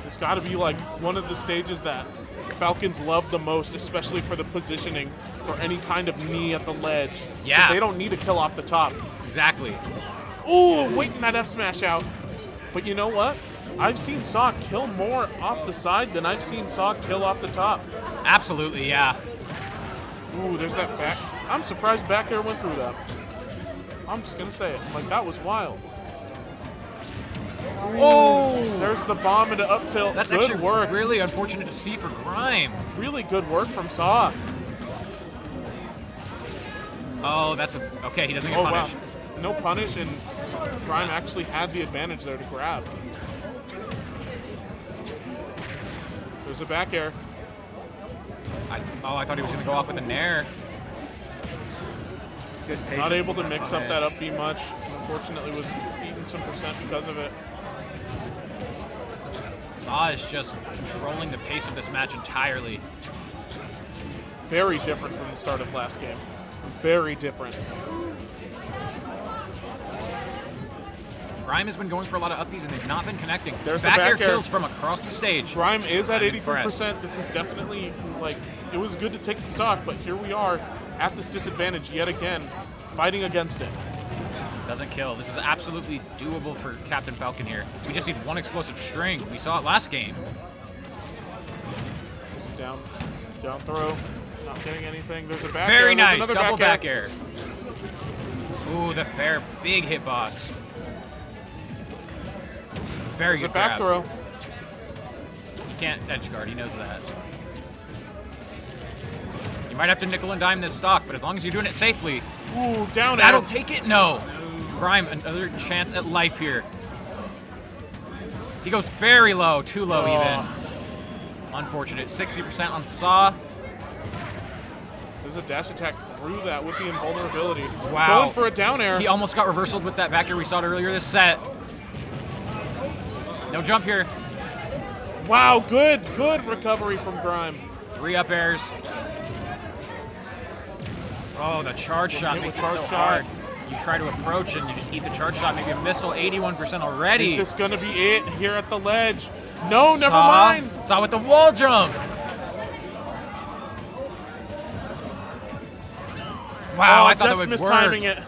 It's got to be like one of the stages that Falcons love the most, especially for the positioning for any kind of knee at the ledge. Yeah. They don't need to kill off the top. Exactly. Ooh, waiting that F smash out. But you know what? I've seen Saw kill more off the side than I've seen Saw kill off the top. Absolutely, yeah. Ooh, there's that back. I'm surprised back air went through that. I'm just going to say it. Like, that was wild. Oh, there's the bomb into up tilt. That's good actually work. Really unfortunate to see for Grime. Really good work from Saw. Oh, that's okay. He doesn't get punished. Wow. No punish, and Grime actually had the advantage there to grab. There's a back air. I thought he was going to go off with a nair. Not able to mix up that up B much. Unfortunately, was eating some percent because of it. Saw is just controlling the pace of this match entirely. Very different from the start of last game. Very different. Grime has been going for a lot of upbeats and they've not been connecting. There's back the air kills from across the stage. Grime is at 83%. Impressed. This is definitely, like, it was good to take the stock, but here we are at this disadvantage yet again, fighting against it. Doesn't kill. This is absolutely doable for Captain Falcon here. We just need one explosive string. We saw it last game. Down throw. Not getting anything. There's a back Very air. nice. Another Double back air. Ooh, the fair big hitbox. Very There's good a back grab. throw. He can't edge guard. He knows that. You might have to nickel and dime this stock, but as long as you're doing it safely. Ooh, down That'll air. take it. No. Grime, another chance at life here. He goes very low, too low even. Unfortunate. 60% on Saw. There's a dash attack through that with the invulnerability. Wow. Going for a down air. He almost got reversaled with that back air we saw it earlier this set. No jump here. Wow, good recovery from Grime. 3 up airs. Oh, the charge shot makes it so hard. You try to approach and you just eat the charge shot. Maybe a missile, 81% already. Is this going to be it here at the ledge? No, never mind. Saw with the wall jump. Wow, I thought just that would mistiming work. it.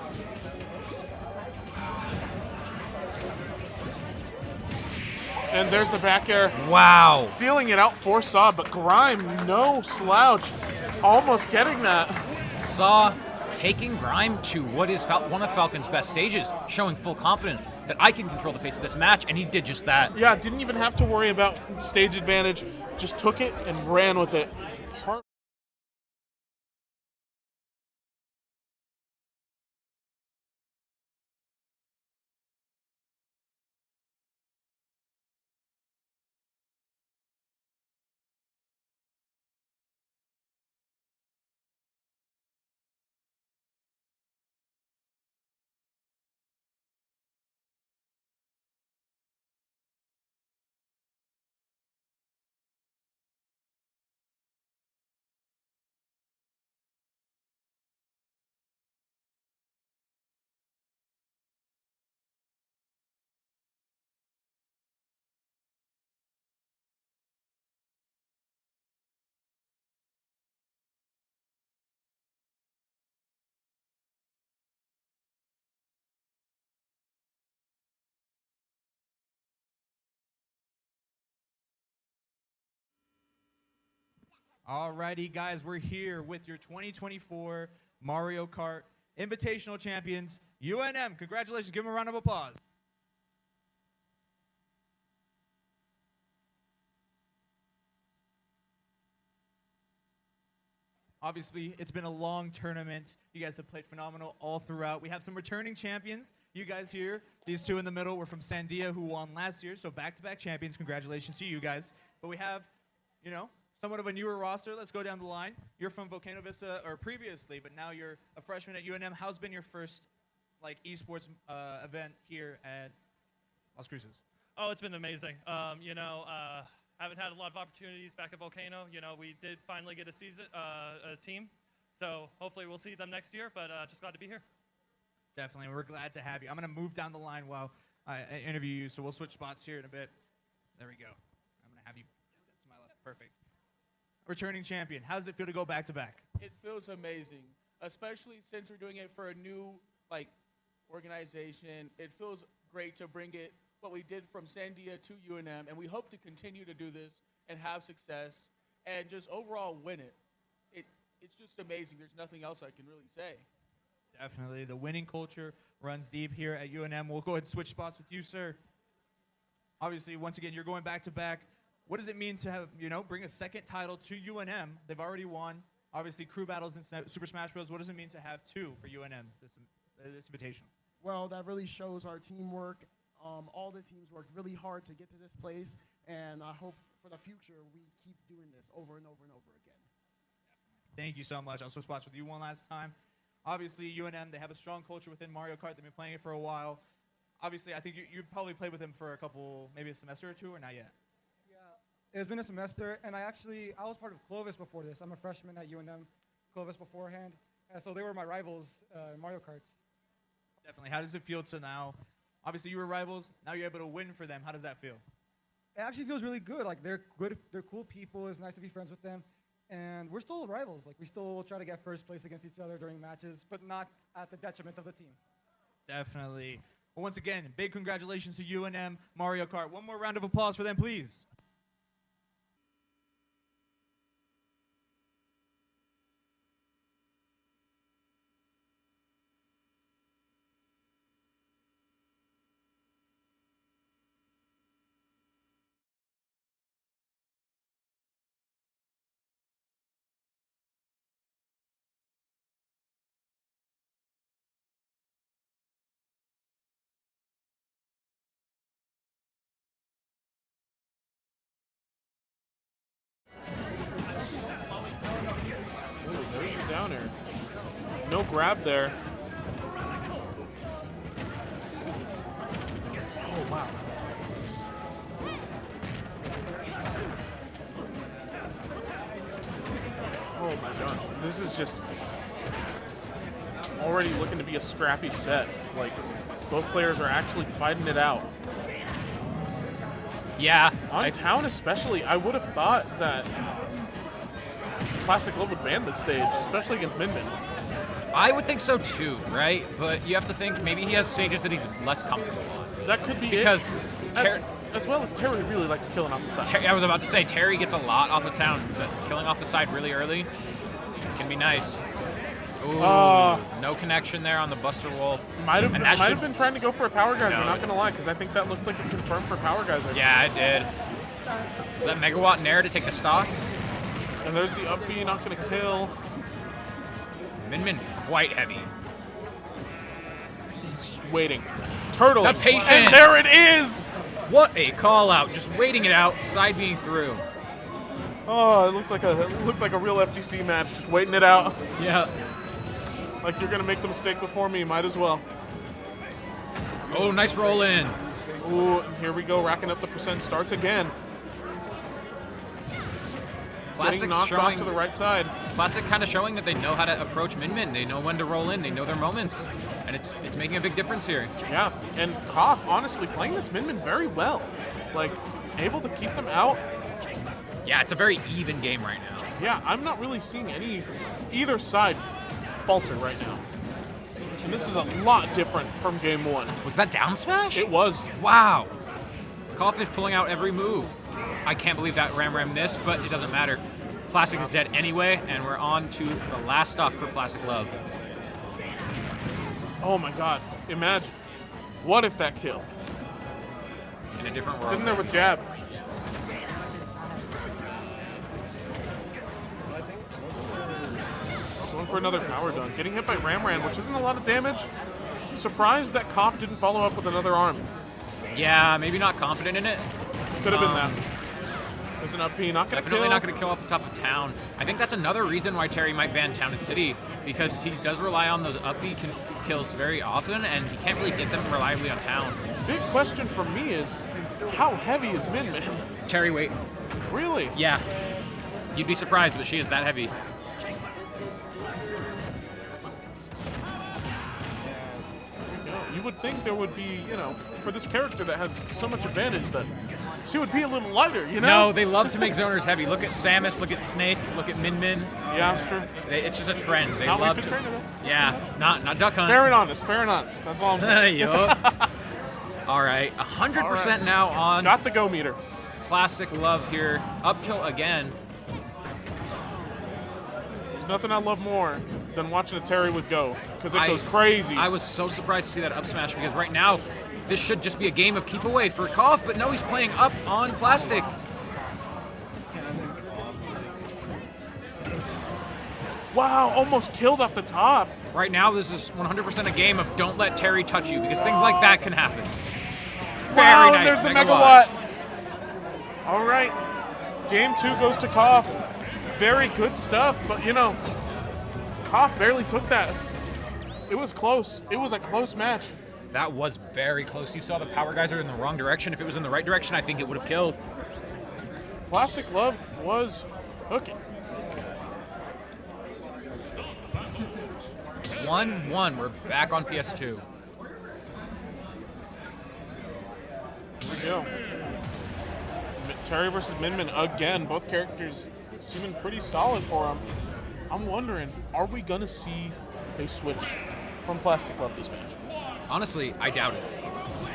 And there's the back air. Wow. Sealing it out for Saw, but Grime, no slouch. Almost getting that. Saw taking Grime to what is one of Falcon's best stages, showing full confidence that I can control the pace of this match, and he did just that. Yeah, didn't even have to worry about stage advantage. Just took it and ran with it. Alrighty, guys, we're here with your 2024 Mario Kart Invitational Champions, UNM. Congratulations. Give them a round of applause. Obviously, it's been a long tournament. You guys have played phenomenal all throughout. We have some returning champions. You guys here, these two in the middle, were from Sandia, who won last year, so back-to-back champions. Congratulations to you guys. But we have, you know, somewhat of a newer roster. Let's go down the line. You're from Volcano Vista, or previously, but now you're a freshman at UNM. How's been your first, like, esports event here at Las Cruces? Oh, it's been amazing. Haven't had a lot of opportunities back at Volcano. We did finally get a team, so hopefully we'll see them next year, but just glad to be here. Definitely, we're glad to have you. I'm going to move down the line while I interview you, so we'll switch spots here in a bit. There we go. I'm going to have you step to my left. Perfect. Returning champion, how does it feel to go back-to-back? It feels amazing, especially since we're doing it for a new, organization. It feels great to bring it, what we did from Sandia to UNM, and we hope to continue to do this and have success and just overall win it. It's just amazing. There's nothing else I can really say. Definitely. The winning culture runs deep here at UNM. We'll go ahead and switch spots with you, sir. Obviously, once again, you're going back-to-back. What does it mean to have, bring a second title to UNM? They've already won, obviously, crew battles in Super Smash Bros. What does it mean to have two for UNM, this invitation? Well, that really shows our teamwork. All the teams worked really hard to get to this place, and I hope for the future we keep doing this over and over and over again. Thank you so much. I'll switch spots with you one last time. Obviously, UNM, they have a strong culture within Mario Kart. They've been playing it for a while. Obviously, I think you probably played with them for a couple, maybe a semester or two, or not yet? It's been a semester, and I was part of Clovis before this. I'm a freshman at UNM, Clovis beforehand, and so they were my rivals in Mario Karts. Definitely. How does it feel to now? Obviously, you were rivals. Now you're able to win for them. How does that feel? It actually feels really good. They're good. They're cool people. It's nice to be friends with them, and we're still rivals. We still try to get first place against each other during matches, but not at the detriment of the team. Definitely. Well, once again, big congratulations to UNM Mario Kart. One more round of applause for them, please. Down air. No grab there. Oh, wow. Oh, my God. This is just already looking to be a scrappy set. Both players are actually fighting it out. Yeah. On town especially, I would have thought that Plastic Glove would ban this stage, especially against Min Min. I would think so too, right? But you have to think maybe he has stages that he's less comfortable on. That could be because as well as Terry really likes killing off the side. I was about to say Terry gets a lot off the town, but killing off the side really early can be nice. Ooh, no connection there on the Buster Wolf. Might have been trying to go for a Power Geyser, I'm not gonna lie, because I think that looked like a confirm for Power Geyser. Yeah, it did. Was that Megawatt Nair to take the stock? And there's the up B, not gonna kill. Min Min quite heavy. He's waiting. Turtle. The patience. And there it is! What a call out. Just waiting it out, side being through. Oh, it looked like a real FGC match, just waiting it out. Yeah. Like you're gonna make the mistake before me, might as well. Oh, nice roll in. Ooh, and here we go, racking up the percent starts again. Classic knocked showing off to the right side. Classic kind of showing that they know how to approach Min Min. They know when to roll in. They know their moments, and it's making a big difference here. Yeah, and Koff honestly playing this Min Min very well, able to keep them out. Yeah, it's a very even game right now. Yeah, I'm not really seeing either side falter right now. And this is a lot different from game one. Was that down smash? It was. Wow. Koff is pulling out every move. I can't believe that Ram missed, but it doesn't matter. Plastic is dead anyway, and we're on to the last stock for Plastic Love. Oh my god, imagine. What if that killed? In a different world. Sitting there with jab. Going for another power dunk. Getting hit by Ramran, which isn't a lot of damage. Surprised that Koff didn't follow up with another arm. Yeah, maybe not confident in it. Could have been that. There's an up B, not gonna Definitely kill. not going to kill off the top of town. I think that's another reason why Terry might ban Town and City, because he does rely on those up B kills very often, and he can't really get them reliably on town. Big question for me is, how heavy is Min Min? Terry weight. Really? Yeah. You'd be surprised, but she is that heavy. You would think there would be, you know, for this character that has so much advantage, that she would be a little lighter, you know? No, they love to make zoners heavy. Look at Samus, look at Snake, look at Min Min. Yeah, that's true. It's just a trend. They Not love Wii Fit to. Trainer, though. Yeah, not Duck Hunt. Fair and honest, fair and honest. That's all I'm saying. Yup. All right, 100% now on. Got the go meter. Plastic Love here, up till again. There's nothing I love more than watching a Terry with go, because it goes crazy. I was so surprised to see that up smash, because right now, this should just be a game of keep away for Koff, but no, he's playing up on Plastic. Wow, almost killed off the top. Right now, this is 100% a game of don't let Terry touch you, because things like that can happen. Wow, Very and nice, there's the Megawatt. Megawatt. All right, game 2 goes to Koff. Very good stuff, but you know, Koff barely took that. It was close. It was a close match. That was very close. You saw the power geyser in the wrong direction. If it was in the right direction, I think it would have killed. Plastic Love was hooking. 1-1. We're back on PS2. Here we go. Terry versus Min Min again. Both characters seeming pretty solid for him. I'm wondering, are we gonna see a switch from Plastic Love this match? Honestly, I doubt it.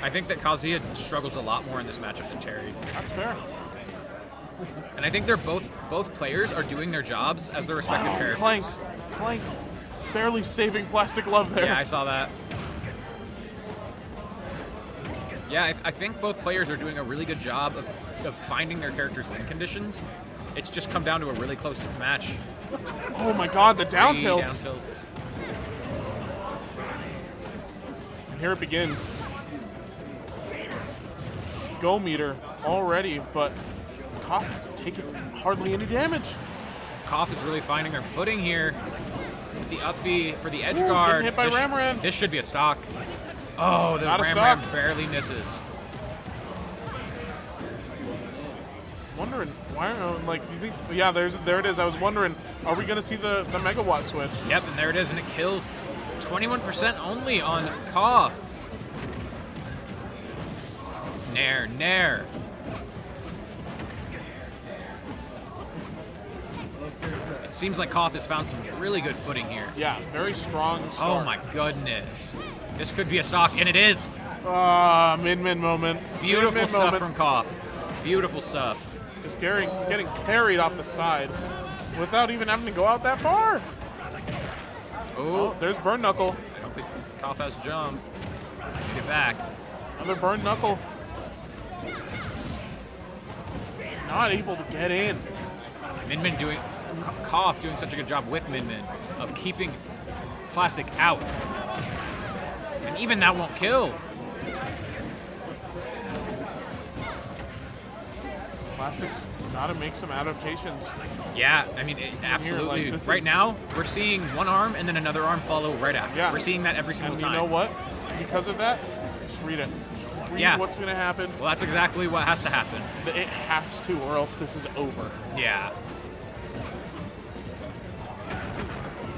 I think that Kazuya struggles a lot more in this matchup than Terry. That's fair. And I think they're both players are doing their jobs as their respective characters. Clank, barely saving Plastic Love there. Yeah, I saw that. Yeah, I think both players are doing a really good job of finding their characters' win conditions. It's just come down to a really close match. Oh my god, the down 3 tilts. down tilts. And here it begins. Go meter already, but Koff hasn't taken hardly any damage. Koff is really finding their footing here with the up B for the edge Ooh, guard. getting hit by Ramran. This should be a stock. Oh, the Not a Ramran stock. barely misses. Wondering why, like, you think? Yeah, there it is. I was wondering, are we gonna see the megawatt switch? Yep, and there it is, and it kills 21% only on Koff. Nair. It seems like Koff has found some really good footing here. Yeah, very strong start. Oh my goodness. This could be a stock, and it is. Min Min moment. Beautiful Min-min stuff moment. from Koff. Beautiful stuff. Just getting carried off the side without even having to go out that far. Oh, there's Burn Knuckle. I don't think Koff has jump. Get back. Another Burn Knuckle. Not able to get in. Min doing, Koff doing such a good job with Min of keeping Plastic out. And even that won't kill. Plastic's got to make some adaptations. Yeah, I mean, absolutely. Like, right now, we're seeing one arm and then another arm follow right after. Yeah. We're seeing that every single And time. you know what? Because of that, just read it. Read Yeah. what's going to happen. Well, that's exactly what has to happen. It has to, or else this is over. Yeah.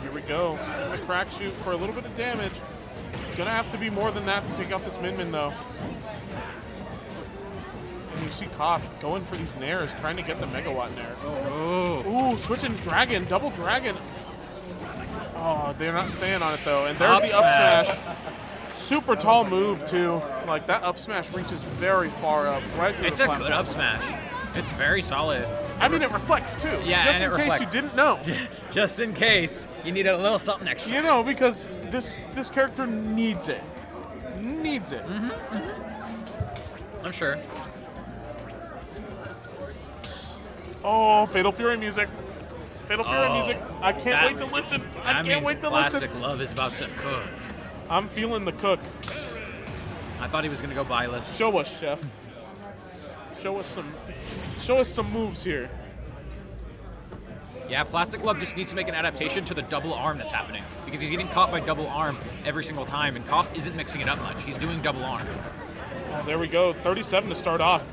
Here we go. The crack shoot for a little bit of damage. Gonna have to be more than that to take out this Min though. And you see Koff going for these nairs, trying to get the megawatt nair. Oh. Ooh, switching dragon, double dragon. Oh, they're not staying on it though. And there's the up smash. Super tall move too. Like that up smash reaches very far up, right through It's the a platform. good up smash. It's very solid. I mean, it reflects too. Yeah, just and in it case reflects. you didn't know. Just in case you need a little something extra. You know, because this character needs it. Needs it. I'm sure. Oh, Fatal Fury music. Fatal Fury Oh, music. I can't wait to listen. I can't wait to listen. Plastic Love is about to cook. I'm feeling the cook. I thought he was gonna go Byleth. Show us, chef. Show us some moves here. Yeah, Plastic Love just needs to make an adaptation to the double arm that's happening, because he's getting caught by double arm every single time, and Koff isn't mixing it up much. He's doing double arm. Oh, there we go. 37 to start off.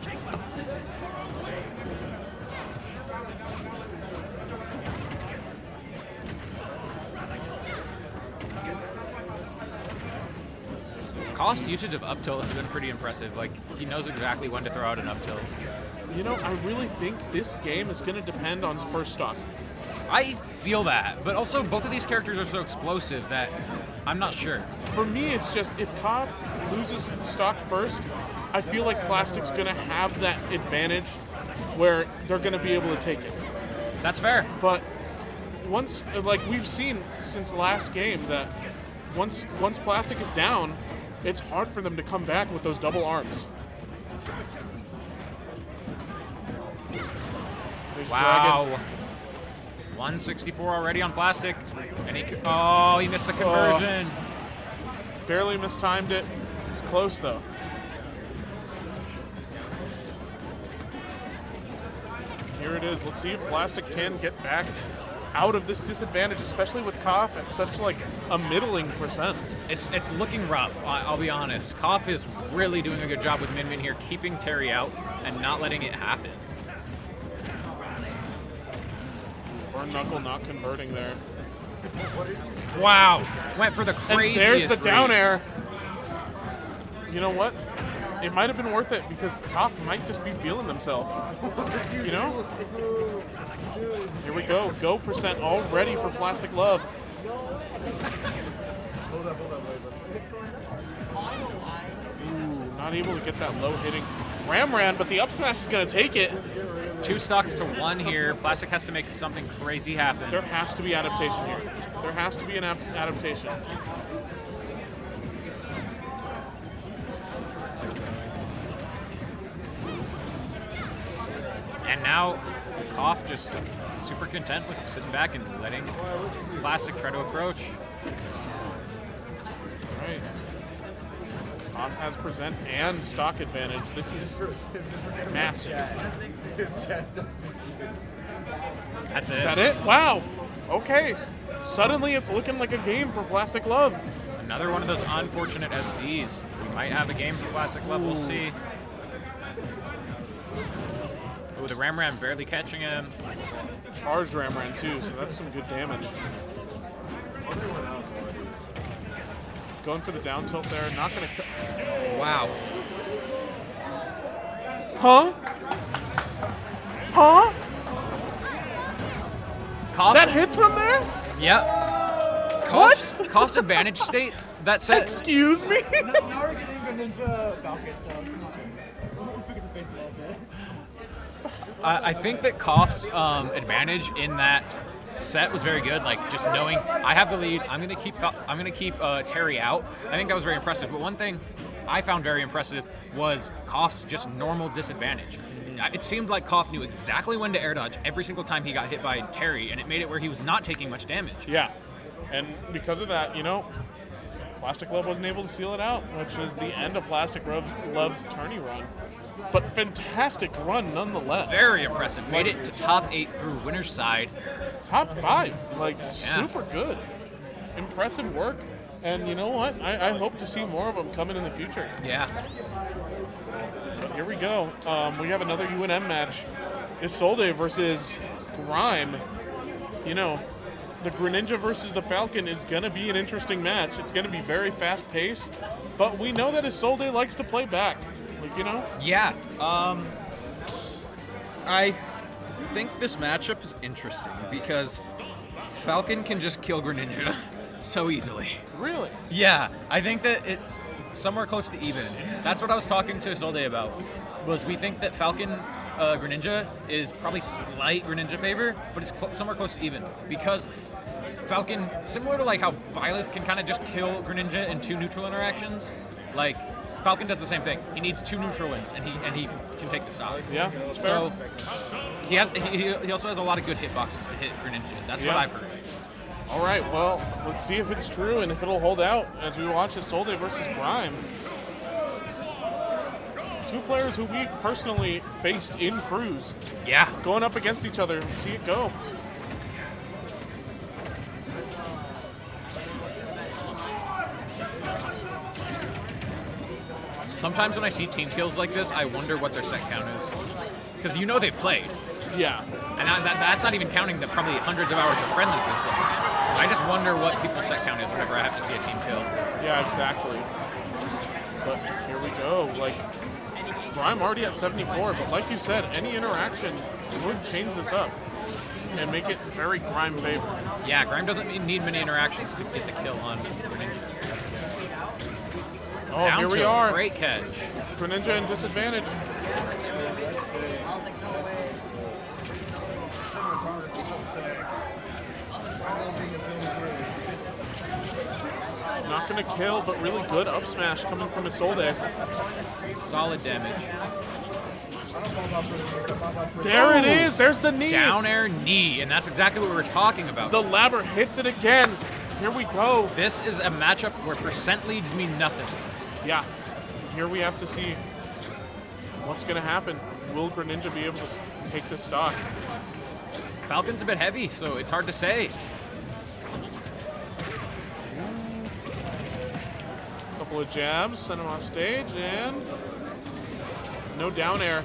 Koff's usage of up tilt has been pretty impressive. Like, he knows exactly when to throw out an up tilt. You know, I really think this game is going to depend on first stock. I feel that, but also both of these characters are so explosive that I'm not sure. For me, it's just if Koff loses stock first, I feel like Plastic's going to have that advantage where they're going to be able to take it. That's fair. But once, like we've seen since last game, that once Plastic is down, it's hard for them to come back with those double arms. There's Wow. Dragon. 164 already on Plastic. And he missed the conversion. Barely mistimed it. It's close though. Here it is. Let's see if Plastic can get back out of this disadvantage, especially with Koff at such like a middling percent. It's looking rough, I'll be honest. Koff is really doing a good job with Min Min here, keeping Terry out and not letting it happen. Burn Knuckle not converting there. Wow, went for the craziest. And there's the down read. air. You know what? It might have been worth it because Koff might just be feeling themselves. You know? Here we go. Go percent all ready for Plastic Love. Ooh, not able to get that low hitting Ramran, but the up smash is going to take it. 2 stocks to 1 here. Plastic has to make something crazy happen. There has to be adaptation here. There has to be an adaptation. And now Koff just super content with sitting back and letting Plastic try to approach. All right. Koff has present and stock advantage. This is massive. That's it. Is that it? Wow. Okay. Suddenly it's looking like a game for Plastic Love. Another one of those unfortunate SDs. We might have a game for Plastic Love. We'll see. Oh, the Ramran barely catching him. Charged Ramran too, so that's some good damage. Going for the down tilt there. Not going to. Wow. Huh? Huh? Koff, that hits from there? Yep. What? Koff's advantage state. That set. Excuse me? Now we're getting the Ninja Falcon, so come on. Pick up the face a little bit. I think that Koff's advantage in that set was very good. Like just knowing I have the lead, I'm gonna keep Terry out. I think that was very impressive. But one thing I found very impressive was Koff's just normal disadvantage. It seemed like Koff knew exactly when to air dodge every single time he got hit by Terry, and it made it where he was not taking much damage. Yeah, and because of that, you know, Plastic Love wasn't able to seal it out, which is the end of Plastic Love's tourney run. But fantastic run nonetheless. Very impressive. Made it to top 8 through winner's side. Top 5, like super good. Impressive work. And you know what? I hope to see more of them coming in the future. Yeah. But here we go. We have another UNM match. Isolde versus Grime. You know, the Greninja versus the Falcon is going to be an interesting match. It's going to be very fast-paced. But we know that Isolde likes to play back. Like, you know? Yeah. I think this matchup is interesting because Falcon can just kill Greninja so easily. Really? Yeah, I think that it's somewhere close to even. That's what I was talking to Isolde about, was we think that Falcon Greninja is probably slight Greninja favor, but it's somewhere close to even because Falcon, similar to like how Byleth can kind of just kill Greninja in 2 neutral interactions, like Falcon does the same thing. He needs 2 neutral wins, and he can take the stock. Yeah, that's so fair. he also has a lot of good hitboxes to hit Greninja. That's what I've heard. All right, well, let's see if it's true and if it'll hold out as we watch Isolde versus Grime. 2 players who we personally faced in Cruz. Yeah. Going up against each other and see it go. Sometimes when I see team kills like this, I wonder what their set count is. Because you know they've played. Yeah. And that's not even counting the probably hundreds of hours of friendlies they've played. I just wonder what people's set count is whenever I have to see a team kill. Yeah, exactly. But here we go. Like, Grime already at 74, but like you said, any interaction would change this up and make it very Grime favor. Yeah, Grime doesn't need many interactions to get the kill on Greninja. Oh, Down here we tilt, are. Great catch. Greninja in disadvantage. Not going to kill, but really good up smash coming from Isolde. Solid damage. There it is. There's the knee. Down air knee, and that's exactly what we were talking about. The Labber hits it again. Here we go. This is a matchup where percent leads mean nothing. Yeah. Here we have to see what's going to happen. Will Greninja be able to take this stock? Falcon's a bit heavy, so it's hard to say. Couple of jabs, send him off stage, and no down air.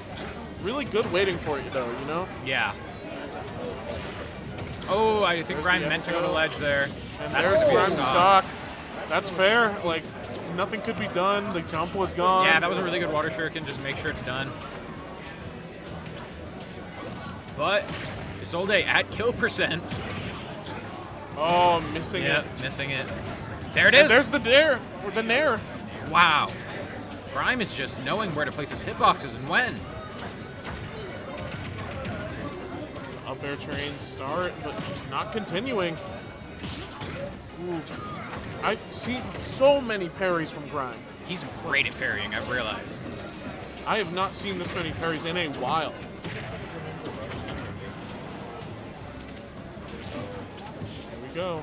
Really good waiting for you, though, you know? Yeah. Oh, I think Grime meant to go to ledge there. And That's there's a good Grime's stock. That's fair. Like, nothing could be done. The jump was gone. Yeah, that was a really good water shuriken. Just make sure it's done. But Isolde at kill percent. Oh, missing it. Missing it. There it is. And there's the dare, or the nair. Wow. Grime is just knowing where to place his hitboxes and when. Up air train start, but not continuing. Ooh. I've seen so many parries from Grime. He's great at parrying, I've realized. I have not seen this many parries in a while. There we go.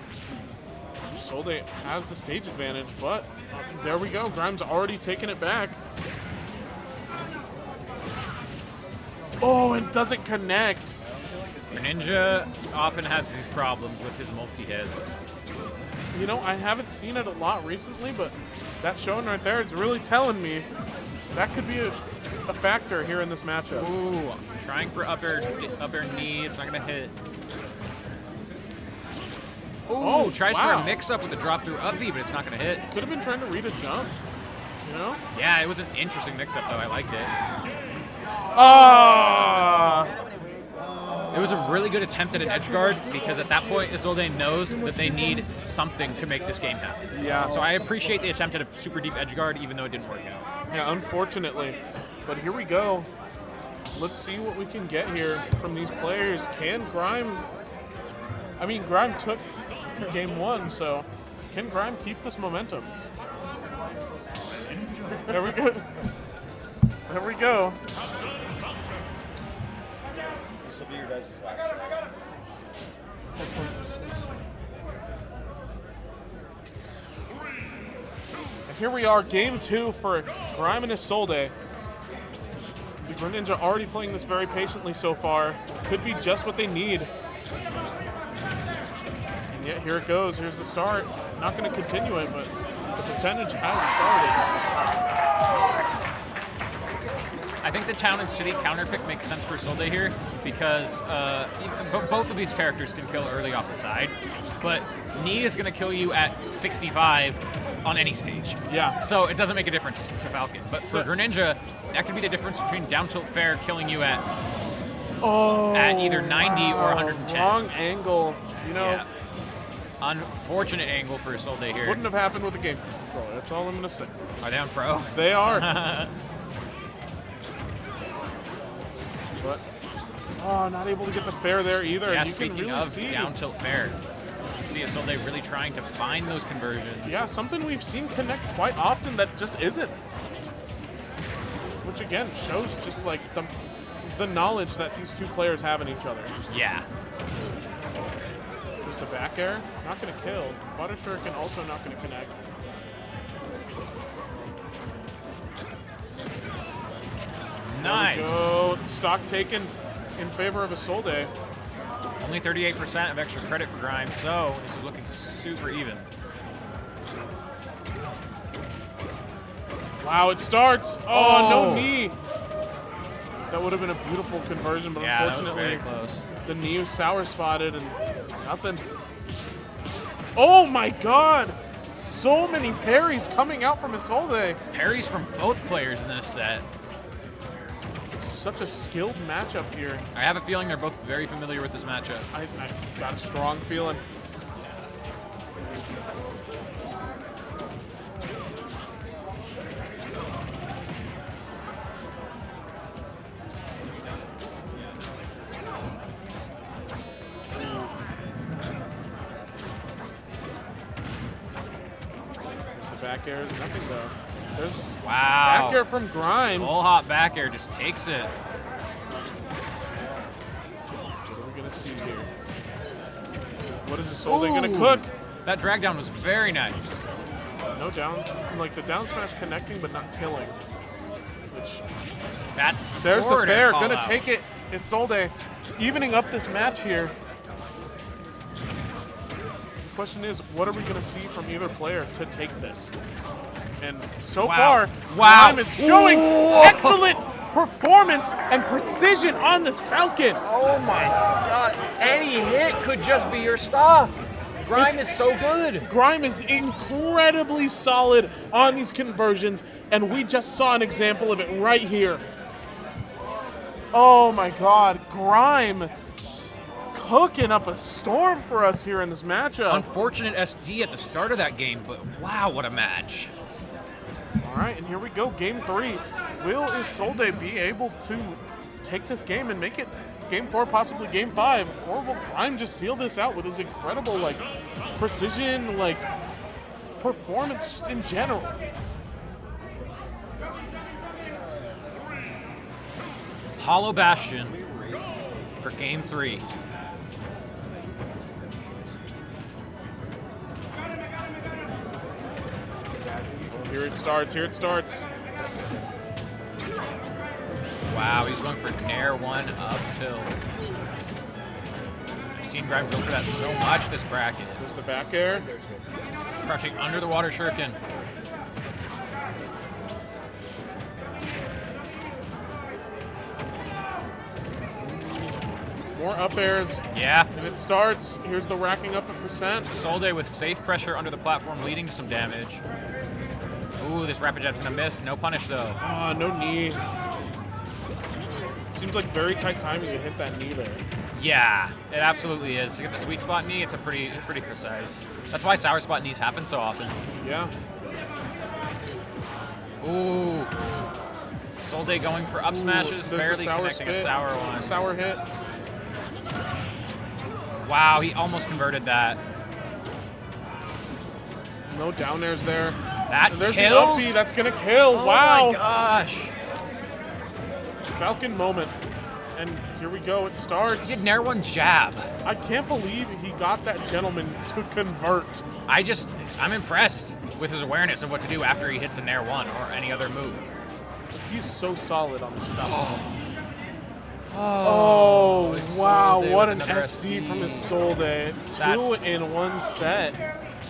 Solde has the stage advantage, but there we go. Grime's already taken it back. Oh, and doesn't connect. Greninja often has these problems with his multi-hits. You know, I haven't seen it a lot recently, but that showing right there is really telling me that could be a factor here in this matchup. Ooh, I'm trying for up air knee. It's not going to hit. Ooh, tries for a mix-up with a drop-through up B, but it's not going to hit. Could have been trying to read a jump, you know? Yeah, it was an interesting mix-up, though. I liked it. Ah! It was a really good attempt at an edge guard because at that point, Isolde knows that they need something to make this game happen. Yeah. So I appreciate the attempt at a super deep edge guard, even though it didn't work out. Yeah, unfortunately. But here we go. Let's see what we can get here from these players. Can Grime... I mean, Grime took game 1, so can Grime keep this momentum? There we go. There we go. This will be your guys' last. And here we are, game 2 for Grime and Isolde. The Greninja already playing this very patiently so far. Could be just what they need. And yet here it goes. Here's the start. Not going to continue it, but the percentage has started. I think the town and city counter pick makes sense for Isolde here because both of these characters can kill early off the side, but Knee is going to kill you at 65 on any stage. Yeah. So it doesn't make a difference to Falcon. But for Greninja, that could be the difference between down tilt fair killing you at either 90 or 110. Wrong angle, you know. Yeah. Unfortunate angle for Isolde here. Wouldn't have happened with a game controller. That's all I'm going to say. Are they on pro? They are. Oh, not able to get the fair there either. Yeah, You can speaking really of see. down tilt fair, you see Isolde really trying to find those conversions. Yeah, something we've seen connect quite often that just isn't. Which again shows just like the knowledge that these two players have in each other. Yeah. Just the back air, not gonna kill. Water Shuriken also not gonna connect. Nice. There we go. Stock taken in favor of Isolde. Only 38% of extra credit for Grimes, so this is looking super even. Wow, it starts. Oh, no knee. That would have been a beautiful conversion, but Yeah, that was unfortunately, very close. the knee was sour spotted and nothing. Oh my God! So many parries coming out from Isolde. Parries from both players in this set. Such a skilled matchup here. I have a feeling they're both very familiar with this matchup. I got a strong feeling. Back air is nothing though. There's Wow. back air from Grime. Full hop back air just takes it. What are we gonna see here? What is Isolde gonna cook? That drag down was very nice. No down, like the down smash connecting but not killing. Which there's the forward fair, call gonna out. take it. Isolde evening up this match here. The question is, what are we gonna see from either player to take this? And so far, Grime is showing excellent performance and precision on this Falcon. Oh my God! Any hit could just be your stop. Grime is so good. Grime is incredibly solid on these conversions, and we just saw an example of it right here. Oh my God, Grime cooking up a storm for us here in this matchup. Unfortunate SD at the start of that game, but wow, what a match. All right, and here we go, game 3. Will Isolde be able to take this game and make it game 4, possibly game 5? Or will Grime just seal this out with his incredible, like, precision, like, performance in general? Hollow Bastion for game 3. Here it starts, here it starts. Wow, he's going for Nair 1 up tilt. I've seen Grime go for that so much this bracket. There's the back air. Crouching under the water shuriken. More up airs. Yeah. And it starts. Here's the racking up of percent. Isolde with safe pressure under the platform leading to some damage. Ooh, this rapid jab's gonna miss. No punish though. Ah, no knee. Seems like very tight timing to hit that knee there. Yeah, it absolutely is. To get the sweet spot knee, it's pretty precise. That's why sour spot knees happen so often. Yeah. Ooh. Isolde going for up smashes, barely connecting a sour one. Sour hit. Wow, he almost converted that. No down airs there. That and there's kills? the up B, that's gonna kill. Oh Wow. my gosh. Falcon moment. And here we go, it starts. He did Nair 1 jab. I can't believe he got that gentleman to convert. I'm impressed with his awareness of what to do after he hits a Nair 1 or any other move. He's so solid on the stuff. Oh, wow, Isolde what with an another SD from Isolde. 2 in 1 set.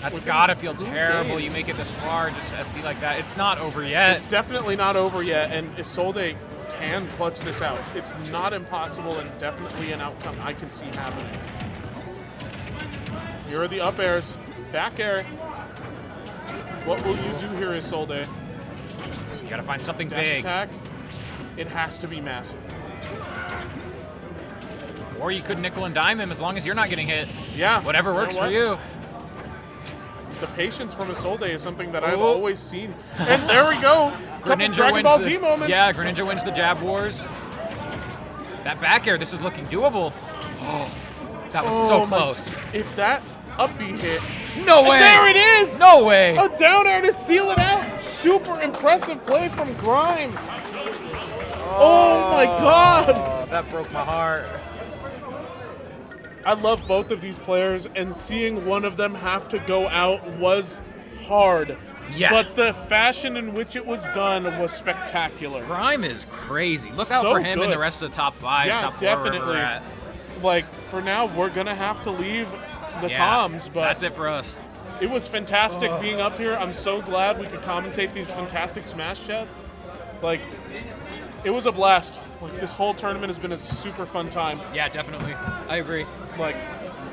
That's Within gotta feel 2 terrible. games. You make it this far, just SD like that. It's not over yet. It's definitely not over yet, and Isolde can clutch this out. It's not impossible and definitely an outcome I can see happening. Here are the up airs. Back air. What will you do here, Isolde? You gotta find something Dash big. attack. It has to be massive. Or you could nickel and dime him as long as you're not getting hit. Yeah. Whatever works for you. The patience from Isolde is something that I've always seen. And there we go. Couple Greninja Dragon wins Ball the, Z moments. Yeah, Greninja wins the jab wars. That back air, this is looking doable. Oh, that was so close. If that up B hit. No way. There it is. No way. A down air to seal it out. Super impressive play from Grime. Oh my God. That broke my heart. I love both of these players, and seeing one of them have to go out was hard. Yeah. But the fashion in which it was done was spectacular. Grime is crazy. Look out So for him and good. the rest of the top 5, Yeah, top 4, wherever definitely. we're at. Like, for now, we're going to have to leave the Yeah, comms, but that's it for us. It was fantastic being up here. I'm so glad we could commentate these fantastic Smash chats. Like, it was a blast. Like, this whole tournament has been a super fun time. Yeah, definitely. I agree. Like,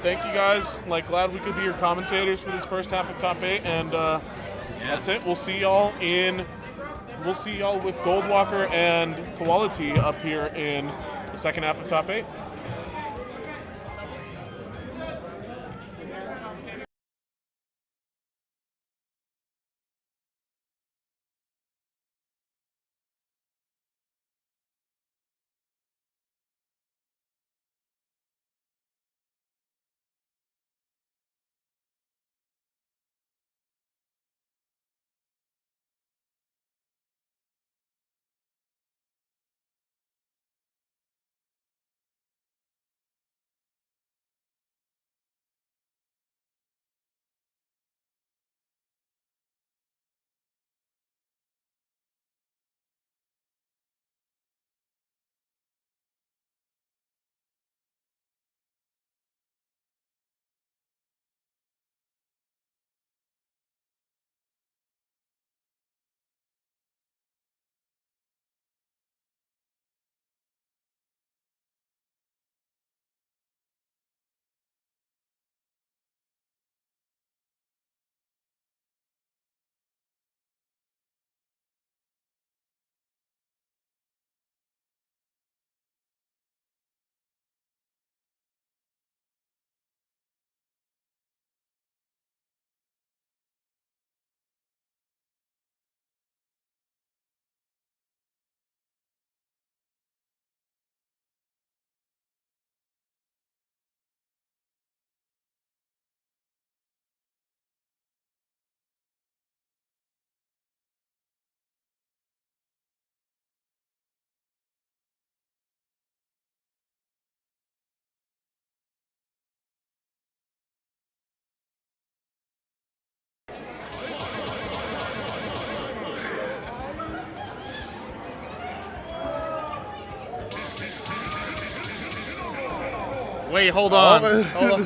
thank you guys. Like, glad we could be your commentators for this first half of Top 8, and that's it. We'll see y'all with Goldwalker and Quality up here in the second half of Top 8. Wait, hold on. Hold on.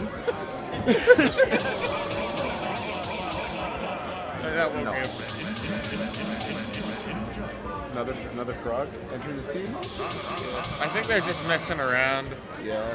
That won't give. Another frog entering the scene. I think they're just messing around. Yeah.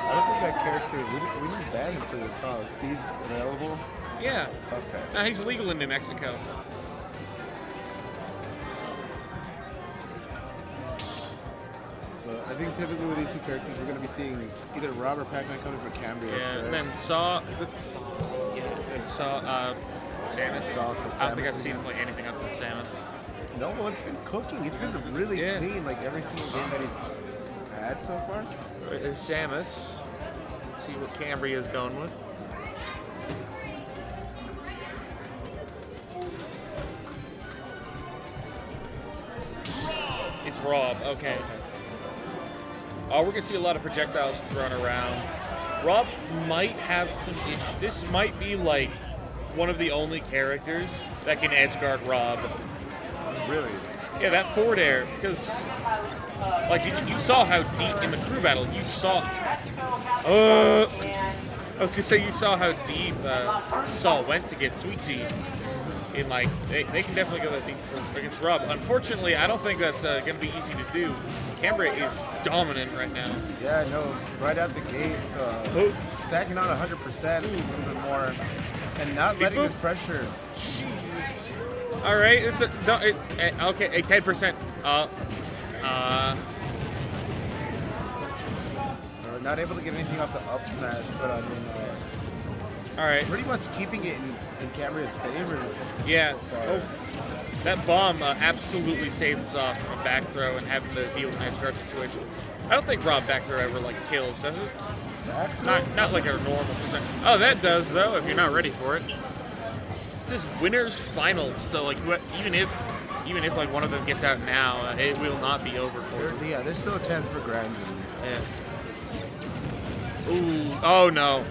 I don't think that character. We didn't ban him for this, huh? Steve's available. Yeah. Okay. No, he's legal in New Mexico. But I think typically with these two characters, we're going to be seeing either Rob or Pac-Man coming for Cambria. Yeah, correct? then Samus. I don't think I've seen him play anything other than Samus. No, well, it's been cooking. It's been really clean, like every single game that he's had so far. Samus. Let's see what Cambria is going with. It's Rob. Okay. We're going to see a lot of projectiles thrown around. Rob might have some issues. This might be like one of the only characters that can edge guard Rob. Really? Yeah, that forward air, because like you saw how deep in the crew battle, you saw. I was gonna say you saw how deep Saul went to get Sweet Tea. In like they can definitely go that deep against Rob. Unfortunately, I don't think that's gonna be easy to do. Cambria is dominant right now. Yeah, no, it's right out the gate, stacking on 100%, a little bit more, and not letting this pressure. Jeez. All right, it's okay, a 10%. not able to get anything off the up smash, but I mean, all right, pretty much keeping it in Cambria's favors. Yeah. So far. Oh, that bomb absolutely saved us off from a back throw and having to deal with an edge guard situation. I don't think Rob back throw ever like kills, does it? Not like a normal percent. Oh, that does though. If you're not ready for it. This is winners finals, so like even if like one of them gets out now, it will not be over for them. Yeah, there's still a chance for Grand. Yeah. Ooh. Oh no.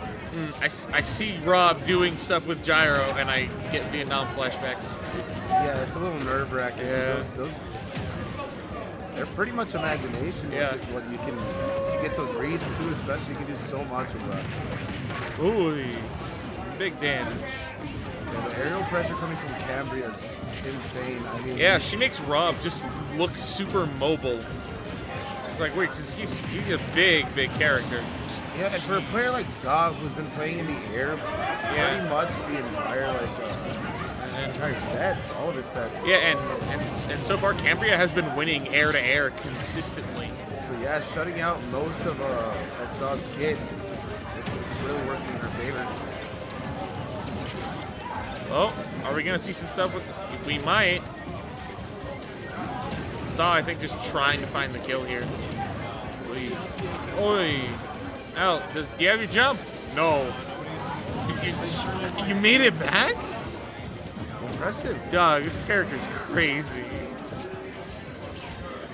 I see Rob doing stuff with gyro, and I get Vietnam flashbacks. It's a little nerve-wracking. Yeah. Those they're pretty much imagination. Yeah. What you get those reads too, especially you can do so much with that. Ooh, big damage. Yeah, the aerial pressure coming from Cambria is insane. I mean, Yeah, she makes Rob just look super mobile. It's like, wait, because he's a big character. Yeah, and for a player like Za, who's been playing in the air pretty much the entire entire sets, all of his sets. Yeah, and so far Cambria has been winning air to air consistently. So yeah, shutting out most of Za's kit, it's really working in her favor. Oh, are we gonna see some stuff with? We might. Za, I think, just trying to find the kill here. Oi. Al, do you have your jump? No. You made it back? Impressive. Dog, this character's crazy.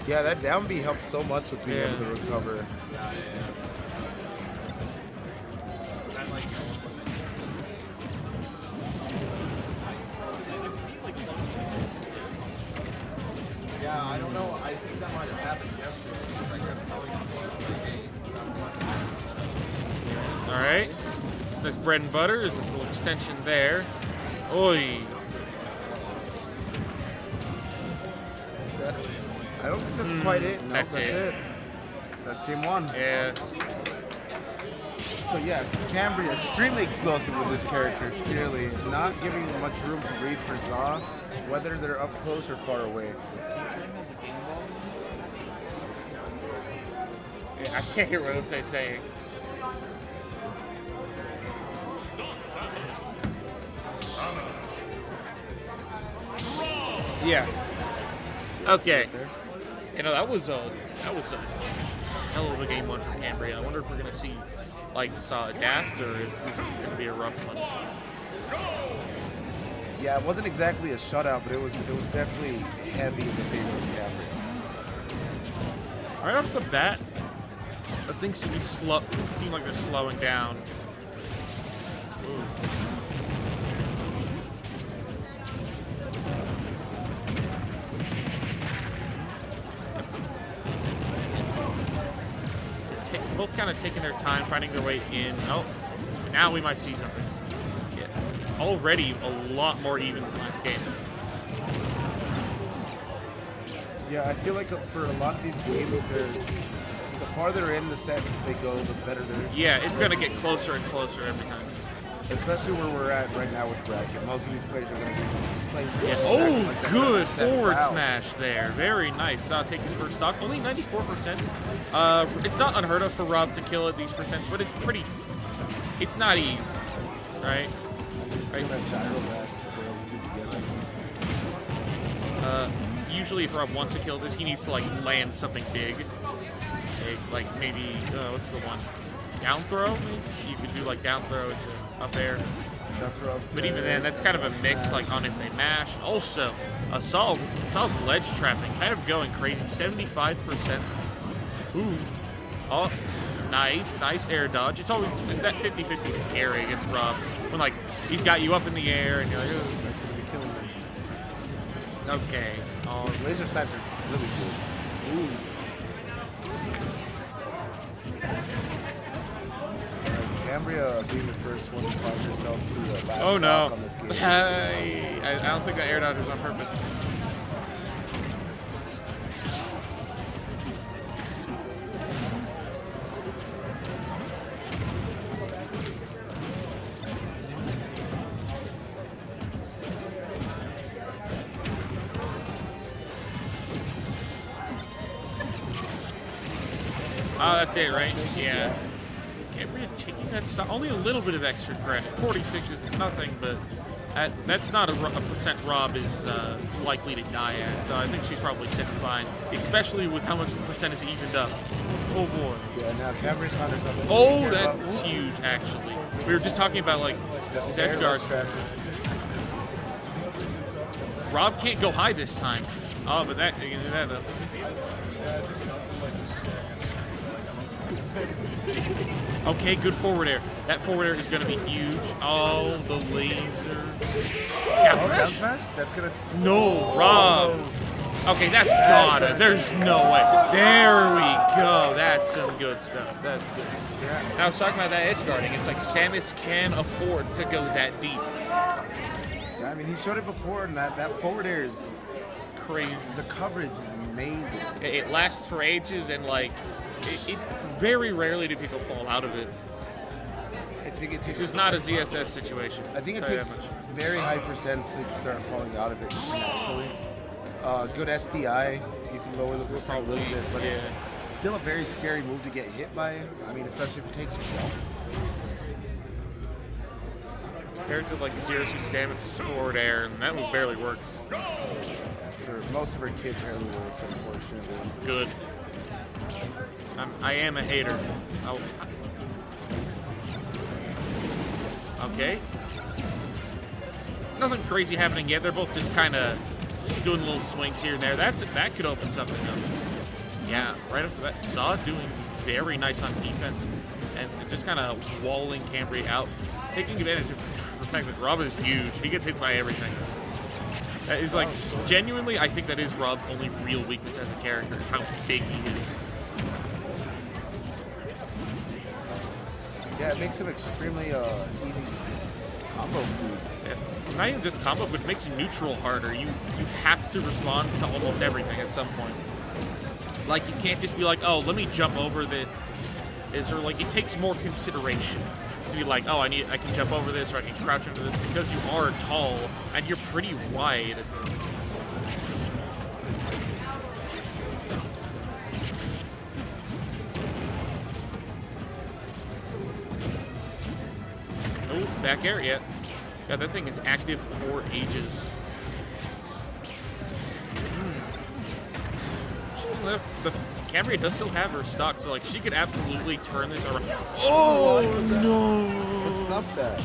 Yeah, that down B helps so much with being able to recover. Yeah, I don't know. I think that might have happened yesterday. I kept telling All right. So this bread and butter is this little extension there. Oi. I don't think that's quite it. No, That's it. That's game one. Yeah. So yeah, Cambria extremely explosive with this character. Clearly, not giving much room to breathe for Za, whether they're up close or far away. Yeah, I can't hear what they're saying. Yeah. Okay. You know, that was a hell of a game one from Cambria. I wonder if we're gonna see like Za adapt, or if this is gonna be a rough one. Yeah, it wasn't exactly a shutout, but it was definitely heavy in the favor of Cambria. Right off the bat, things seem like they're slowing down. Ooh. Both kind of taking their time, finding their way in. Oh, now we might see something. Yeah. Already a lot more even than last game. Yeah, I feel like for a lot of these games, the farther in the set they go, the better they're. Yeah, it's gonna get closer and closer every time. Especially where we're at right now with bracket. Most of these players are going to be playing. Yeah. Oh, like good forward smash there. Very nice. Taking first stock. Only 94%. It's not unheard of for Rob to kill at these percents, but it's pretty. It's not easy, right? Usually, if Rob wants to kill this, he needs to like land something big. Like maybe what's the one? Down throw. Maybe you could do like down throw into up air. But even then, that's kind of a mix, like on if they mash. Also, Sal's ledge trapping kind of going crazy. 75%. Ooh. Oh, nice air dodge. It's always that 50-50 scary against Rob when like he's got you up in the air and you're like, oh, that's gonna be killing me. Okay. Oh, laser snipes are really good. Ooh. Cambria being the first one to find herself to last oh no! on this game. I don't think that air dodge was on purpose. Oh, that's it, right? Yeah. Cambria taking that stock, only a little bit of extra credit. 46 isn't nothing, but that's not a percent Rob is likely to die at. So I think she's probably sitting fine, especially with how much the percent is evened up. Oh boy. Yeah, now Cambria's found herself. Oh, that's huge, actually. We were just talking about, like, his edge guards. Rob can't go high this time. Oh, but that, though. Okay, good forward air. That forward air is going to be huge. Oh, the laser. Down smash? That's going to... No, Rob. Okay, that's gotta. There's no way. There we go. That's some good stuff. That's good. I was talking about that edge guarding. It's like Samus can afford to go that deep. Yeah, I mean, he showed it before, and that forward air is crazy. The coverage is amazing. It lasts for ages, and like, it very rarely do people fall out of it. I think it takes. This is not a ZSS situation. I think it takes very high percents to start falling out of it naturally. Good SDI, you can lower the percent a little bit, but it's still a very scary move to get hit by. I mean, especially if it takes your shell. Compared to like Zero Suit Samus forward air, and that move barely works. Most of her kit barely works, unfortunately. Good. I am a hater. Okay. Nothing crazy happening yet. They're both just kind of doing little swings here and there. That could open something up. Yeah, right after that, Saw doing very nice on defense and just kind of walling Cambria out, taking advantage of the fact that Rob is huge. He gets hit by everything. That is like, genuinely, I think that is Rob's only real weakness as a character, is how big he is. Yeah, it makes him extremely easy combo food. Yeah. Not even just combo, but it makes neutral harder. You have to respond to almost everything at some point. Like, you can't just be like, oh, let me jump over this. Or like, it takes more consideration to be like, oh, I can jump over this, or I can crouch into this, because you are tall and you're pretty wide. Oh, back air yet. Yeah, that thing is active for ages. The Cambria does still have her stock, so like she could absolutely turn this around. Oh no! Let's snuff that.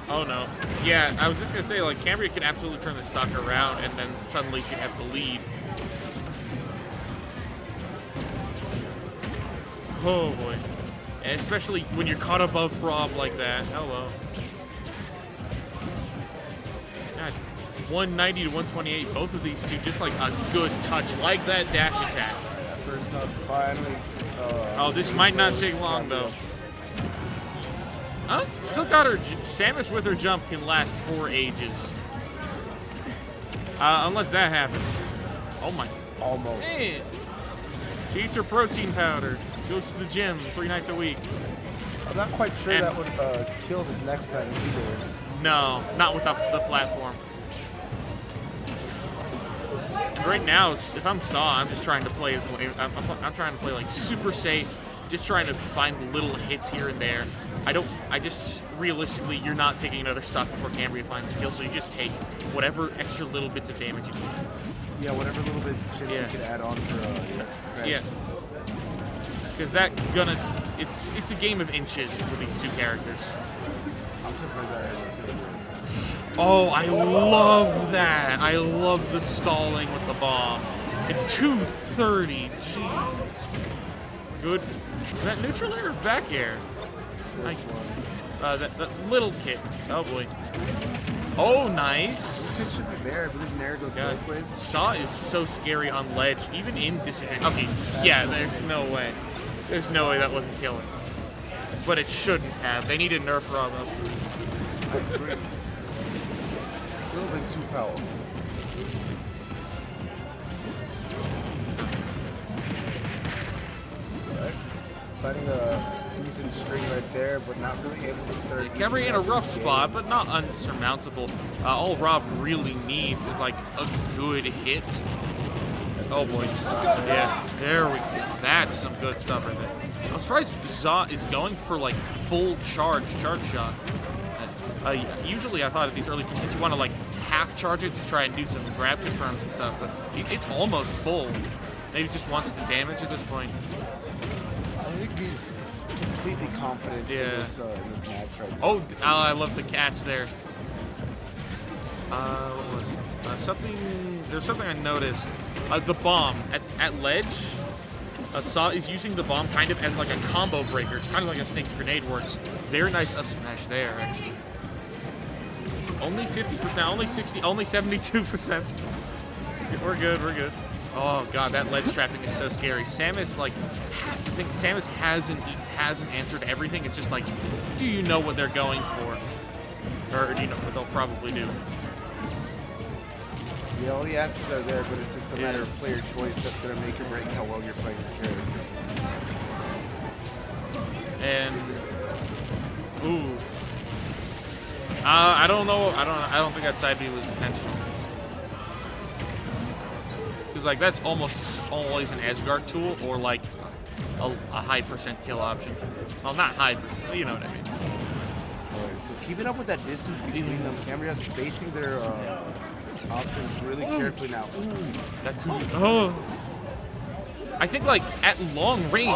Oh no. Yeah, I was just gonna say, like, Cambria could absolutely turn the stock around, and then suddenly she'd have the lead. Oh boy. And especially when you're caught above Rob like that. Hello. God. 190 to 128, both of these two just like a good touch, like that dash attack. First up, finally. Oh, this might not take long though. Oh, still got her. Samus with her jump can last for ages. Unless that happens. Oh my. Almost. Man. She eats her protein powder. Goes to the gym 3 nights a week. I'm not quite sure that would kill this next time either. No, not with the platform. Right now, if I'm Saw, I'm just trying to play as I'm trying to play like super safe, just trying to find little hits here and there. I just realistically, you're not taking another stock before Cambria finds a kill, so you just take whatever extra little bits of damage you can. Yeah, whatever little bits of chips you can add on for yeah. Because that's gonna, it's a game of inches with these two characters. I'm surprised I had one too. Oh, I love that. I love the stalling with the bomb. At 230, jeez. Good. Is that neutral air or back air? That little kick. Oh boy. Oh, nice. It should be there. I believe Nair goes both ways. Saw is so scary on ledge, even in disadvantage. Okay, yeah, there's no way. There's no way that wasn't killing. But it shouldn't have. They need to nerf Rob up. A little bit too powerful. Right. Finding a decent string right there, but not really able to start. Cambria in a rough spot, but not unsurmountable. All Rob really needs is like a good hit. Oh boy. Yeah, there we go. That's some good stuff right there. I'm surprised Za is going for like full charge shot. Usually I thought at these early percents you want to like half charge it to try and do some grab confirms and stuff, but it's almost full. Maybe just wants the damage at this point. I think he's completely confident in this match right now. Oh, I love the catch there. What was it? There's something I noticed. The bomb at ledge. Saw is using the bomb kind of as like a combo breaker. It's kind of like a Snake's grenade works. Very nice up smash there, actually. Only 50%, only 60, only 72%. We're good, we're good. Oh god, that ledge trapping is so scary. Samus, like, I think Samus hasn't answered everything. It's just like, do you know what they're going for? Or do you know what they'll probably do? Yeah, all the answers are there, but it's just a matter of player choice that's going to make or break how well you're playing this character. And ooh, I don't know. I don't think that side B was intentional. Because like that's almost always an edge guard tool or like a high percent kill option. Well, not high percent, you know what I mean. All right, so keeping up with that distance between them, Cambria spacing their options really carefully now. That could be. Oh. I think like at long range.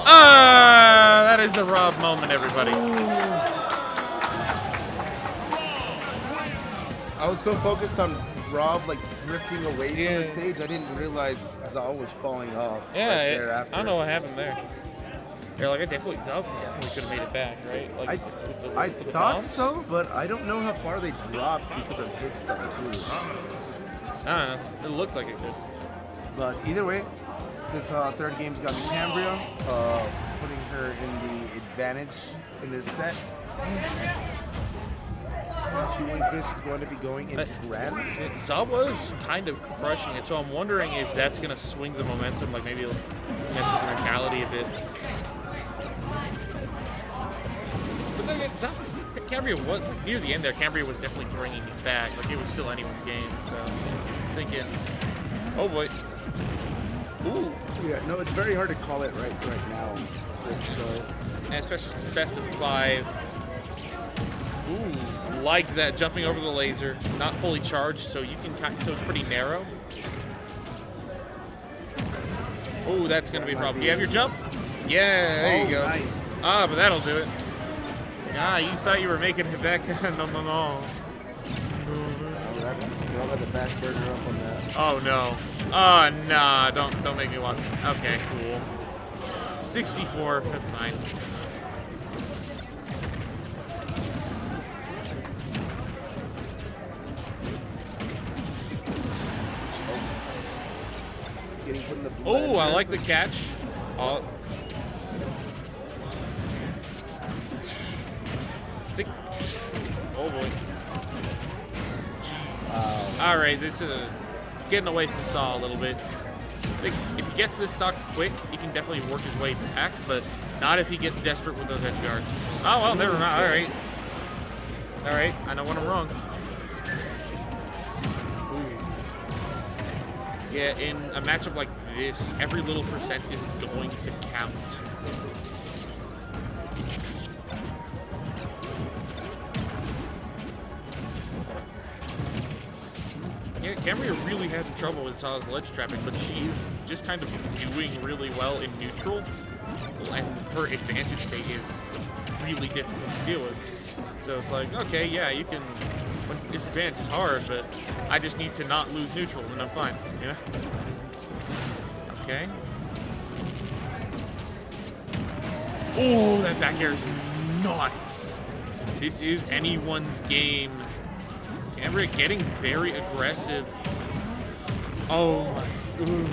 That is a Rob moment, everybody. I was so focused on Rob like drifting away from the stage, I didn't realize Zal was falling off. Yeah, right there after. I don't know what happened there. They're like, I definitely could have made it back, right? Like, I thought so, but I don't know how far they dropped because of hit stuff too. I don't know. It looked like it could. But either way, this third game's got Cambria, putting her in the advantage in this set. She wins this, is going to be going into Grands. Zal was kind of crushing it, so I'm wondering if that's going to swing the momentum, like maybe mess with the mentality a bit. But then again, Cambria was, near the end there, Cambria was definitely bringing it back. Like, it was still anyone's game, so I'm thinking, oh boy. Ooh. Yeah, no, it's very hard to call it right now. And especially since it's best of 5. Ooh, like that, jumping over the laser, not fully charged, so you can so it's pretty narrow. Oh, that's gonna be a problem. You have your jump? Yeah, there you go. Nice. Ah, but that'll do it. Ah, you thought you were making it back? No. We all got the back burner up on that. Oh no. Oh nah, don't make me watch it. Okay, cool. 64, that's fine. Oh, I like the catch. Oh. Oh boy. All right, it's getting away from Saw a little bit. If he gets this stock quick, he can definitely work his way back, but not if he gets desperate with those edge guards. Oh well, never mind. All right, I know when I'm wrong. Yeah, in a matchup like this, every little percent is going to count. Yeah, Cambria really had trouble with Saw's ledge trapping, but she's just kind of doing really well in neutral, and her advantage state is really difficult to deal with. So it's like, okay, yeah, you can. Disadvantage is hard, but I just need to not lose neutral, and I'm fine. You know? Okay. Oh, that back air is nice. This is anyone's game. Cambria getting very aggressive. Oh my. Ooh.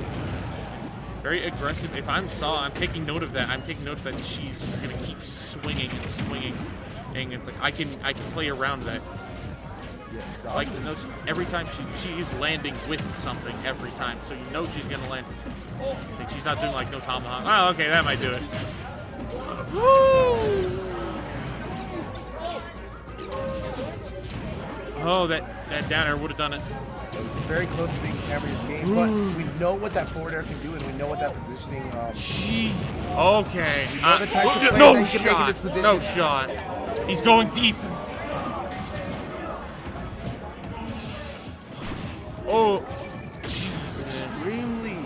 Very aggressive. If I'm Saw, I'm taking note of that. I'm taking note that she's just gonna keep swinging and swinging, and it's like I can play around that. Yeah, like every time she's landing with something every time, so you know she's gonna land. Like she's not doing like no tomahawk. Oh, okay, that might do it. Woo! Oh, that downer would have done it. It's very close to being Cambria's game, but we know what that forward air can do, and we know what that positioning. Okay. We know the types of plays No that he can make in this shot. position. No shot. He's going deep. Oh. Extremely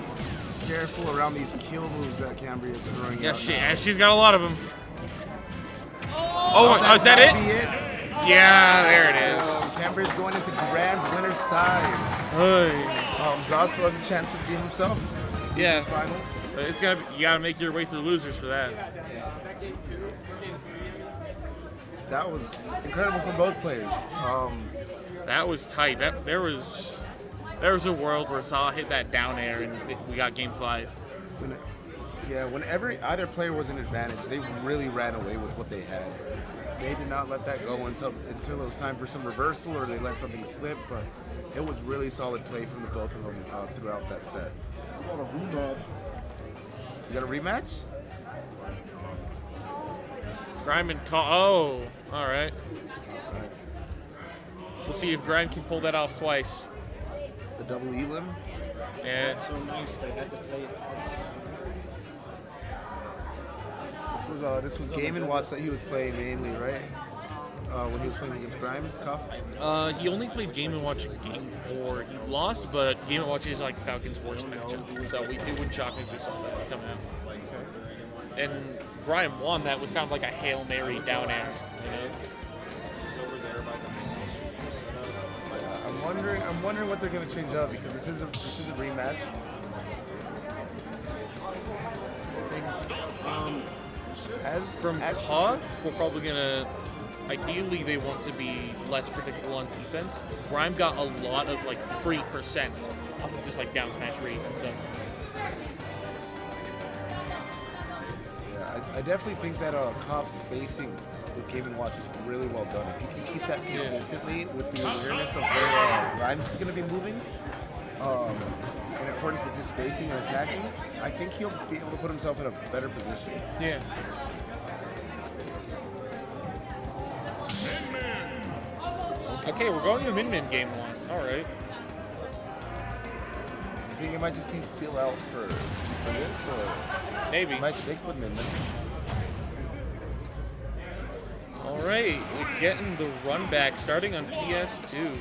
careful around these kill moves that Cambria is throwing Yeah, out now. she's got a lot of them. Oh, is that it? Be it. Yeah, there it is. Cambria's going into Grand's winner's side. Zaz still has a chance to redeem himself. Yeah. Finals. But you gotta make your way through losers for that. That was incredible for both players. That was tight. There was a world where Zaw hit that down air and we got game 5. Whenever either player was in advantage, they really ran away with what they had. They did not let that go until it was time for some reversal, or they let something slip. But it was really solid play from the both of them throughout that set. You got a rematch. You got a rematch? Grime and all right. We'll see if Grime can pull that off twice. The double elim? Yeah. So nice they had to play it twice. This was Game & Watch that he was playing mainly, right? When he was playing against Grime, Cuff? He only played Game & Watch in Game 4. He lost, but Game & Watch is like Falcons' worst matchup. So it wouldn't shock me if we saw that coming out. And Grime won that with kind of like a Hail Mary down air, you know? He's over there by the I'm wondering what they're gonna change up, because this is a rematch. From COG, we're probably gonna. Ideally, they want to be less predictable on defense. Grime got a lot of like free percent off of just like down smash reads and stuff. Yeah, I definitely think that Koff's spacing with Game & Watch is really well done. If he can keep that consistently with the awareness of where Grimes is going to be moving, in accordance with his spacing and attacking, I think he'll be able to put himself in a better position. Yeah. Okay, we're going to Min game 1. All right. I think it might just be feel out for this, or maybe might stick with Min. All right, we're getting the run back starting on PS2.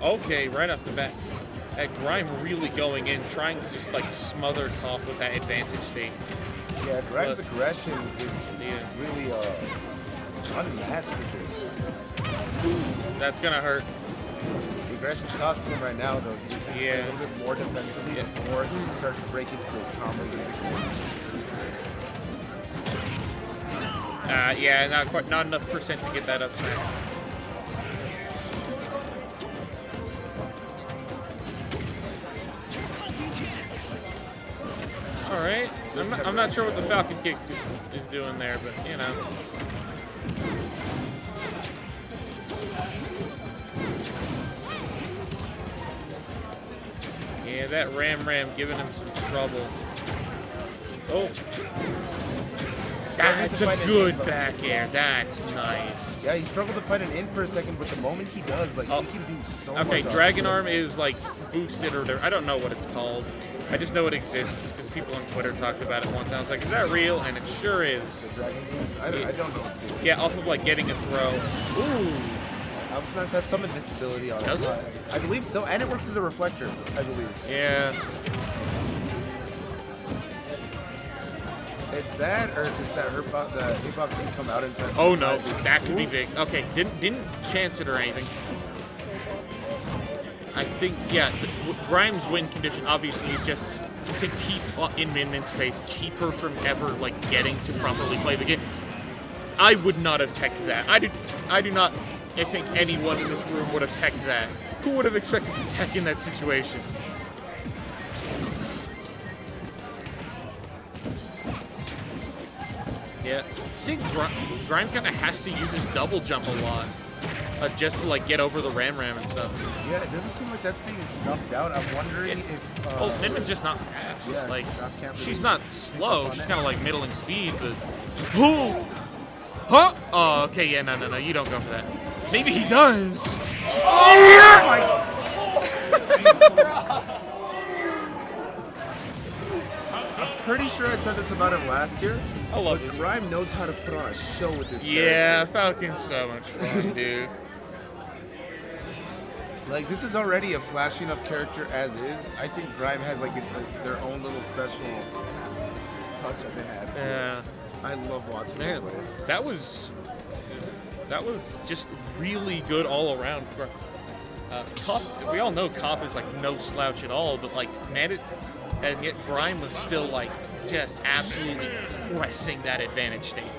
Okay, right off the bat. Grime really going in, trying to just like smother Koff with that advantage state. Yeah, Grime's aggression is really unmatched with this. Ooh, that's gonna hurt. The aggression's costing him right now, though. He's gonna play a little bit more defensively before he starts to break into those combos and big moves. Yeah, not enough percent to get that up smash. All right, I'm not sure what the Falcon Kick is doing there, but you know. Yeah, that Ram giving him some trouble. Oh. That's a good back air. That's nice. Yeah, he struggled to fight an in for a second, but the moment he does, like, he can do so much. Okay, Dragon Arm is like boosted or whatever. I don't know what it's called. I just know it exists because people on Twitter talked about it once. And I was like, is that real? And it sure is. The Dragon Boost? I don't know. Yeah, off of like getting a throw. Ooh. Up smash has some invincibility on it. Does it? I believe so, and it works as a reflector, I believe. Yeah. It's that, or just that the hitbox didn't come out in time. Oh no, that could be big. Okay, didn't chance it or anything. I think, yeah, Grime's win condition obviously is just to keep in Min space, keep her from ever like getting to properly play the game. I would not have teched that. I do not think anyone in this room would have teched that. Who would have expected to tech in that situation? Yeah. See, Grime kind of has to use his double jump a lot. just to like get over the ram and stuff. Yeah, it doesn't seem like that's being snuffed out. I'm wondering if. Oh, Minmin's just not fast. Yeah, like can't she's really not slow. She's kind of like middling speed, but. Who? Huh? Oh, okay. Yeah, no. You don't go for that. Maybe he does. Oh my! I'm pretty sure I said this about him last year. I love but Grime knows how to put on a show with this Yeah, character. Falcon's so much fun, dude. Like, this is already a flashy enough character as is. I think Grime has like their own little special touch that they had. Yeah. I love watching Man, it play. that was just really good all around. Koff, we all know Koff is like no slouch at all, but like and yet Grime was still like just absolutely pressing that advantage state.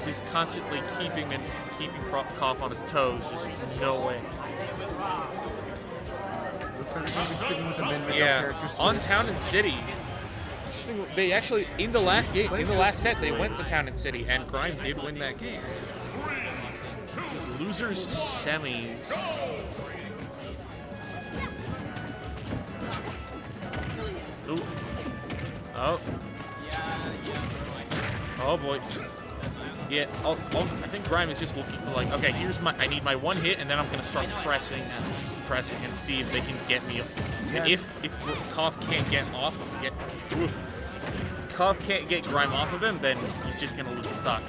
He's constantly keeping Koff on his toes. Just no way. Looks like they're going to be sticking with the min-min character switch. On Town and City. They actually, in the last set, they went to Town and City, and Grime did win that game. This is losers semis. Ooh. Oh. Oh boy. Yeah. I think Grime is just looking for like, okay, I need my one hit, and then I'm gonna start pressing and see if they can get me. And if Koff can't get Koff can't get Grime off of him, then he's just gonna lose the stock.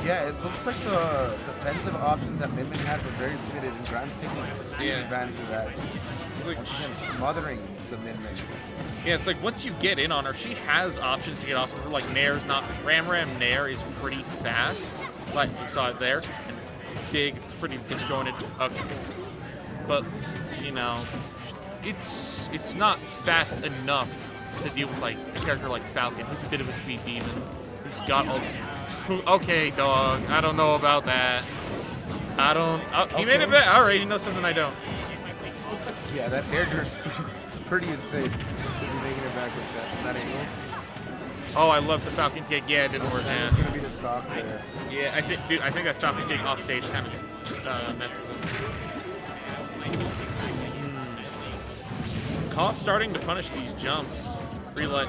Yeah, it looks like the defensive options that Min-Min had were very limited, and Grime's taking huge advantage of that. Just once again, smothering the Min-Min. Yeah, it's like once you get in on her, she has options to get off of her. Like Nair's not Ram Nair is pretty fast. Like you saw it there, and it's big. It's pretty disjointed. Okay. But you know, it's not fast enough to deal with like a character like Falcon, who's a bit of a speed demon, who's got all. Okay, dog. I don't know about that. I don't. Oh, he made it back. All right, you know something I don't. Yeah, that air burst pretty insane. To be making it back with that angle. Oh, I love the Falcon kick. Yeah, it didn't work. That's gonna be the stock there. Yeah, I think that Falcon kick off stage kind of messed with him. Koff starting to punish these jumps. Relay.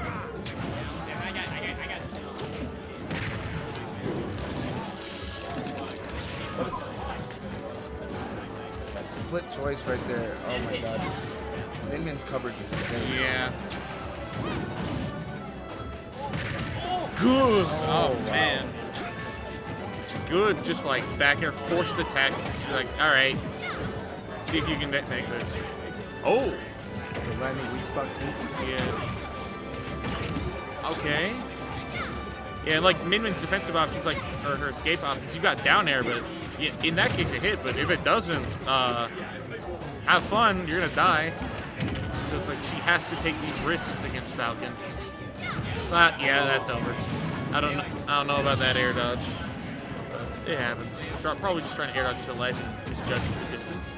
That split choice right there. Oh my god. Min-Min's coverage is insane. Yeah. Good. Oh wow. Man. Good. Just like back air, forced attack. It's like, all right. See if you can make this. Oh. The landing weak spot kick. Yeah. Okay. Yeah, like Min-Min's defensive options, like or her escape options, you got down air, but yeah, in that case it hit. But if it doesn't, have fun. You're gonna die. So it's like she has to take these risks against Falcon. But yeah, that's over. I don't know about that air dodge. It happens. Probably just trying to air dodge to the ledge and misjudge the distance.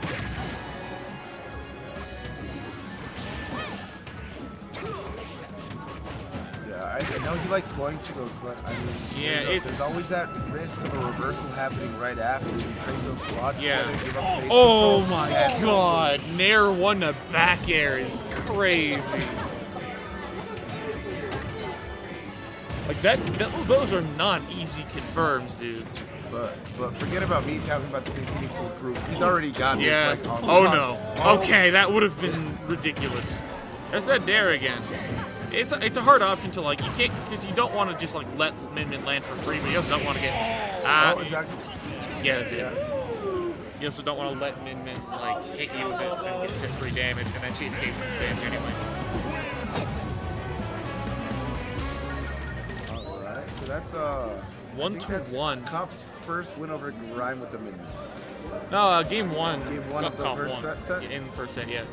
I know he likes going for those, but I mean, yeah, there's always that risk of a reversal happening right after you trade those slots. Yeah. Give up stage Oh control. my Yeah. god, Nair won the back air is crazy. Like those are not easy confirms, dude. But forget about me talking about the things he needs to improve. He's already got this. Yeah. Like, Oh no. Okay, that would have been ridiculous. There's that dare again. It's a hard option to like, you can't, because you don't want to just like let Min-Min land for free, but you also don't want to get exactly. Yeah, that's it. You also don't want to let Min-Min like hit you with it and get free damage, and then she escapes with damage anyway. Alright, so that's 1-1. Koff's first win over Grime with the Min-Min. No, game one. Game one of the first set? In the first set, yeah.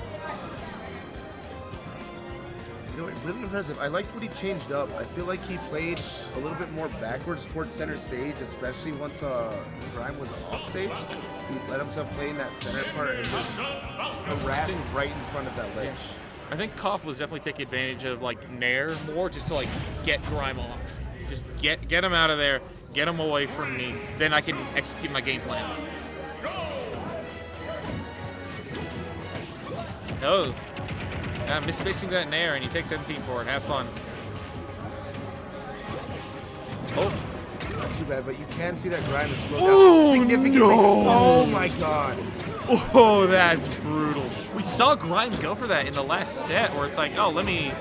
You know, really impressive. I liked what he changed up. I feel like he played a little bit more backwards towards center stage, especially once Grime was off stage. He let himself play in that center part and just harass right in front of that ledge. I think Koff was definitely taking advantage of like Nair more, just to like get Grime off. Just get him out of there, get him away from me. Then I can execute my game plan. Oh. Misspacing that in air, and you take 17 for it. Have fun. Oh. Not too bad, but you can see that Grime is slowed Oh, down significantly. no. Oh my god. Oh, that's brutal. We saw Grime go for that in the last set, where it's like, oh, let me.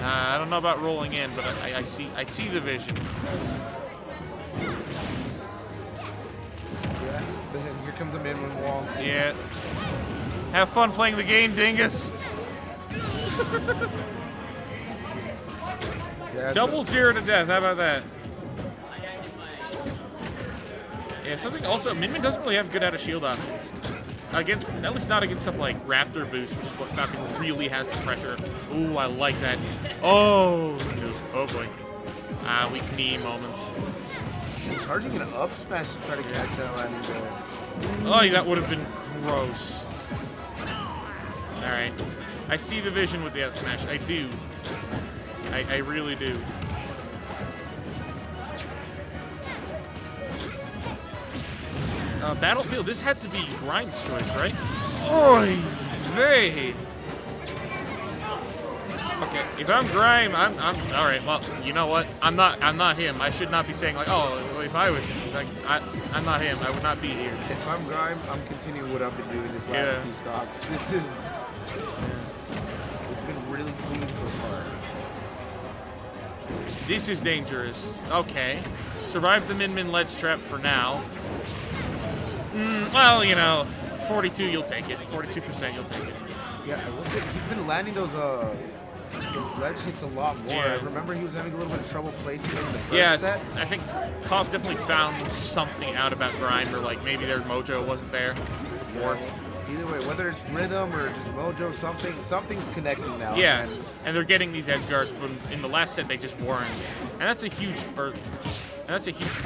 I don't know about rolling in, but I see the vision. Yeah, but then here comes a min-win wall. Yeah. Have fun playing the game, dingus. Yeah, Double 0 to death. How about that? Yeah, something also, Min doesn't really have good out of shield options. Against, at least not against stuff like Raptor Boost, which is what Falcon really has to pressure. Ooh, I like that. Oh, no. Oh boy. Weak knee moments. Charging an up smash to try to catch that landing there. Oh, that would have been gross. Alright. I see the vision with the up smash. I do. I really do. Battlefield, this had to be Grime's choice, right? Oy vey. Okay, if I'm Grime, I'm all right. Well, you know what? I'm not him. I should not be saying like, oh, well, if I was him, like, I'm not him. I would not be here. If I'm Grime, I'm continuing what I've been doing this last few stocks. This is, it's been really clean so far. This is dangerous. Okay, survive the Min ledge trap for now. Well, you know, 42, you'll take it. 42%, you'll take it. Yeah, I will say he's been landing those ledge hits a lot more. Yeah. I remember he was having a little bit of trouble placing it in the first set. I think Koff definitely found something out about Grime, or like maybe their mojo wasn't there before. Yeah, either way, whether it's rhythm or just mojo, something's connecting now. Yeah, and they're getting these edge guards, but in the last set they just weren't. And that's a huge part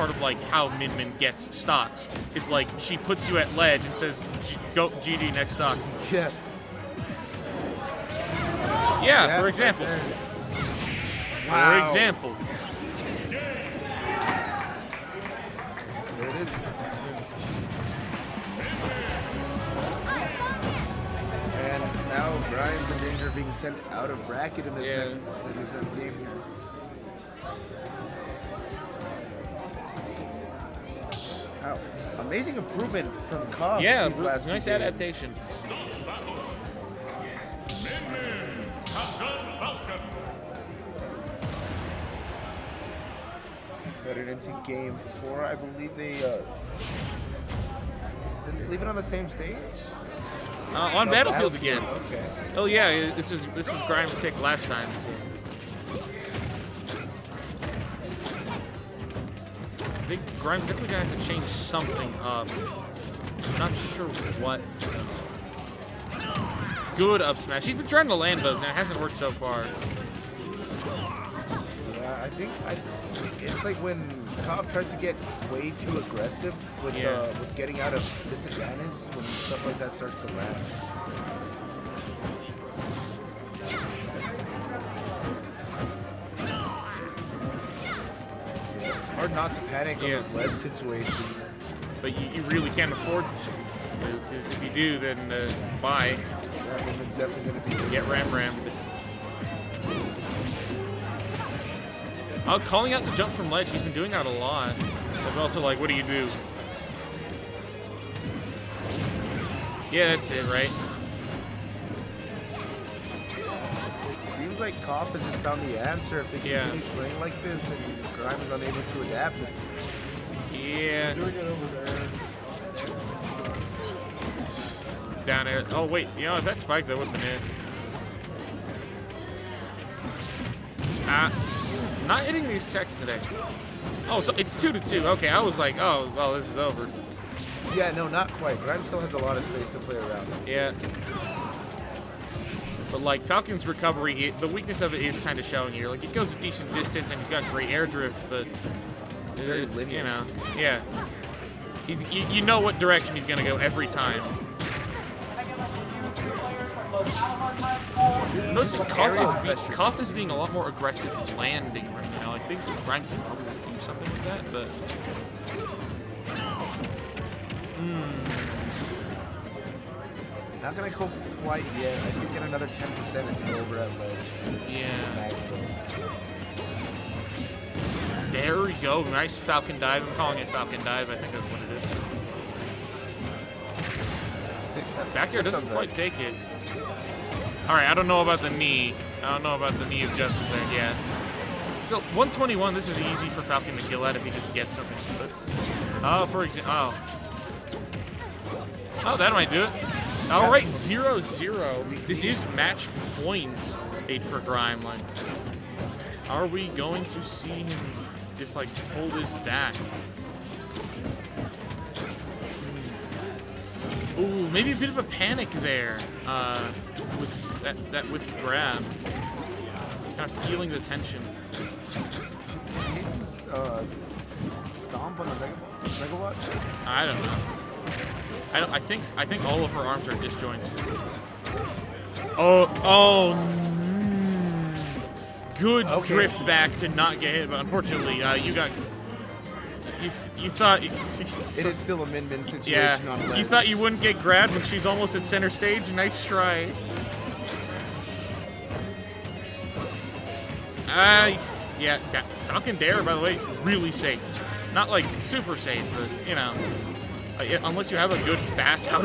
of like how Min gets stocks. It's like she puts you at ledge and says, "Go GG next stock." Yeah. Yeah, for example. Wow. For example. There it is. And now Grime's in danger of being sent out of bracket in this next game here. Wow. Amazing improvement from Koff. Yeah, these last nice few games. adaptation. Headed into game 4, I believe they didn't they leave it on the same stage? On No, Battlefield again. Okay. Oh yeah, this is Grime's pick last time. So. I think Grime's definitely gonna have to change something up. I'm not sure what. Good up smash. He's been trying to land those, and it hasn't worked so far. Yeah, I think it's like when Koff tries to get way too aggressive with getting out of disadvantage when stuff like that starts to land. Yeah, it's hard not to panic on those ledge situations. But you really can't afford to. Because if you do, then bye. Yeah, it's definitely going to be get rammed. Calling out the jump from ledge, he's been doing that a lot. But also, like, what do you do? Yeah, that's it, right? It seems like Koff has just found the answer. If they continue playing like this and Grime is unable to adapt, it's... Yeah. Doing it over there. Down air. Oh, wait. You know, if that spiked, that would have been it. Not hitting these checks today. Oh, it's 2-2. Okay, I was like, oh, well, this is over. Yeah, no, not quite. Grime still has a lot of space to play around. Yeah. But, like, Falcon's recovery, the weakness of it is kind of showing here. Like, it goes a decent distance, and he's got great air drift, but... Very linear. You know, yeah. You know what direction he's going to go every time. Notice Koff is being a lot more aggressive landing right now. I think Grime can probably do something with that, but... Not gonna go quite yet. I think in another 10% it's over at ledge. Yeah. There we go. Nice Falcon dive. I'm calling it Falcon dive. I think that's what it is. Back here doesn't quite take it. All right, I don't know about the knee. I don't know about the knee of justice there. Yeah. So 121. This is easy for Falcon to kill at if he just gets something good. Oh, for example. Oh, that might do it. All right, 0-0. This is match points 8 for Grime. Like, are we going to see him just like hold his back? Ooh, maybe a bit of a panic there with that with grab. Kind of feeling the tension. Did he just stomp on the Mega Watch? I don't know. I think all of her arms are disjoints. Good drift back to not get hit, but unfortunately, you thought it is still a min-min situation. Yeah, on ledge. You thought you wouldn't get grabbed when she's almost at center stage. Nice try. Yeah, Falcon Dare, by the way, really safe. Not like super safe, but you know, unless you have a good fast out.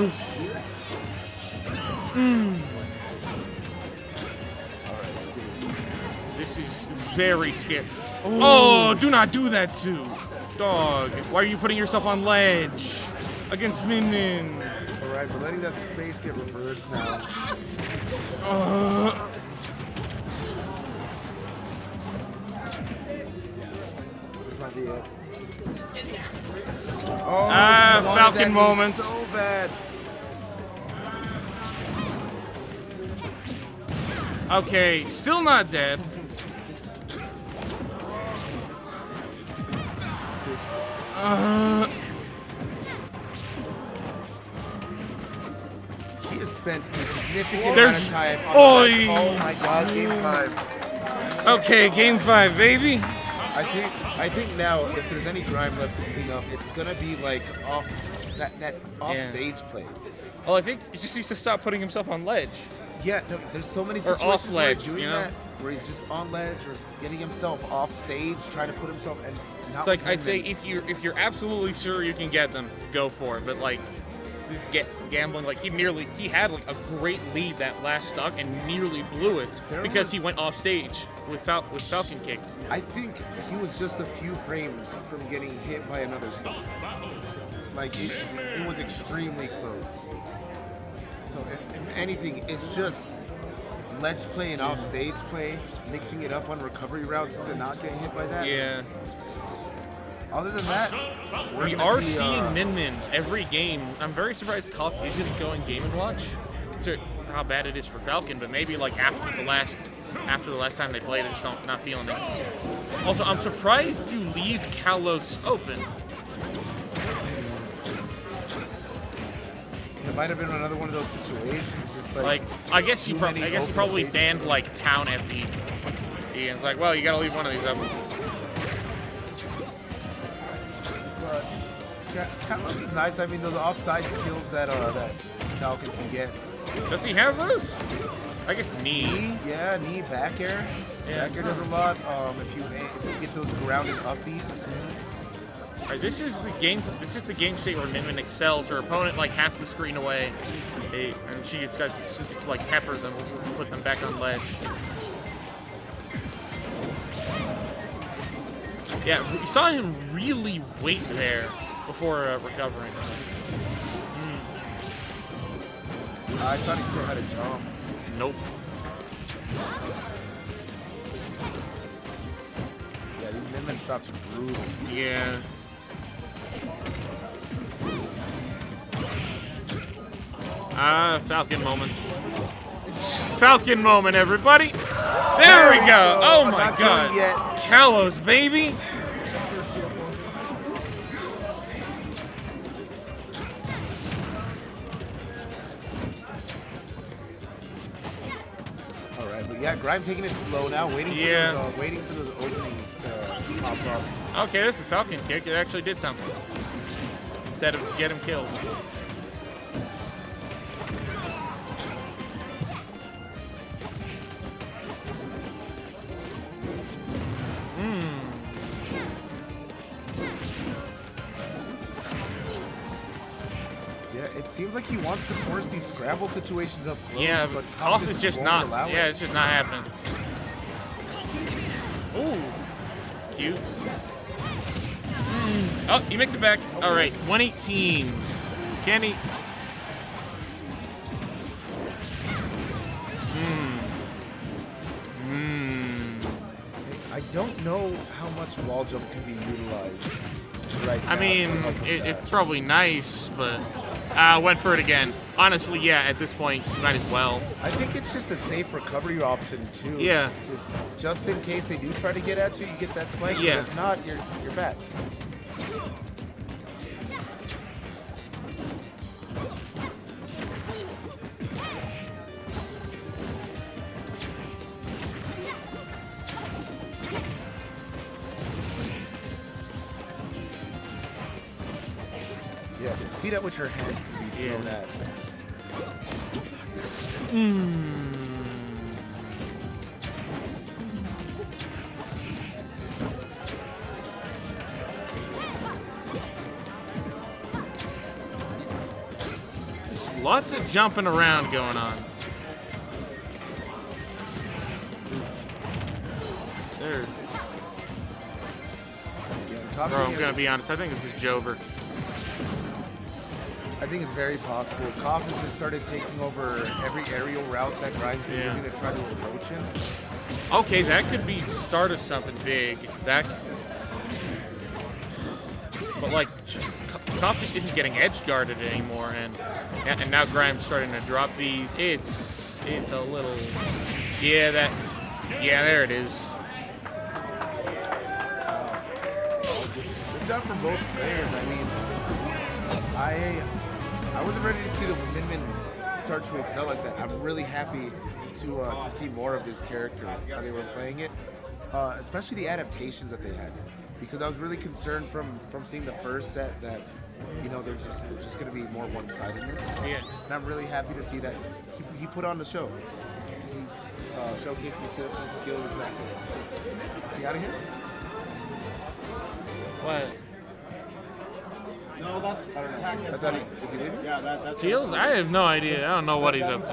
This is very scary. Oh, do not do that too, dog. Why are you putting yourself on ledge against Min Min? All right, we're letting that space get reversed now. This might be it. Oh, Falcon moment. So bad. Okay, still not dead. He has spent a significant amount of time on oh my god, game 5. Okay, game 5, baby. I think now if there's any grime left to clean up, it's gonna be like off stage play. Well, I think he just needs to stop putting himself on ledge. Yeah, no, there's so many Or situations off where ledge, doing you know? that, where he's just on ledge or getting himself off stage, trying to put himself and not. It's like with I'd say movement. if you're absolutely sure you can get them, go for it. But like this gambling, like he had like a great lead that last stock and nearly blew it because he went off stage with Falcon Kick. I think he was just a few frames from getting hit by another song. Like it was extremely close. So if anything, it's just ledge play and off stage play, mixing it up on recovery routes to not get hit by that. Yeah. Other than that, we are seeing Min Min every game. I'm very surprised Koff isn't going Game & Watch. Consider how bad it is for Falcon, but maybe like after the last time they played, I just not feeling it. Also, I'm surprised to leave Kalos open. It might have been another one of those situations, just like I guess he probably banned like Town FD. And it's like, well, you gotta leave one of these up. But Kalos is nice. I mean, those offsides kills that Falcon can get. Does he have those? I guess knee. Yeah, knee, back air. Yeah. Back air does a lot. If you get those grounded upbeats. All right, this is the game state where Min Min excels. Her opponent like half the screen away, and she just like peppers them, put them back on ledge. Yeah, we saw him really wait there before recovering. I thought he still had a jump. Nope. Yeah, these Min stops are brutal. Yeah. Falcon moment. Falcon moment, everybody. There we go. Oh my god. Kalos, baby. All right, but yeah, Grime taking it slow now, waiting for those openings to pop up. Okay, this is a Falcon kick. It actually did something. Instead of get him killed. seems like he wants to force these scramble situations up close, Yeah, but Koff is just won't not. allow it. Yeah, it's just not happening. Ooh, it's cute. Oh, he makes it back. All right, 118. Can he? I don't know how much wall jump can be utilized right now. I mean, it's probably nice, but went for it again. Honestly, yeah, at this point, you might as well. I think it's just a safe recovery option too. Yeah. Just in case they do try to get at you, you get that spike. Yeah. But if not, you're back. Yeah, the speed at which her hands can be thrown at. Lots of jumping around going on. There. Bro, I'm gonna be honest. I think this is Jover. I think it's very possible. Koff has just started taking over every aerial route that Grimes was using to try to approach him. Okay, that could be start of something big. That, but like, Koff just isn't getting edge guarded anymore, and now Grimes starting to drop these. It's a little, yeah, there it is. Good job from both players. I mean, I wasn't ready to see the Min start to excel like that. I'm really happy to see more of his character, how they were playing it, especially the adaptations that they had. Because I was really concerned from seeing the first set that, you know, there's just going to be more one-sidedness. Yeah. And I'm really happy to see that he put on the show. He's showcased his skills exactly. Is he out of here? What? No, that's. I thought is he leaving? Yeah, that's. Shields? I have no idea. I don't know what he's up to.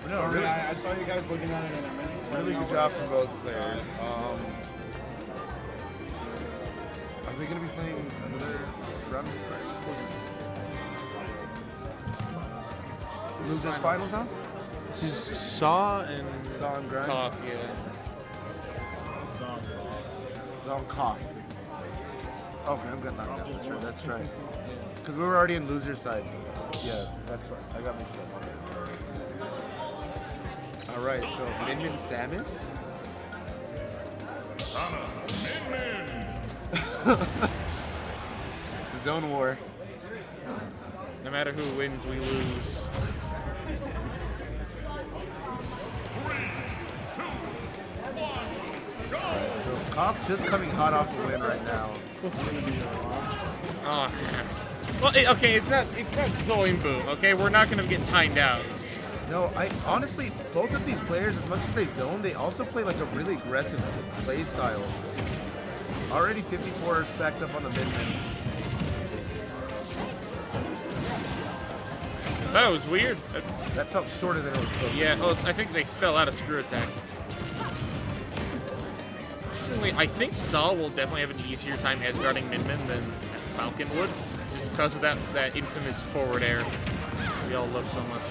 No, really, I saw you guys looking at it and I meant to. Really good job from both players. Are they going to be playing another round? What's this? Losers finals now? This is Saw and Grind. Koff, yeah. Zone Koff. Oh, I'm good now. That's right. Because we were already in loser side. Yeah, that's right. I got mixed up. All right, so Min Samus. It's a zone war. No matter who wins, we lose. Alright, so Koff just coming hot off the win right now. Oh, man. Well, okay, it's not Zoimbu, okay? We're not gonna get timed out. No, honestly, both of these players, as much as they zone, they also play like a really aggressive play style. Already 54 stacked up on the mid. That was weird. That felt shorter than it was supposed to. Yeah, well, I think they fell out of screw attack. Interestingly, I think Saul will definitely have an easier time edge guarding Min than Falcon would, just because of that infamous forward air we all love so much.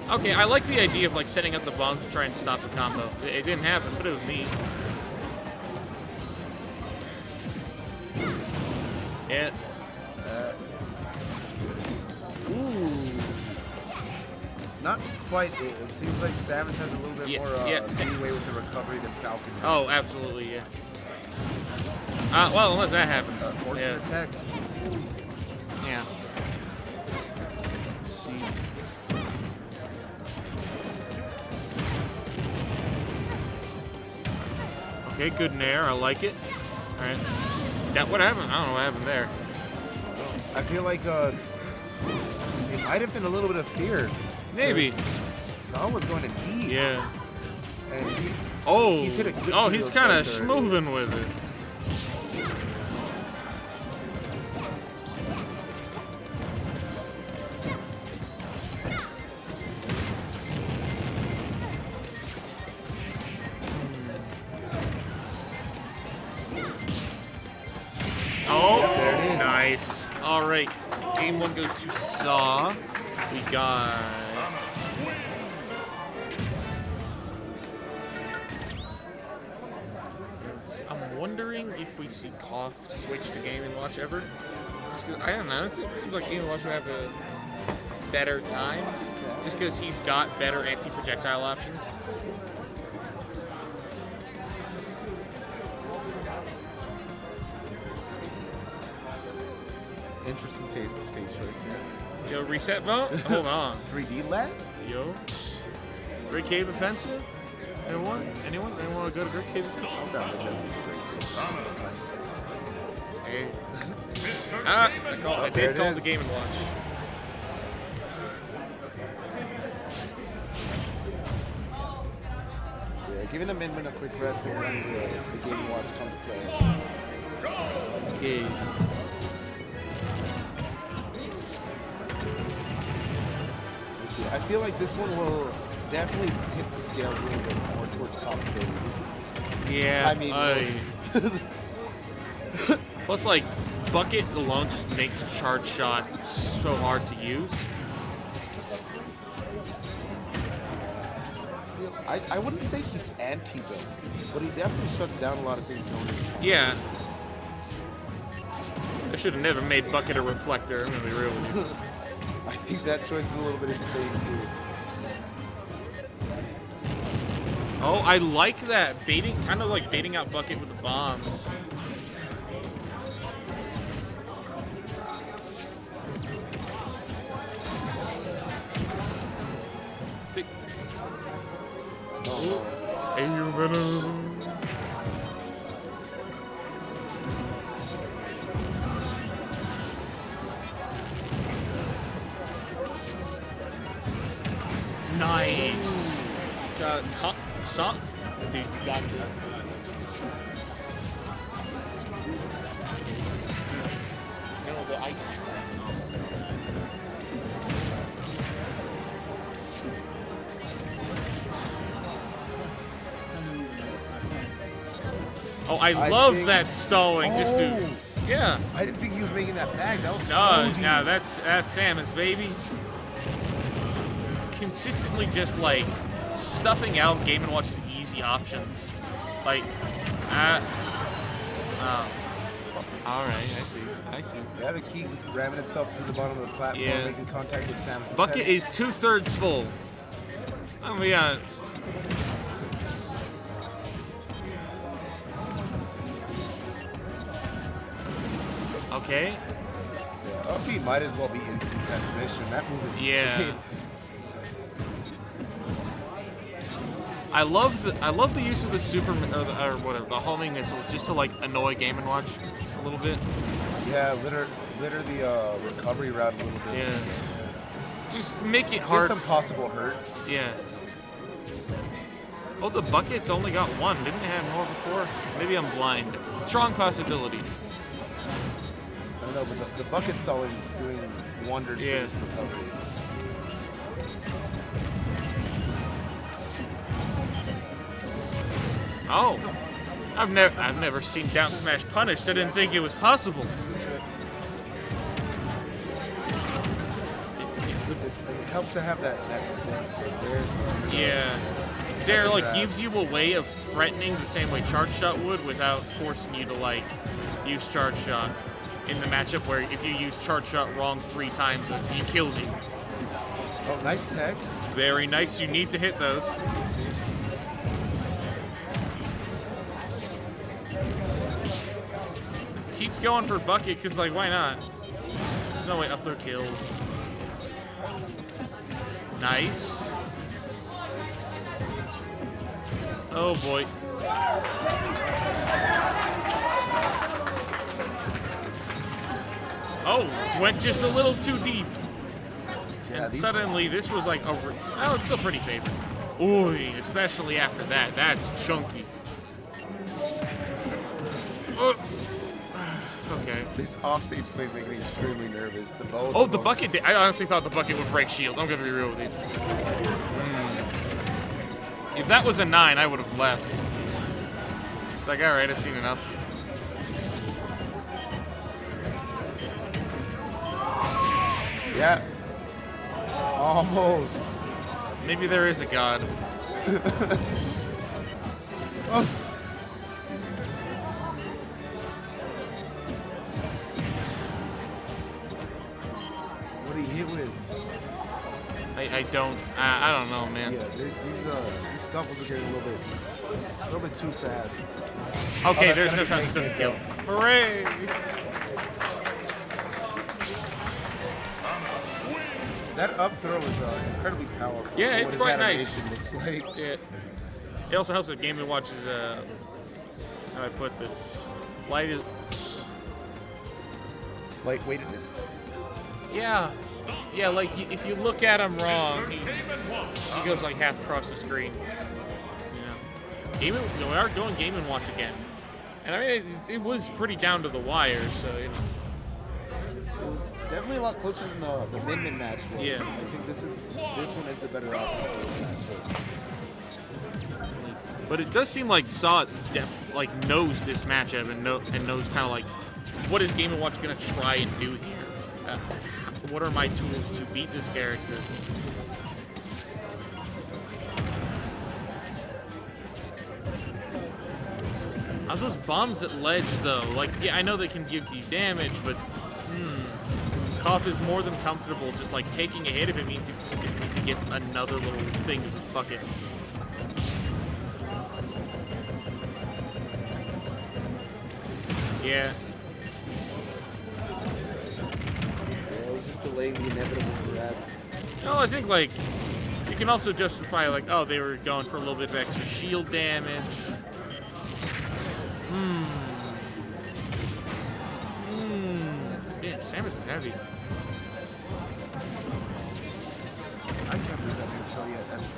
Okay, I like the idea of like setting up the bombs to try and stop the combo. It didn't happen, but it was neat. Yeah. Ooh. Not quite. It seems like Samus has a little bit more leeway with the recovery than Falcon. Oh, absolutely, yeah. Well, unless that happens. Force an attack. Yeah. Okay, good nair. I like it. All right. That what happened? I don't know what happened there. I feel like it might have been a little bit of fear. Maybe. Son was going to deep. Yeah. And he's hit a good he's kind of schmoving with it. Oh, there it is. Nice. All right, game 1 goes to Saw. We got. I'm wondering if we see Koth switch to Game & Watch ever. Just 'cause, I don't know. It seems like Game & Watch would have a better time. Just because he's got better anti-projectile options. Interesting stage choice here. Yo, reset mode? Hold on. 3D LED? Yo. Great Cave Offensive? Anyone? Anyone want to go to Great Cave Offensive? I'm down to Great Hey. I did call the Game & Watch. So yeah, giving the Midman a quick rest and letting the Game & Watch come to play. Okay. I feel like this one will definitely tip the scales a little bit more towards Kop's favor. Yeah, I mean, plus, like, Bucket alone just makes Charge Shot so hard to use. I wouldn't say he's anti-zone, but he definitely shuts down a lot of things zone is trying. Yeah. I should have never made Bucket a reflector, I'm gonna be real with you. I think that choice is a little bit insane too. Oh, I like that. Kind of like baiting out Bucket with the bombs. Hey, you better. Nice. Dude, got this. The ice. Oh, I love that stalling. Just to, yeah. I didn't think he was making that back. That was so deep. Yeah, that's Samus, baby. Consistently just like stuffing out Game & Watch's easy options. Like, all right, I see. Yeah, the key ramming itself through the bottom of the platform, making contact with Samus. Bucket is 2/3 full. I'm be honest. Okay. Yeah, up B might as well be instant transmission. That move is insane. I love the use of the super or whatever the homing missiles just to like annoy Game & Watch a little bit. Yeah, litter the recovery route a little bit. Yeah. Just make it hard. Just some possible hurt. Yeah. Oh, the Bucket's only got one. Didn't it have more before? Maybe I'm blind. Strong possibility. I don't know, but the Bucket stalling is doing wonders for this recovery. Oh, I've never seen down smash punished. I didn't think it was possible. It helps to have that Zare's move. Yeah. Zare like gives you a way of threatening the same way Charge Shot would without forcing you to like use Charge Shot in the matchup where if you use Charge Shot wrong 3 times, he kills you. Oh, nice tech. Very nice. You need to hit those. Keeps going for Bucket because, like, why not? There's no way up throw kills. Nice. Oh boy. Oh, went just a little too deep. Yeah, And these- suddenly this was like a... Oh, it's still pretty favorite. Ooh, especially after that. That's chunky. Okay. This offstage play is making me extremely nervous. The bow. Oh, the bucket. I honestly thought the bucket would break shield. I'm going to be real with you. If that was a 9, I would have left. It's like, all right, I've seen enough. Yeah. Almost. Maybe there is a god. Oh. What did he hit with? I don't know, man. Yeah, these scuffles are getting a little bit too fast. Okay, Oh, there's no that's chance gonna it be doesn't kill. Hooray! That up throw is incredibly powerful. Yeah, What it's his quite nice. animation looks like. Yeah. It also helps that Game & Watch is, how do I put this? Lightweightedness. Yeah. Yeah, like if you look at him wrong, he goes like half across the screen. Yeah. We are going Game & Watch again. And I mean, it was pretty down to the wire, so, you know. It was definitely a lot closer than the Min-Min match was. Yeah. I think this one is the better outcome for this match. But it does seem like Saw knows this matchup and knows kind of like what is Game & Watch gonna try and do here. What are my tools to beat this character? Are those bombs at ledge though? Like, yeah, I know they can give you damage, but Koff is more than comfortable just like taking a hit if it means he gets another little thing of his bucket. Yeah. It was just delaying the inevitable grab. No, I think like you can also justify like, oh, they were going for a little bit of extra shield damage. Man, Samus is heavy. I can't believe that didn't kill yet. That's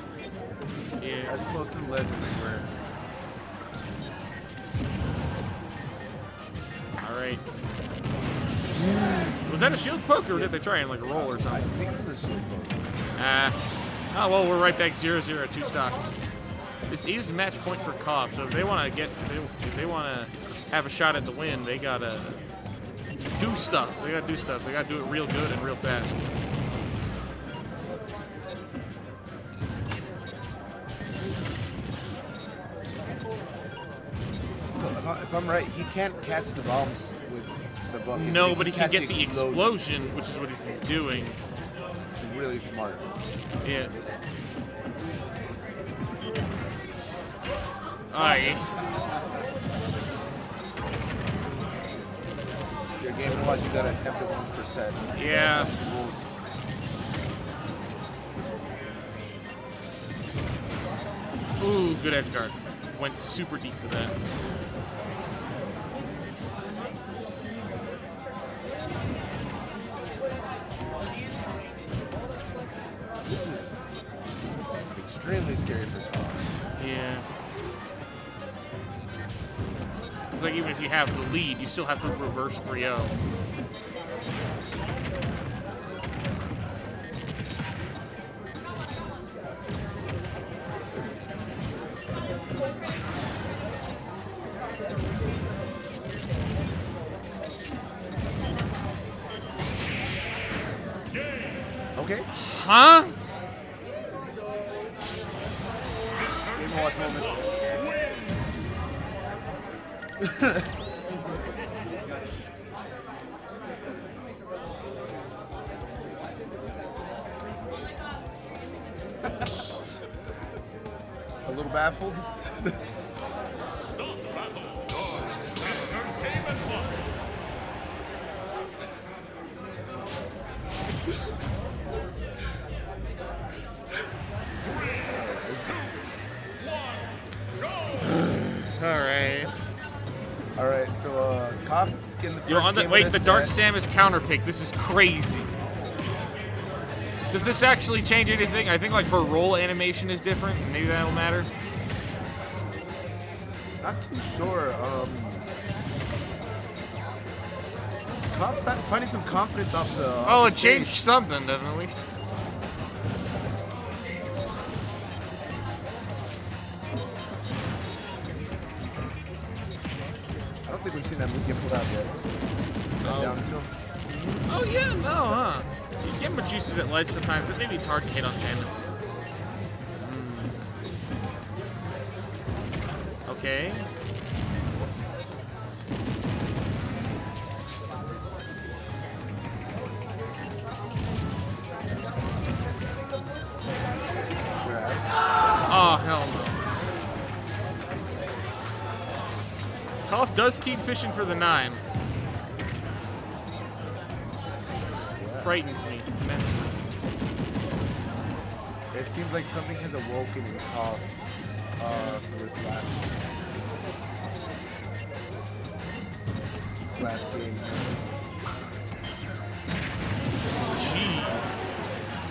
as close to the ledge as they were. All right. Was that a shield poke or did they try and like roll or something? I think it was a shield poke. Oh well, we're right back 0-0 at 2 stocks. This is match point for Koff, so if they want to if they want to have a shot at the win, they gotta do stuff. They gotta do stuff. They gotta do it real good and real fast. So if I'm right, he can't catch the bombs with the bucket. No, but he can catch get the explosion, which is what he's been doing. It's really smart. Yeah. Aye. Your Game & Watch, you gotta attempt it once per set. Yeah. Rules. Ooh, good edge guard. Went super deep for that. This is extremely scary for Koff. Yeah. It's like even if you have the lead, you still have to reverse 3-0. Okay. Huh? Game & Watch moment. A little baffled. All right. All right, so Koff in the first Yo, on the, game wait, of the the Dark set. Samus counter pick. This is crazy. Does this actually change anything? I think like her roll animation is different. Maybe that'll matter. Not too sure. Cobb's finding some confidence off the. Oh, off it the changed stage. something, definitely. I don't think we've seen that move get pulled out yet. Oh. Down tilt. Oh yeah, no, huh? You get more juices at ledge sometimes, but maybe it's hard to hit on Samus. Okay. Oh, hell no. Koff does keep fishing for the 9. Frightens me immensely. It seems like something has awoken in Koff for this last game. Gee.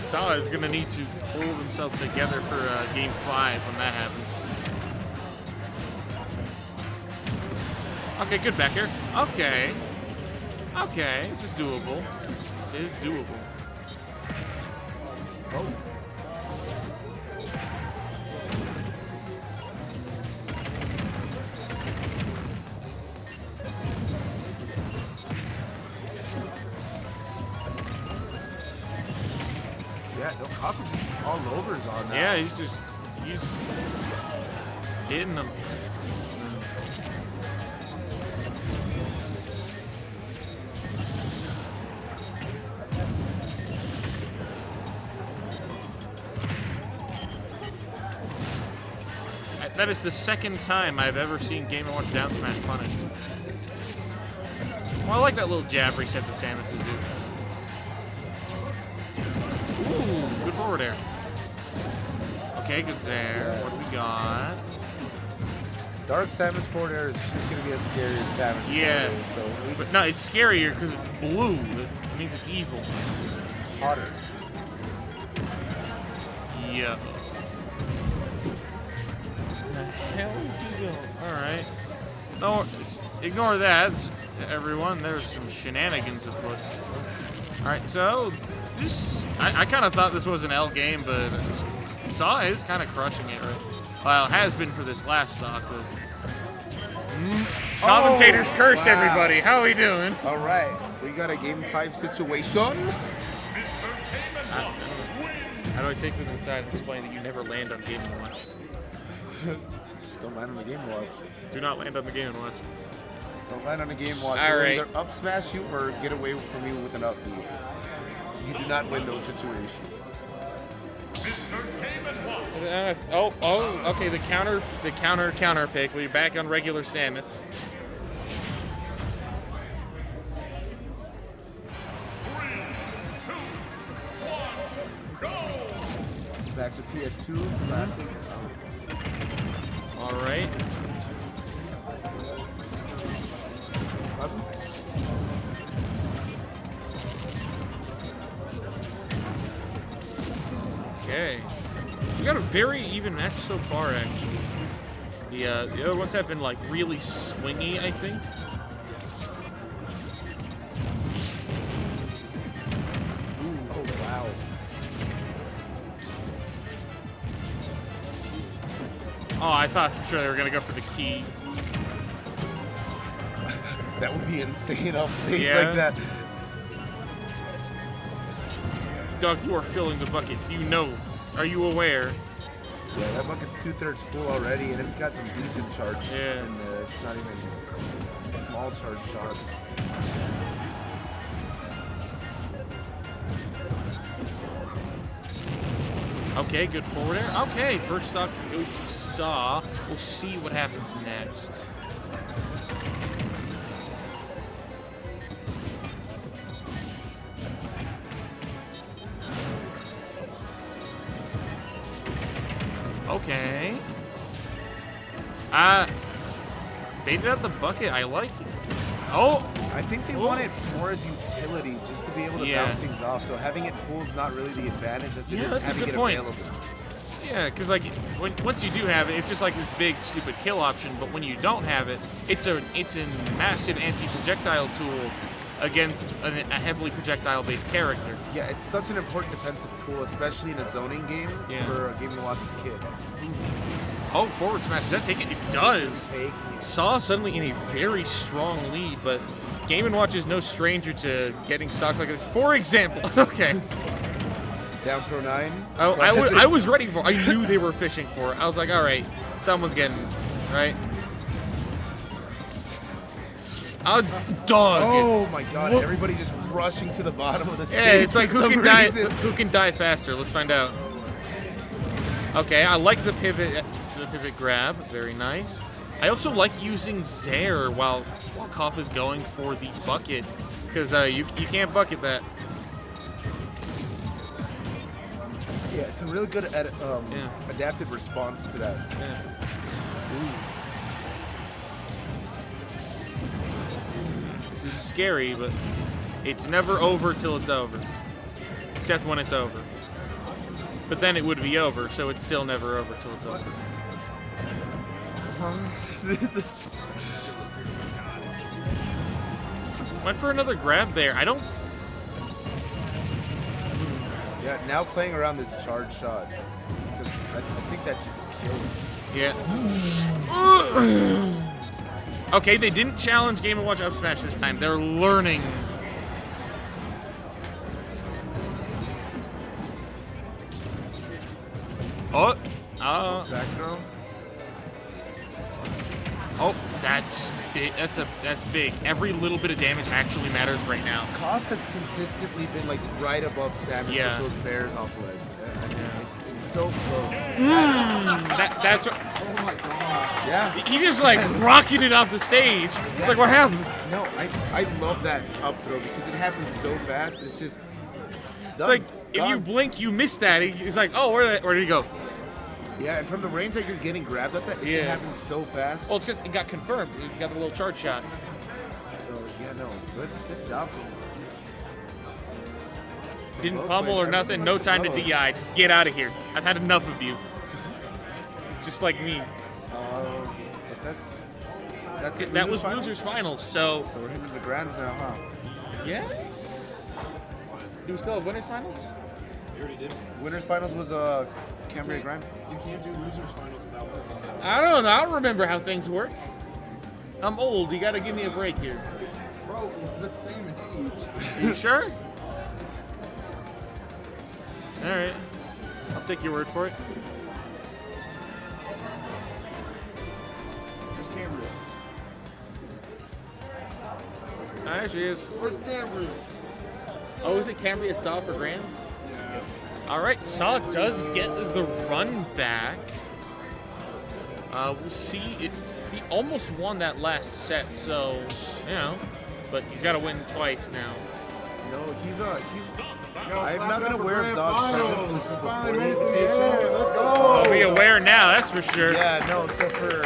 Saw is going to need to pull himself together for game 5 when that happens. Okay, good back here. Okay. Okay, this is doable. It is doable. Oh. Yeah, no, Koff is just all over his on now. Yeah, he's hitting them. That is the second time I've ever seen Game & Watch down smash punished. Well, I like that little jab reset that Samus is doing. Ooh, good forward air. Okay, good there. What do we got? Dark Samus forward air is just going to be as scary as Samus Yeah. forward air, so But no, it's scarier because it's blue. It means it's evil. it's hotter. Yeah. The hell is he doing? Alright. No, ignore that, everyone. There's some shenanigans afoot. Alright, so this I kind of thought this was an L game, but Saw is kind of crushing it, right? Well, it has been for this last stock, but commentators curse wow. everybody. How are we doing? All right, we got a game 5 situation. How do I take this inside and explain that you never land on Game & Watch? Still land on the Game & Watch. Do not land on the Game & Watch. Don't land on the Game & Watch. All You'll right. either up smash you or get away from you with an up B. You do not win those situations. Okay, the counter pick. We're back on regular Samus. Back to PS2, classic. All right. Okay. We got a very even match so far, actually. The other ones have been like really swingy, I think. Ooh, oh wow. Oh, I thought for sure they were gonna go for the key. That would be insane off stage Yeah. like that. Doug, you are filling the bucket. You know. Are you aware? Yeah, that bucket's 2/3 full already, and it's got some decent charge Yeah. in there. It's not even small charge shots. Okay, good forward air. Okay, first stock goes to Saw. We'll see what happens next. Okay. Baited out the bucket. I like it. Oh, I think they want it more as utility, just to be able to bounce things off. So having it full is not really the advantage as it is that's having a good it point. available. Yeah, because like once you do have it, it's just like this big stupid kill option. But when you don't have it, it's a massive anti-projectile tool against a heavily projectile-based character. Yeah, it's such an important defensive tool, especially in a zoning game for Game & Watch's kid. Oh, forward smash. Does that take it? It does. Saw suddenly in a very strong lead, but Game & Watch is no stranger to getting stocks like this. For example, okay. Down throw 9. I was ready for it. I knew they were fishing for it. I was like, all right, someone's getting it, right? Dog. Oh my god, everybody just rushing to the bottom of the stage. Yeah, it's like for who some can die reason. who can die faster. Let's find out. Okay, I like the pivot grab. Very nice. I also like using Zaire while Koff is going for the bucket, because you can't bucket that. Yeah, it's a really good adapted response to that. Yeah. It's scary, but it's never over till it's over. Except when it's over. But then it would be over, so it's still never over till it's over. Went for another grab there. I don't... Yeah, now playing around this charge shot, because I think that just kills. Yeah. Okay, they didn't challenge Game & Watch up smash this time. They're learning. Back throw. Oh, that's big. That's big. Every little bit of damage actually matters right now. Koff has consistently been like right above Samus with those bears off ledge. It's so close. That's what. Oh my god. Yeah. He just like rocking it off the stage. It's like, what happened? No, I love that up throw because it happens so fast. It's just. It's like if you blink, you miss that. He's like, oh, where did he go? Yeah, and from the range that you're getting grabbed at that, it can happen so fast. Well, it's because it got confirmed. You got the little charge shot. So, yeah, no, good job for him. Didn't pummel or nothing. No time to DI. Just get out of here. I've had enough of you. Just like me. But that was losers finals. So we're hitting the grands now, huh? Yeah. Do we still have winners finals? We already did. Winners finals was Cambria Grind. You can't do losers finals without winners finals. I don't know. I don't remember how things work. I'm old. You got to give me a break here. Bro, we're the same age. Are you sure? All right. I'll take your word for it. Where's Cambria? There she is. Where's Cambria? Oh, is it Cambria Saw for Grands? Yeah. All right, Saw does get the run back. We'll see. He almost won that last set, so, you know, but he's got to win twice now. No, I'm not been aware of Zaw's presence since before the Invitational. Let's go. I'll be aware now, that's for sure. Yeah, no, so for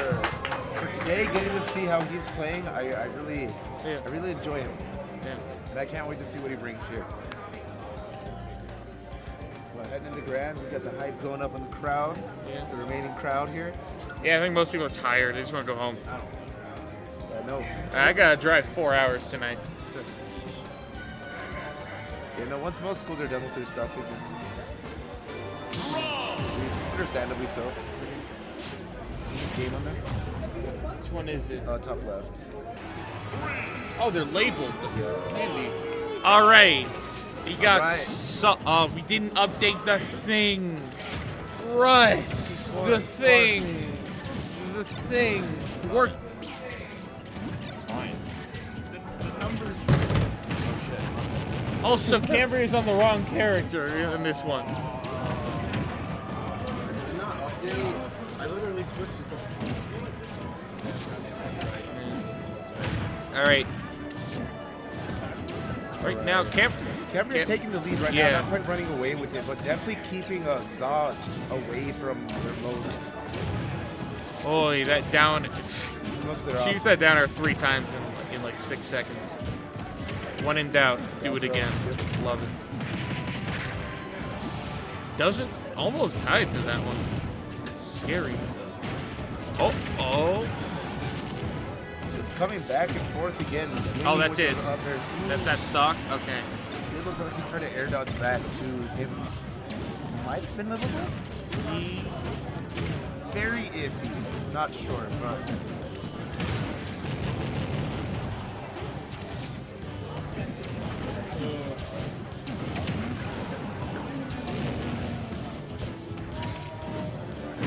today, getting to see how he's playing, I really enjoy him. Yeah. And I can't wait to see what he brings here. Well, heading into Grands, we've got the hype going up in the crowd, the remaining crowd here. Yeah, I think most people are tired. They just want to go home. I know. I got to drive 4 hours tonight. Yeah, no, once most schools are done with their stuff, they just... Understandably so. Game on there? Which one is it? Top left. Oh, they're labeled. Handy. All right. We got we didn't update the thing. Russ. The thing. The thing. Work. It's fine. The numbers. Oh, shit. Also, Cambria's on the wrong character in this one. I literally switched it to... All right. Right now, Cambria taking the lead right now, not quite running away with it, but definitely keeping Zaw just away from their most. Holy, that down. She used that downer 3 times in like 6 seconds. When in doubt, do it again. Love it. Doesn't almost tied to that one. Scary. Oh. Just coming back and forth again. Oh, that's it. That's that stock? Okay. It looked like he tried to air dodge back to him. Might have been livable? Very iffy. Not sure, but.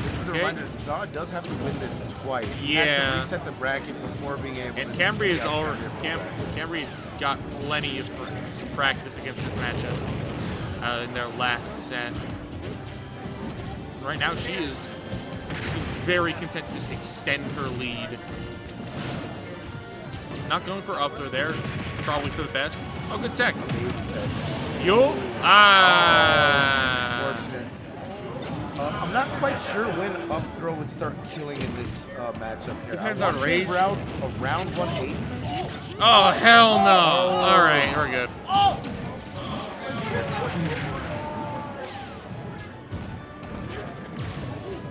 This is a reminder, Zod does have to win this twice. He has to reset the bracket before being able and to. Cambry is already. Cambry got plenty of practice against this matchup in their last set. Right now, she seems very content to just extend her lead. Not going for up throw there, probably for the best. Oh, good tech. Yo, Unfortunate. I'm not quite sure when up throw would start killing in this matchup here. Depends on rage. Around 180. Oh, hell no. All right, we're good.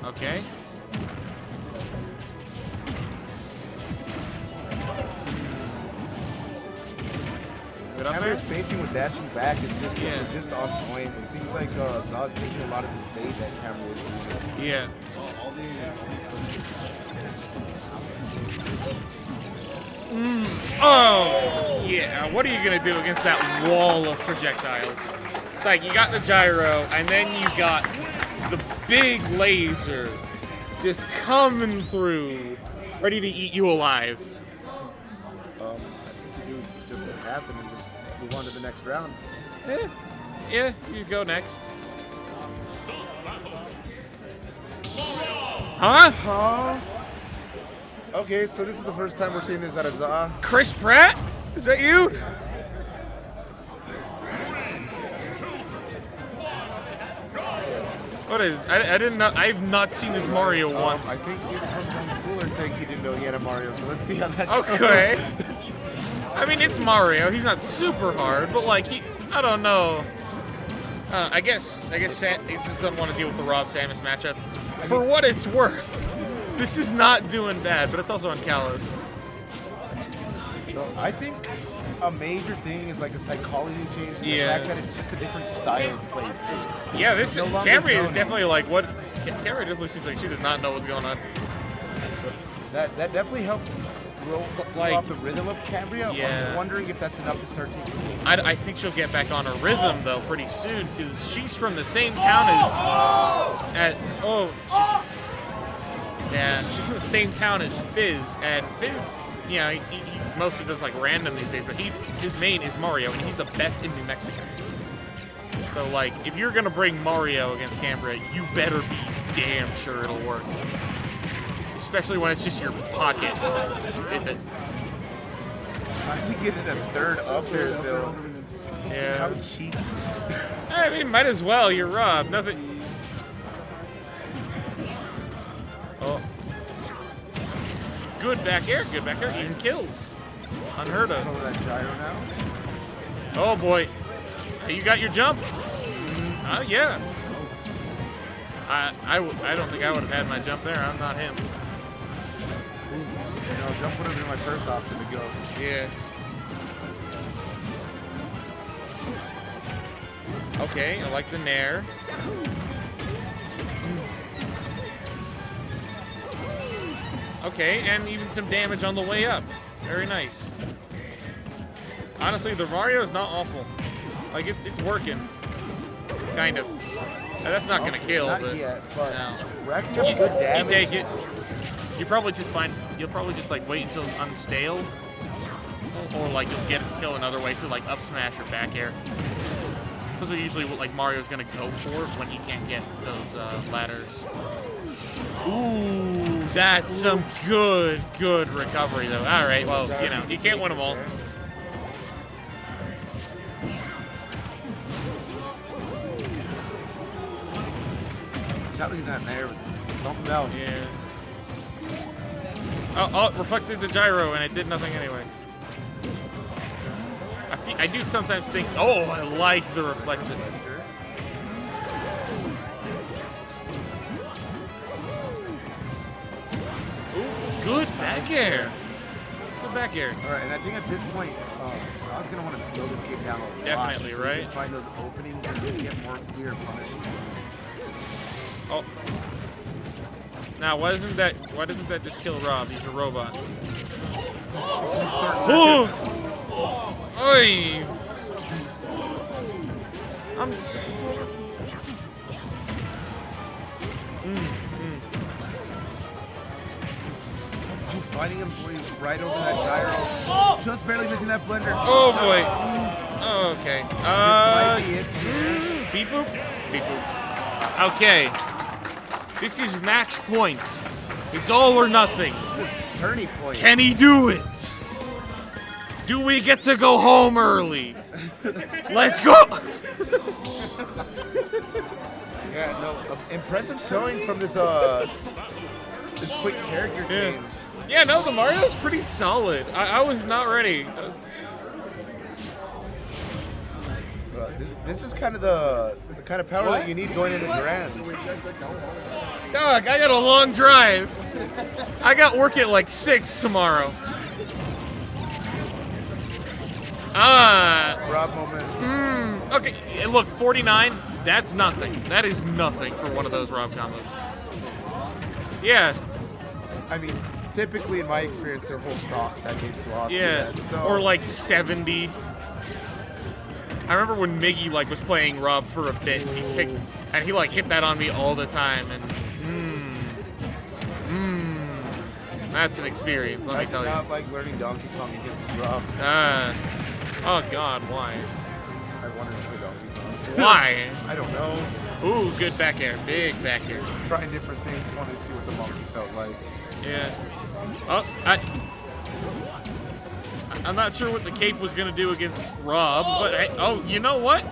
Okay. Good up there. Camera's spacing with dashing back is just on point. It seems like Zod's taking a lot of this bait that Camera is using. Yeah. Oh, yeah. What are you going to do against that wall of projectiles? It's like you got the gyro, and then you got the big laser just coming through, ready to eat you alive. I think you do just what happened and just move on to the next round. Yeah, you go next. Huh? Okay, so this is the first time we're seeing this out of Za. Chris Pratt? Is that you? What is? I didn't know. I've not seen this Mario once. I think he's from Cooler saying he didn't know he had a Mario, so let's see how that goes. Okay. I mean, it's Mario. He's not super hard, but like I don't know. I guess he just doesn't want to deal with the Rob Samus matchup. For what it's worth, this is not doing bad, but it's also on Kalos. So I think a major thing is like a psychology change. The fact that it's just a different style of play too. Yeah, this no Camry is definitely like what. Camry definitely seems like she does not know what's going on. So that definitely helped throw off the rhythm of Cambria. Yeah. I'm wondering if that's enough to start taking games. I think she'll get back on her rhythm though pretty soon because she's from the same town as. She's from the same town as Fizz, and Fizz, you know, he mostly does like random these days, but his main is Mario, and he's the best in New Mexico. So like, if you're gonna bring Mario against Cambria, you better be damn sure it'll work. Especially when it's just your pocket. Trying to get in a third up there, though. Yeah. How cheap. I mean, might as well. You're Rob. Nothing. Oh. Good back air. Good back air. Even kills. Unheard of. That gyro now. Oh boy. You got your jump? Yeah. I don't think I would have had my jump there. I'm not him. You know, jump would have been my first option to go. Yeah. Okay, I like the nair. Okay, and even some damage on the way up. Very nice. Honestly, the Mario is not awful. Like, it's working. Kind of. Now, that's not gonna kill, not but yet, but no. racking up good damage. You take it. You'll probably just like wait until it's unstale, or like you'll get a kill another way through like up smash or back air. Those are usually what like Mario's gonna go for when he can't get those ladders. Ooh, that's some good recovery though. All right, well you know you can't win them all. Challenging that nair was something else. Yeah. Oh, it reflected the gyro and it did nothing anyway. I do sometimes think, oh, I like the reflection. Ooh, good back air. Good back air. All right, and I think at this point, Shaw's going to want to slow this game down a lot. Definitely, so right? He can find those openings and just get more clear punishes. Oh. Now, why doesn't that just kill Rob? He's a robot. Oh! Oi! I'm. Finding him right over that gyro. Just barely missing that blender. Oh boy. Oh, okay. This might be it. Beep boop. Beep boop. Okay. This is match point. It's all or nothing. This is turning point. Can he do it? Do we get to go home early? Let's go. Yeah, no, impressive showing from this this quick character change. Yeah, no, the Mario's pretty solid. I was not ready. This is kind of the kind of power that you need going into Grand. Dog, I got a long drive. I got work at like 6 tomorrow. Rob moment. Okay, look, 49, that's nothing. That is nothing for one of those Rob combos. Yeah. I mean, typically in my experience, their whole stocks that get lost. Yeah, To that, so. or like 70. I remember when Miggy like was playing Rob for a bit, and he like hit that on me all the time, and that's an experience. Let me tell you. Not like learning Donkey Kong against Rob. Oh God, why? I wanted to play Donkey Kong. Why? I don't know. Ooh, good back air, big back air. Trying different things, wanted to see what the monkey felt like. Yeah. Oh, I'm not sure what the cape was gonna do against Rob, but oh, you know what?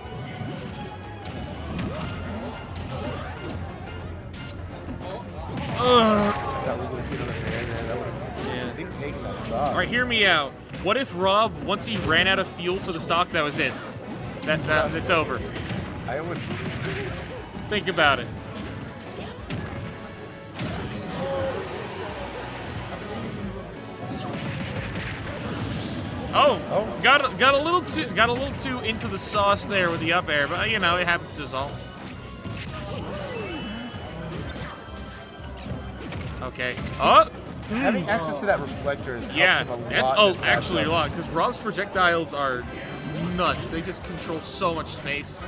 That we would have seen another man there. That would have, I think, taken that stock. All right, hear me out. What if Rob, once he ran out of fuel for the stock, that was it? That's over. I would think about it. Oh, got a little too into the sauce there with the up air, but you know it happens to us all. Okay. Oh. Having access to that reflector is actually a lot because Rob's projectiles are nuts. They just control so much space.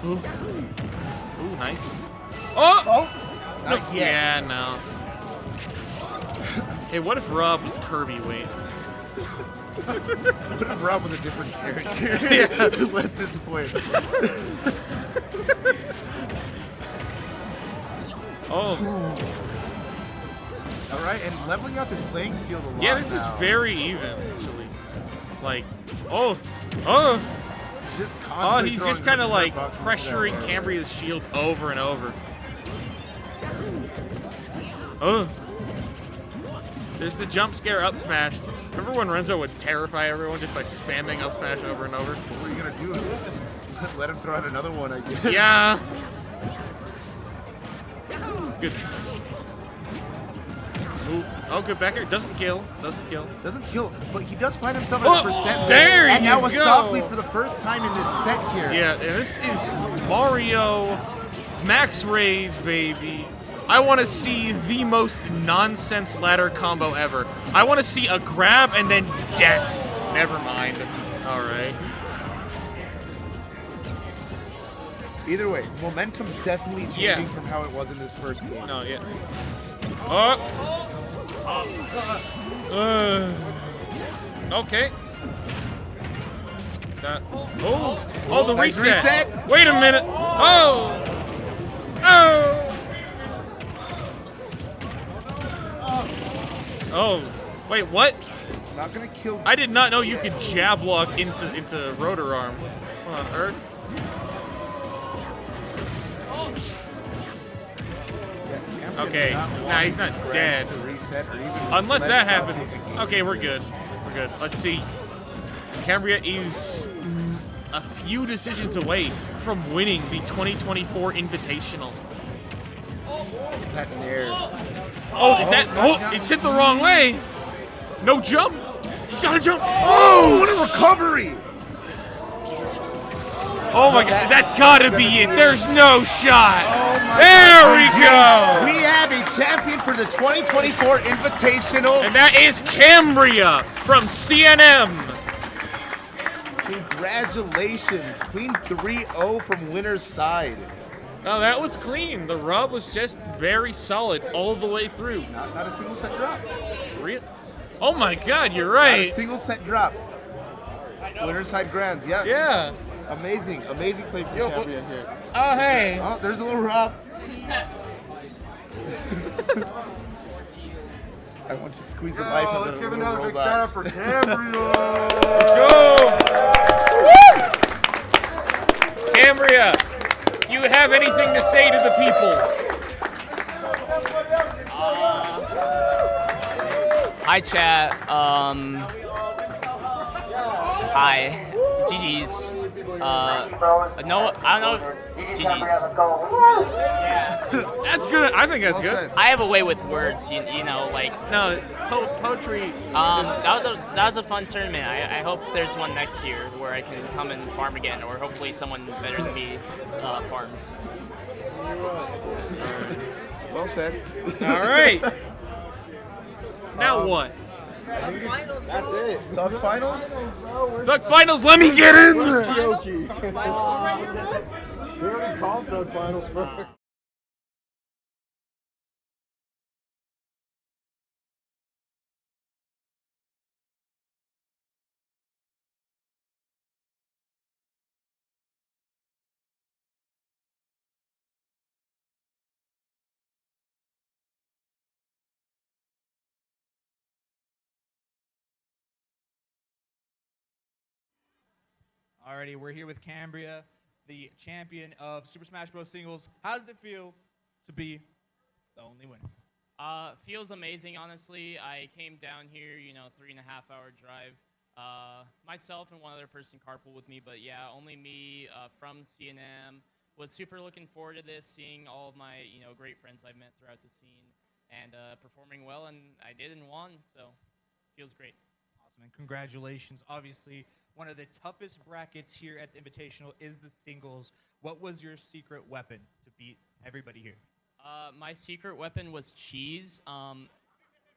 Ooh, nice. Oh! Not yet. Yeah, no. Hey, what if Rob was Kirby weight? What if Rob was a different character at this point? Oh. All right, and leveling out this playing field a lot. Yeah, this is now. very even, actually. Like, oh. Just he's just kind of like pressuring Cambria's shield over and over. Oh. There's the jump scare up smash. Remember when Renzo would terrify everyone just by spamming up smash over and over? What were you gonna do? Just let him throw out another one, I guess. Yeah. Good. Ooh. Oh, good back air. Doesn't kill. Doesn't kill, but he does find himself at a percent. There and you now go. a stock lead for the first time in this set here. Yeah, and this is Mario Max Rage, baby. I want to see the most nonsense ladder combo ever. I want to see a grab and then death. Never mind. All right. Either way, momentum's definitely changing from how it was in this first game. No, yeah. Okay. The Nice reset. reset. Wait a minute. Oh. Oh. Wait, what? Not gonna kill. I did not know you could jab lock into rotor arm. What on earth? Okay, nah, he's not dead. To reset or even Unless let that himself happens. take a game Okay, we're here. good. We're good. Let's see. Cambria is a few decisions away from winning the 2024 Invitational. That nair. Oh, it's hit the wrong way. No jump. He's got to jump. Oh, what a recovery! Oh my God, that's gotta be it. There's no shot. Oh There we go. We have a champion for the 2024 Invitational. And that is Cambria from CNM. Congratulations. Clean 3-0 from winner's side. No, that was clean. The rub was just very solid all the way through. Not a single set dropped. Oh my God, you're Not right. a single set drop. Winner's side grands, yeah. Yeah. Amazing play from Cambria here. Oh, hey. Oh, there's a little Rob. I want you to squeeze the life out of Let's the give little another big robots. shout out for Cambria. Go! Cambria, do you have anything to say to the people? Hi, chat. Hi. GG's. No, I don't know. GG's. That's good. I think that's good. I have a way with words, you know, like. No, poetry. That was a fun tournament. I hope there's one next year where I can come and farm again, or hopefully someone better than me farms. Well said. All right. Now what? That's it. Dog finals? Duck finals, let me get in! Where's Kyoki? They already called Dog finals for. Alrighty, we're here with Cambria, the champion of Super Smash Bros. Singles. How does it feel to be the only winner? Feels amazing, honestly. I came down here, 3.5-hour drive. Myself and one other person carpool with me, but yeah, only me from CNM. Was super looking forward to this, seeing all of my, great friends I've met throughout the scene, and performing well, and I did and won, so feels great. Awesome, and congratulations. Obviously, one of the toughest brackets here at the Invitational is the singles. What was your secret weapon to beat everybody here? My secret weapon was cheese.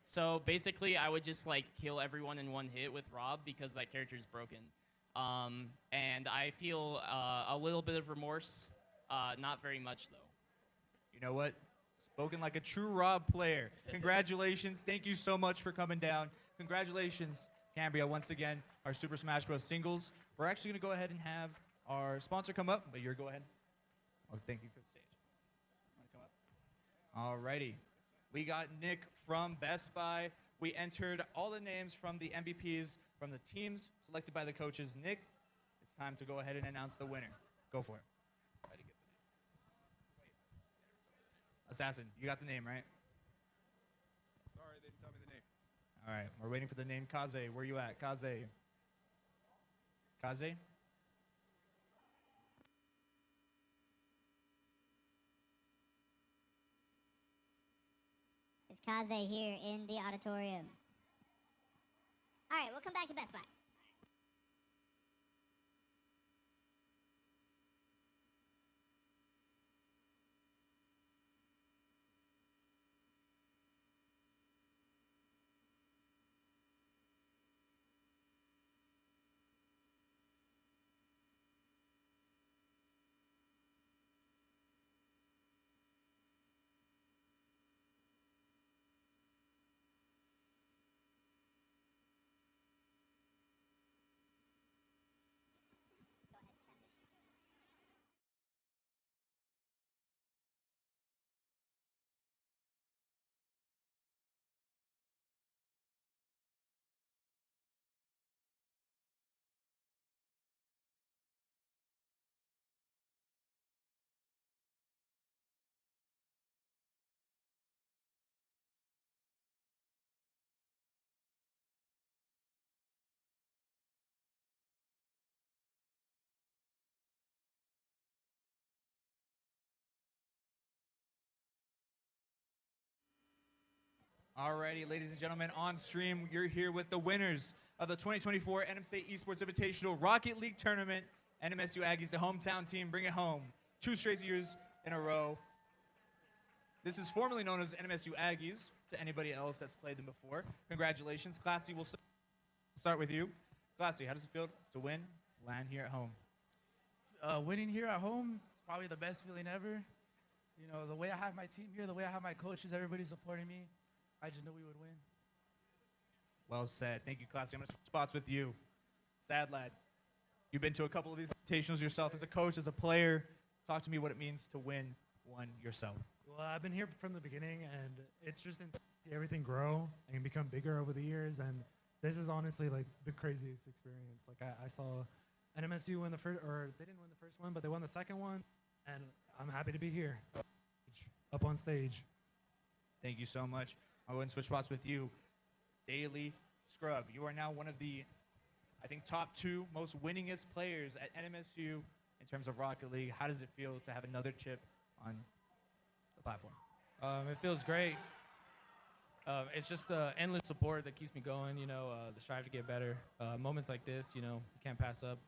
So basically, I would just kill everyone in one hit with Rob because that character is broken. And I feel a little bit of remorse, not very much though. You know what? Spoken like a true Rob player. Congratulations. Thank you so much for coming down. Congratulations, Cambria, once again, our Super Smash Bros. Singles. We're actually going to go ahead and have our sponsor come up, but go ahead. Oh, thank you for the stage. Alrighty. We got Nick from Best Buy. We entered all the names from the MVPs from the teams selected by the coaches. Nick, it's time to go ahead and announce the winner. Go for it. Assassin, you got the name, right? Sorry, they didn't tell me the name. All right, we're waiting for the name Kaze. Where you at? Kaze? Kaze? Is Kaze here in the auditorium? All right, we'll come back to Best Buy. Alrighty, ladies and gentlemen, on stream, you're here with the winners of the 2024 NM State Esports Invitational Rocket League Tournament. NMSU Aggies, the hometown team, bring it home. 2 straight years in a row. This is formerly known as NMSU Aggies to anybody else that's played them before. Congratulations. Classy, we'll start with you. Classy, how does it feel to win, land here at home? Winning here at home is probably the best feeling ever. You know, the way I have my team here, the way I have my coaches, everybody supporting me, I just knew we would win. Well said. Thank you, Classy. I'm going to switch spots with you. Sad lad. You've been to a couple of these invitationals yourself as a coach, as a player. Talk to me what it means to win one yourself. Well, I've been here from the beginning, and it's just insane to see everything grow and become bigger over the years. And this is honestly like the craziest experience. Like I saw NMSU win the first, or they didn't win the first one, but they won the second one, and I'm happy to be here, up on stage. Thank you so much. I'll go ahead and switch spots with you. Daily Scrub, you are now one of the, I think, top 2 most winningest players at NMSU in terms of Rocket League. How does it feel to have another chip on the platform? It feels great. It's just the endless support that keeps me going, you know, the strive to get better. Moments like this, you know, you can't pass up.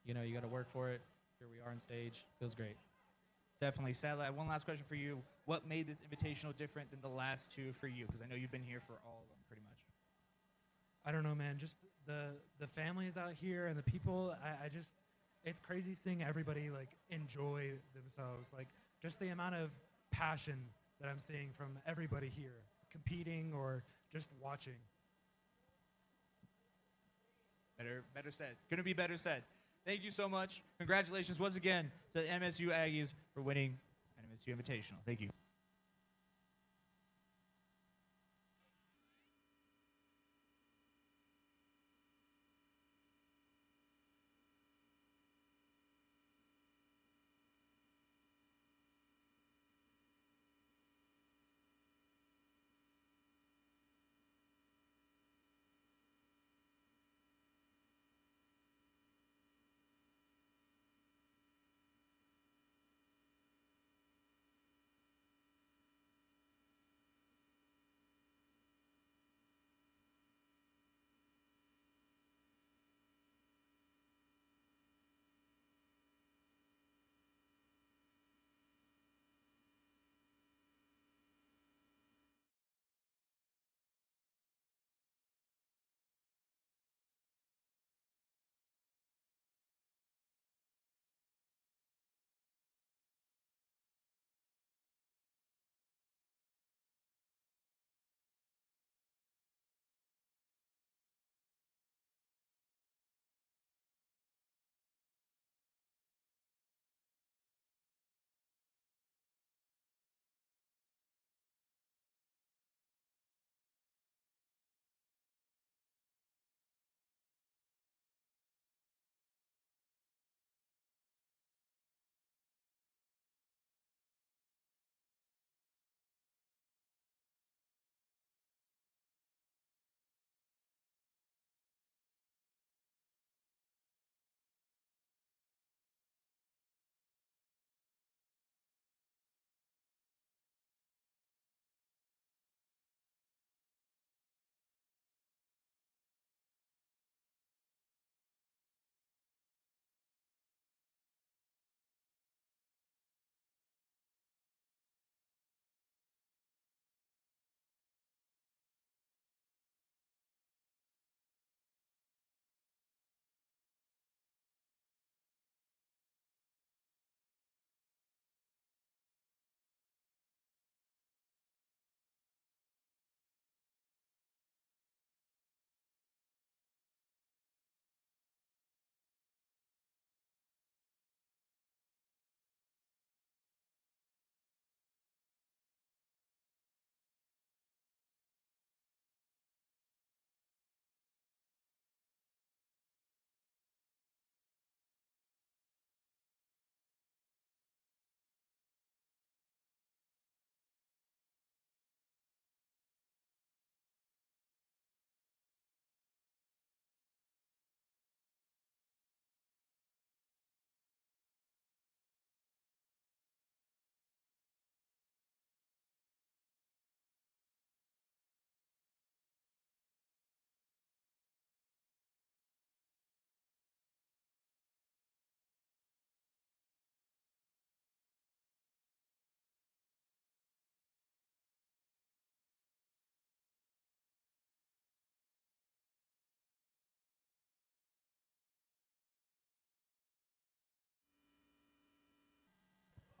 You know, you got to work for it. Here we are on stage. Feels great. Definitely. Sadly, I have one last question for you. What made this invitational different than the last 2 for you? Because I know you've been here for all of them, pretty much. I don't know, man. Just the families out here and the people. I just, it's crazy seeing everybody like enjoy themselves. Like just the amount of passion that I'm seeing from everybody here, competing or just watching. Better said. Gonna be better said. Thank you so much. Congratulations once again to the MSU Aggies for winning NMSU Invitational. Thank you.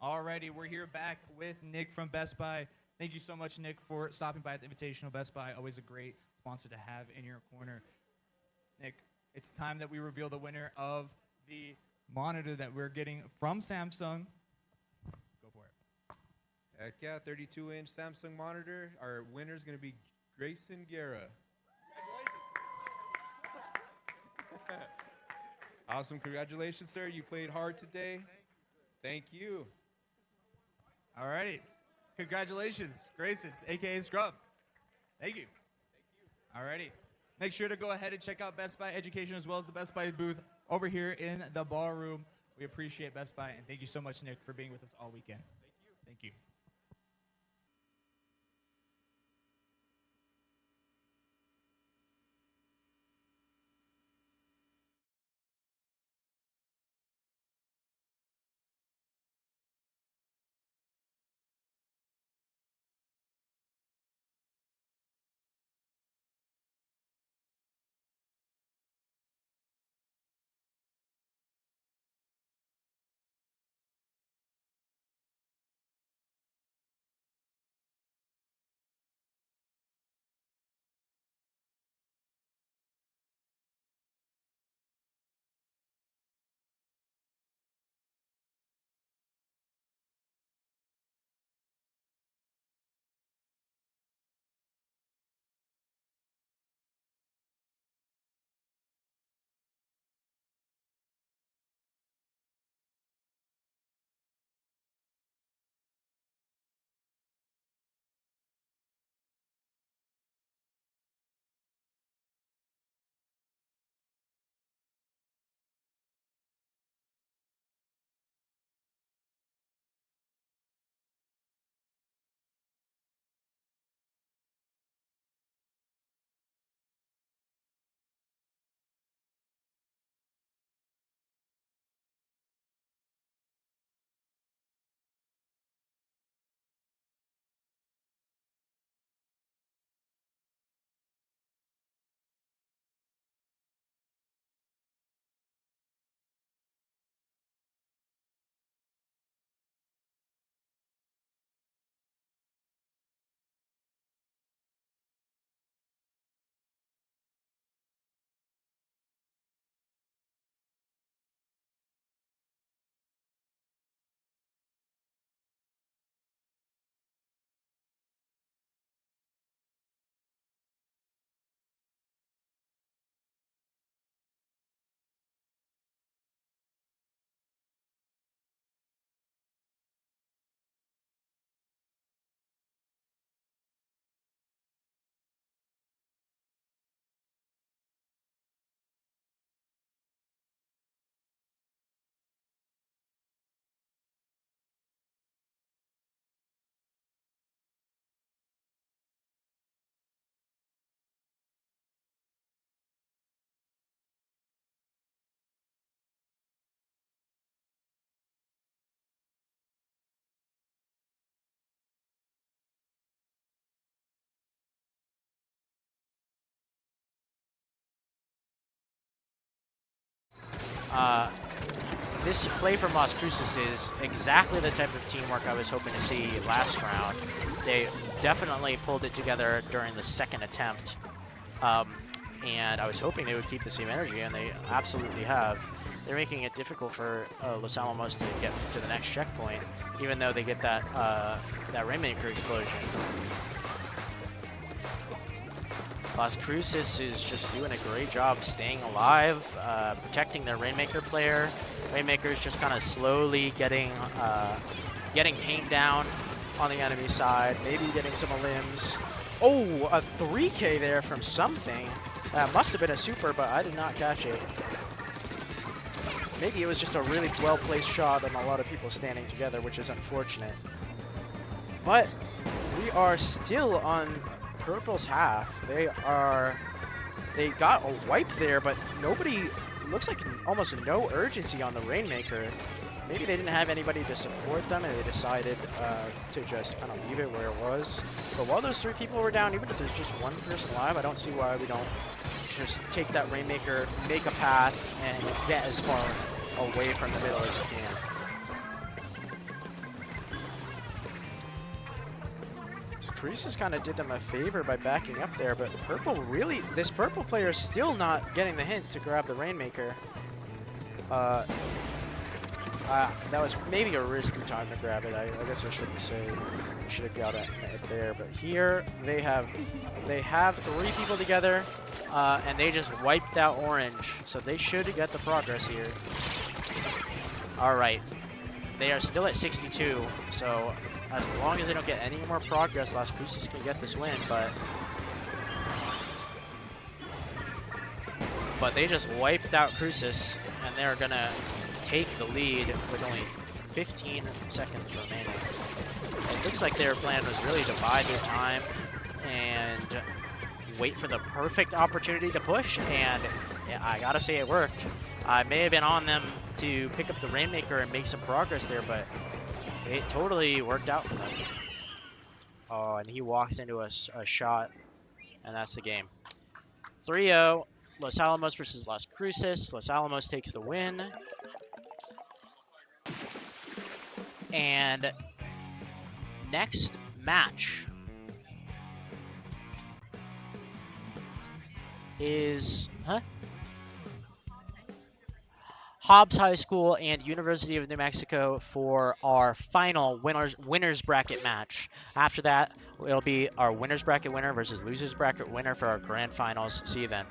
Alrighty, we're here back with Nick from Best Buy. Thank you so much, Nick, for stopping by at the Invitational. Best Buy, always a great sponsor to have in your corner. Nick, it's time that we reveal the winner of the monitor that we're getting from Samsung. Go for it. Heck yeah, 32-inch Samsung monitor. Our winner is going to be Grayson Guerra. Awesome. Congratulations, sir. You played hard today. Thank you. All righty. Congratulations, Grayson, a.k.a. Scrub. Thank you. All righty. Make sure to go ahead and check out Best Buy Education as well as the Best Buy booth over here in the ballroom. We appreciate Best Buy, and thank you so much, Nick, for being with us all weekend. Thank you. This play from Las Cruces is exactly the type of teamwork I was hoping to see last round. They definitely pulled it together during the second attempt, and I was hoping they would keep the same energy, and they absolutely have. They're making it difficult for Los Alamos to get to the next checkpoint, even though they get that that Rainmaker explosion. Las Cruces is just doing a great job staying alive, protecting their Rainmaker player. Rainmaker is just kind of slowly getting paint down on the enemy side, maybe getting some limbs. Oh, a 3K there from something. That must have been a super, but I did not catch it. Maybe it was just a really well-placed shot and a lot of people standing together, which is unfortunate. But we are still on Purple's half. They got a wipe there, but nobody, looks like almost no urgency on the Rainmaker. Maybe they didn't have anybody to support them and they decided to just kind of leave it where it was. But while those 3 people were down, even if there's just 1 person alive, I don't see why we don't just take that Rainmaker, make a path, and get as far away from the middle as you can. Cruces kind of did them a favor by backing up there, but Purple really, this Purple player is still not getting the hint to grab the Rainmaker. That was maybe a risky time to grab it. I guess I shouldn't say I should have got it there, but here they have 3 people together, and they just wiped out Orange, so they should get the progress here. All right, they are still at 62, so as long as they don't get any more progress, Las Cruces can get this win, but they just wiped out Cruces, and they're gonna take the lead with only 15 seconds remaining. It looks like their plan was really to bide their time and wait for the perfect opportunity to push, and yeah, I gotta say it worked. I may have been on them to pick up the Rainmaker and make some progress there, but it totally worked out for them. Oh, and he walks into a shot, and that's the game. 3-0, Los Alamos versus Las Cruces. Los Alamos takes the win. And next match is Hobbs High School and University of New Mexico for our final winners bracket match. After that, it'll be our winners bracket winner versus losers bracket winner for our grand finals. See you then.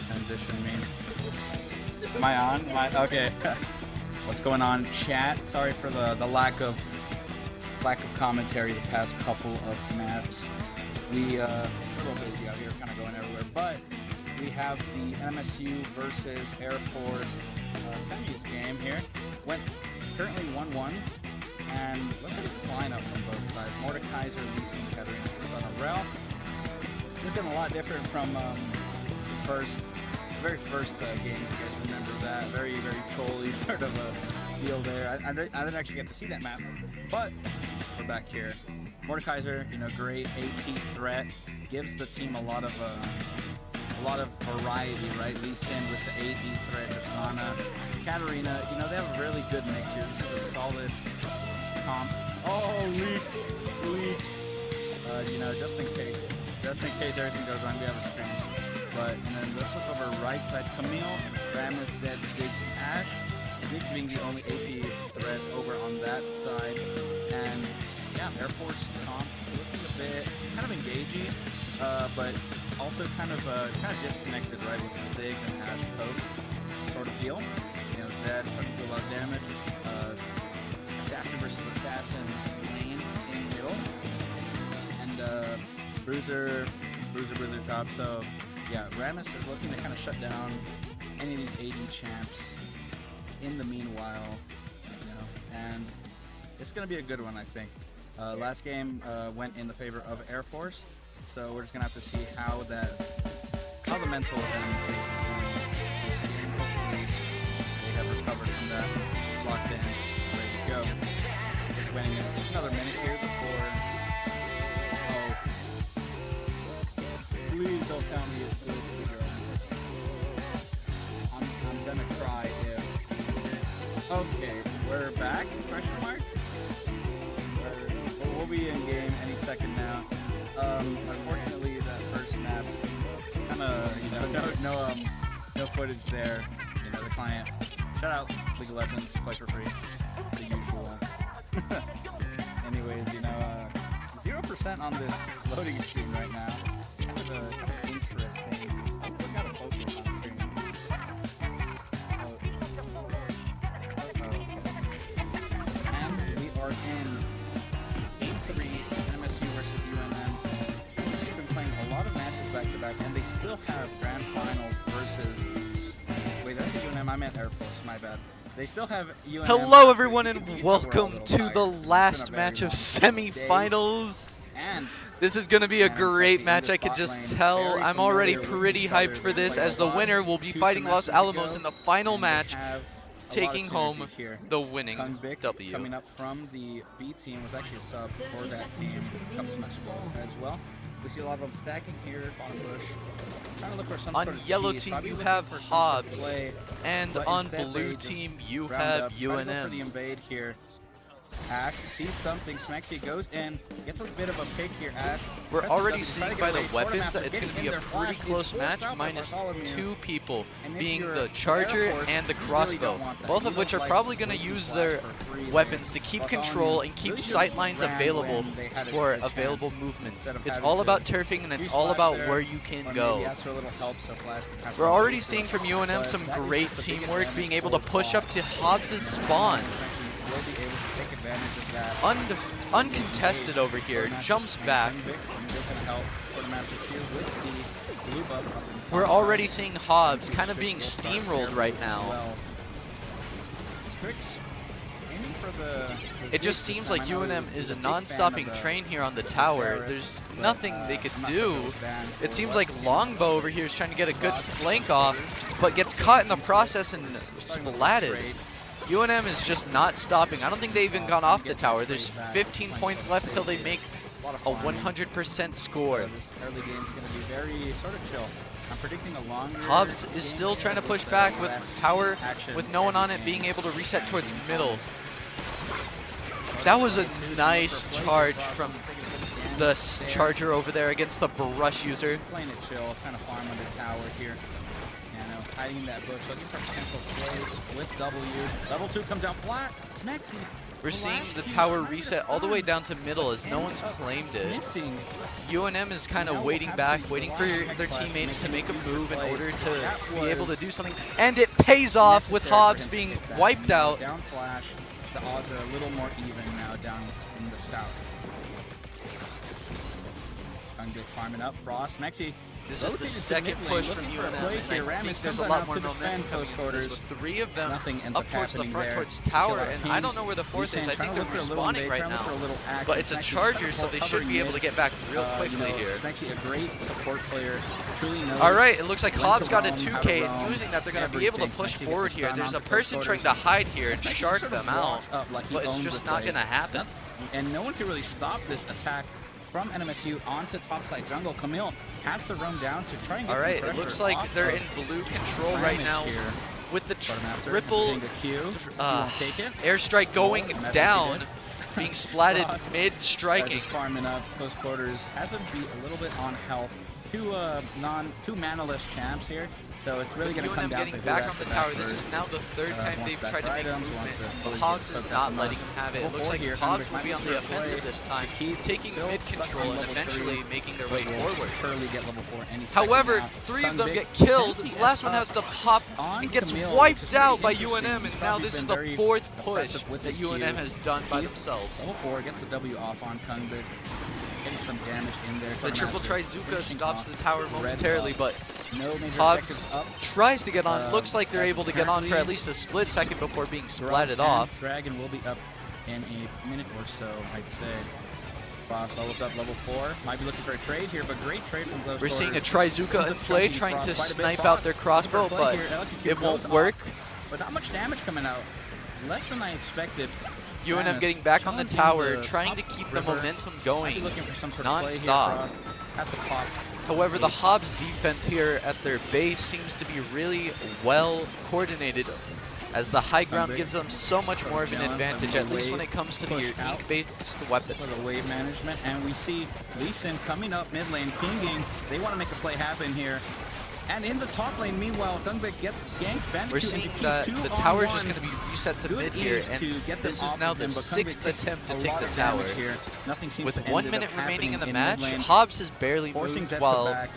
Transition me. Am I on? Okay. What's going on, chat? Sorry for the lack of commentary the past couple of maps. We a little busy out here, kind of going everywhere, but we have the MSU versus Air Force semis game here. Went currently 1-1. And look at this lineup from both sides. Mordekaiser, Lee Sin, Katarina on a rail. Looking a lot different from the very first game. You guys remember that? Very, very trolly sort of a deal there. I didn't actually get to see that map, but we're back here. Mordekaiser, great AP threat, gives the team a lot of variety, right? Lee Sin with the AD threat, Jasmana, Katarina. They have a really good mix here. This is a solid comp. Oh, leaks. Just in case everything goes wrong, we have a stream. But and then let's look over right side. Camille, Ramus, Dead, Ziggs, Ash. Ziggs being the only AP threat over on that side. And yeah, Air Force comp looking a bit kind of engaging, but also kind of disconnected, right, with the Ziggs and Ash poke sort of deal. Zed putting a lot of damage. Assassin versus Assassin lane in the middle. And Bruiser top. So yeah, Ramus is looking to kind of shut down any of these AD champs in the meanwhile, and it's going to be a good one, I think. Last game went in the favor of Air Force, so we're just going to have to see how the mental ends. Hopefully they have recovered from that, locked in, ready to go. Just waiting another minute here before... Oh. Please don't tell me it's good. I'm going to cry if... Okay, we're back, question mark? We'll be in game any second now. Unfortunately, that first map, kind of, no footage there. The client. Shout out League of Legends, play for free, the usual. Anyways, 0% on this loading screen right now. Kind of interesting. We gotta focus on screen. And we are in Game 3, MSU versus UNM. They've been playing a lot of matches back to back, and they still have grand final versus. Wait, that's UNM. I meant Air Force. My bad. They still have UNM. Hello, everyone, and welcome to the last match of semifinals. And this is going to be a great match, I could just tell. I'm already pretty hyped for this, as the winner will be fighting Los Alamos in the final match, taking home the winning W. Coming up from the B team was actually a sub for that team. Comes from as well. We see a lot of them stacking here, bottom bush. Trying to look for some on sort of yellow cheese. team, Probably you looking have for some Hobbs, play, and but on instead blue they just team, you round have up. Trying to go for the UNM. invade here. Ash sees something. Smexy goes in, gets a bit of a pick here. Ash. We're presses already up, he's seeing trying to by get the away. Quarter weapons that master it's going to getting be in a there. Flash pretty is close forced match, out by minus Bartholomew. 2 people, And if being you're the Air Charger Force, and the you really Crossbow, don't want that. both You of which look are like probably going to Lucy use Flash their for free there. weapons to keep Bartholomew control and keep really sight good lines ran available when they had a for good available chance. movement. Instead of It's having all to about turfing, and it's use all Flash about there, where you can or go. maybe ask for a little help so Flash can have We're some already boost. seeing from UNM But some that is great just a big teamwork, advantage being able to for push up to Hobbs' spawn. Will be able to take advantage of that. Uncontested over here, jumps back. We're already seeing Hobbs kind of being steamrolled right now. It just seems like UNM is a non-stopping train here on the tower. There's nothing they could do. It seems like Longbow over here is trying to get a good flank off, but gets caught in the process and splatted. UNM is just not stopping. I don't think they even got off the tower. There's 15 points left till they make a 100% score. This early game is going to be very sort of chill. I'm predicting a longer. Hobbs is still trying to push back with tower, with no one on it, being able to reset towards middle. That was a nice charge from the Charger over there against the Brush user. Playing it chill, kind of farm under tower here. Hiding in that bush, looking for potential plays with W. Level 2 comes out flat. Maxi. We're seeing the tower reset all the way down to middle as no one's claimed it. UNM is kind of waiting back, waiting for their teammates to make a move in order to be able to do something. And it pays off with Hobbs being wiped out. Down flash. The odds are a little more even now down in the south. Gungick farming up. Frost. Mexi This is the second push from UNM, and I think there's a lot more momentum coming into this with 3 of them up towards the front, towards tower, and I don't know where the 4th is. I think they're respawning right now, but it's a charger, so they should be able to get back real quickly here. Actually a great support player. All right, it looks like Hobbs got a 2K, and using that, they're going to be able to push forward here. There's a person trying to hide here and shark them out, but it's just not going to happen. And no one can really stop this attack from NMSU onto topside jungle. Camille has to roam down to try and get some pressure. All right, it looks like they're in blue control right now with the triple airstrike going down, being splatted mid-striking. Farming up close quarters, has to be a little bit on health. Two mana-less champs here. So it's really going to come down to getting back on the tower. This is now the 3rd time they've tried to make movement, but Hobbs is not letting him have it. It looks like Hobbs will be on the offensive this time, taking mid control and eventually making their way forward. However, 3 of them get killed. The last one has to pop and gets wiped out by UNM, and now this is the 4th push that UNM has done by themselves. Level 4 gets the W off on Kungbik. Getting some damage in there. The triple Trizuka stops the tower momentarily, but Hobbs tries to get on. Looks like they're able to get on for at least a split second before being splatted off. Dragon will be up in a minute or so, I'd say. Boss levels up level 4. Might be looking for a trade here, but great trade from close. We're seeing a Trizuka in play, trying to snipe out their crossbow, but it won't work. But not much damage coming out. Less than I expected. UNM getting back on the tower, trying to keep the momentum going non-stop. However, the Hobbs defense here at their base seems to be really well coordinated, as the high ground gives them so much more of an advantage, at least when it comes to the unique-based weapons. For the wave management, and we see Lee Sin coming up mid lane, pinging. They want to make a play happen here. And in the top lane, meanwhile, Kungbik gets ganked. We're seeing that the tower is just going to be reset to mid here, and this is now the 6th attempt to take the tower. With 1 minute remaining in the match, Hobbs has barely moved, while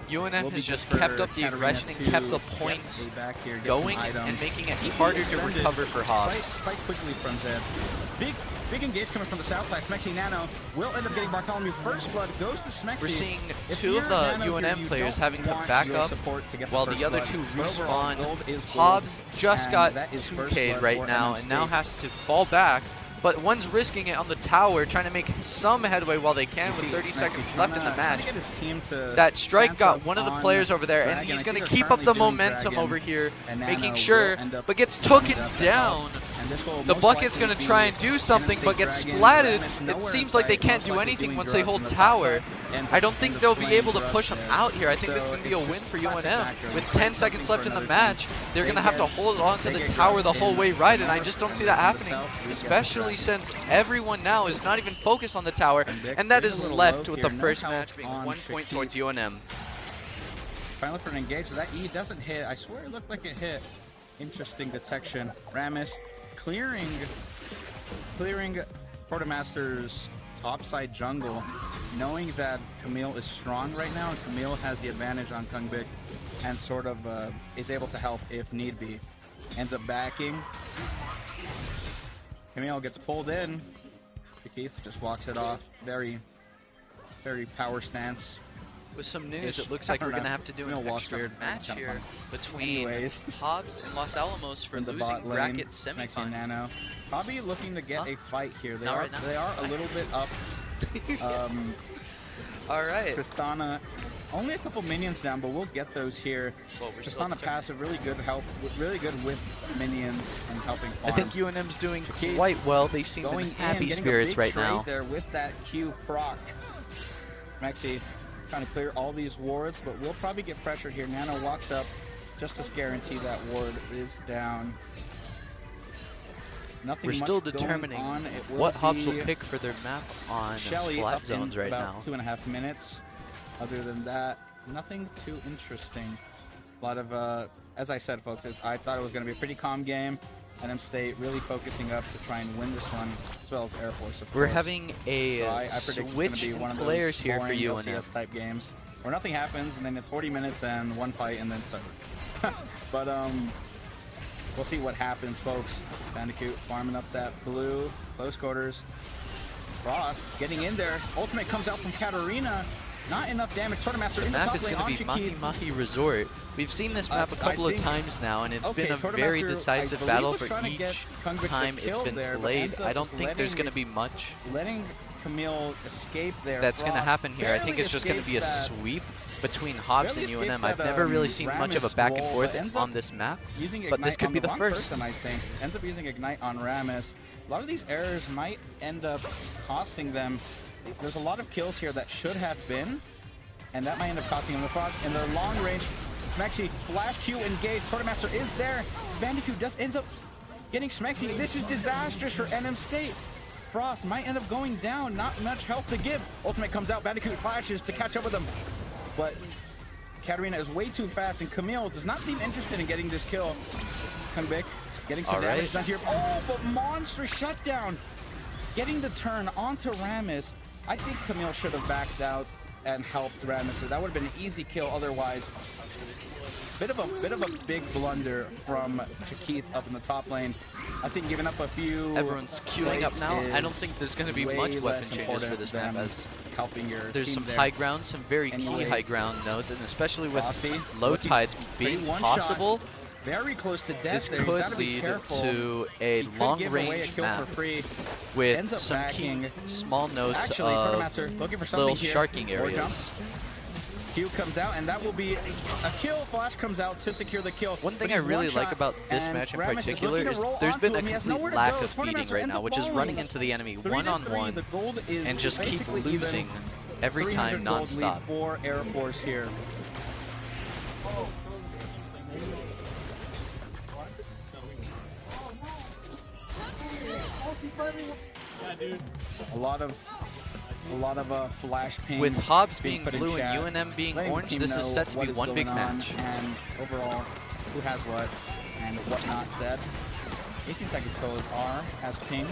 UNM has just kept up the aggression and kept the points going and making it harder to recover for Hobbs. Quite quickly from Zed. Big engage coming from the south side. Smexy Nano will end up getting Bartholomew. First blood goes to Smexy. We're seeing 2 of the UNM players having to back up while the other 2 respawn. Hobbs just got 2K'd right now and now has to fall back. But one's risking it on the tower, trying to make some headway while they can with 30 seconds left in the match. That strike got one of the players over there, and he's going to keep up the momentum over here, making sure, but gets taken down. The bucket's going to try and do something, but gets splatted. It seems like they can't do anything once they hold tower. I don't think they'll be able to push them out here. I think this is going to be a win for UNM. With 10 seconds left in the match, they're going to have to hold on to the tower the whole way right, and I just don't see that happening, especially since everyone now is not even focused on the tower, and that is left with the first match being 1 point towards UNM. Finally for an engage, that E doesn't hit. I swear it looked like it hit. Interesting detection. Ramus clearing Quartermaster's topside jungle, knowing that Camille is strong right now, and Camille has the advantage on Kungbik and sort of is able to help if need be. Ends up backing. Camille gets pulled in. Keith just walks it off. Very power stance. With some news, it looks like we're going to have to do an extra match here between Hobbs and Los Alamos for losing bracket semifinal. Hobby looking to get a fight here. They are a little bit up. All right. Tristana, only a couple minions down, but we'll get those here. Tristana passive, really good with minions and helping farm. I think UNM's doing quite well. They seem in happy spirits right now. There with that Q proc. Maxi trying to clear all these wards, but we'll probably get pressured here. Nano walks up just to guarantee that ward is down. We're still determining what Hobbs will pick for their map on splat zones right now. 2.5 minutes. Other than that, nothing too interesting. A lot of, as I said, folks, I thought it was going to be a pretty calm game. NM State really focusing up to try and win this one, as well as Air Force. We're having a switch in players here for UNM. Type games where nothing happens, and then it's 40 minutes and one fight, and then it's over. But we'll see what happens, folks. Bandicoot farming up that blue, close quarters. Frost getting in there. Ultimate comes out from Katarina. Not enough damage. Tournamaster The in the map top is lane going on to be Shakith. Mahi Resort. We've seen this map a couple of times now, and it's Okay, been a Tournamaster, very I decisive believe, battle was for trying to get each Kungvik the time it's kill been there, but played. ends up I don't think there's letting going to be much letting Camille escape there. that's going to Frost happen here. I think barely it's just going to be a escapes that. sweep between Hobbs Barely and escapes UNM. I've that, never really seen much of a Rammus back and roll, forth but ends on up this map, using but this Ignite could on be the wrong first. person, I think. Ends up using Ignite on Rammus. A lot of these errors might end up costing them. There's a lot of kills here that should have been, and that might end up costing them the Frost. In their long range, Smexy, flash Q engaged. Tournamaster is there. Bandicoot does ends up getting Smexy. This is disastrous for NM State. Frost might end up going down. Not much health to give. Ultimate comes out. Bandicoot flashes to catch up with him, but Katarina is way too fast, and Camille does not seem interested in getting this kill. Kungvik getting some damage done here. Oh, but monster shutdown. Getting the turn onto Rammus. I think Camille should have backed out and helped Rammus. That would have been an easy kill otherwise. Bit of a big blunder from Shakith up in the top lane. I think giving up a few. Everyone's queuing up now. I don't think there's going to be much weapon changes for this map, as helping your there's some there. high ground, some very key high ground nodes, and especially with Frosty, low tides being possible, very close to death. this there. could lead to a long-range map with some key small nodes of little sharking areas. Q comes out, and that will be a kill. Flash comes out to secure the kill. One thing I really like about this match in particular is there's been a complete lack of feeding right now, which is running into the enemy one-on-one and just keep losing every time non-stop. For Air Force here. A lot of flash ping. With Hobbs being put in blue chat, and UNM being letting the orange, team this know is set to what be is one big going on match. And overall, who has what and what not said. 18 seconds solos are as ping.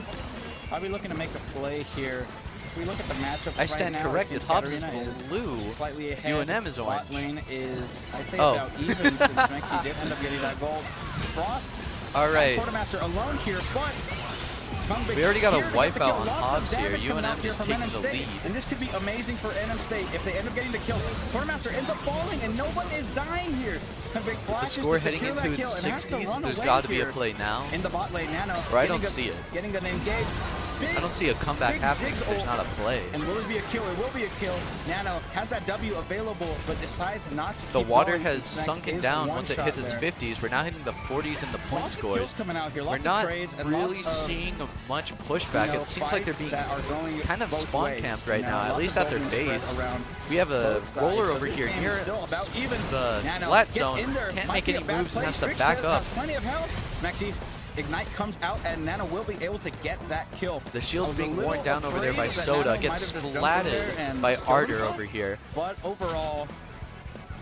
I'll be looking to make a play here. If we look at the matchup I stand right now, corrected. Hobbs is Katarina blue. Slightly ahead. UNM is orange. Bot lane is, I'd say, Oh. about even since Smexy did end up getting that gold. Frost. All right. Tournamaster alone here, but We already got a here to get the wipeout kill. on Lots of Hobbs here. damage coming out UNM here just from taking NM the State. lead. And this could be amazing for NM State if they end up getting the kill. Tournamaster ends up falling, and no one is dying here. Big The score heading into its 60s, there's got to be a play now. In the bot lane, Nano. Or I don't see it. Getting them engaged. I don't see a comeback happening if there's not a play. And will it be a kill? It will be a kill. Nano has that W available, but decides not to The keep water going has since sunken is down one once it shot hits its there. 50s. We're now hitting the 40s in the point Lots of scores. kills coming out here, We're lots of not trades and really lots of, seeing much pushback. you know, It seems like they're fights being that are going kind of both spawn ways, camped right you know, now, at lots least of at their buildings base. spread around We have a both sides. roller So over this here game is near still about even. the Nano, splat get zone. in there. Can't Might make be any a bad moves and play. has to Strix back does up. have plenty of health. Maxi, Ignite comes out, and Nano will be able to get that kill. The I shield's was a being little worn down over there by afraid that Soda, Nano gets might have just jumped in there splatted and by killed Ardor himself, over here. But overall,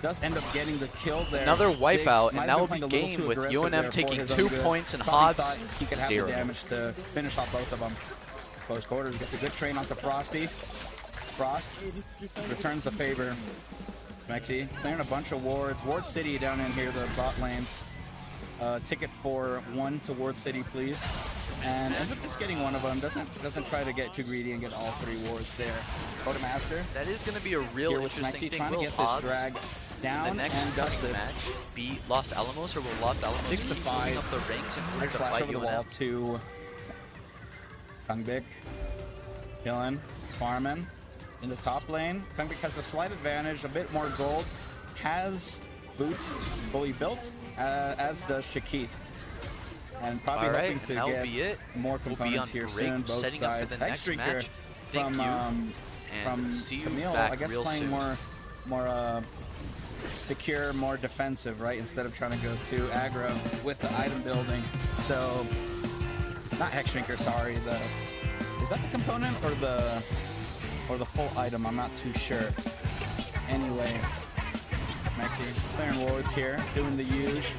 does end up getting the kill there. Another wipeout, Ziggs might and that have will been be playing a little game too with aggressive there UNM for taking his own 2 good. points and Probably Hobbs thought he could have 0. the damage to finish off both of them. Close quarters, gets a good train onto Frosty. Frost returns the favor. Maxi clearing a bunch of wards. Ward City down in here, the bot lane. Ticket for 1 to Ward City, please. And ends up just getting one of them. Doesn't try to get too greedy and get all 3 wards there. Quartermaster. That is going to be a real interesting thing. Trying to Will get Hobbs, this drag down the next and coming dusted. match, beat Los Alamos, or will Los Alamos 6 to keep 5. moving up the ranks in order Nice to flash fight over the wall UNM? to Kungvik. Killing, farming in the top lane. Kungvik has a slight advantage, a bit more gold. Has boots fully built, as does Shakith. And probably All hoping right, to that'll get be it. more We'll be components on here break, soon. Both setting up for sides. the next Hexdrinker match. Thank from, you, and from see you Camille, back I guess real playing soon. more secure, more defensive, right? Instead of trying to go too aggro with the item building. So, not Hexdrinker, sorry. Is that the component or the full item? I'm not too sure. Anyway, Maxi clearing wards here, doing the huge.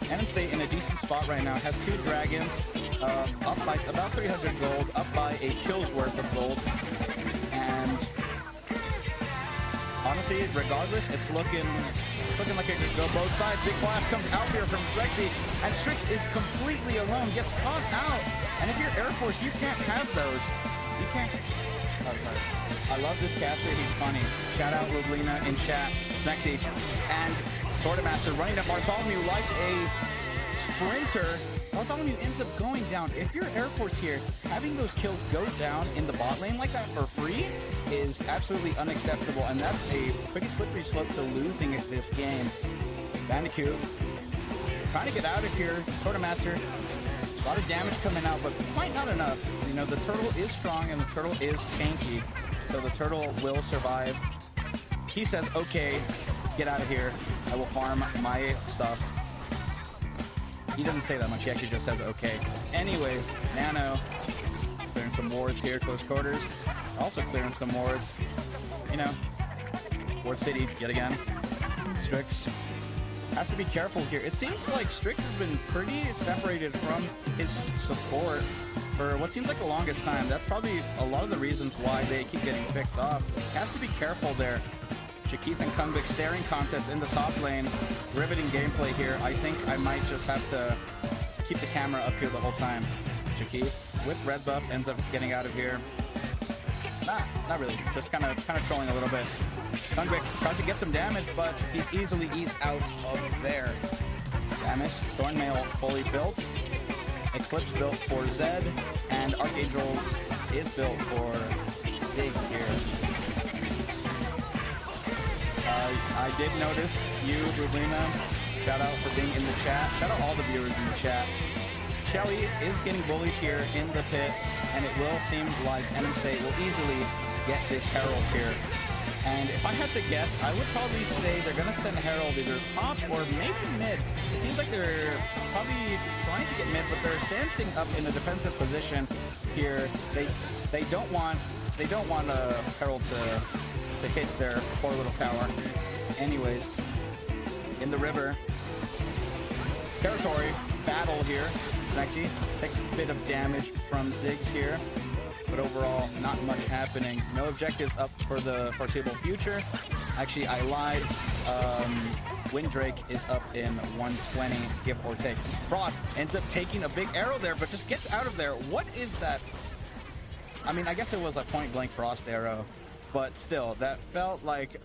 NM State in a decent spot right now, has 2 dragons, up by about 300 gold, up by a kill's worth of gold. And honestly, regardless, it's looking It's looking like it could go both sides. Big flash comes out here from Strixie, and Strix is completely alone, gets caught out. And if you're Air Force, you can't have those. You can't. Oh, sorry. I love this caster. He's funny. Shout out Rublina in chat. Smexy. And Swordmaster running up Bartholomew like a sprinter. Bartholomew ends up going down. If you're Air Force here, having those kills go down in the bot lane like that for free is absolutely unacceptable, and that's a pretty slippery slope to losing at this game. Bandicoot trying to get out of here. Swordmaster, a lot of damage coming out, but quite not enough. You know, the turtle is strong and the turtle is tanky, so the turtle will survive. He says, okay, get out of here. I will farm my stuff. He doesn't say that much. He actually just says, okay. Anyway, Nano clearing some wards here, close quarters. Also clearing some wards. You know, Ward City yet again. Strix has to be careful here. It seems like Strix has been pretty separated from his support for what seems like the longest time. That's probably a lot of the reasons why they keep getting picked off. Has to be careful there. Shakith and Kungvik staring contest in the top lane. Riveting gameplay here. I think I might just have to keep the camera up here the whole time. Shakith with red buff ends up getting out of here. Not really. Just kind of trolling a little bit. Kungvik tries to get some damage, but he easily eats out of there. Samus, Thornmail fully built. Eclipse built for Zed, and Archangel is built for Zig here. I did notice you, Rublina. Shout out for being in the chat. Shout out all the viewers in the chat. Shelly is getting bullied here in the pit, and it will seem like NM State will easily get this Herald here. And if I had to guess, I would probably say they're going to send Herald either top or maybe mid. It seems like they're probably trying to get mid, but they're dancing up in a defensive position here. They don't want Herald to hit their poor little tower. Anyways, in the river, territory battle here. Smexy takes a bit of damage from Ziggs here, but overall, not much happening. No objectives up for the foreseeable future. Actually, I lied. Windrake is up in 120, give or take. Frost ends up taking a big arrow there, but just gets out of there. What is that? I mean, I guess it was a point-blank Frost arrow, but still, that felt like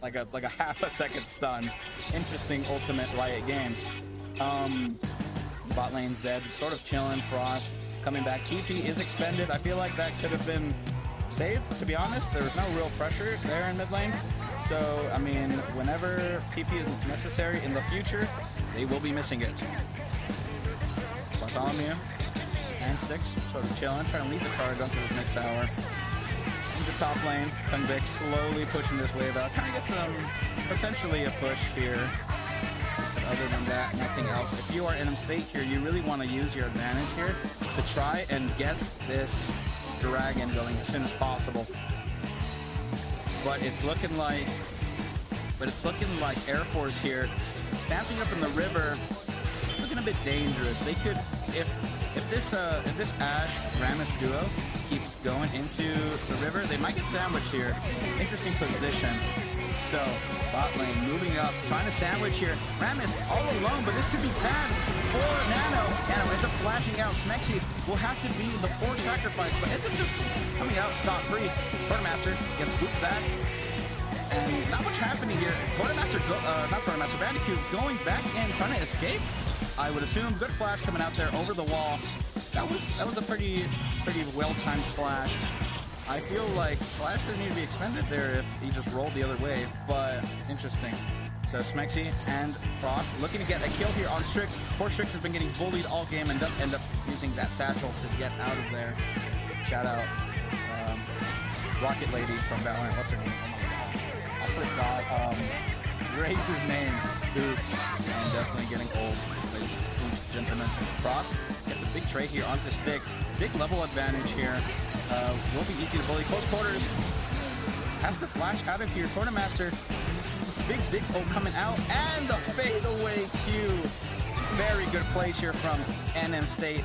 a half a second stun. Interesting ultimate Riot Games. Bot lane Zed sort of chilling. Frost coming back. TP is expended. I feel like that could have been saved, to be honest. There was no real pressure there in mid lane. So, I mean, whenever TP is necessary in the future, they will be missing it. Bartholomew and Styx sort of chilling, trying to lead the charge onto this mid tower. The top lane, Kungvik slowly pushing this wave out, trying to get some, potentially a push here. But other than that, nothing else. If you are NM State here, you really want to use your advantage here to try and get this dragon going as soon as possible. But it's looking like Air Force here, snapping up in the river, looking a bit dangerous. They could, if this Ashe Rammus duo keeps going into the river, they might get sandwiched here. Interesting position. So, bot lane moving up, trying to sandwich here. Rammus all alone, but this could be bad for Nano. Nano ends up flashing out. Smexy will have to be the poor sacrifice, but ends up just coming out scot-free. Swordmaster gets booped back. And not much happening here. Bandicoot going back and trying to escape. I would assume good flash coming out there over the wall. That was a pretty well-timed flash. I feel like flash didn't need to be expended there if he just rolled the other way, but interesting. So Smexy and Frost looking to get a kill here on Strix. Poor Strix has been getting bullied all game and does end up using that satchel to get out of there. Shout out Rocket Lady from Valorant. What's her name? I forgot. Grace's name. Oops. And definitely getting old. Gentlemen. Frost gets a big trade here onto Styx. Big level advantage here. Will be easy to bully. Close quarters. Has to flash out of here. Swordmaster. Big Ziggs ult coming out. And the fadeaway Q. Very good plays here from NM State.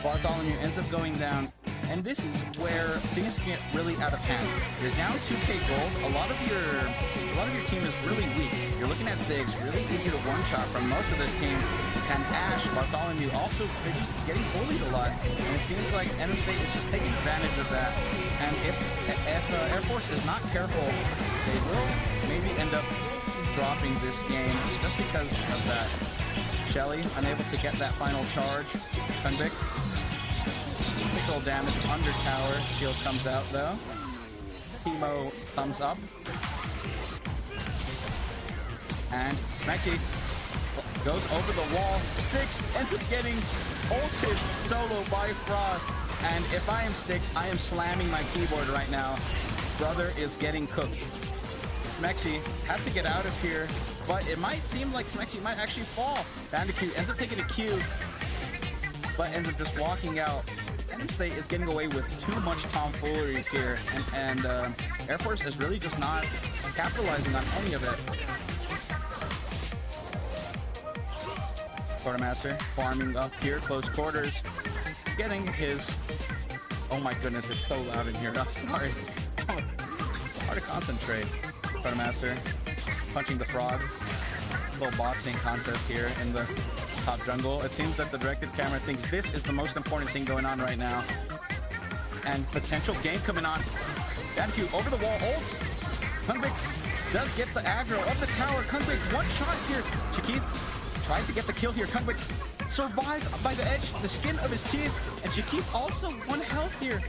Bartholomew ends up going down. And this is where things get really out of hand. You're down 2k gold. A lot of your team is really weak. You're looking at Ziggs, really easy to one-shot from most of this team. And Ash, Bartholomew, also getting bullied a lot. And it seems like NM State is just taking advantage of that. And if Air Force is not careful, they will maybe end up dropping this game just because of that. Shelly unable to get that final charge. Kunvik. Pixel damage under tower. Shield comes out though. Timo thumbs up. And Smexy goes over the wall. Styx ends up getting ulted solo by Frost. And if I am Styx, I am slamming my keyboard right now. Brother is getting cooked. Smexy has to get out of here, but it might seem like Smexy might actually fall. Bandicoot ends up taking a Q, but ends up just walking out. NM State is getting away with too much tomfoolery here, and Air Force is really just not capitalizing on any of it. Quartermaster farming up here, close quarters, getting his... Oh my goodness, it's so loud in here. I'm sorry. Hard to concentrate. Quartermaster punching the frog. Little boxing contest here in the top jungle. It seems that the directed camera thinks this is the most important thing going on right now. And potential game coming on. Bandicoot over the wall ults. Kunvik does get the aggro of the tower. Kunvik one shot here. Shakith tries to get the kill here. Kunvik survives by the edge, the skin of his teeth. And Shakith also 1 health here.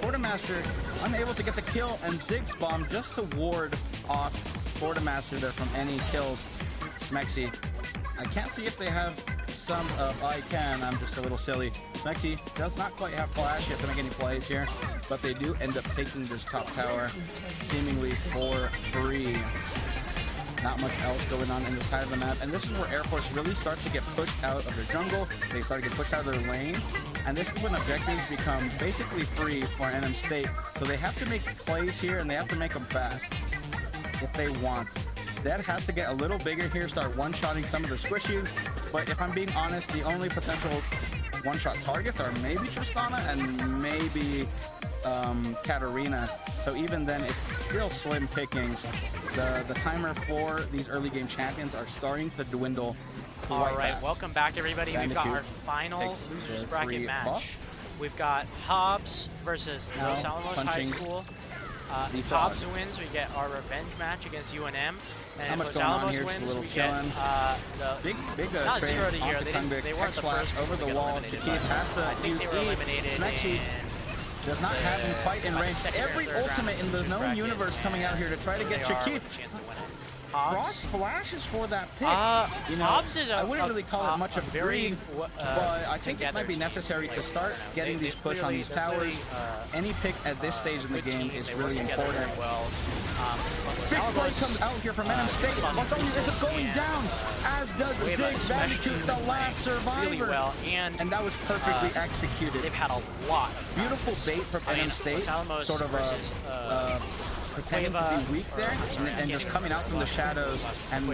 Quartermaster unable to get the kill, and Ziggs bomb just to ward off Quartermaster there from any kills. Smexy. I can't see if they have some I can, I'm just a little silly. Smexy does not quite have flash yet to make any plays here, but they do end up taking this top tower seemingly for free. Not much else going on in the side of the map, and this is where Air Force really starts to get pushed out of their jungle. They start to get pushed out of their lanes, and this is when objectives become basically free for NM State. So they have to make plays here, and they have to make them fast if they want. That has to get a little bigger here, start one-shotting some of the squishies. But if I'm being honest, the only potential one-shot targets are maybe Tristana and maybe Katarina. So even then, it's still slim pickings. The timer for these early game champions are starting to dwindle. All right, fast. welcome back, everybody. We've got our final losers bracket match. Buff. We've got Hobbs versus Los Alamos High School. If Hobbs wins, we get our revenge match against UNM. And if Los Alamos wins, we get big not trade 0 to here. Kunvik, They weren't the first over the wall. Shakith has to I think they were eliminated. Smexy does not have him fight in range. Every ultimate in the known universe coming out here to try to get Shakith. Frost flashes for that pick. You know, Hobbs is I wouldn't really call it much of greed, but I think it might be necessary to start getting these push on these towers. Any pick at this stage in the game is really important. Big play comes out here from NM State. Bartholomew ends up going down, as does Ziggs. Bandicoot, the last survivor. And that was perfectly executed. They've had a lot. Beautiful bait from NM State. Sort of pretending to be weak there, and just coming out from the shadows and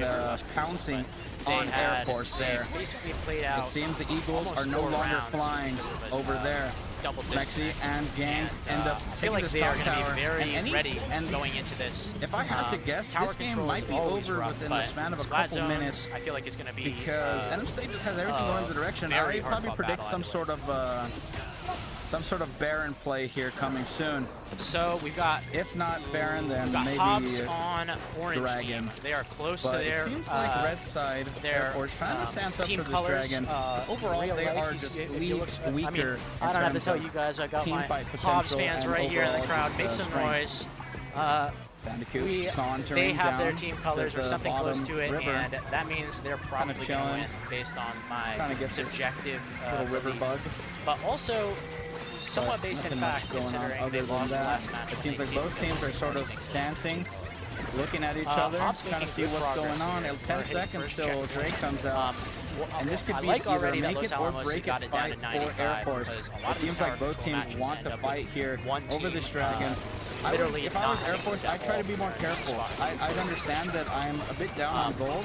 pouncing on Air Force there. Basically played out. It seems the Eagles are no longer flying over there. Smexy and gang end up taking this top tower. Very ready going into this. If I had to guess, this game might be over within the span of a couple minutes. I feel like it's going to be because NM State just has everything going in the direction. I would probably predict some sort of Baron play here coming soon. So we've got, if not Baron, then maybe Hobbs on orange Dragon. Team. They are close but to their. It seems like red side Air Force kind of stands up for this colors, Dragon. Overall, they are just leagues weaker. I mean, I don't have to tell you guys. I got my Hobbs fans right here in the crowd. Make some noise. They have their team colors or something close to it, and that means they're probably going to win based on my subjective little river bug. But also somewhat based in fact, considering they lost the last match. It seems like both teams are sort of dancing, looking at each other, trying to see what's going on. 10 seconds still, Drake comes out. And this could be either make it or break it fight for Air Force. It seems like both teams want to fight here over this Dragon. If I was Air Force, I'd try to be more careful. I'd understand that I'm a bit down on gold,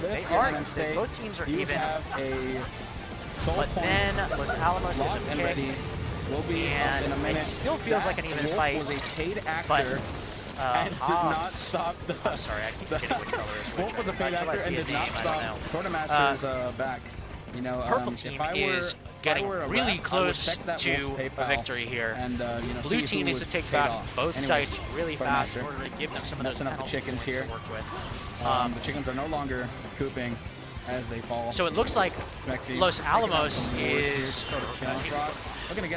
They are. Both teams are even. But then Los Alamos gets a pick, and it still feels like an even fight. But Hobbs. I'm sorry, I keep forgetting which color is which. Wolf was a paid actor and did not stop. Quartermaster's back. You know, Purple team is getting really close to a victory here. And Blue team needs to take back both sites really fast in order to give them some of those messing up the chickens here. to work with. The chickens are no longer cooping as they fall. So it looks like Los Alamos is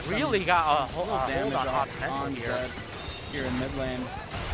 really got a hold on Hobbs' mental here. Here in mid lane.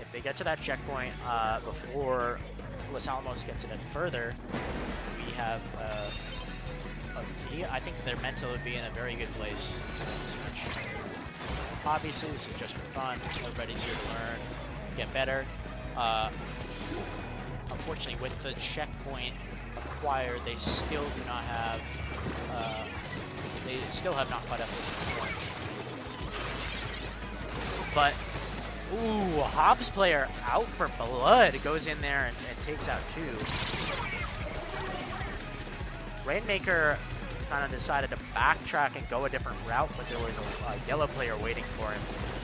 If they get to that checkpoint before Los Alamos gets it any further, we have I think they're mental would be in a very good place to win this match. Obviously, this is just for fun. Everybody's here to learn, get better. Unfortunately, with the checkpoint acquired, they still do not have. They still have not caught up with the orange. But Ooh, Hobbs player out for blood. Goes in there and takes out 2. Rainmaker kind of decided to backtrack and go a different route, but there was a yellow player waiting for him.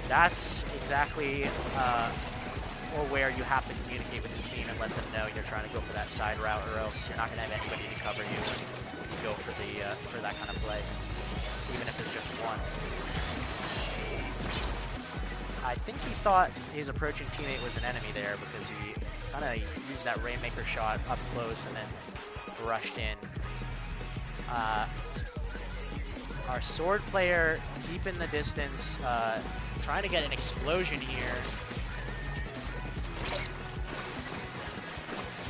That's exactly where you have to communicate with the team and let them know you're trying to go for that side route, or else you're not going to have anybody to cover you when you go for that kind of play, even if it's just one. I think he thought his approaching teammate was an enemy there because he kind of used that Rainmaker shot up close and then rushed in. Our sword player keeping the distance, trying to get an explosion here.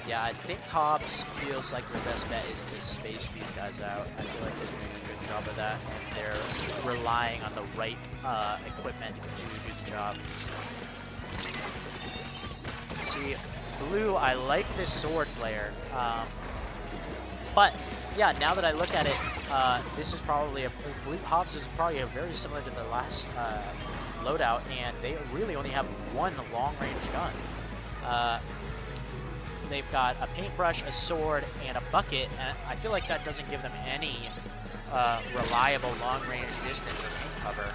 Yeah, I think Hobbs feels like their best bet is to space these guys out. I feel like they're doing a good job of that, and they're relying on the right equipment to do the job. See, blue, I like this sword player, but yeah, now that I look at it, this is probably Hobbs is probably very similar to the last loadout, and they really only have one long-range gun. They've got a paintbrush, a sword, and a bucket, and I feel like that doesn't give them any reliable long-range distance or paint cover.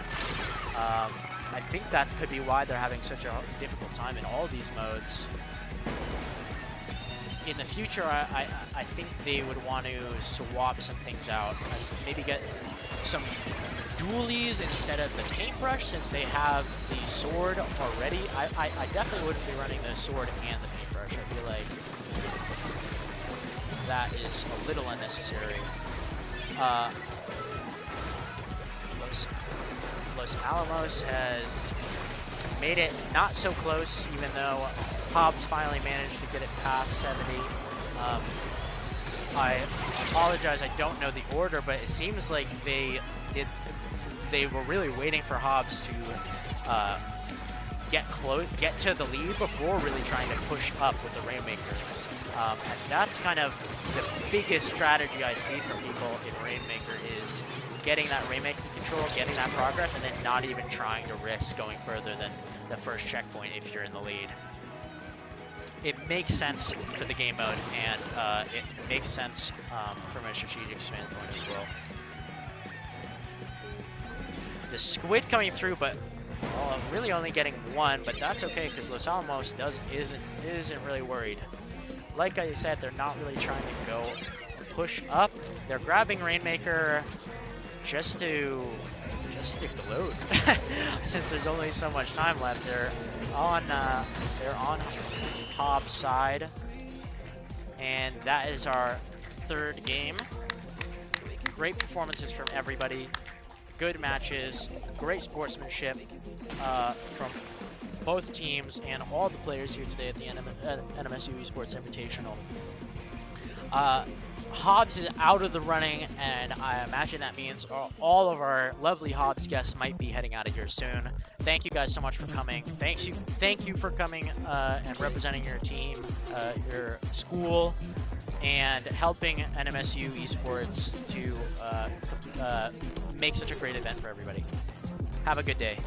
I think that could be why they're having such a difficult time in all these modes. In the future, I think they would want to swap some things out. Maybe get some dualies instead of the paintbrush, since they have the sword already. I definitely wouldn't be running the sword and the paintbrush. I feel like that is a little unnecessary. Los Alamos has made it not so close, even though Hobbs finally managed to get it past 70. I apologize, I don't know the order, but it seems like they were really waiting for Hobbs to get to the lead before really trying to push up with the Rainmaker. And that's kind of the biggest strategy I see from people in Rainmaker is getting that Rainmaker control, getting that progress, and then not even trying to risk going further than the first checkpoint if you're in the lead. It makes sense for the game mode, and it makes sense from a strategic standpoint as well. The squid coming through, but really only getting one, but that's okay because Los Alamos isn't really worried. Like I said, they're not really trying to go push up. They're grabbing Rainmaker just to gloat. Since there's only so much time left, they're on Hobbs' side, and that is our third game. Great performances from everybody, good matches, great sportsmanship from both teams and all the players here today at the NMSU Esports Invitational. Hobbs is out of the running, and I imagine that means all of our lovely Hobbs guests might be heading out of here soon. Thank you guys so much for coming. Thank you for coming and representing your team, your school, and helping NMSU Esports to make such a great event for everybody. Have a good day.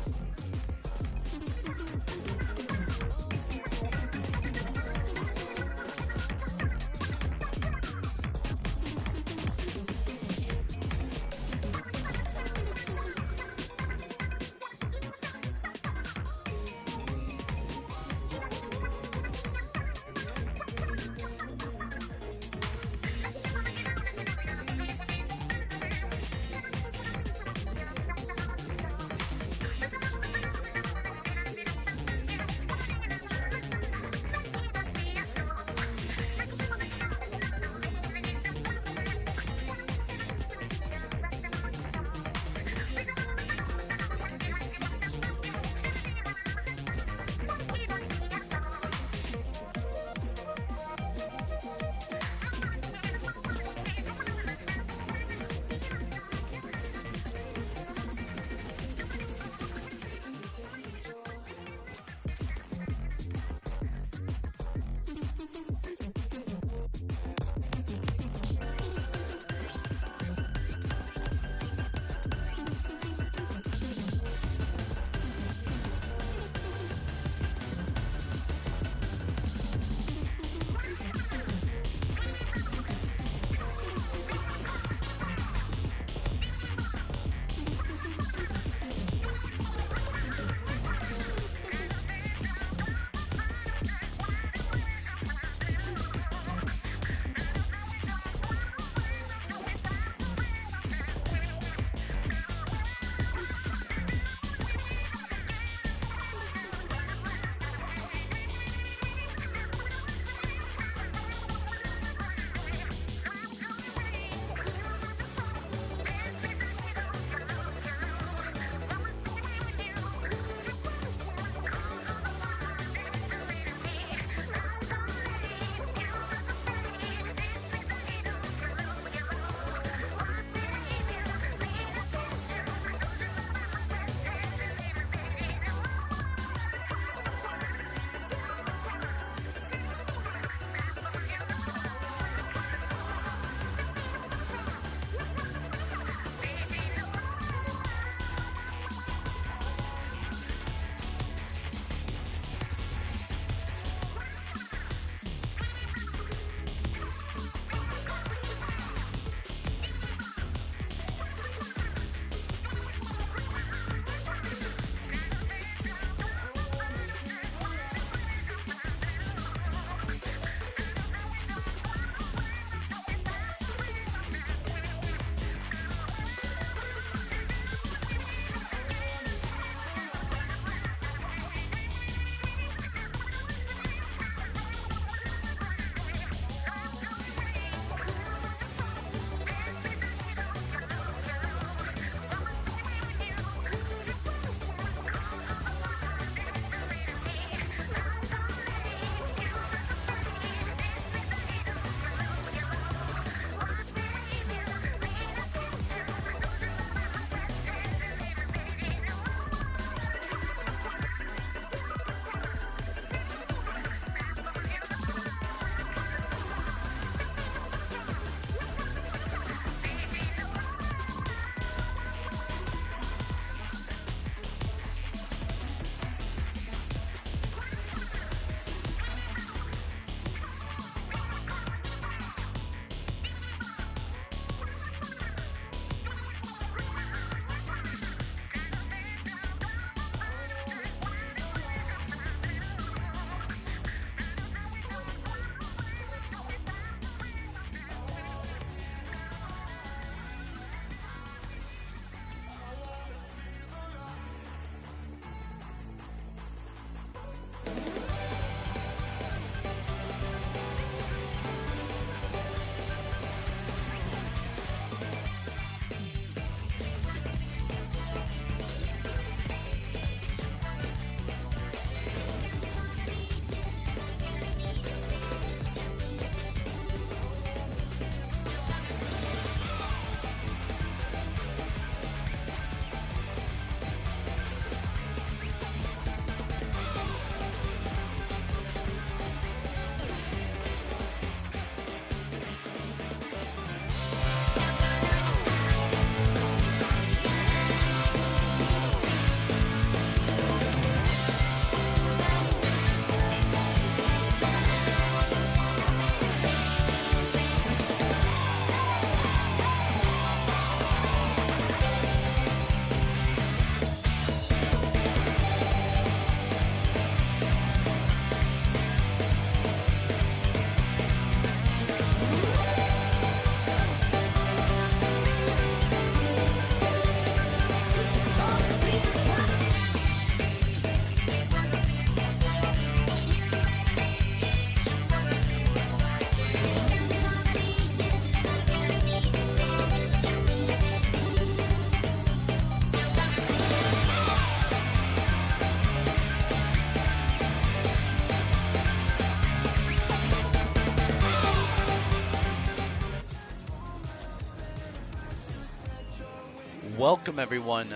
welcome everyone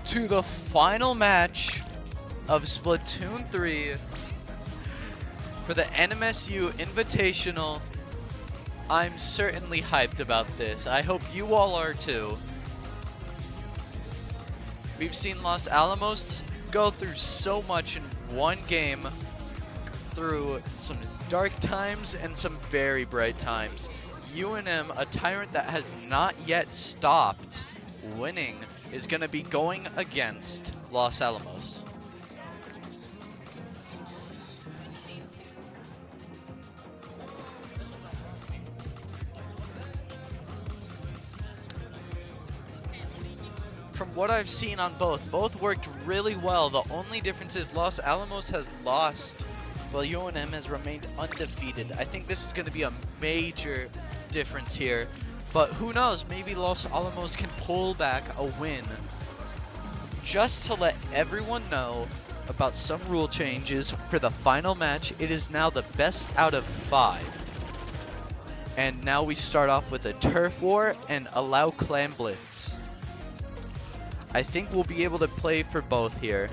to the final match of Splatoon 3 for the NMSU Invitational. I'm certainly hyped about this. I hope you all are too. We've seen Los Alamos go through so much in one game, through some dark times and some very bright times. UNM, a tyrant that has not yet stopped winning, is going to be going against Los Alamos. From what I've seen on both worked really well. The only difference is Los Alamos has lost, while UNM has remained undefeated. I think this is going to be a major difference here. But who knows, maybe Los Alamos can pull back a win. Just to let everyone know about some rule changes for the final match, it is now the best out of 5. And now we start off with a turf war and allow clan blitz. I think we'll be able to play for both here.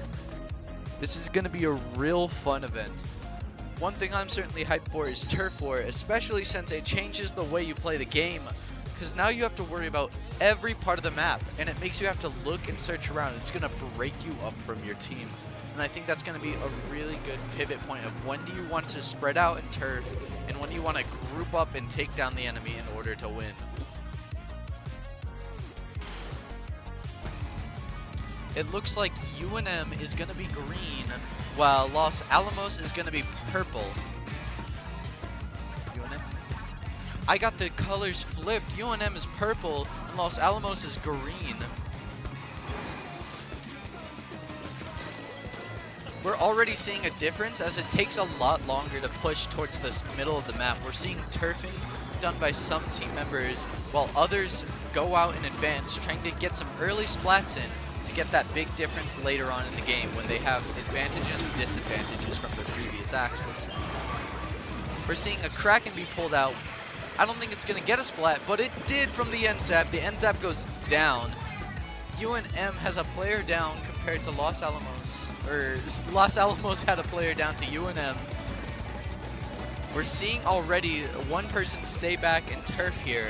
This is going to be a real fun event. One thing I'm certainly hyped for is turf war, especially since it changes the way you play the game. Because now you have to worry about every part of the map, and it makes you have to look and search around. It's going to break you up from your team. And I think that's going to be a really good pivot point of when do you want to spread out and turf, and when do you want to group up and take down the enemy in order to win. It looks like UNM is going to be green, while Los Alamos is going to be purple. UNM? I got the colors flipped. UNM is purple, and Los Alamos is green. We're already seeing a difference as it takes a lot longer to push towards this middle of the map. We're seeing turfing done by some team members, while others go out in advance, trying to get some early splats in to get that big difference later on in the game when they have advantages or disadvantages from their previous actions. We're seeing a Kraken be pulled out. I don't think it's going to get a splat, but it did from the NZAP. The NZAP goes down. UNM has a player down compared to Los Alamos. Or Los Alamos had a player down to UNM. We're seeing already one person stay back and turf here.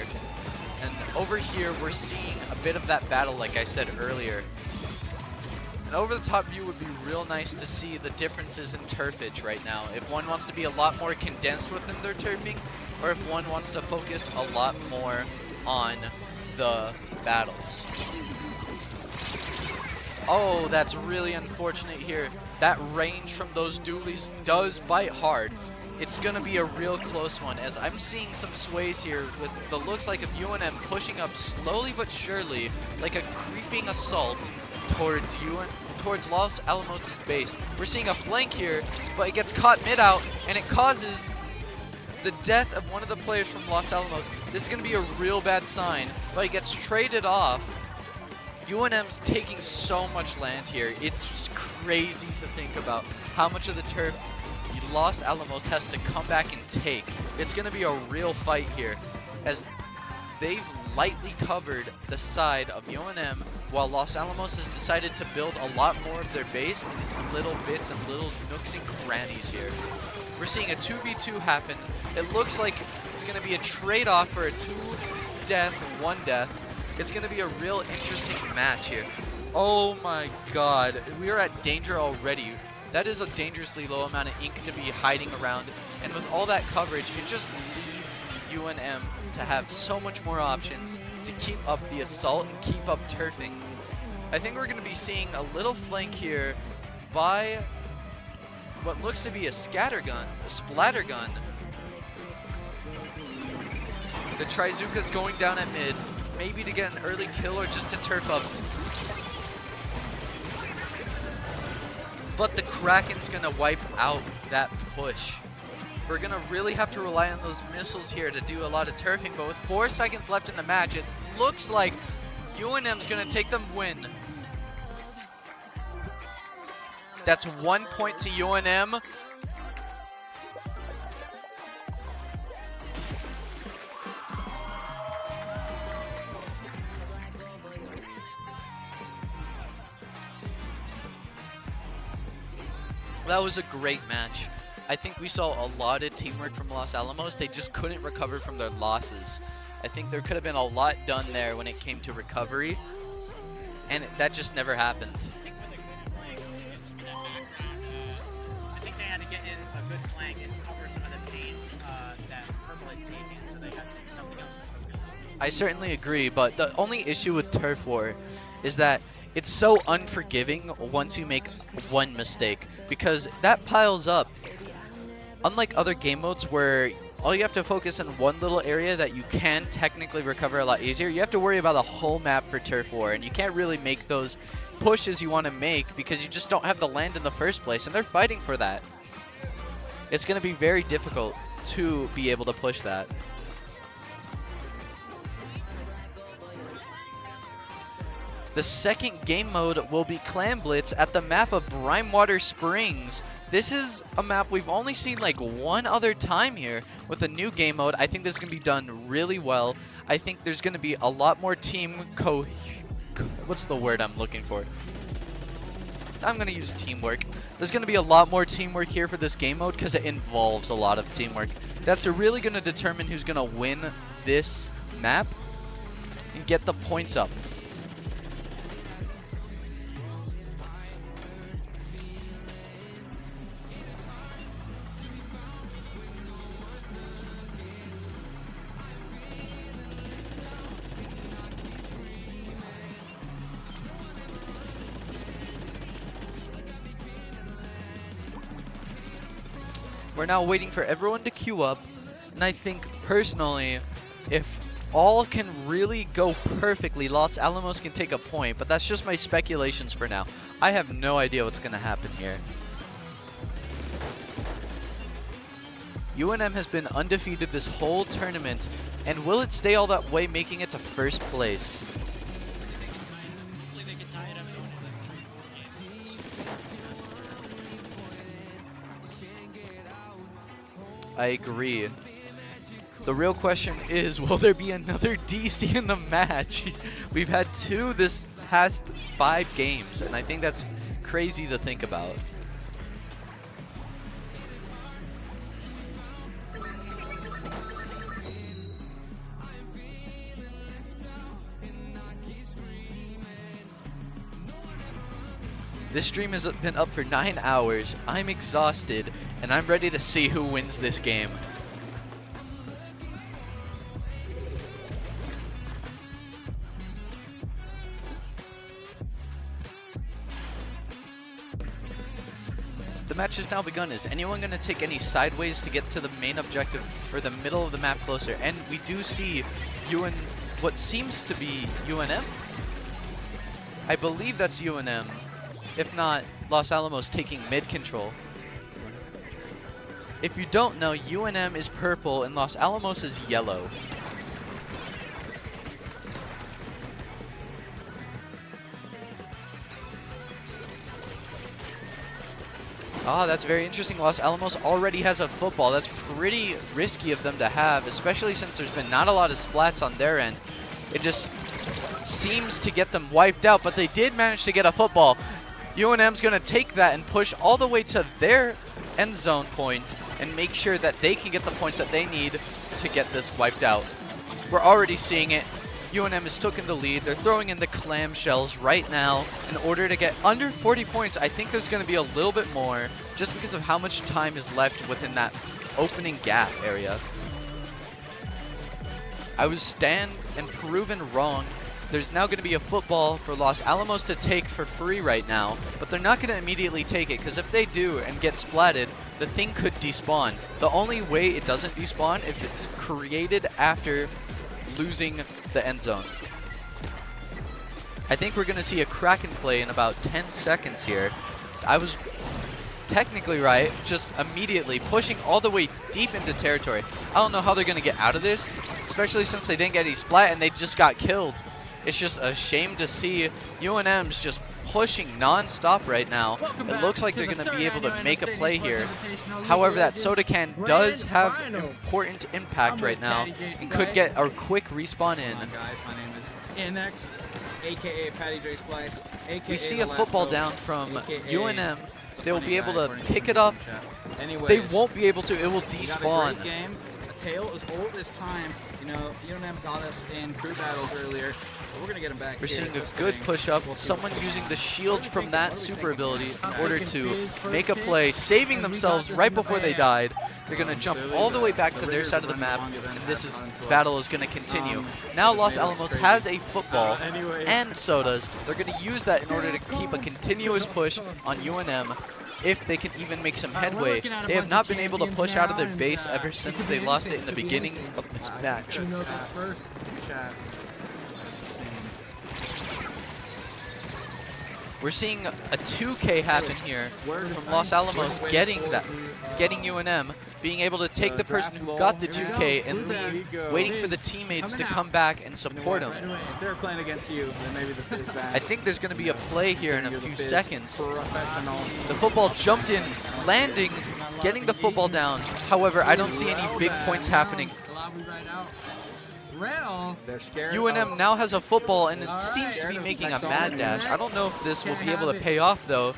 And over here, we're seeing a bit of that battle, like I said earlier. An over-the-top view would be real nice to see the differences in turfage right now. If one wants to be a lot more condensed within their turfing, or if one wants to focus a lot more on the battles. Oh, that's really unfortunate here. That range from those dualies does bite hard. It's going to be a real close one, as I'm seeing some sways here with the looks like of UNM pushing up slowly but surely, like a creeping assault towards Los Alamos' base. We're seeing a flank here, but it gets caught mid-out, and it causes the death of one of the players from Los Alamos. This is going to be a real bad sign, but it gets traded off. UNM's taking so much land here. It's just crazy to think about how much of the turf Los Alamos has to come back and take. It's going to be a real fight here, as they've lightly covered the side of UNM, while Los Alamos has decided to build a lot more of their base in little bits and little nooks and crannies here. We're seeing a 2v2 happen. It looks like it's going to be a trade-off for a 2 death, 1 death. It's going to be a real interesting match here. Oh my god, we are at danger already. That is a dangerously low amount of ink to be hiding around, and with all that coverage, it just leaves UNM to have so much more options to keep up the assault and keep up turfing. I think we're going to be seeing a little flank here by what looks to be a scatter gun, a splatter gun. The Trizuka's going down at mid, maybe to get an early kill or just to turf up. But the Kraken's going to wipe out that push. We're going to really have to rely on those missiles here to do a lot of turfing, but with 4 seconds left in the match, it looks like UNM's going to take the win. That's 1 point to UNM. That was a great match. I think we saw a lot of teamwork from Los Alamos. They just couldn't recover from their losses. I think there could have been a lot done there when it came to recovery, and that just never happened. I think they had to get in a good flank and cover some of the pain that Purple had taken, so they had something else to focus on. I certainly agree, but the only issue with Turf War is that it's so unforgiving once you make one mistake, because that piles up. Unlike other game modes where all you have to focus on one little area that you can technically recover a lot easier, you have to worry about a whole map for Turf War, and you can't really make those pushes you want to make because you just don't have the land in the first place, and they're fighting for that. It's going to be very difficult to be able to push that. The second game mode will be Clan Blitz at the map of Brimewater Springs. This is a map we've only seen like one other time here with a new game mode. I think this is going to be done really well. I think there's going to be a lot more team what's the word I'm looking for? I'm going to use teamwork. There's going to be a lot more teamwork here for this game mode because it involves a lot of teamwork. That's really going to determine who's going to win this map and get the points up. We're now waiting for everyone to queue up, and I think personally, if all can really go perfectly, Los Alamos can take a point, but that's just my speculations for now. I have no idea what's going to happen here. UNM has been undefeated this whole tournament, and will it stay all that way, making it to first place? I agree. The real question is, will there be another DC in the match? We've had 2 this past 5 games, and I think that's crazy to think about. This stream has been up for 9 hours. I'm exhausted, and I'm ready to see who wins this game. The match has now begun. Is anyone going to take any sideways to get to the main objective or the middle of the map closer? And we do see what seems to be UNM. I believe that's UNM. If not, Los Alamos taking mid control. If you don't know, UNM is purple and Los Alamos is yellow. Ah, that's very interesting. Los Alamos already has a football. That's pretty risky of them to have, especially since there's been not a lot of splats on their end. It just seems to get them wiped out, but they did manage to get a football. UNM's going to take that and push all the way to their end zone point and make sure that they can get the points that they need to get this wiped out. We're already seeing it. UNM is taking the lead. They're throwing in the clamshells right now in order to get under 40 points. I think there's going to be a little bit more just because of how much time is left within that opening gap area. I was stand and proven wrong. There's now going to be a football for Los Alamos to take for free right now, but they're not going to immediately take it because if they do and get splatted, the thing could despawn. The only way it doesn't despawn if it's created after losing the end zone. I think we're going to see a Kraken play in about 10 seconds here. I was technically right, just immediately pushing all the way deep into territory. I don't know how they're going to get out of this, especially since they didn't get any splat and they just got killed. It's just a shame to see UNM's just pushing non-stop right now. It looks like they're going to be able to make a play here. However, that soda can does have important impact right now and could get a quick respawn in. Guys, my name is NX, aka Patty J Splice, aka We see a football down from UNM. they will be able to pick it up. They won't be able to. It will despawn. Great game. A tale as old as time. You know, UNM got us in crew battles earlier. But we're gonna get them back. We're here. seeing a good push-up. Someone using the shield from that super ability in order to make a play, saving themselves right before they died. They're going to jump all the way back to their side of the map, and battle is going to continue. Now Los Alamos has a football and sodas. They're going to use that in order to keep a continuous push on UNM. If they can even make some headway. They have not been able to push out of their base ever since they lost it in the beginning of this match. We're seeing a 2K happen here from Los Alamos getting UNM, being able to take the person who got the 2K and leave, waiting for the teammates to come back and support him. If they're playing against you, then maybe the Fizz back. I think there's going to be a play here in a few seconds. The football jumped in, landing, getting the football down. However, I don't see any big points happening. UNM now has a football and it seems to be making a mad dash. I don't know if this will be able to pay off though,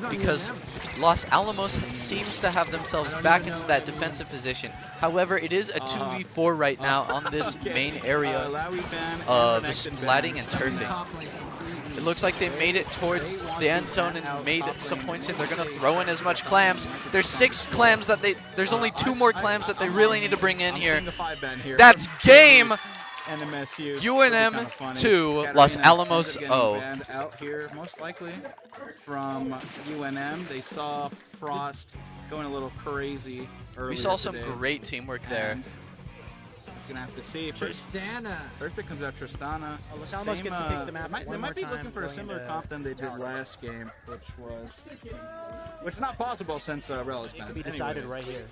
because Los Alamos seems to have themselves back into that defensive position. However, it is a 2v4 right now on this main area of splatting and turfing. It looks like they made it towards the end zone and made some points in. They're going to throw in as much clams. There's 6 clams that there's only 2 more clams that they really need to bring in here. That's game! UNM 2, Los Alamos 0. Out here, most likely from UNM. They saw Frost going a little crazy earlier. We saw some today. great teamwork there. Gonna have to see. Tristana. First it comes out Tristana. Los Alamos gets to pick the map They might be looking for a similar comp than they did last game, which is not possible since Relish It could be decided right here.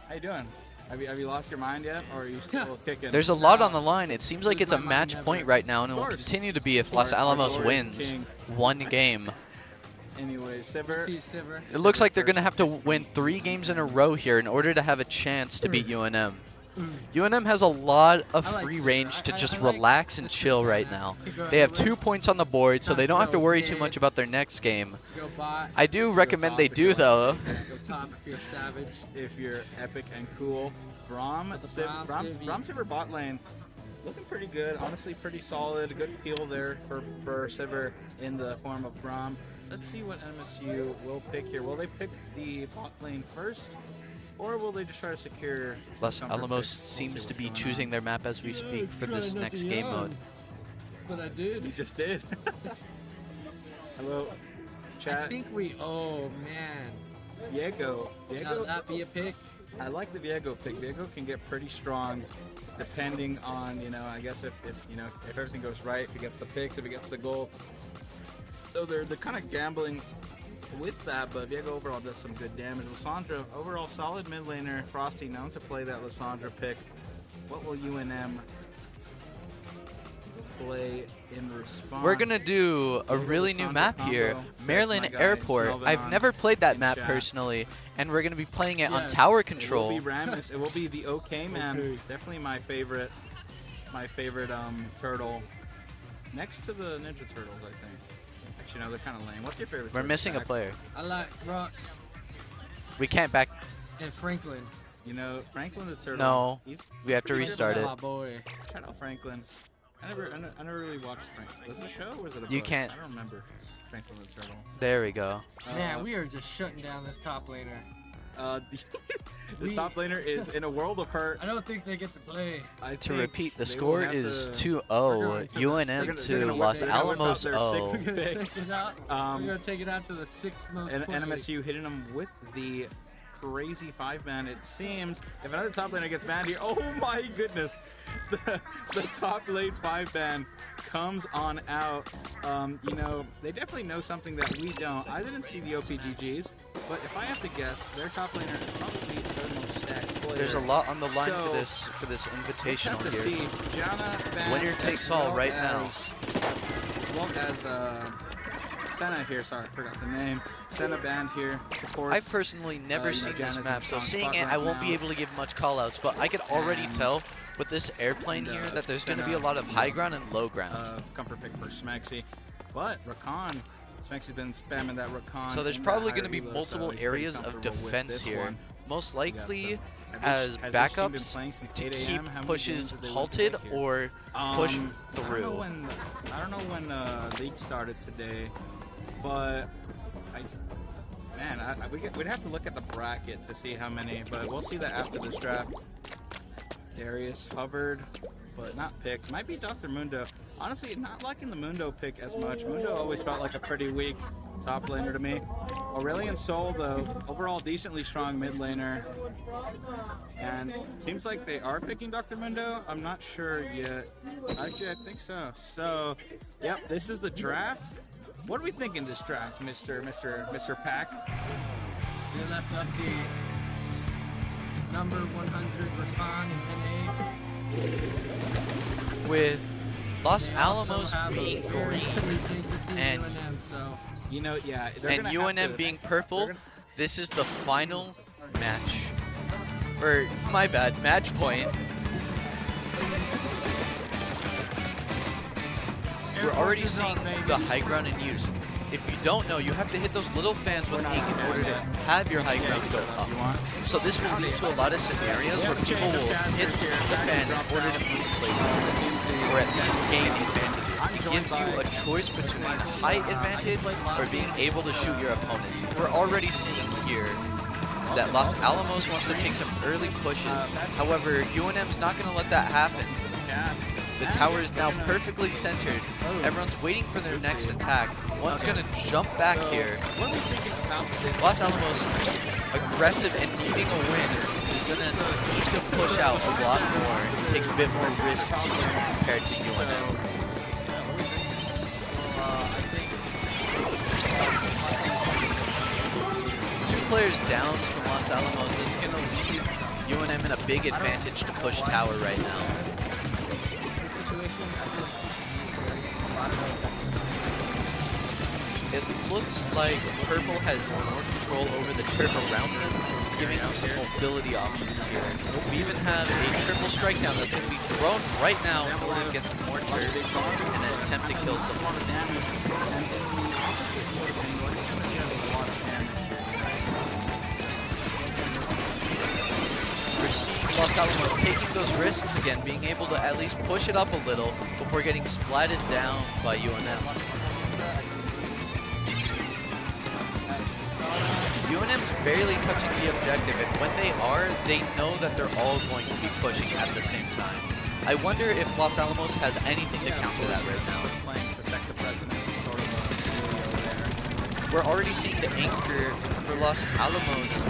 How you doing? Have you lost your mind yet, or are you still kicking? There's a lot on the line. It seems like it's a match point right now, and it will continue to be if Los Alamos wins one game. Anyways, Sivir. It looks like they're going to have to win 3 games in a row here in order to have a chance to beat UNM. UNM has a lot of free range to just relax and chill right now. They have 2 points on the board, so they don't have to worry too much about their next game. I do recommend they do, though. Go top if you're savage, if you're epic and cool. Braum Sivir bot lane, looking pretty good. Honestly, pretty solid. Good peel there for Sivir in the form of Braum. Let's see what NMSU will pick here. Will they pick the bot lane first? Or will they just try to secure... Los Alamos seems to be choosing their map as we speak for this next game mode. But I did. You just did. Hello, chat. I think oh man. Viego. Shall that be a pick? I like the Viego pick. Viego can get pretty strong depending on, I guess if everything goes right, if he gets the picks, if he gets the goal. So they're kind of gambling with that, but Viego overall does some good damage. Lissandra, overall solid mid laner. Frosty known to play that Lissandra pick. What will UNM play in response? We're gonna do a really new map here, Maryland Airport. I've never played that map personally, and we're gonna be playing it on tower control. It will be Rammus. It will be the OK man. Definitely my favorite turtle. Next to the Ninja Turtles, I think. Actually, no, they're kind of lame. What's your favorite? We're missing a player. I like Rock We can't back. and Franklin. Franklin the turtle. No, he's we have to restart it. My boy. Shout out Franklin. I never really watched Franklin. Was it a show or was it a book? You can't. I don't remember Franklin the turtle. There we go. Man, we are just shutting down this top laner. The top laner is in a world of hurt. I don't think they get to play. To repeat, the score is 2-0. UNM to Los Alamos 0. We're gonna take it out to the 6th most. And NMSU hitting them with the crazy 5-man. It seems if another top laner gets banned here, oh my goodness, the top lane 5-man comes on out. They definitely know something that we don't. I didn't see the OPGGs, but if I have to guess, their top laner is probably their most stacked player. There's a lot on the line for this invitational here. Winner takes all right now. As well as Senna here, sorry, I forgot the name. Senna band here supports. I've personally never seen this map, so seeing it, I won't be able to give much callouts, but I could already tell with this airplane here that there's going to be a lot of high ground and low ground. Comfort pick for Smexy. But Rakan Smexy's been spamming that Rakan. So there's probably going to be multiple areas of defense here. Most likely as backups to keep pushes halted or push through. I don't know when league started today, but we'd have to look at the bracket to see how many, but we'll see that after this draft. Darius hovered, but not picked. Might be Dr. Mundo. Honestly, not liking the Mundo pick as much. Mundo always felt like a pretty weak top laner to me. Aurelion Sol, though, overall decently strong mid laner. And seems like they are picking Dr. Mundo. I'm not sure yet. Actually, I think so. So, yep, this is the draft. What are we thinking this draft, Mr. Pack? They left up the number 100 Rakan in NA. With Los Alamos being green and UNM being purple, this is the final match. Or, my bad, match point. We're already seeing the high ground in use. If you don't know, you have to hit those little fans with ink in order to have your high ground go up. So this will lead to a lot of scenarios where people will hit the fan in order to move places, or at least gain advantages. It gives you a choice between height advantage or being able to shoot your opponents. We're already seeing here that Los Alamos wants to take some early pushes. However, UNM's not going to let that happen. The tower is now perfectly centered. Everyone's waiting for their next attack. One's going to jump back here. Los Alamos, aggressive and needing a win, is going to need to push out a lot more and take a bit more risks compared to UNM. Two players down from Los Alamos. This is going to leave UNM in a big advantage to push tower right now. It looks like Purple has more control over the turf around them, giving them some mobility options here. We even have a triple strike down that's going to be thrown right now in order to get some more turf and an attempt to kill someone. We're seeing Los Alamos taking those risks again, being able to at least push it up a little before getting splatted down by UNM. UNM's barely touching the objective, and when they are, they know that they're all going to be pushing at the same time. I wonder if Los Alamos has anything to counter that right now. We're already seeing the anchor for Los Alamos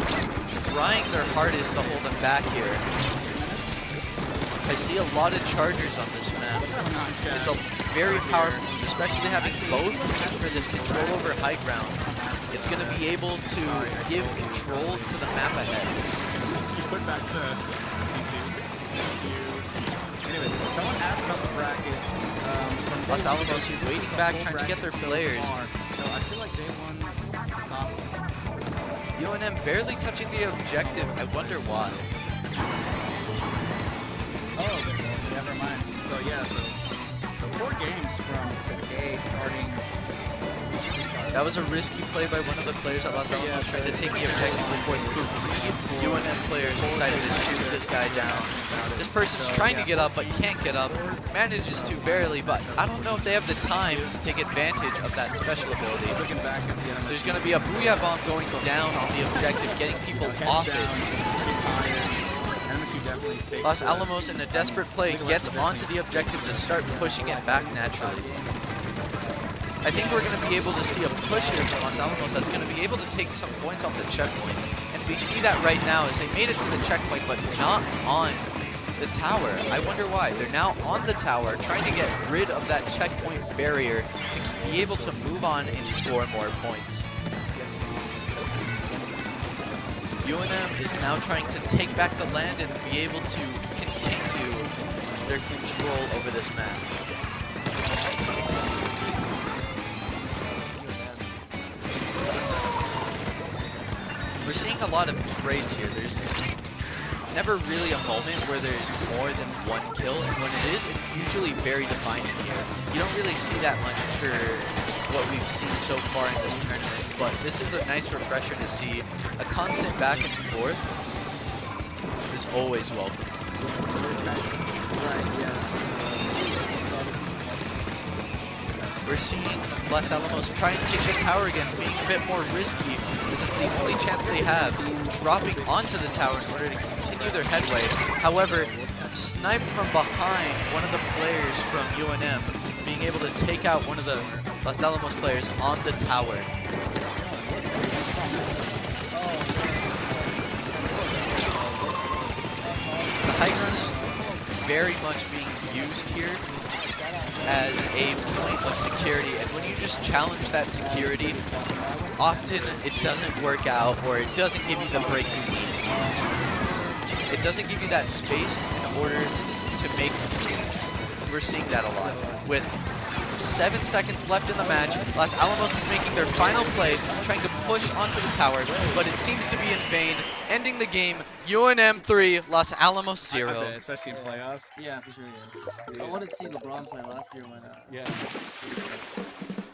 trying their hardest to hold them back here. I see a lot of chargers on this map. It's a very powerful move, especially having both for this control over high ground. It's going to be able to give control to the map ahead. You put back to anyway, someone asked about the bracket. Los Alamos waiting back, trying to get their players. So I feel like they won stop. UNM barely touching the objective. I wonder why. Oh, never mind. So yeah, so 4 games from today starting. That was a risky play by one of the players at Los Alamos, trying to take the objective before 3 UNM players decided to shoot this guy down. This person's trying to get up, but can't get up. Manages to barely, but I don't know if they have the time to take advantage of that special ability. There's going to be a Booyah Bomb going down on the objective, getting people off it. Los Alamos, in a desperate play, gets onto the objective to start pushing it back naturally. I think we're going to be able to see a push here from Los Alamos that's going to be able to take some points off the checkpoint. And we see that right now as they made it to the checkpoint, but not on the tower. I wonder why. They're now on the tower, trying to get rid of that checkpoint barrier to be able to move on and score more points. UNM is now trying to take back the land and be able to continue their control over this map. We're seeing a lot of trades here. There's never really a moment where there's more than one kill, and when it is, it's usually very defining here. You don't really see that much for what we've seen so far in this tournament, but this is a nice refresher to see. A constant back and forth is always welcome. We're seeing Las Alamos try and take the tower again, being a bit more risky, because it's the only chance they have, dropping onto the tower in order to continue their headway. However, sniped from behind one of the players from UNM, being able to take out one of the Las Alamos players on the tower. The high ground is very much being used here as a point of security, and when you just challenge that security, often it doesn't work out, or it doesn't give you the break you need. It doesn't give you that space in order to make moves. We're seeing that a lot. With 7 seconds left in the match, Las Alamos is making their final play, trying to push onto the tower, but it seems to be in vain, ending the game, UNM 3, Los Alamos 0. Especially in playoffs. Yeah, for sure, yeah. I wanted to see LeBron play last year when, Yeah.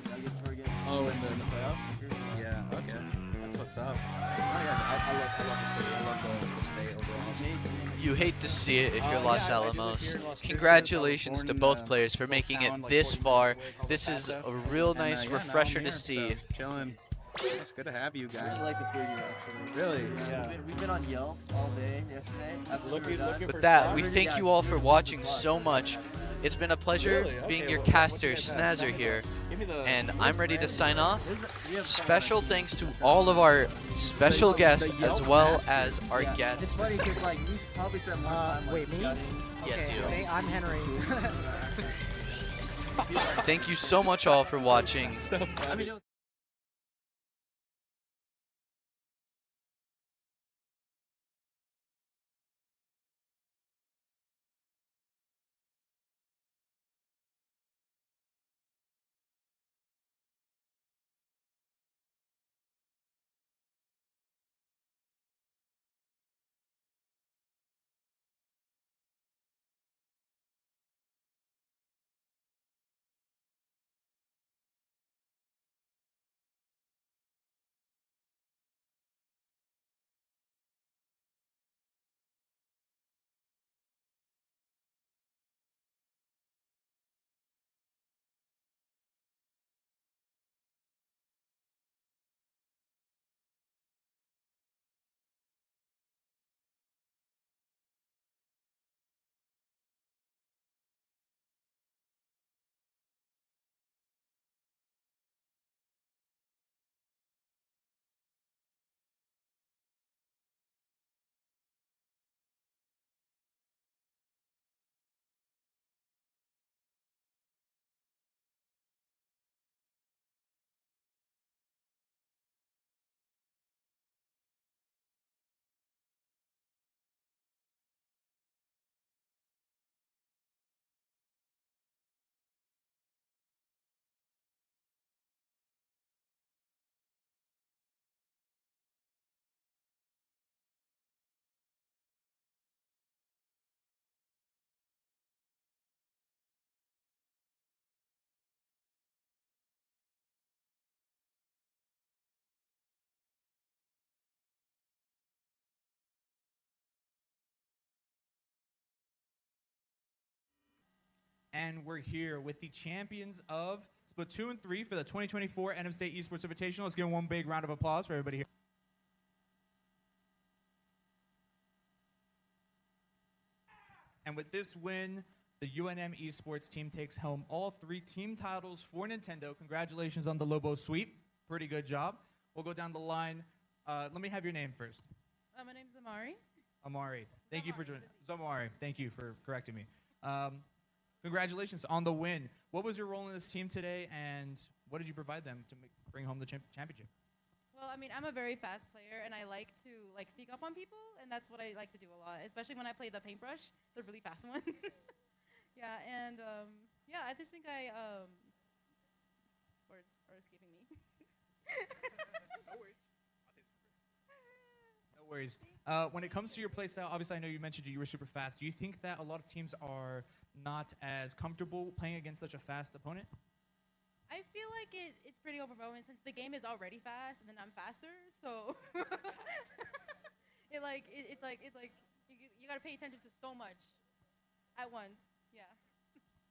Nuggets were again. Oh, in the playoffs? Yeah, okay. That's what's up. Oh, yeah, I love the city. I love the state overall. You hate to see it if you're Los Alamos. Congratulations to both players for making it this far. This is a real nice refresher to see. Chilling. It's good to have you guys. I like the 3D actually. Really? Yeah. We've been on Yelp all day yesterday. With that, we thank you all for watching so much. It's been a pleasure being your caster, Snazzer, here, and I'm ready to sign off. Special thanks to all of our special guests as well as our guests. It's funny because like we probably spent more time. Wait, me? Yes, you. Okay, I'm Henry. Thank you so much all for watching. And we're here with the champions of Splatoon 3 for the 2024 NM State Esports Invitational. Let's give them one big round of applause for everybody here. And with this win, the UNM Esports team takes home all 3 team titles for Nintendo. Congratulations on the Lobo sweep. Pretty good job. We'll go down the line. Let me have your name first. My name's Amari. Amari. Thank you for joining. Zamari. Thank you for correcting me. Congratulations on the win. What was your role in this team today, and what did you provide them to bring home the championship? Well, I mean, I'm a very fast player, and I like to sneak up on people, and that's what I like to do a lot, especially when I play the paintbrush, the really fast one. Yeah, and yeah, I just think words are escaping me. No worries. No worries. When it comes to your playstyle, obviously I know you mentioned you were super fast. Do you think that a lot of teams are not as comfortable playing against such a fast opponent? I feel like it's pretty overwhelming since the game is already fast and then I'm faster, so it's like you gotta pay attention to so much at once. Yeah.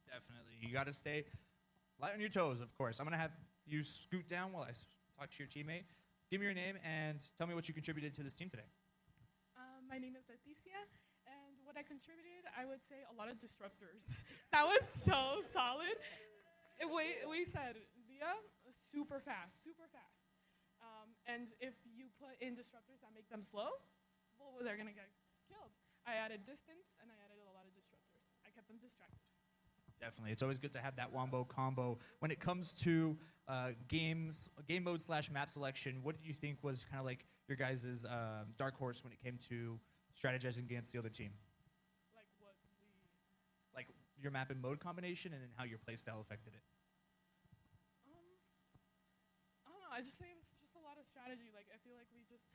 Definitely. You got to stay light on your toes, of course. I'm going to have you scoot down while I talk to your teammate. Give me your name and tell me what you contributed to this team today. My name is Leticia, and what I contributed, I would say a lot of disruptors. That was so solid. We said Zia, super fast, super fast. And if you put in disruptors that make them slow, well, they're going to get killed. I added distance, and I added a lot of disruptors. I kept them distracted. Definitely. It's always good to have that wombo combo. When it comes to game mode / map selection, what did you think was kind of like your guys' dark horse when it came to strategizing against the other team? Like your map and mode combination and then how your playstyle affected it? I don't know. I just say it was just a lot of strategy. Like, I feel like we just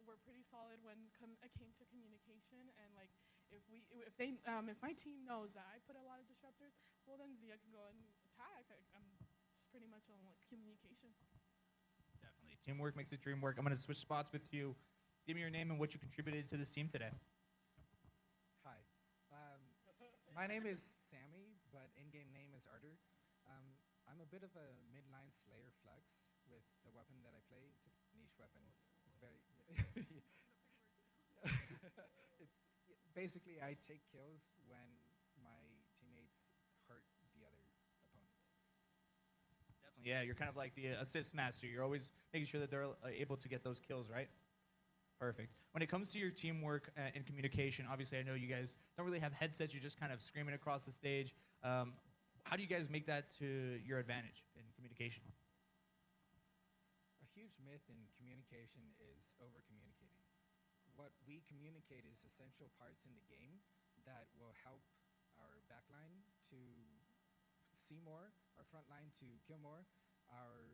were pretty solid when it came to communication, and like if my team knows that I put a lot of disruptors, well then Zia can go and attack. I'm just pretty much on like communication. Definitely. Teamwork makes the dream work. I'm going to switch spots with you. Give me your name and what you contributed to this team today. Hi. My name is Sammy, but in-game name is Arter. I'm a bit of a midline Slayer flex with the weapon that I play. It's a niche weapon. It's very... basically, I take kills when my teammates hurt the other opponents. Definitely. Yeah, you're kind of like the assist master. You're always making sure that they're able to get those kills, right? Perfect. When it comes to your teamwork and communication, obviously I know you guys don't really have headsets. You're just kind of screaming across the stage. How do you guys make that to your advantage in communication? A huge myth in communication is over-communicating. What we communicate is essential parts in the game that will help our backline to see more, our front line to kill more, our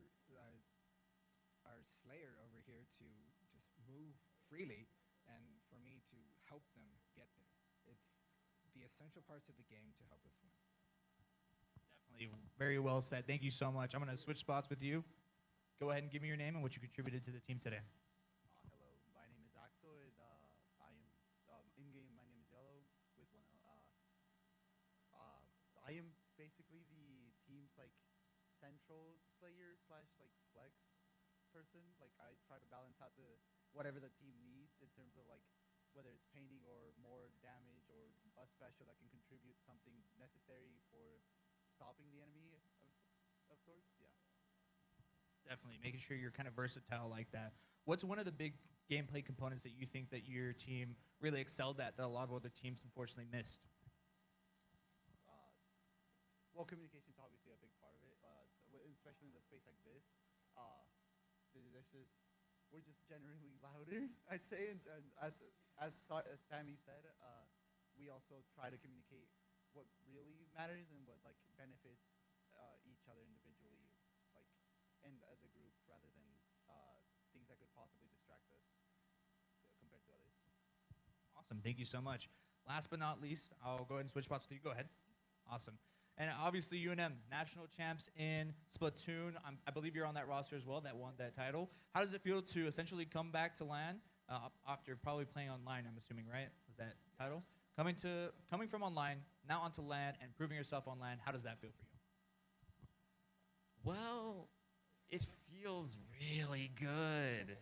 Slayer over here to just move freely, and for me to help them get there. It's the essential parts of the game to help us win. Definitely. Very well said. Thank you so much. I'm going to switch spots with you. Go ahead and give me your name and what you contributed to the team today. Hello, my name is Axel, and I am in-game. My name is Yellow with one. I am basically the team's like central Slayer / like flex person. Like I try to balance out whatever the team needs in terms of like whether it's painting or more damage or a special that can contribute something necessary for stopping the enemy of sorts. Yeah. Definitely. Making sure you're kind of versatile like that. What's one of the big gameplay components that you think that your team really excelled at that a lot of other teams unfortunately missed? Well, communication is obviously a big part of it, especially in a space like this. We're just generally louder, I'd say, and as Sammy said, we also try to communicate what really matters and what like benefits each other individually, like and as a group, rather than things that could possibly distract us compared to others. Awesome. Thank you so much. Last but not least, I'll go ahead and switch spots with you. Go ahead. Awesome. And obviously, UNM, national champs in Splatoon. I believe you're on that roster as well that won that title. How does it feel to essentially come back to LAN after probably playing online, I'm assuming, right? Was that title? Coming from online, now onto LAN and proving yourself on LAN, how does that feel for you? Well, it feels really good.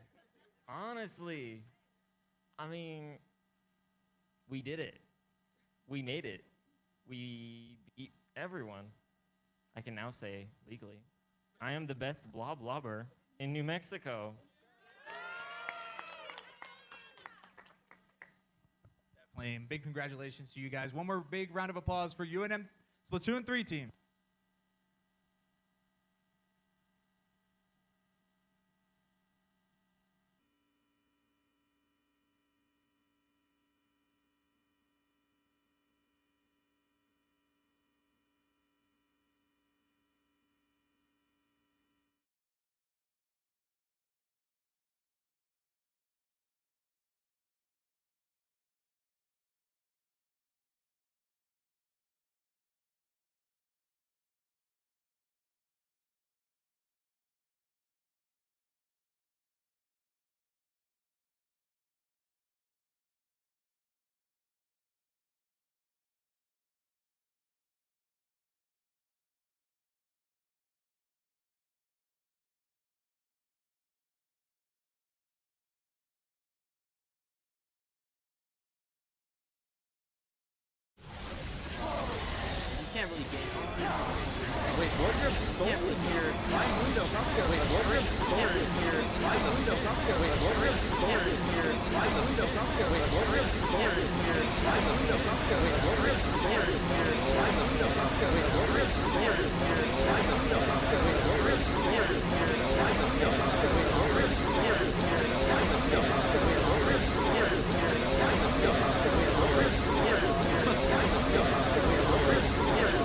Honestly. I mean, we did it. We made it. We beat everyone. I can now say, legally, I am the best blob blobber in New Mexico. Definitely. And big congratulations to you guys. One more big round of applause for UNM Splatoon 3 team. Wardrobe stolen here. My window probably got Wardrobe stolen here. My window probably got Wardrobe stolen here. My window probably got Wardrobe stolen here. My window probably got Wardrobe stolen here. My window probably got Wardrobe stolen here. My window probably got Wardrobe stolen here. My window probably got Wardrobe stolen here. My window probably got Wardrobe stolen here. My window probably got Wardrobe stolen here. My window probably got Wardrobe stolen here.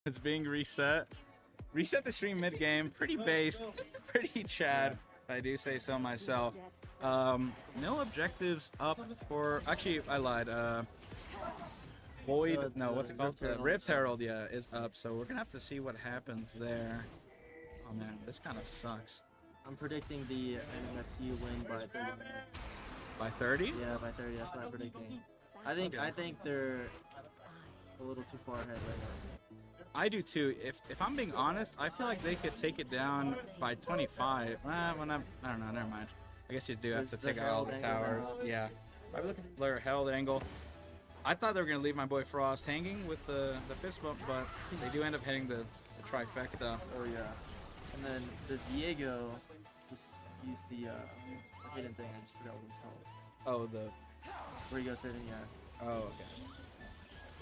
It's being reset. Reset the stream mid-game. Pretty based, pretty Chad, if I do say so myself. No objectives up for... Actually, I lied. Void... No, what's it called? Rift's Herald, yeah, is up. So we're going to have to see what happens there. Oh, man, this kind of sucks. I'm predicting the NMSU win by 30 minutes. By 30? Yeah, by 30. That's what I'm predicting. I think they're a little too far ahead right now. I do too. If I'm being honest, I feel like they could take it down by 25. I don't know. Never mind. I guess you do have to take out all the towers. Yeah. I'm looking for their held angle. I thought they were gonna leave my boy Frost hanging with the fist bump, but they do end up hitting the trifecta. Oh yeah. And then the Diego just used the hidden thing. I just forgot what it's called. Oh, the where you go sitting, yeah. Oh, okay.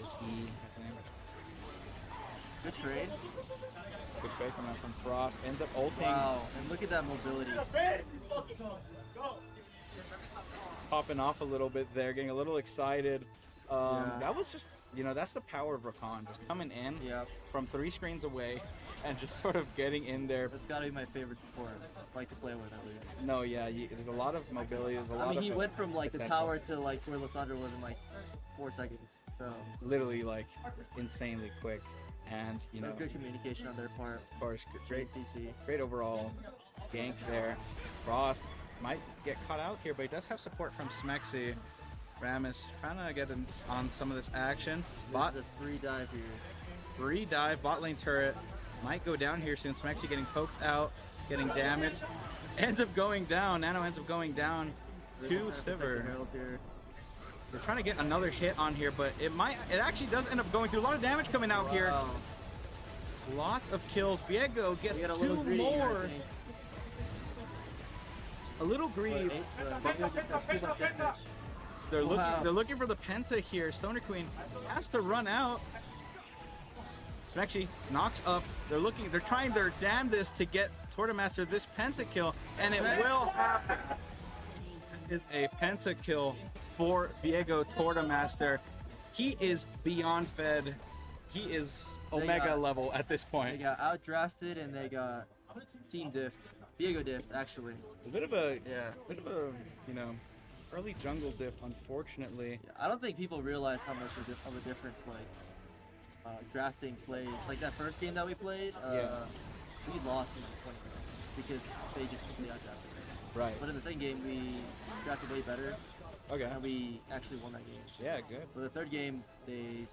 Is he happening? Good trade. Good trade coming out from Frost. Ends up ulting. Wow, and look at that mobility. Popping off a little bit there, getting a little excited. That was just, that's the power of Rakan. Just coming in from 3 screens away and just sort of getting in there. That's got to be my favorite support. I like to play with at least. No, yeah, there's a lot of mobility. There's a lot he went from like the tower to like where Lysandra was in like 4 seconds. So literally like insanely quick. And good communication on their part. Of course, great CC. Great overall gank there. Frost might get caught out here, but he does have support from Smexy. Ramus trying to get on some of this action. There's a 3 dive here. 3 dive, bot lane turret. Might go down here soon. Smexy getting poked out, getting damaged. Ends up going down. Nano ends up going down to Sivir. They're trying to get another hit on here, but it actually does end up going through. A lot of damage coming out here. Lots of kills. Viego gets 2 more. A little greedy. They're looking for the penta here. Stoner Queen has to run out. Smexy knocks up. They're trying their damnedest to get Tortomaster this penta kill, and it will happen. It is a penta kill for Viego Tortomaster. He is beyond fed. He is Omega level at this point. They got outdrafted and they got team diffed. Viego diffed actually. A bit of a early jungle diff, unfortunately. Yeah, I don't think people realize how much of a difference drafting plays. Like that first game that we played, we lost in like 20 minutes because they just completely outdrafted. Right. But in the second game, we drafted way better. Okay. And we actually won that game. Yeah, good. But the third game, the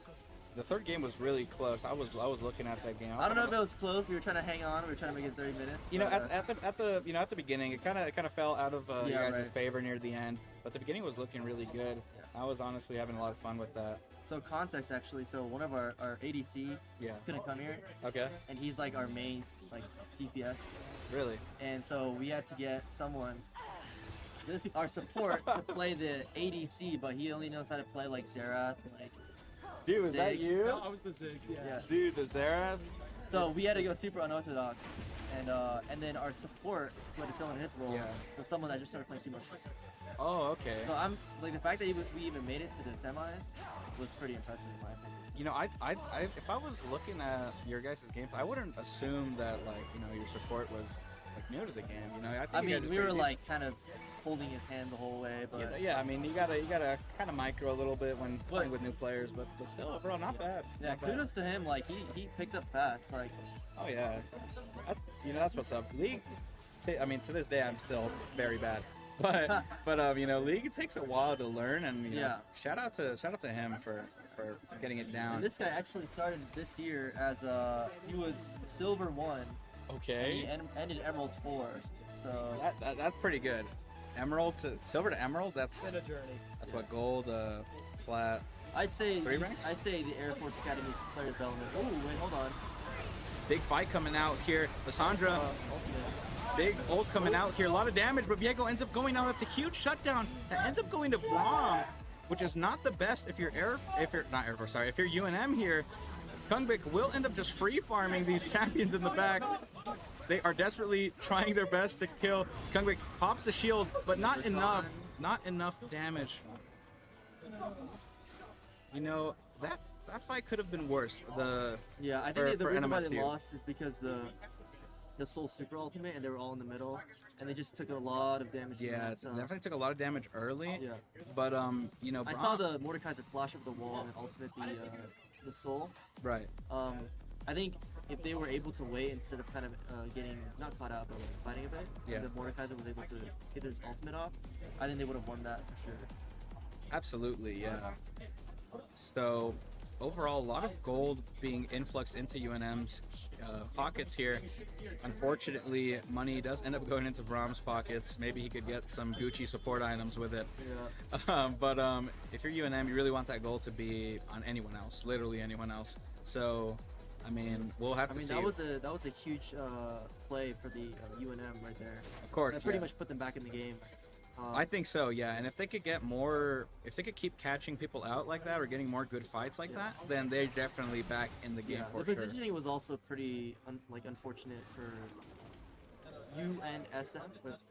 third game was really close. I was looking at that game. I don't know if it was close. We were trying to hang on. We were trying to make it 30 minutes. At the beginning, it kind of fell out of you guys' favor near the end. But the beginning was looking really good. Yeah. I was honestly having a lot of fun with that. So context actually. So one of our ADC couldn't come here. Okay. And he's like our main like DPS. Really? And so we had to get someone, our support, to play the ADC, but he only knows how to play like Xerath, like. Dude, was that Ziggs. you? No, I was the Ziggs. Yeah. Dude, the Xerath. So we had to go super unorthodox, and then our support who had to fill in his role was someone that just started playing too much. Oh, okay. So I'm like the fact that we even made it to the semis was pretty impressive in my opinion. You know, if I was looking at your guys' gameplay, I wouldn't assume that like your support was like new to the game. You know, I think you guys we are were pretty like kind of holding his hand the whole way, but yeah, I mean, you gotta kind of micro a little bit when playing with new players, but still, overall, not bad. Yeah, Not bad. kudos to him. Like he picked up fast. Like, oh yeah, that's what's up. League, I mean, to this day, I'm still very bad, but League, it takes a while to learn, and shout out to him for getting it down. And this guy actually started this year as he was Silver 1. Okay. And he ended Emerald 4. So that's pretty good. Emerald to Silver to Emerald, that's been a journey. That's what gold, flat. I'd say 3 ranks? I'd say the Air Force Academy's player development. Oh wait, hold on. Big fight coming out here. Lissandra, big ult coming out here. A lot of damage, but Viego ends up going down. That's a huge shutdown. That ends up going to Braum, which is not the best if you're if you're UNM here. Kungbik will end up just free farming these champions in the back. They are desperately trying their best to kill. Kungbik pops the shield, but not enough. Not enough damage. You know, that fight could have been worse. I think the reason why they lost is because the Soul Super Ultimate and they were all in the middle, and they just took a lot of damage. Yeah, definitely took a lot of damage early. Yeah. But I saw the Mordekaiser flash over the wall and ultimate the Soul. Right. I think if they were able to wait instead of kind of getting not caught out but like fighting a bit, and the Mordekaiser was able to get his ultimate off, I think they would have won that for sure. Absolutely, yeah. So overall, a lot of gold being influxed into UNM's pockets here. Unfortunately, money does end up going into Braum's pockets. Maybe he could get some Gucci support items with it. Yeah. But if you're UNM, you really want that gold to be on anyone else, literally anyone else. So, I mean, we'll have to see. That was a huge play for the UNM right there. Of course, that pretty much put them back in the game. I think so, yeah. And if they could get more, if they could keep catching people out like that or getting more good fights like that, then they're definitely back in the game for the sure. positioning was also pretty unfortunate for UNSM.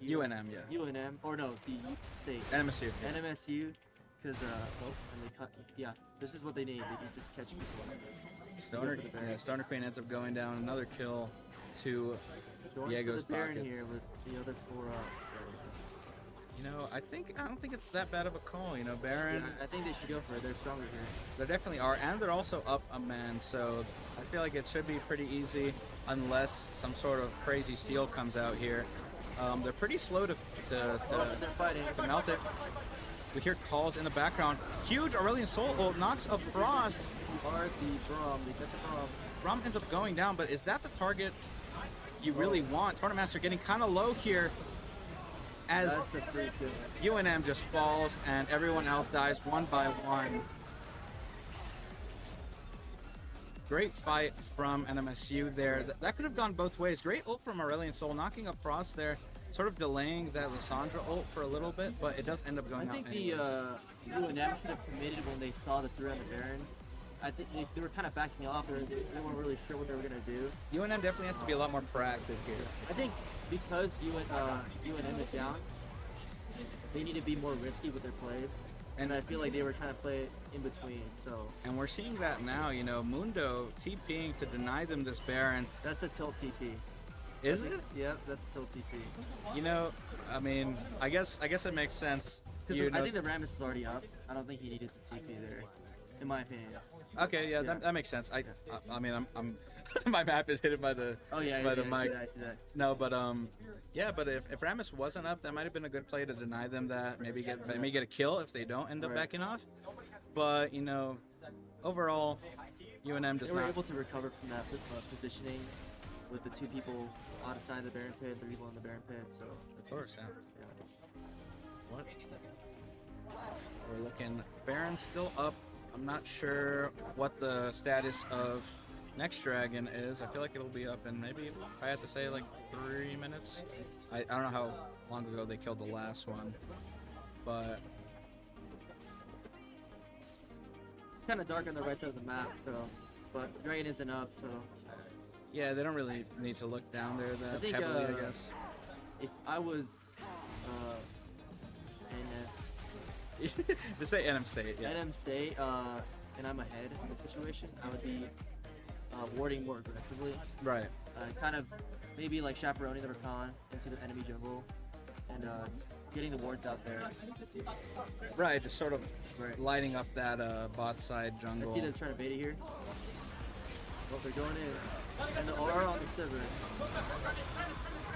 UNM, yeah. UNM, or no, the state. NMSU. NMSU, because this is what they need. They need just catch people. Stoner Queen ends up going down. Another kill to Diego's the Baron pocket. here with the other 4 up. You know, I don't think it's that bad of a call. You know, Baron. Yeah, I think they should go for it. They're stronger here. They definitely are, and they're also up a man, so I feel like it should be pretty easy, unless some sort of crazy steal comes out here. They're pretty slow to melt it. We hear calls in the background. Huge Aurelion Soul ult knocks a Frost. They get the Braum ends up going down, but is that the target you really want? Tournamaster getting kind of low here. As UNM just falls and everyone else dies one by one. Great fight from NMSU there. That could have gone both ways. Great ult from Aurelion Soul, knocking up Frost there, sort of delaying that Lissandra ult for a little bit, but it does end up going out. I think the UNM should have committed when they saw the 3 on the Baron. I think they were kind of backing off, or they weren't really sure what they were going to do. UNM definitely has to be a lot more proactive here. I think because UNM is down, they need to be more risky with their plays. And I feel like they were trying to play in between, so. And we're seeing that now, you know, Mundo TPing to deny them this Baron. That's a tilt TP. Is it? Yeah, that's a tilt TP. You know, I mean, I guess it makes sense. Because I think the Rammus was already up. I don't think he needed the TP there, in my opinion. Okay, yeah. That makes sense. I mean, I'm my map is hidden by the mic. I see that. No, but yeah, but if Rammus wasn't up, that might have been a good play to deny them that. Maybe get a kill if they don't end up backing off. But you know, overall, UNM does They were not. able to recover from that positioning with the 2 people outside the Baron pit, 3 people in the Baron pit. So of course, yeah. What? We're looking. Baron's still up. I'm not sure what the status of next dragon is. I feel like it'll be up in maybe, I have to say, like 3 minutes. I don't know how long ago they killed the last one, but It's kind of dark on the right side of the map, so, but the dragon isn't up, so. yeah, they don't really need to look down there I that think heavily, I guess. if I was Just say NM State. Yeah. NM State, and I'm ahead in the situation, I would be warding more aggressively. Right. Kind of maybe like chaperoning the Rakan into the enemy jungle and just getting the wards out there. Right, just sort of lighting up that bot side I jungle. see them trying to bait it here. Well, they're going in. And the aura on the Sivir.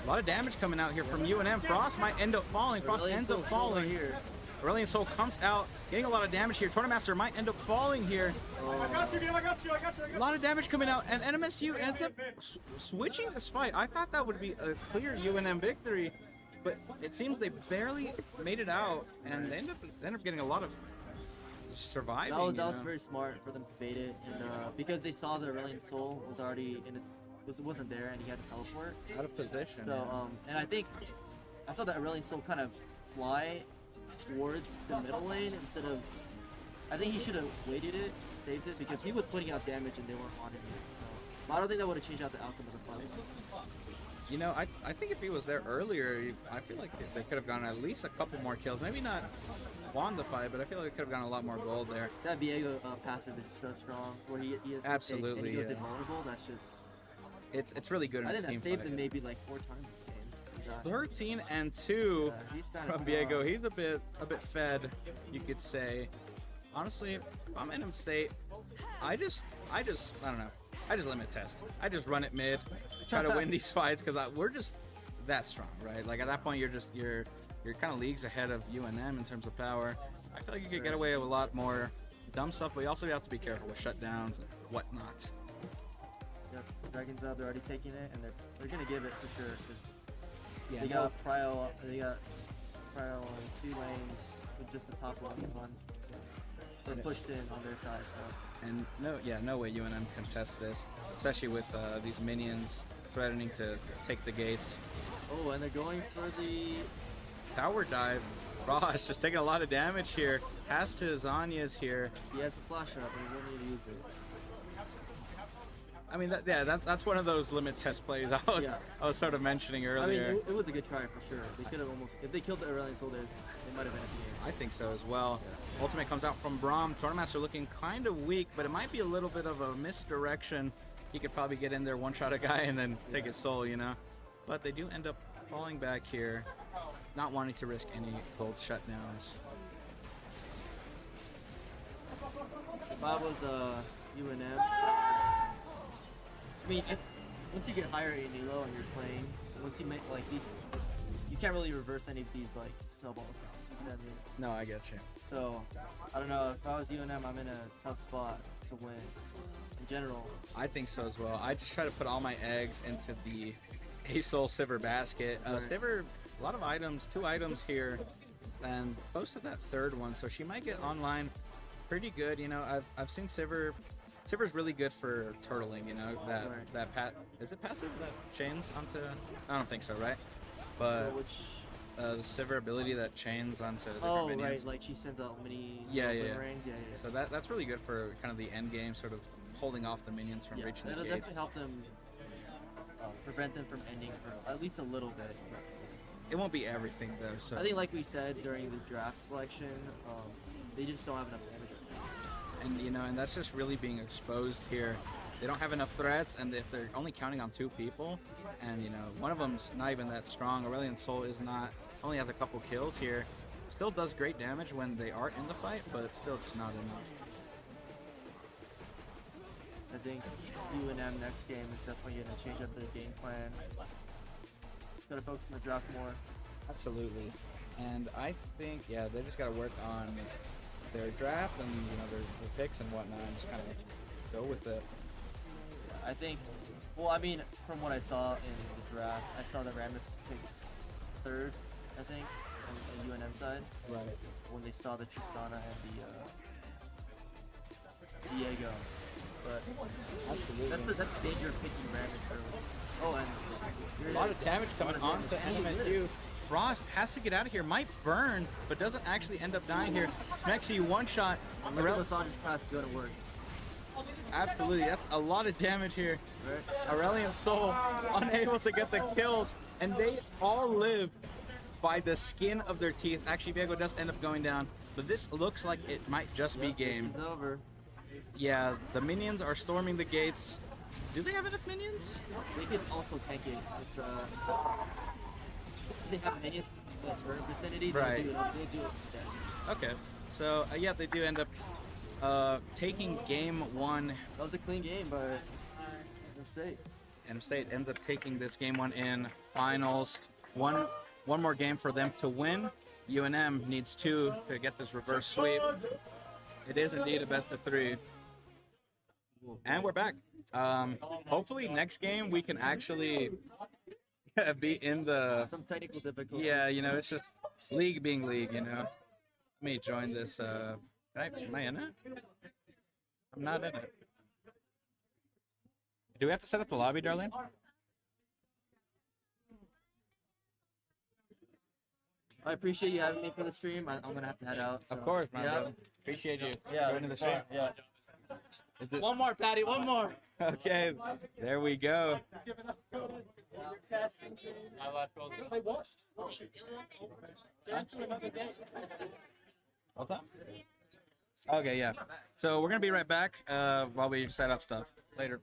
A lot of damage coming out here from UNM. Frost might end up falling. Frost ends up falling here. Aurelion Soul comes out, getting a lot of damage here. Tournamaster might end up falling here. I got you, dude. I got you. A lot of damage coming out, and NMSU ends up switching this fight. I thought that would be a clear UNM victory, but it seems they barely made it out, and they end up getting a lot of surviving. That was very smart for them to bait it, and because they saw the Aurelion Soul was already in it, wasn't there, and he had to teleport. Out of position. So and I think I saw that Aurelion Soul kind of fly towards the middle lane instead of. I think he should have waited it, saved it, because he was putting out damage and they weren't on him yet. So. But I don't think that would have changed out the outcome of the fight. You know, I think if he was there earlier, I feel like they could have gotten at least a couple more kills. Maybe not won the fight, but I feel like they could have gotten a lot more gold there. That Viego passive is so strong, where he absolutely and he goes invulnerable. That's just. It's really good in I the think team I saved fight. him maybe like 4 times this game. 13-2 kinda from Viego. He's a bit fed, you could say. Honestly, if I'm in NM State, I don't know. I just limit test. I just run it mid, try to win these fights because we're just that strong, right? Like at that point, you're kind of leagues ahead of UNM in terms of power. I feel like you could get away with a lot more dumb stuff, but you also have to be careful with shutdowns and whatnot. Yep, Dragon's up. They're already taking it, and they're gonna give it for sure. Yeah, they got Prio on 2 lanes with just the top one. They're pushed in on their side. So. And no way UNM contests this, especially with these minions threatening to take the gates. Oh, and they're going for the tower dive. Ross just taking a lot of damage here. Has to Zanya's here. He has a flash up, and he won't need to use it. I mean, that's one of those limit test plays I was sort of mentioning earlier. I mean, it was a good try for sure. They could have almost, if they killed the Aurelion Soul, they might have been at the game. I think so as well. Yeah. Ultimate comes out from Braum. Tournamaster looking kind of weak, but it might be a little bit of a misdirection. He could probably get in there, one-shot a guy, and then take his soul, you know? But they do end up falling back here, not wanting to risk any gold shutdowns. If I was UNM, I mean, once you get higher in Elo and you're playing, once you make like these, you can't really reverse any of these like snowball effects. You know what I mean? No, I get you. So, I don't know. If I was UNM, I'm in a tough spot to win. In general. I think so as well. I just try to put all my eggs into the Asoul Sivir basket. Sivir, a lot of items, 2 items here, and close to that 3rd one. So she might get online pretty good. You know, I've seen Sivir. Sivir's really good for turtling, you know, is it passive that chains onto, I don't think so, right? But the Sivir ability that chains onto different minions. Right, like she sends out mini rings. Yeah. So that's really good for kind of the end game, sort of holding off the minions from reaching the it'll gates. definitely help them prevent them from ending for at least a little bit. It won't be everything though, so. I think like we said during the draft selection, they just don't have enough damage. And you know, and that's just really being exposed here. They don't have enough threats, and if they're only counting on 2 people, and you know, one of them's not even that strong. Aurelion Soul is not, only has a couple kills here. Still does great damage when they are in the fight, but it's still just not enough. I think UNM next game is definitely going to change up their game plan. Got to focus on the draft more. Absolutely. And I think, yeah, they just got to work on their draft and, you know, their picks and whatnot, and just kind of go with it. I think, well, I mean, from what I saw in the draft, I saw that Rammus picked 3rd, I think, on the UNM side. Right. When they saw the Tristana and the Diego. but Absolutely. that's the danger of picking Ravage early. Oh, and A lot of damage coming onto NMSU. Frost has to get out of here. Might burn, but doesn't actually end up dying here. Smexy one shot. Let's pass go to work. Absolutely, that's a lot of damage here. Aurelian Soul unable to get the kills, and they all live by the skin of their teeth. Actually, Viego does end up going down, but this looks like it might just be game. It's over. Yeah, the minions are storming the gates. Do they have enough minions? They could also tank it. It's, they have minions in the turret vicinity. Right. They do it. Okay, so yeah, they do end up taking game one. That was a clean game by NM State. NM State ends up taking this game one in finals. One more game for them to win. UNM needs 2 to get this reverse sweep. It is indeed a best of 3. And we're back. Hopefully next game we can actually be in the... Some technical difficulties. Yeah, you know, it's just league being league, you know. Let me join this. Am I in it? I'm not in it. Do we have to set up the lobby, Darlene? I appreciate you having me for the stream. I'm gonna have to head out. So. Of course, man. Yeah. Brother. Appreciate you Yeah. joining the stream. Yeah. Is it... One more, Patty. One more. Okay, there we go. What's up? Okay, yeah. So we're gonna be right back while we set up stuff. Later.